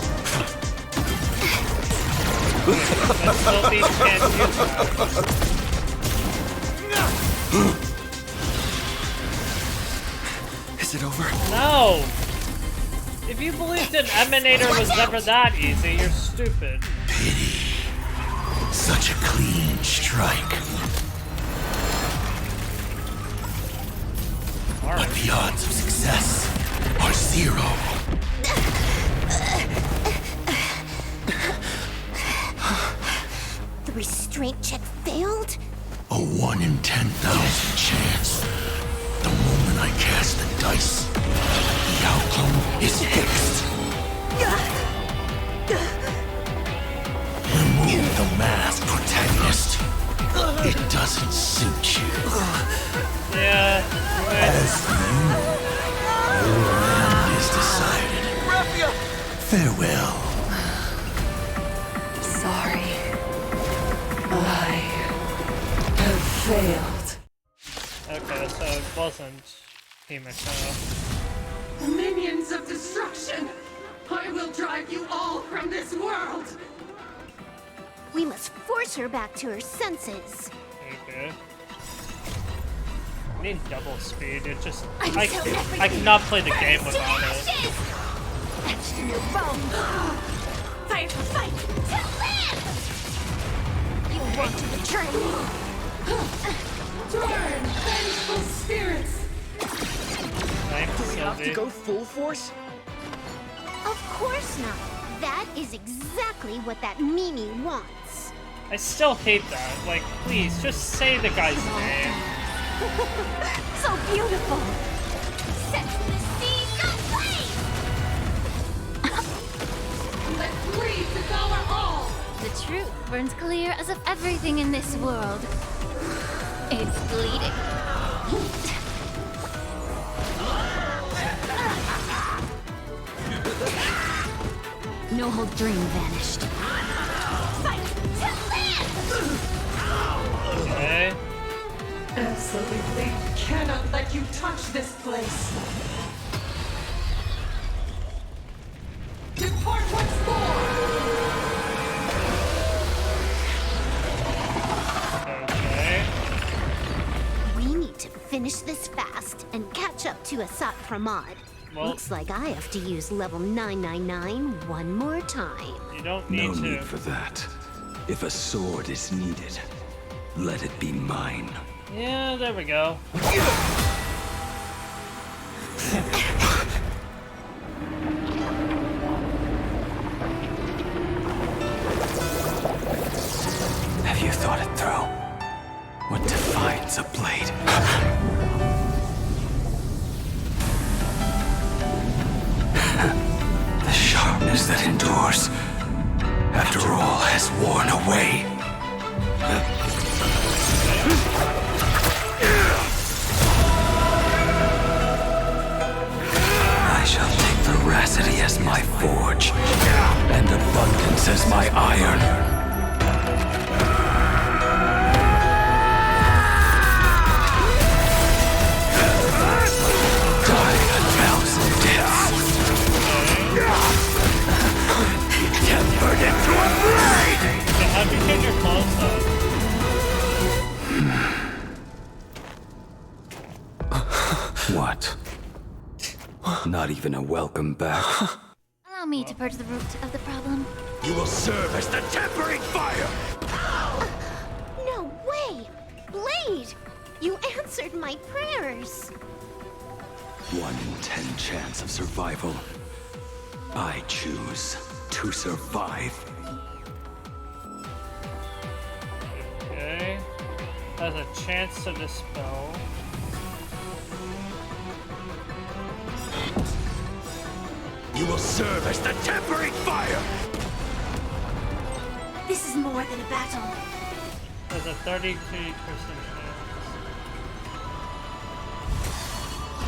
I still think you can't use that. Is it over? No! If you believed an Emanator was never that easy, you're stupid. Pity. Such a clean strike. But the odds of success are 0. The restraint check failed? A 1 in 10,000 chance. The moment I cast the dice, the outcome is fixed. Remove the mask, protagonist. It doesn't suit you. Yeah. As for you, your end is decided. Graphia! Farewell. Sorry. I have failed. Okay, so it wasn't Himeko. Minions of destruction! I will drive you all from this world! We must force her back to her senses. Okay. I need double speed. It just... I cannot play the game without it. Etched in your bones. Fight for fight. To live! You want to betray me? Turn, vengeful spirits! Thanks, Do we have to Sylvie. go full force? Of course not. That is exactly what that Mimi wants. I still hate that. Like, please, just say the guy's name. So beautiful. Set the seas ablaze! Let's bleed to devour all! The truth burns clear as if everything in this world is bleeding. No whole dream vanished. Fight to live! Okay. Absolutely cannot let you touch this place. Depart once more! Okay. We need to finish this fast. and catch up to Asat Pramod. Well, looks like I have to use level 999 one more time. You don't need no to. need for that. If a sword is needed, let it be mine. Yeah, there we go. Have you thought it through? What defines a blade? The sharpness that endures, after all has worn away. I shall take veracity as my forge, and abundance as my iron. Tempered into a blade! Have you taken your clothes off? What? Not even a welcome back? Allow me to purge the root of the problem. You will serve as the tempering fire! No way! Blade! You answered my prayers! 1 in 10 chance of survival. I choose to survive. Okay. Has a chance to dispel. You will serve as the tempering fire! This is more than a battle. There's a 33% chance.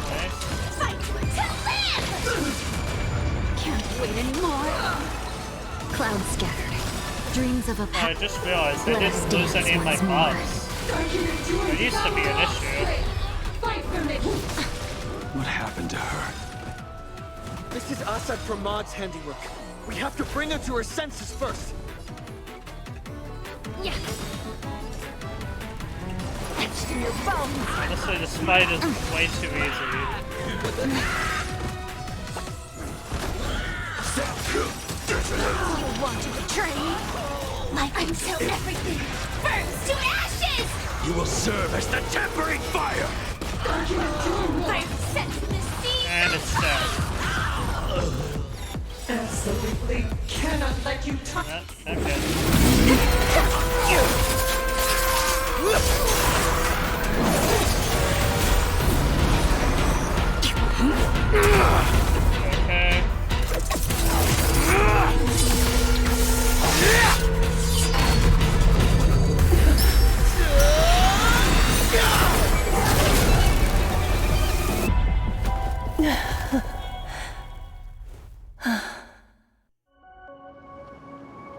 Nice. Fight to live! Can't wait anymore. Clouds scattered. Dreams of a Oh, I just realized I didn't lose any of my buffs. It used to be an issue. What happened to her? This is Asad Pramod's handiwork. We have to bring her to her senses first. Yeah. Etched in your bones. Honestly, this fight is way too easy. You want to betray me? Like until everything burns to ashes! You will serve as the tempering fire! I'm set to the sea! And it's dead. Absolutely cannot let you touch. Okay.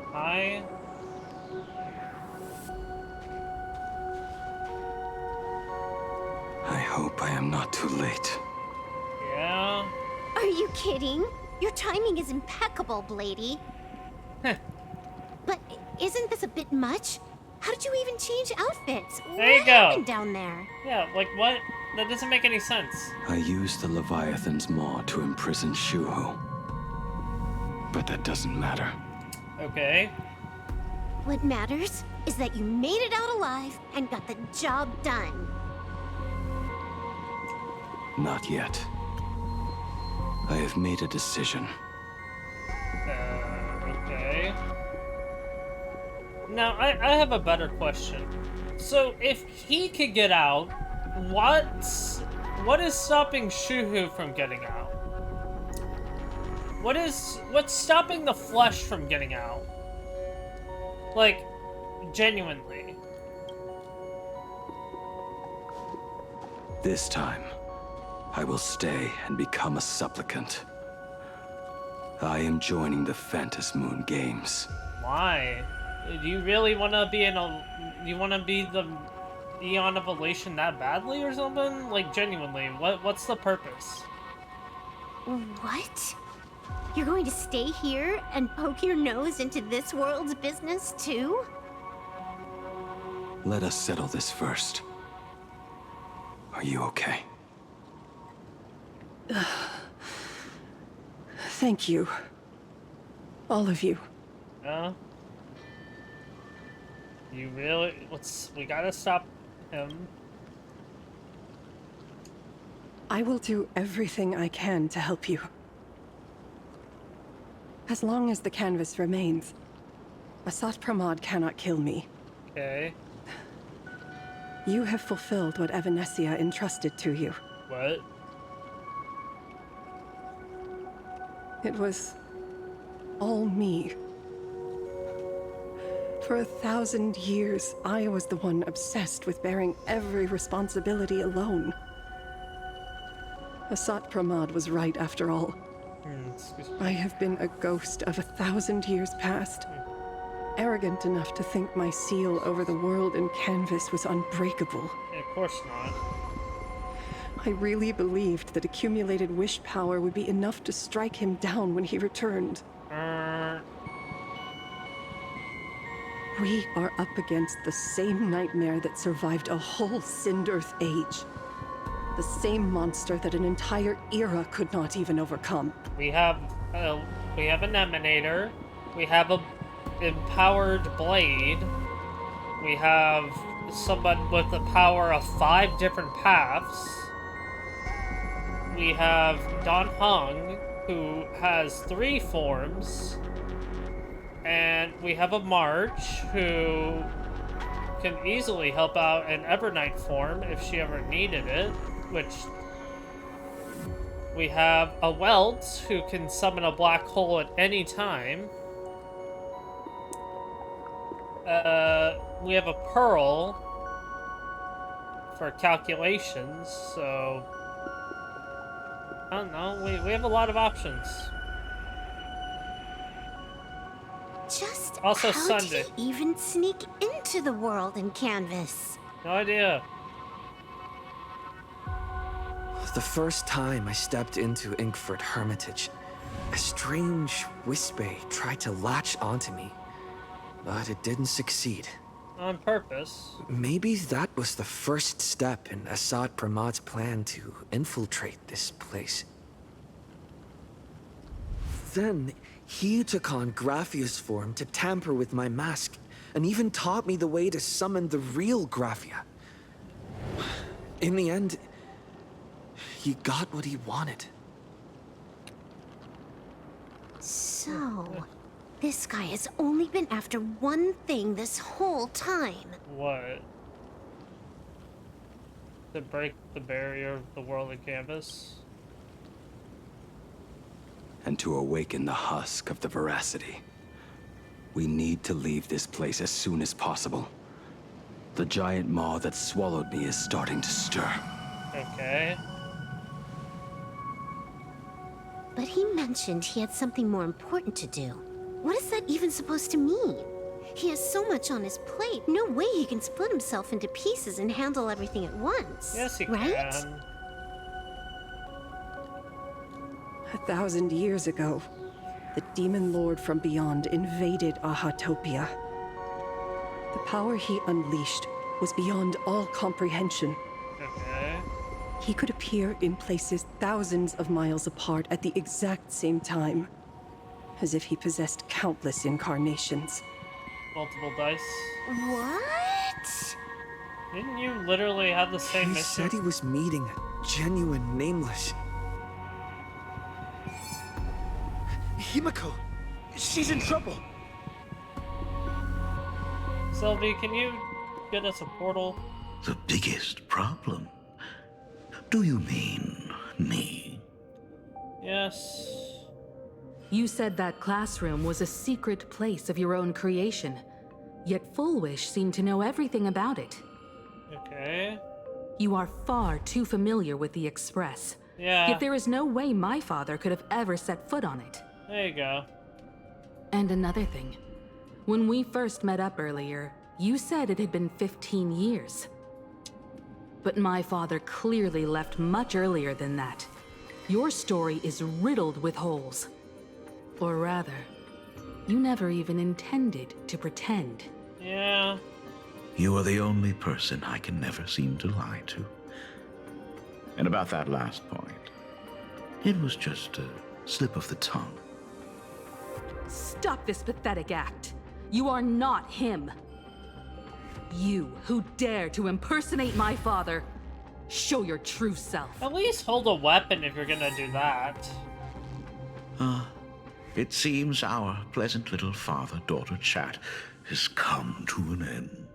Okay. I hope I am not too late. Yeah. Are you kidding? Your timing is impeccable, Blady. But isn't this a bit much? How did you even change outfits? There you What go. happened down there? Yeah, like what? That doesn't make any sense. I used the Leviathan's maw to imprison Shuhu. But that doesn't matter. Okay. What matters is that you made it out alive and got the job done. Not yet. I have made a decision. Okay. Now, I have a better question. So, if he could get out, what is stopping Shuhu from getting out? What's stopping the flesh from getting out? Like, genuinely. This time, I will stay and become a supplicant. I am joining the Phantas Moon Games. Why? Do you really want to be you want to be the Eon of Elation that badly or something? Like, genuinely, what's the purpose? What? You're going to stay here and poke your nose into this world's business too? Let us settle this first. Are you okay? Thank you. All of you. You really... we gotta stop him. I will do everything I can to help you. As long as the canvas remains, Asat Pramod cannot kill me. Okay. You have fulfilled what Evanescia entrusted to you. What? It was all me. For 1,000 years, I was the one obsessed with bearing every responsibility alone. Asat Pramod was right after all. I have been a ghost of 1,000 years past. Arrogant enough to think my seal over the world and canvas was unbreakable. Yeah, of course not. I really believed that accumulated wish power would be enough to strike him down when he returned. We are up against the same nightmare that survived a whole Sindirth age. The same monster that an entire era could not even overcome. We have an emanator. We have a empowered blade. We have someone with the power of 5 different paths. We have Don Hung, who has 3 forms. And we have a March, who can easily help out an Evernight form if she ever needed it, which... We have a Welt, who can summon a black hole at any time. We have a Pearl for calculations, so... I don't know, we have a lot of options. Just also how Sunday. did he even sneak into the world in Canvas? No idea. The first time I stepped into Inkford Hermitage, a strange whisper tried to latch onto me, but it didn't succeed. On purpose. Maybe that was the first step in Asat Pramod's plan to infiltrate this place. Then, he took on Graphia's form to tamper with my mask, and even taught me the way to summon the real Graphia. In the end, he got what he wanted. So, this guy has only been after one thing this whole time. What? To break the barrier of the world of Canvas? And to awaken the husk of the veracity. We need to leave this place as soon as possible. The giant maw that swallowed me is starting to stir. Okay. But he mentioned he had something more important to do. What is that even supposed to mean? He has so much on his plate, no way he can split himself into pieces and handle everything at once. Yes, he right? can. 1,000 years ago, the demon lord from beyond invaded Ahatopia. The power he unleashed was beyond all comprehension. Okay. He could appear in places thousands of miles apart at the exact same time, as if he possessed countless incarnations. Multiple dice. What? Didn't you literally have the same He mission? said he was meeting a genuine nameless. Himeko! She's in trouble! Sylvie, can you get us a portal? The biggest problem? Do you mean me? Yes. You said that classroom was a secret place of your own creation, yet Fulwish seemed to know everything about it. Okay. You are far too familiar with the Express. Yeah. Yet there is no way my father could have ever set foot on it. There you go. And another thing. When we first met up earlier, you said it had been 15 years. But my father clearly left much earlier than that. Your story is riddled with holes. Or rather, you never even intended to pretend. Yeah. You are the only person I can never seem to lie to. And about that last point, It was just a slip of the tongue. Stop this pathetic act. You are not him. You who dare to impersonate my father, show your true self. At least hold a weapon if you're gonna do that. It seems our pleasant little father-daughter chat has come to an end.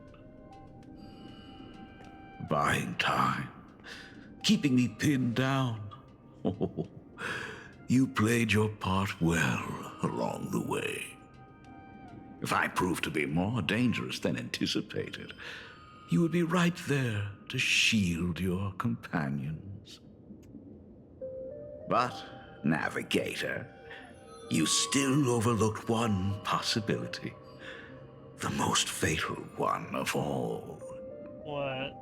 Buying time, keeping me pinned down. Oh, you played your part well along the way. If I proved to be more dangerous than anticipated, you would be right there to shield your companions. But, Navigator, you still overlooked one possibility. The most fatal one of all. What?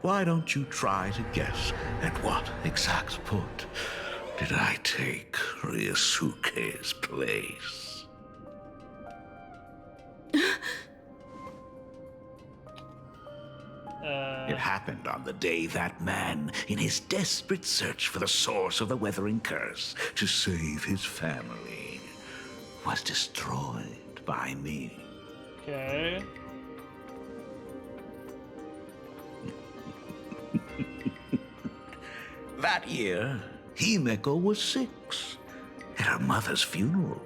Why don't you try to guess at what exact point did I take Ryusuke's place? It happened on the day that man, in his desperate search for the source of the Weathering Curse to save his family, was destroyed by me. Okay. That year, Himeko was 6. At her mother's funeral,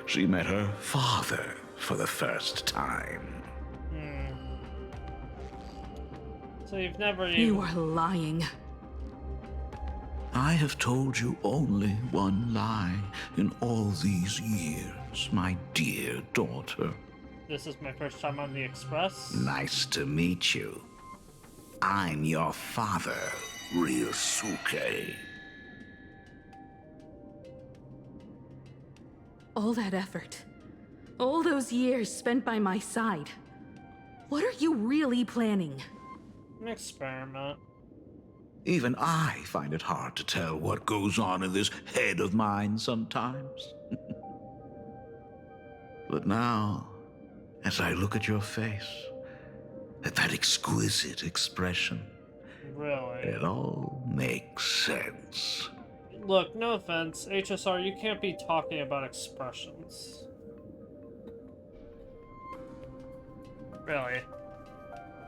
she met her father for the first time. So you've never even... You are lying. I have told you only one lie in all these years, my dear daughter. This is my first time on the Express. Nice to meet you. I'm your father, Ryusuke. All that effort, all those years spent by my side. What are you really planning? An experiment. Even I find it hard to tell what goes on in this head of mine sometimes. But now, as I look at your face, at that exquisite expression, Really? it all makes sense. Look, no offense, HSR, you can't be talking about expressions. Really?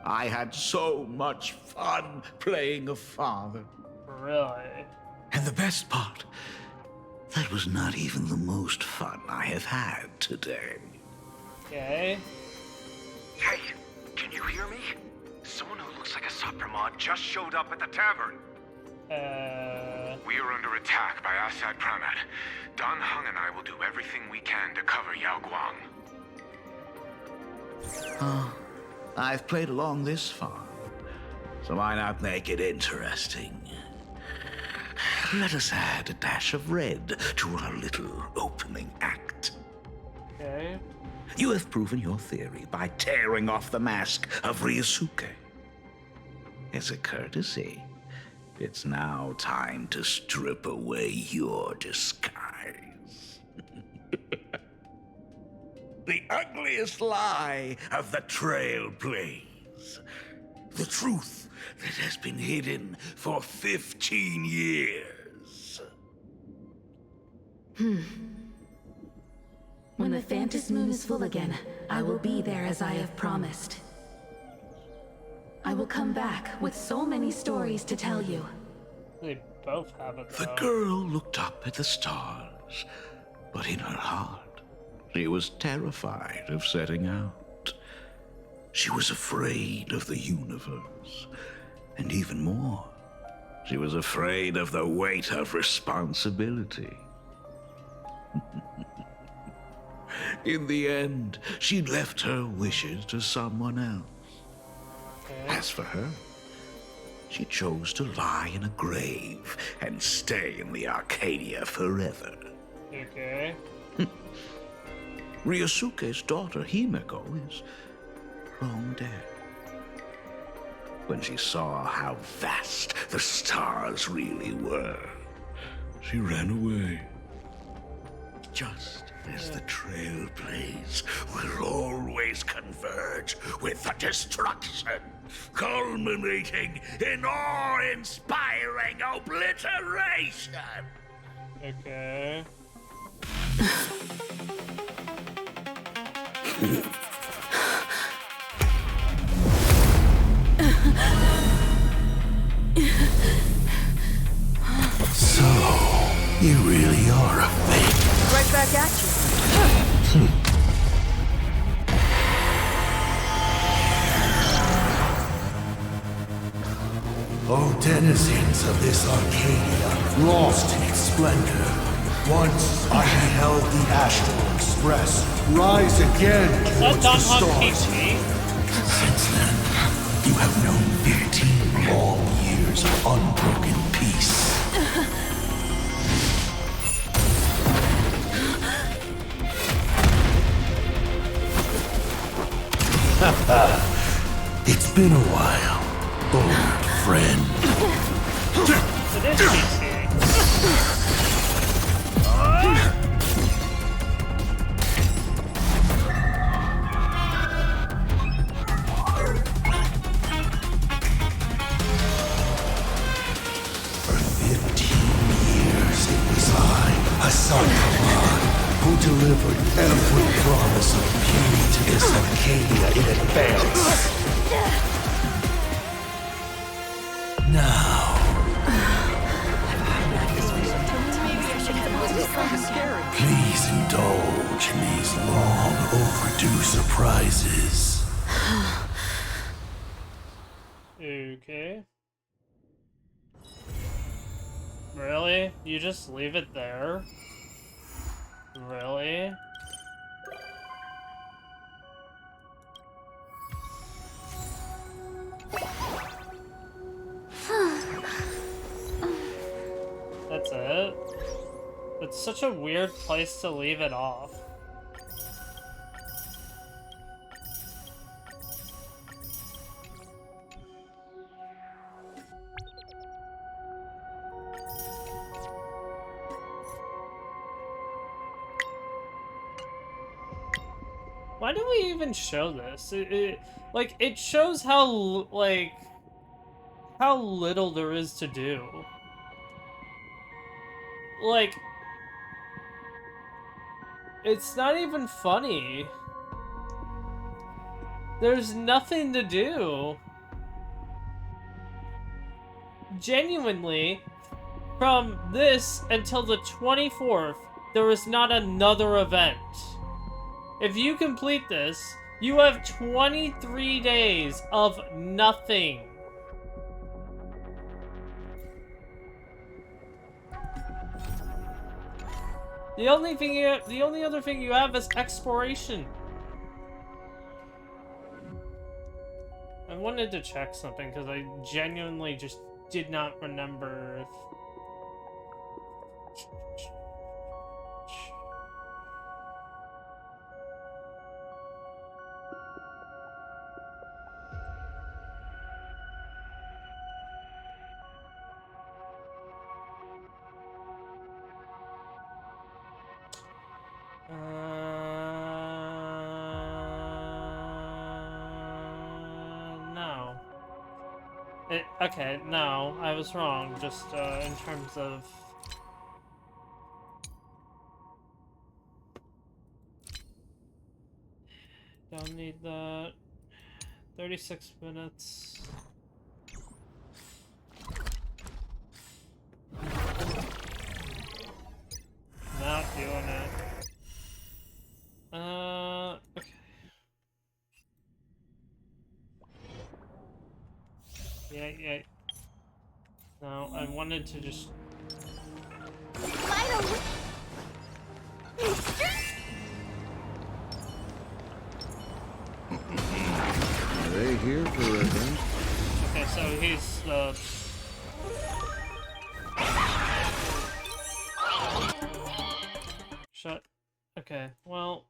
I had so much fun playing a father. Really? And the best part, that was not even the most fun I have had today. Okay. Hey, can you hear me? Someone who looks like a Supremod just showed up at the tavern. We are under attack by Assad Pramet. Dan Heng and I will do everything we can to cover Yao Guang. I've played along this far, so why not make it interesting? Let us add a dash of red to our little opening act. Okay. You have proven your theory by tearing off the mask of Ryusuke. As a courtesy, it's now time to strip away your disguise. The ugliest lie of the Trailblaze. The truth that has been hidden for 15 years. When the Phantom Moon is full again, I will be there as I have promised. I will come back with so many stories to tell you. They both have it, though. The girl looked up at the stars, but in her heart, she was terrified of setting out. She was afraid of the universe, and even more, she was afraid of the weight of responsibility. In the end, she left her wishes to someone else. As for her, she chose to lie in a grave and stay in the Arcadia forever. Okay. Ryusuke's daughter, Himeko, is long dead. When she saw how vast the stars really were, she ran away. Just As the trail plays will always converge with the destruction, culminating in awe-inspiring obliteration. Okay. So, you really are a fake. Right back at you. O denizens of this Arcadia, lost in its splendor, once I beheld the Astral Express rise again towards the stars. Since then, you have known 15 long years of unbroken peace. It's been a while, old friend. It is PC. For 15 years it was I, Hassan Khan, who delivered every promise of beauty to this Arcadia in advance. Now... Please indulge in these long overdue surprises. Okay. Really? You just leave it there? Really? That's it? It's such a weird place to leave it off. Why do we even show this? Like, it shows how, like, how little there is to do. Like, it's not even funny. There's nothing to do. Genuinely, from this until the 24th, there is not another event. If you complete this, you have 23 days of nothing. The only other thing you have is exploration. I wanted to check something because I genuinely just did not remember if... No. Okay, no, I was wrong, just in terms of... Don't need that. 36 minutes. Not doing it. Okay. Yeah. No, I wanted to just... Finally! Are they here for revenge? Okay, so he's, Shut... Okay, well,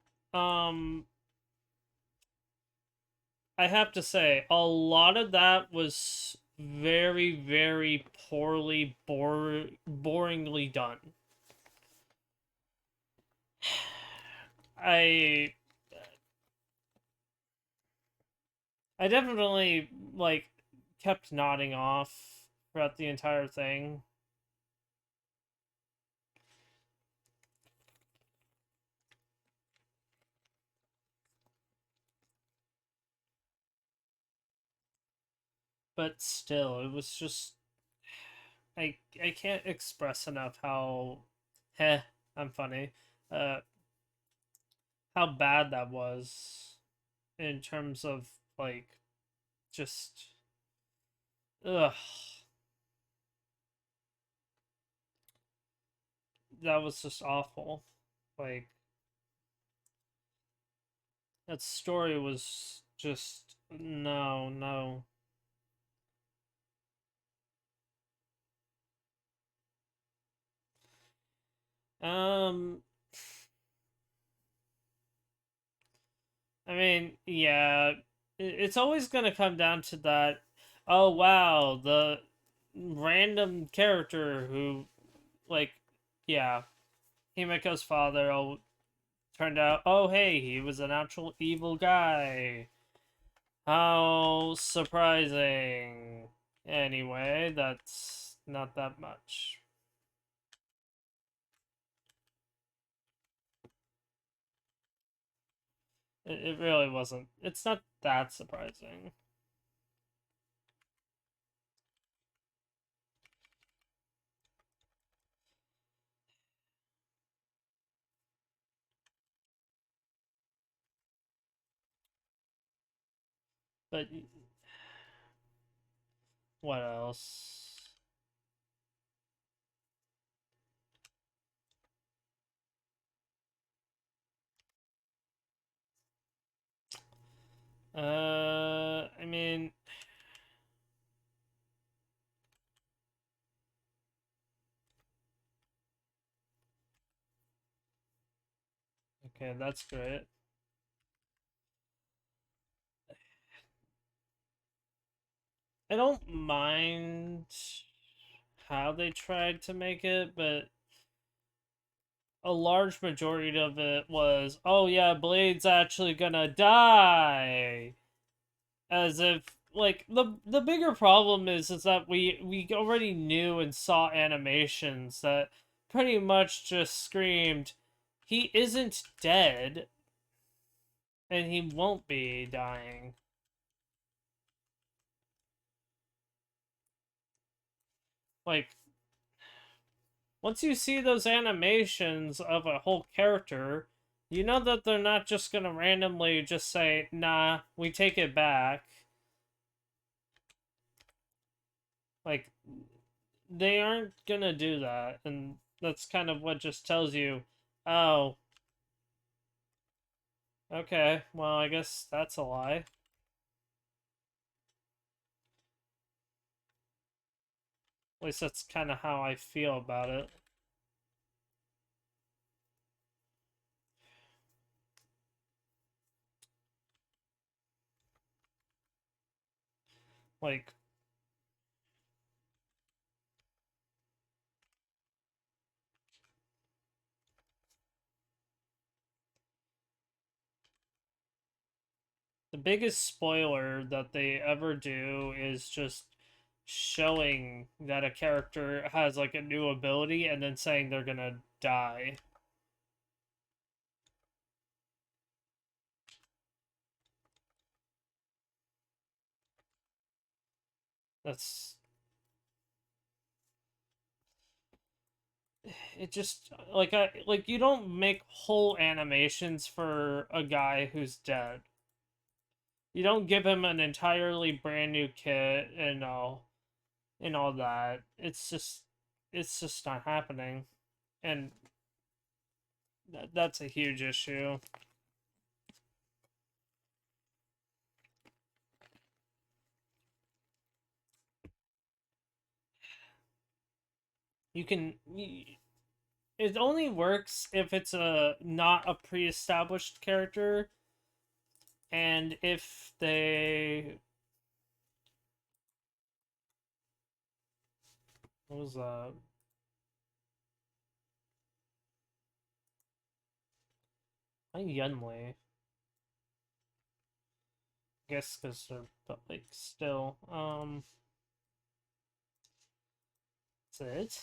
I have to say, a lot of that was very, very poorly, boringly done. I definitely like kept nodding off throughout the entire thing. But still, it was just I can't express enough how I'm funny. Uh how bad that was in terms of like just ugh. That was just awful. Like that story was just no, no. Um I mean, yeah, it's always going to come down to that. Oh wow, the random character who like yeah, Himeko's father turned out, oh hey, he was an actual evil guy. How surprising. Anyway, that's not that much. It really wasn't. It's not that surprising. But what else? I mean, okay, that's great. I don't mind how they tried to make it, but a large majority of it was, oh yeah, Blade's actually gonna die. As if like the bigger problem is that we already knew and saw animations that pretty much just screamed he isn't dead and he won't be dying. Like once you see those animations of a whole character, you know that they're not just gonna randomly just say, nah, we take it back. Like, they aren't gonna do that, and that's kind of what just tells you, oh, okay, well, I guess that's a lie. At least that's kind of how I feel about it. Like, the biggest spoiler that they ever do is just showing that a character has like a new ability and then saying they're gonna die. That's it. Just like you don't make whole animations for a guy who's dead. You don't give him an entirely brand new kit and all that. It's just not happening, and that's a huge issue. You can it only works if it's a not a pre-established character, and if they what was that? Why Yunli? Guess because they're, but like, still, that's it?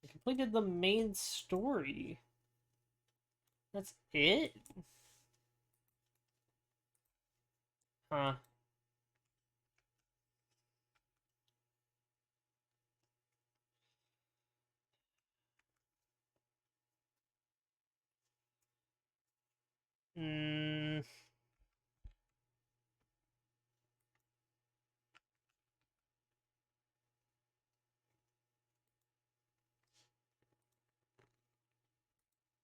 I completed the main story. That's it? Huh. Hmm.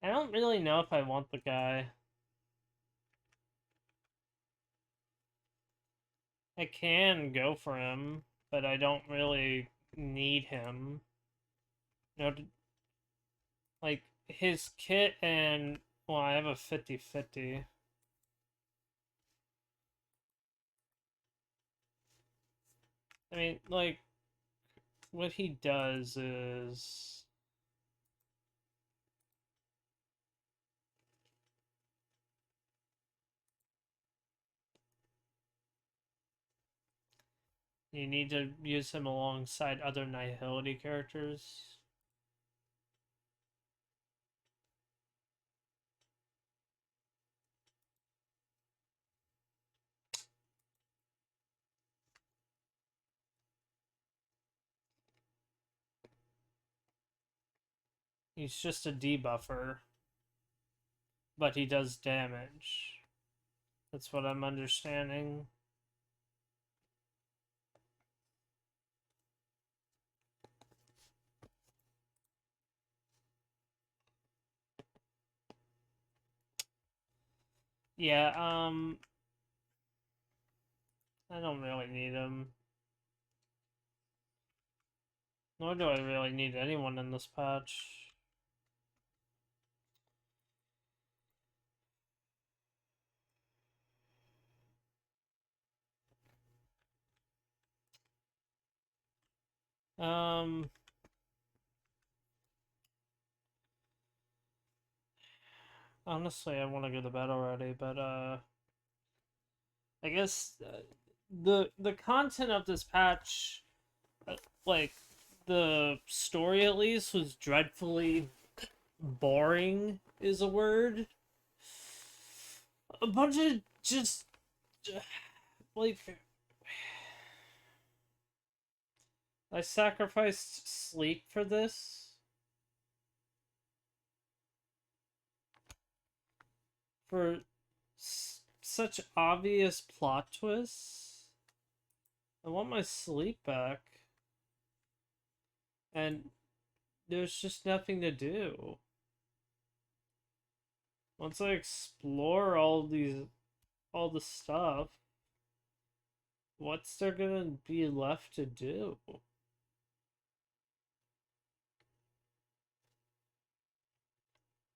I don't really know if I want the guy. I can go for him, but I don't really need him. You know, like, his kit and... Well, I have a 50-50. I mean, like, what he does is... You need to use him alongside other Nihility characters. He's just a debuffer. But he does damage. That's what I'm understanding. Yeah, I don't really need him. Nor do I really need anyone in this patch. Honestly, I want to go to bed already, but, I guess, the content of this patch, like, the story at least, was dreadfully boring, is a word. A bunch of just, like, I sacrificed sleep for this. For such obvious plot twists. I want my sleep back. And there's just nothing to do. Once I explore all the stuff, what's there gonna be left to do?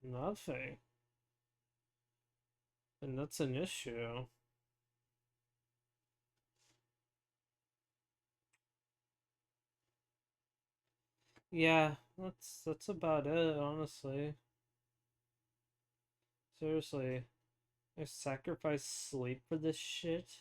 Nothing. And that's an issue. Yeah, that's about it, honestly. Seriously. I sacrifice sleep for this shit?